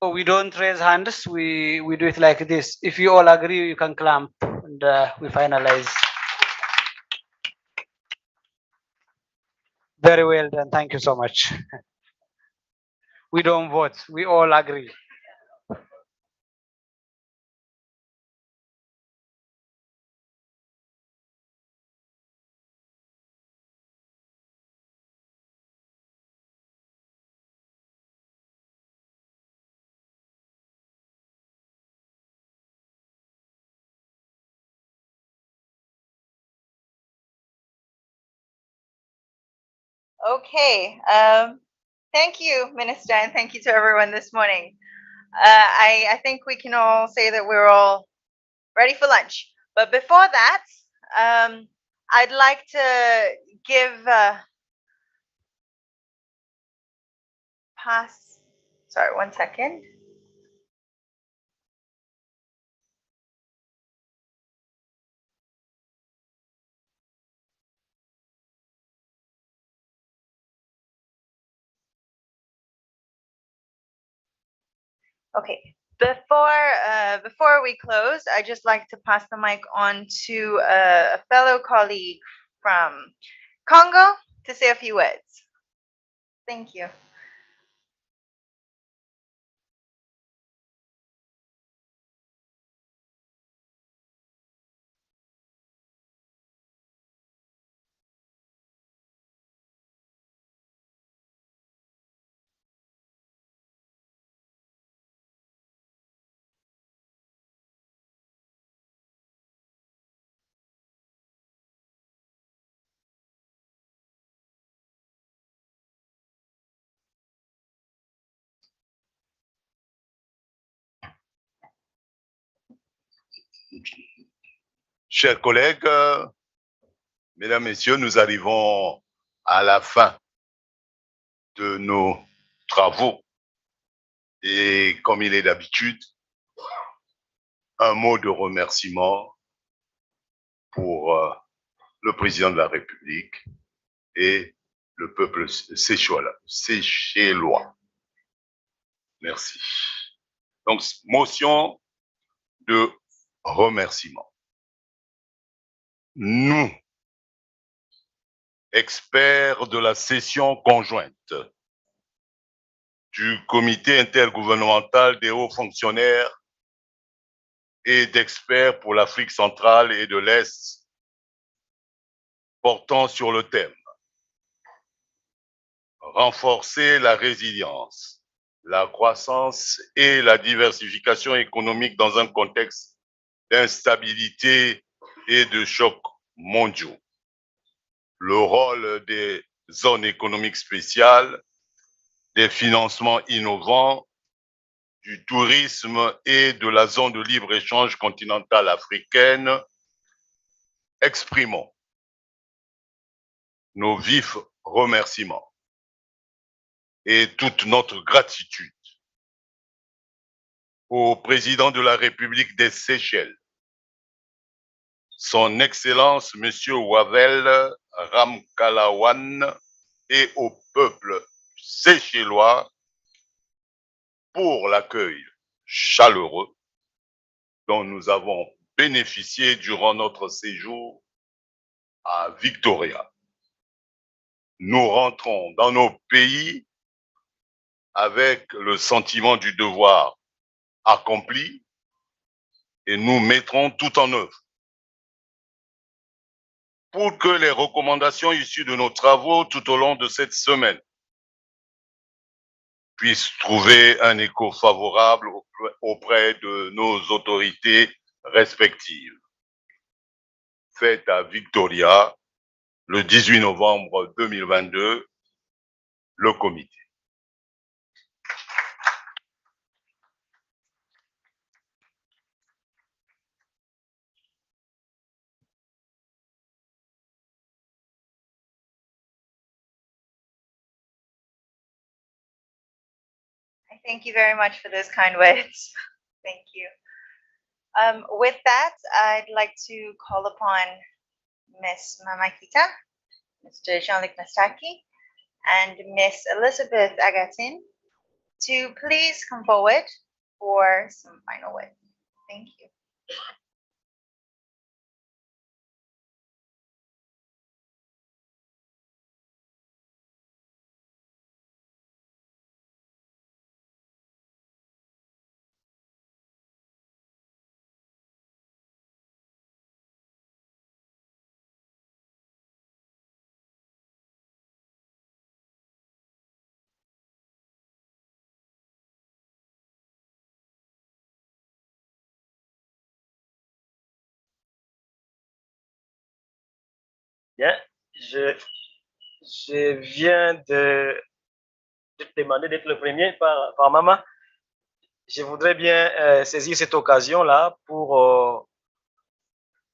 So we don't raise hands, we do it like this. If you all agree, you can clap, and we finalize. Very well done, thank you so much. We don't vote, we all agree. Okay. Thank you, Minister, and thank you to everyone this morning. I think we can all say that we're all ready for lunch. But before that, I'd like to give pass. Sorry, 1 second. Okay. Before we close, I'd just like to pass the mic on to a fellow colleague from Congo to say a few words. Thank you. Chers collègues, mesdames, messieurs, nous arrivons à la fin de nos travaux. Et comme il est d'habitude, un mot de remerciement pour le président de la République et le peuple séchellois. Merci. Donc, motion de remerciement. Nous, experts de la session conjointe du comité intergouvernemental des hauts fonctionnaires et d'experts pour l'Afrique centrale et de l'Est, portant sur le thème renforcer la résilience, la croissance et la diversification économique dans un contexte d'instabilité et de chocs mondiaux. Le rôle des zones économiques spéciales, des financements innovants, du tourisme et de la zone de libre-échange continentale africaine, exprimons nos vifs remerciements et toute notre gratitude au président de la République des Seychelles, son Excellence Monsieur Wavel Ramkalawan, et au peuple séchellois pour l'accueil chaleureux dont nous avons bénéficié durant notre séjour à Victoria. Nous rentrons dans nos pays avec le sentiment du devoir accompli et nous mettrons tout en œuvre pour que les recommandations issues de nos travaux tout au long de cette semaine puissent trouver un écho favorable auprès de nos autorités respectives. Faites à Victoria le 18 novembre 2022, le comité. Thank you very much for those kind words. Thank you. With that, I'd like to call upon Ms. Mamakita, Mr. Jean-Luc Mastaki, and Ms. Elizabeth Agatin to please come forward for some final words. Thank you. Bien, Je viens de demander d'être le premier par Maman. Je voudrais bien saisir cette occasion-là pour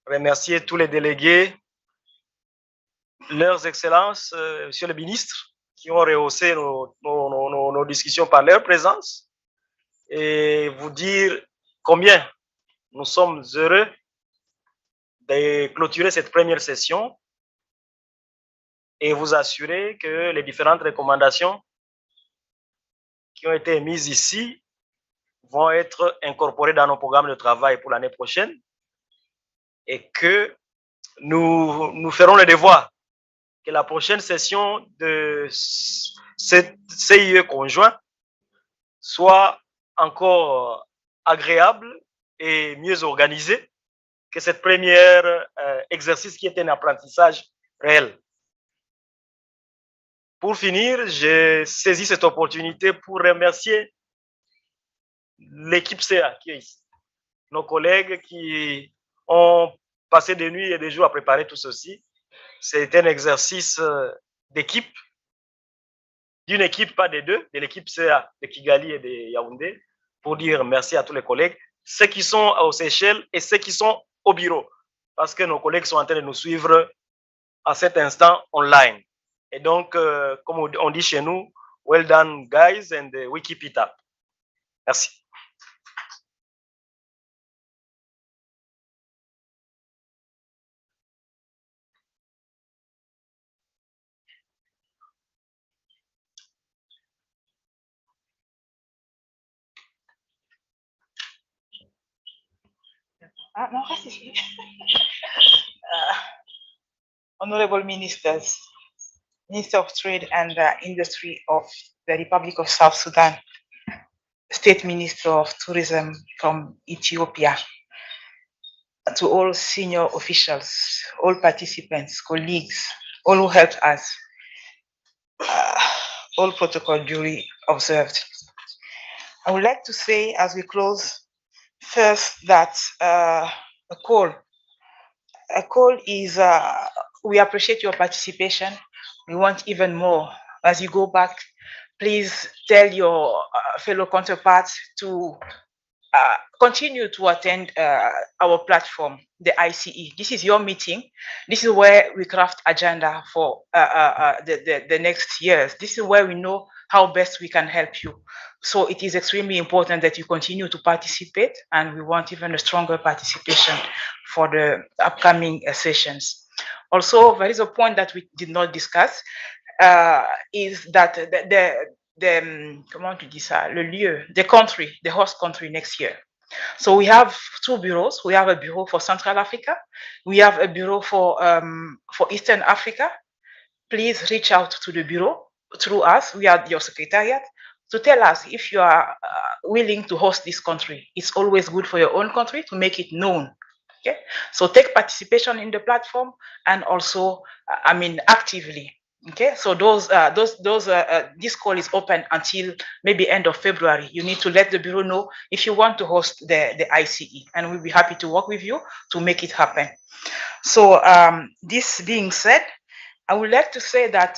remercier tous les délégués, leurs excellences, monsieur le ministre, qui ont rehaussé nos discussions par leur présence, et vous dire combien nous sommes heureux de clôturer cette première session et vous assurer que les différentes recommandations qui ont été mises ici vont être incorporées dans nos programmes de travail pour l'année prochaine et que nous ferons le devoir que la prochaine session de cette CIE conjoint soit encore agréable et mieux organisée que cette première exercice qui était un apprentissage réel. Pour finir, j'ai saisi cette opportunité pour remercier l'équipe CA qui est ici, nos collègues qui ont passé des nuits et des jours à préparer tout ceci. C'est un exercice d'équipe, d'une équipe, pas des deux, de l'équipe CA de Kigali et de Yaoundé, pour dire merci à tous les collègues, ceux qui sont aux Seychelles et ceux qui sont au bureau, parce que nos collègues sont en train de nous suivre à cet instant online. Et donc, comme on dit chez nous, well done guys and we keep it up. Merci. No, Honorable Ministers, Minister of Trade and Industry of the Republic of South Sudan, State Minister of Tourism from Ethiopia, to all senior officials, all participants, colleagues, all who helped us, all protocol duly observed. I would like to say as we close first that a call is, we appreciate your participation. We want even more. As you go back, please tell your fellow counterparts to continue to attend our platform, the ICE. This is your meeting. This is where we craft agenda for the next years. This is where we know how best we can help you. So it is extremely important that you continue to participate, and we want even a stronger participation for the upcoming sessions. Also, there is a point that we did not discuss, is that the country, the host country next year. So we have two bureaus. We have a bureau for Central Africa. We have a bureau for Eastern Africa. Please reach out to the bureau through us. We are your secretariat to tell us if you are willing to host this country. It's always good for your own country to make it known. Okay, so take participation in the platform and also, actively. Okay, so this call is open until maybe end of February. You need to let the bureau know if you want to host the ICE, and we'll be happy to work with you to make it happen. So this being said, I would like to say that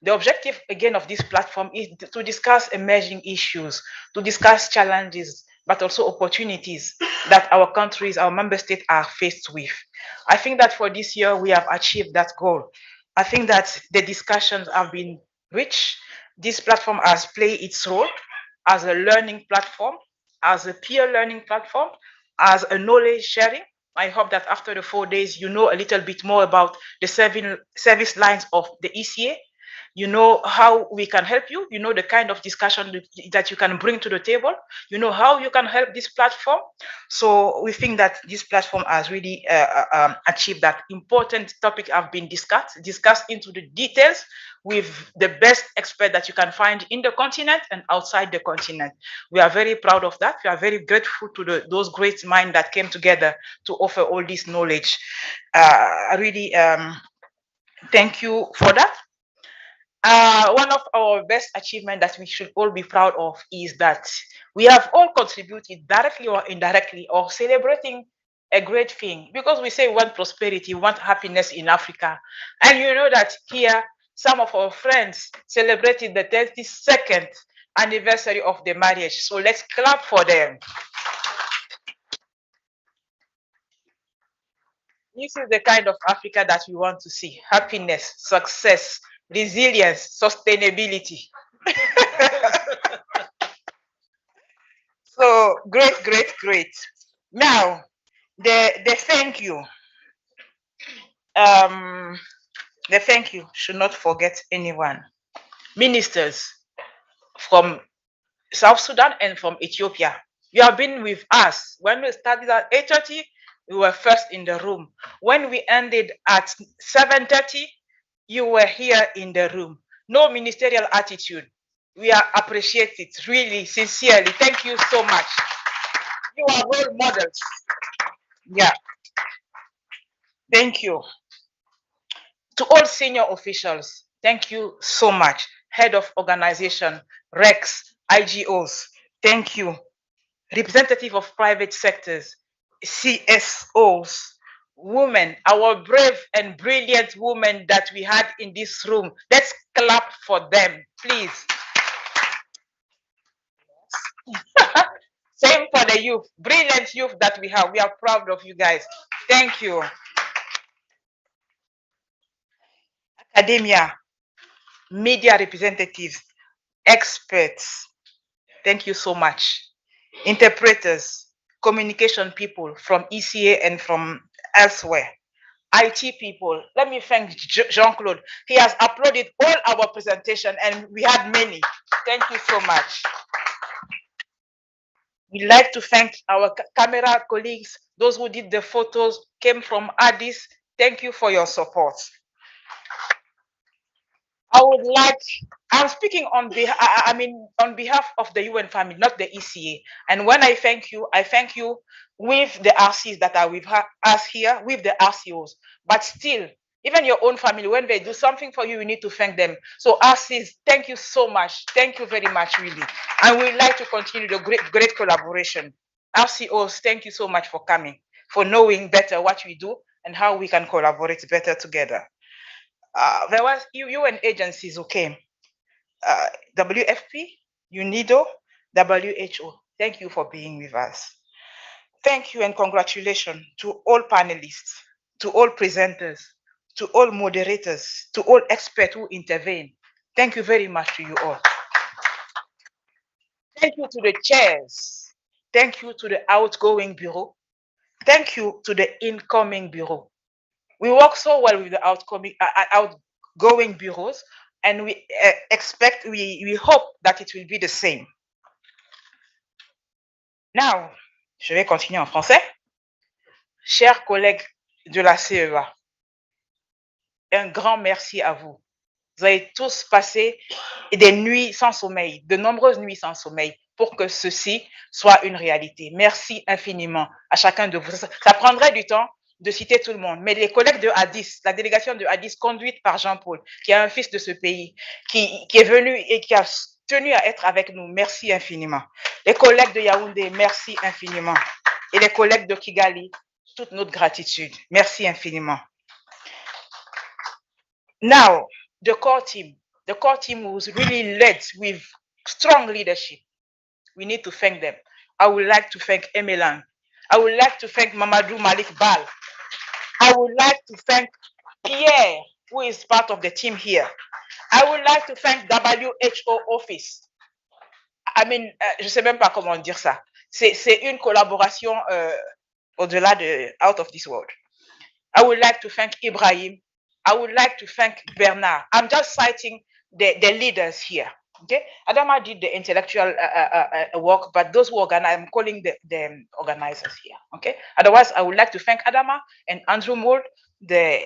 the objective again of this platform is to discuss emerging issues, to discuss challenges, but also opportunities that our countries, our member states are faced with. I think that for this year, we have achieved that goal. I think that the discussions have been rich. This platform has played its role as a learning platform, as a peer learning platform, as a knowledge sharing. I hope that after the 4 days, you know a little bit more about the service lines of the ECA. You know how we can help you. You know the kind of discussion that you can bring to the table. You know how you can help this platform. So we think that this platform has really achieved that. Important topic have been discussed into the details with the best expert that you can find in the continent and outside the continent. We are very proud of that. We are very grateful to those great minds that came together to offer all this knowledge. I really thank you for that. One of our best achievements that we should all be proud of is that we have all contributed directly or indirectly or celebrating a great thing, because we say we want prosperity, we want happiness in Africa. And you know that here some of our friends celebrated the 32nd anniversary of the marriage. So let's clap for them. This is the kind of Africa that we want to see. Happiness, success, resilience, sustainability. So great, great, great. Now, the thank you. The thank you should not forget anyone. Ministers from South Sudan and from Ethiopia. You have been with us. When we started at 8:30, we were first in the room. When we ended at 7:30, you were here in the room. No ministerial attitude. We are appreciated, really, sincerely. Thank you so much. You are role models. Yeah. Thank you. To all senior officials, thank you so much. Head of organization, REX, IGOs, thank you. Representative of private sectors, CSOs, women, our brave and brilliant women that we had in this room. Let's clap for them, please. Same for the youth, brilliant youth that we have. We are proud of you guys. Thank you. Academia, media representatives, experts, thank you so much. Interpreters, communication people from ECA and from elsewhere. IT people, let me thank Jean-Claude. He has uploaded all our presentation and we had many. Thank you so much. We'd like to thank our camera colleagues, those who did the photos, came from Addis. Thank you for your support. I'm speaking on behalf of the UN family, not the ECA. And when I thank you with the RCs that are with us here, with the RCOs. But still, even your own family, when they do something for you, you need to thank them. So RCs, thank you so much. Thank you very much, really. And we'd like to continue the great collaboration. RCOs, thank you so much for coming, for knowing better what we do and how we can collaborate better together. There was UN agencies who came. WFP, UNIDO, WHO. Thank you for being with us. Thank you and congratulations to all panelists, to all presenters, to all moderators, to all experts who intervene. Thank you very much to you all. Thank you to the chairs. Thank you to the outgoing bureau. Thank you to the incoming bureau. We work so well with the outgoing bureaus, and we we hope that it will be the same. Now, je vais continuer en français. Chers collègues de la CEA, un grand merci à vous. Vous avez tous passé des nuits sans sommeil, de nombreuses nuits sans sommeil, pour que ceci soit une réalité. Merci infiniment à chacun de vous. Ça prendrait du temps de citer tout le monde, mais les collègues de Addis, la délégation de Addis conduite par Jean-Paul, qui est un fils de ce pays, qui est venu et qui a tenu à être avec nous, merci infiniment. Les collègues de Yaoundé, merci infiniment. Et les collègues de Kigali, toute notre gratitude. Merci infiniment. Now, the core team was really led with strong leadership. We need to thank them. I would like to thank Emelan. I would like to thank Mamadou Malik Bal. I would like to thank Pierre, who is part of the team here. I would like to thank WHO Office. Je ne sais même pas comment dire ça. C'est une collaboration au-delà de out of this world. I would like to thank Ibrahim. I would like to thank Bernard. I'm just citing the leaders here. Okay, Adama did the intellectual work, but those who organize, I'm calling the organizers here. Okay, otherwise, I would like to thank Adama and Andrew Mould, the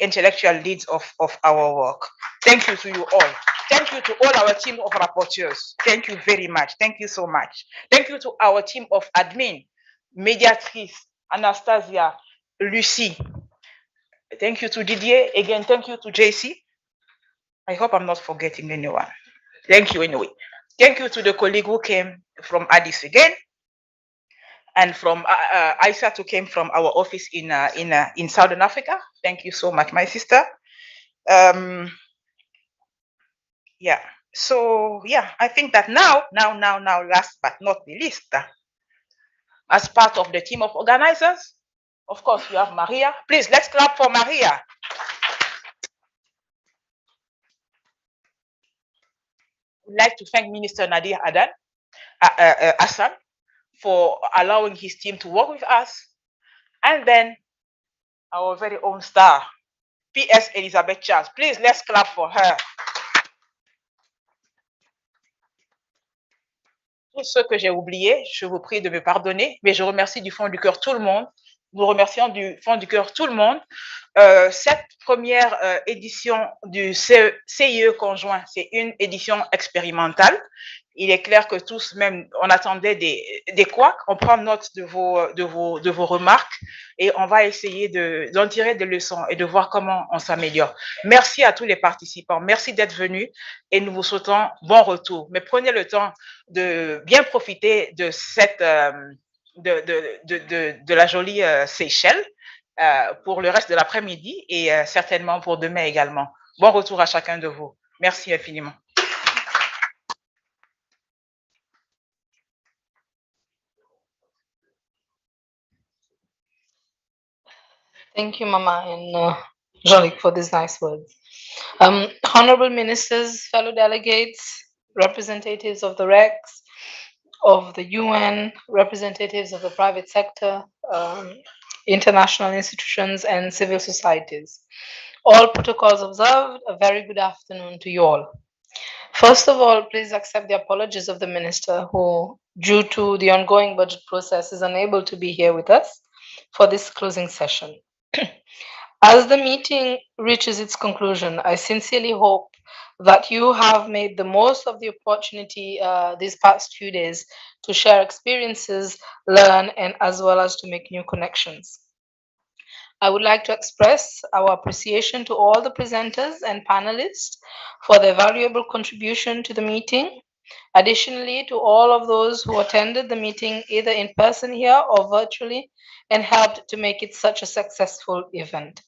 intellectual leads of our work. Thank you to you all. Thank you to all our team of rapporteurs. Thank you very much. Thank you so much. Thank you to our team of admin, Mediatrice, Anastasia, Lucy. Thank you to Didier. Again, thank you to JC. I hope I'm not forgetting anyone. Thank you anyway. Thank you to the colleague who came from Addis again, and from Aisat who came from our office in Southern Africa. Thank you so much, my sister. Yeah. So yeah, I think that now, last but not the least, as part of the team of organizers, of course, you have Maria. Please, let's clap for Maria. I'd like to thank Minister Nadir Hassan for allowing his team to work with us. And then our very own star, PS Elizabeth Charles. Please, let's clap for her. Tout ce que j'ai oublié, je vous prie de me pardonner, mais je remercie du fond du cœur tout le monde. Nous remercions du fond du cœur tout le monde. Cette première édition du CIE conjoint, c'est une édition expérimentale. Il est clair que tous, même, on attendait des couacs. On prend note de vos remarques et on va essayer d'en tirer des leçons et de voir comment on s'améliore. Merci à tous les participants. Merci d'être venus et nous vous souhaitons bon retour. Mais prenez le temps de bien profiter de cette de la jolie Seychelles pour le reste de l'après-midi et certainement pour demain également. Bon retour à chacun de vous. Merci infiniment. Thank you, Mama and Jean-Luc, for these nice words. Honorable ministers, fellow delegates, representatives of the RECs, of the UN, representatives of the private sector, international institutions, and civil societies. All protocols observed, a very good afternoon to you all. First of all, please accept the apologies of the minister who, due to the ongoing budget process, is unable to be here with us for this closing session. As the meeting reaches its conclusion, I sincerely hope that you have made the most of the opportunity these past few days to share experiences, learn, and as well as to make new connections. I would like to express our appreciation to all the presenters and panelists for their valuable contribution to the meeting. Additionally, to all of those who attended the meeting either in person here or virtually and helped to make it such a successful event.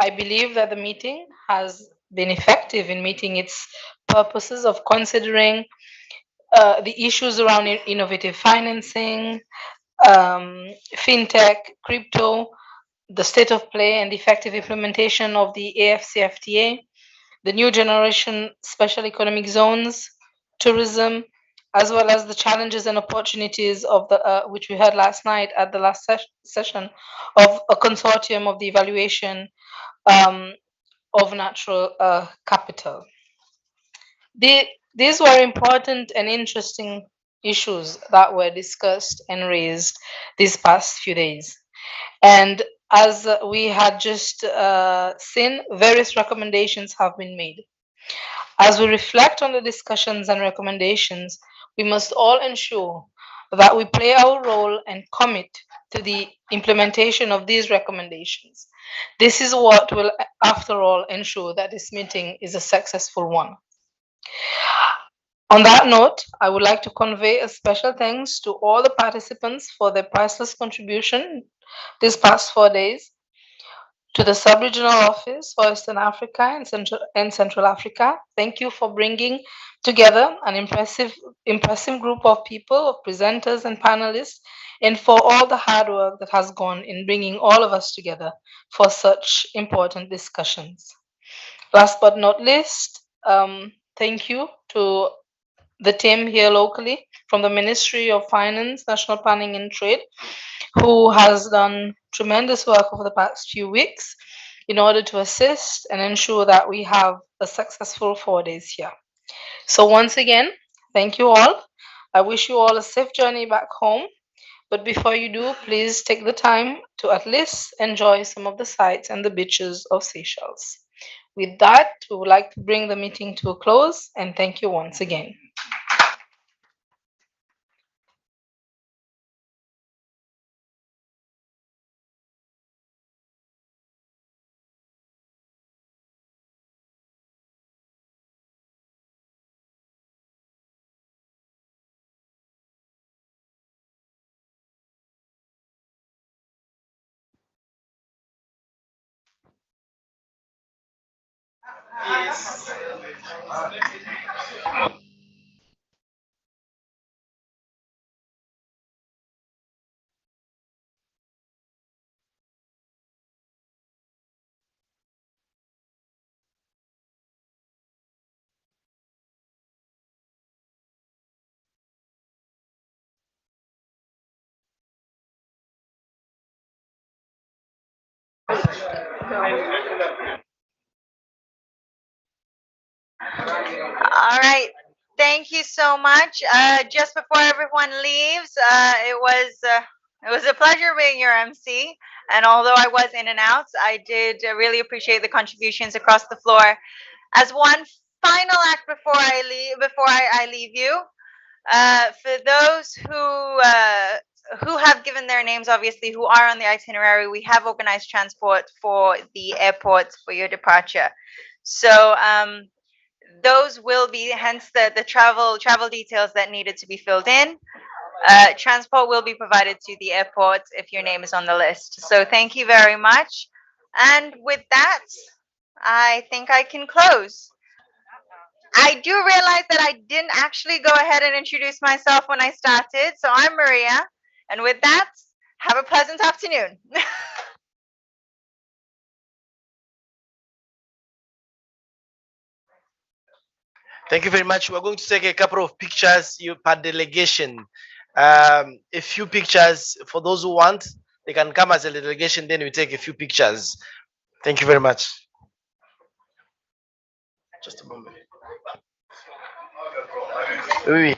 I believe that the meeting has been effective in meeting its purposes of considering the issues around innovative financing, fintech, crypto, the state of play and the effective implementation of the AFCFTA, the new generation special economic zones, tourism, as well as the challenges and opportunities of the which we heard last night at the last session of a consortium of the evaluation of natural capital. These were important and interesting issues that were discussed and raised these past few days. And as we had just seen, various recommendations have been made. As we reflect on the discussions and recommendations, we must all ensure that we play our role and commit to the implementation of these recommendations. This is what will, after all, ensure that this meeting is a successful one. On that note, I would like to convey a special thanks to all the participants for their priceless contribution these past 4 days, to the Sub-Regional Office for Eastern Africa and Central Africa. Thank you for bringing together an impressive group of people, of presenters and panelists, and for all the hard work that has gone in bringing all of us together for such important discussions. Last but not least, thank you to the team here locally from the Ministry of Finance, National Planning and Trade, who has done tremendous work over the past few weeks in order to assist and ensure that we have a successful 4 days here. So once again, thank you all. I wish you all a safe journey back home. But before you do, please take the time to at least enjoy some of the sights and the beaches of Seychelles. With that, we would like to bring the meeting to a close and thank you once again. All right. Thank you so much. Just before everyone leaves, it was a pleasure being your MC. And although I was in and out, I did really appreciate the contributions across the floor. As one final act before I leave you, for those who have given their names, obviously, who are on the itinerary, we have organized transport for the airport for your departure. So those will be hence the travel details that needed to be filled in. Transport will be provided to the airport if your name is on the list. So thank you very much. And with that, I think I can close. I do realize that I didn't actually go ahead and introduce myself when I started. So I'm Maria. And with that, have a pleasant afternoon. Thank you very much. We're going to take a couple of pictures per delegation. A few pictures for those who want. They can come as a delegation, then we take a few pictures. Thank you very much. Just a moment. Oui.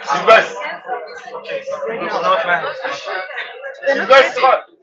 Sylvestre. Sylvestre.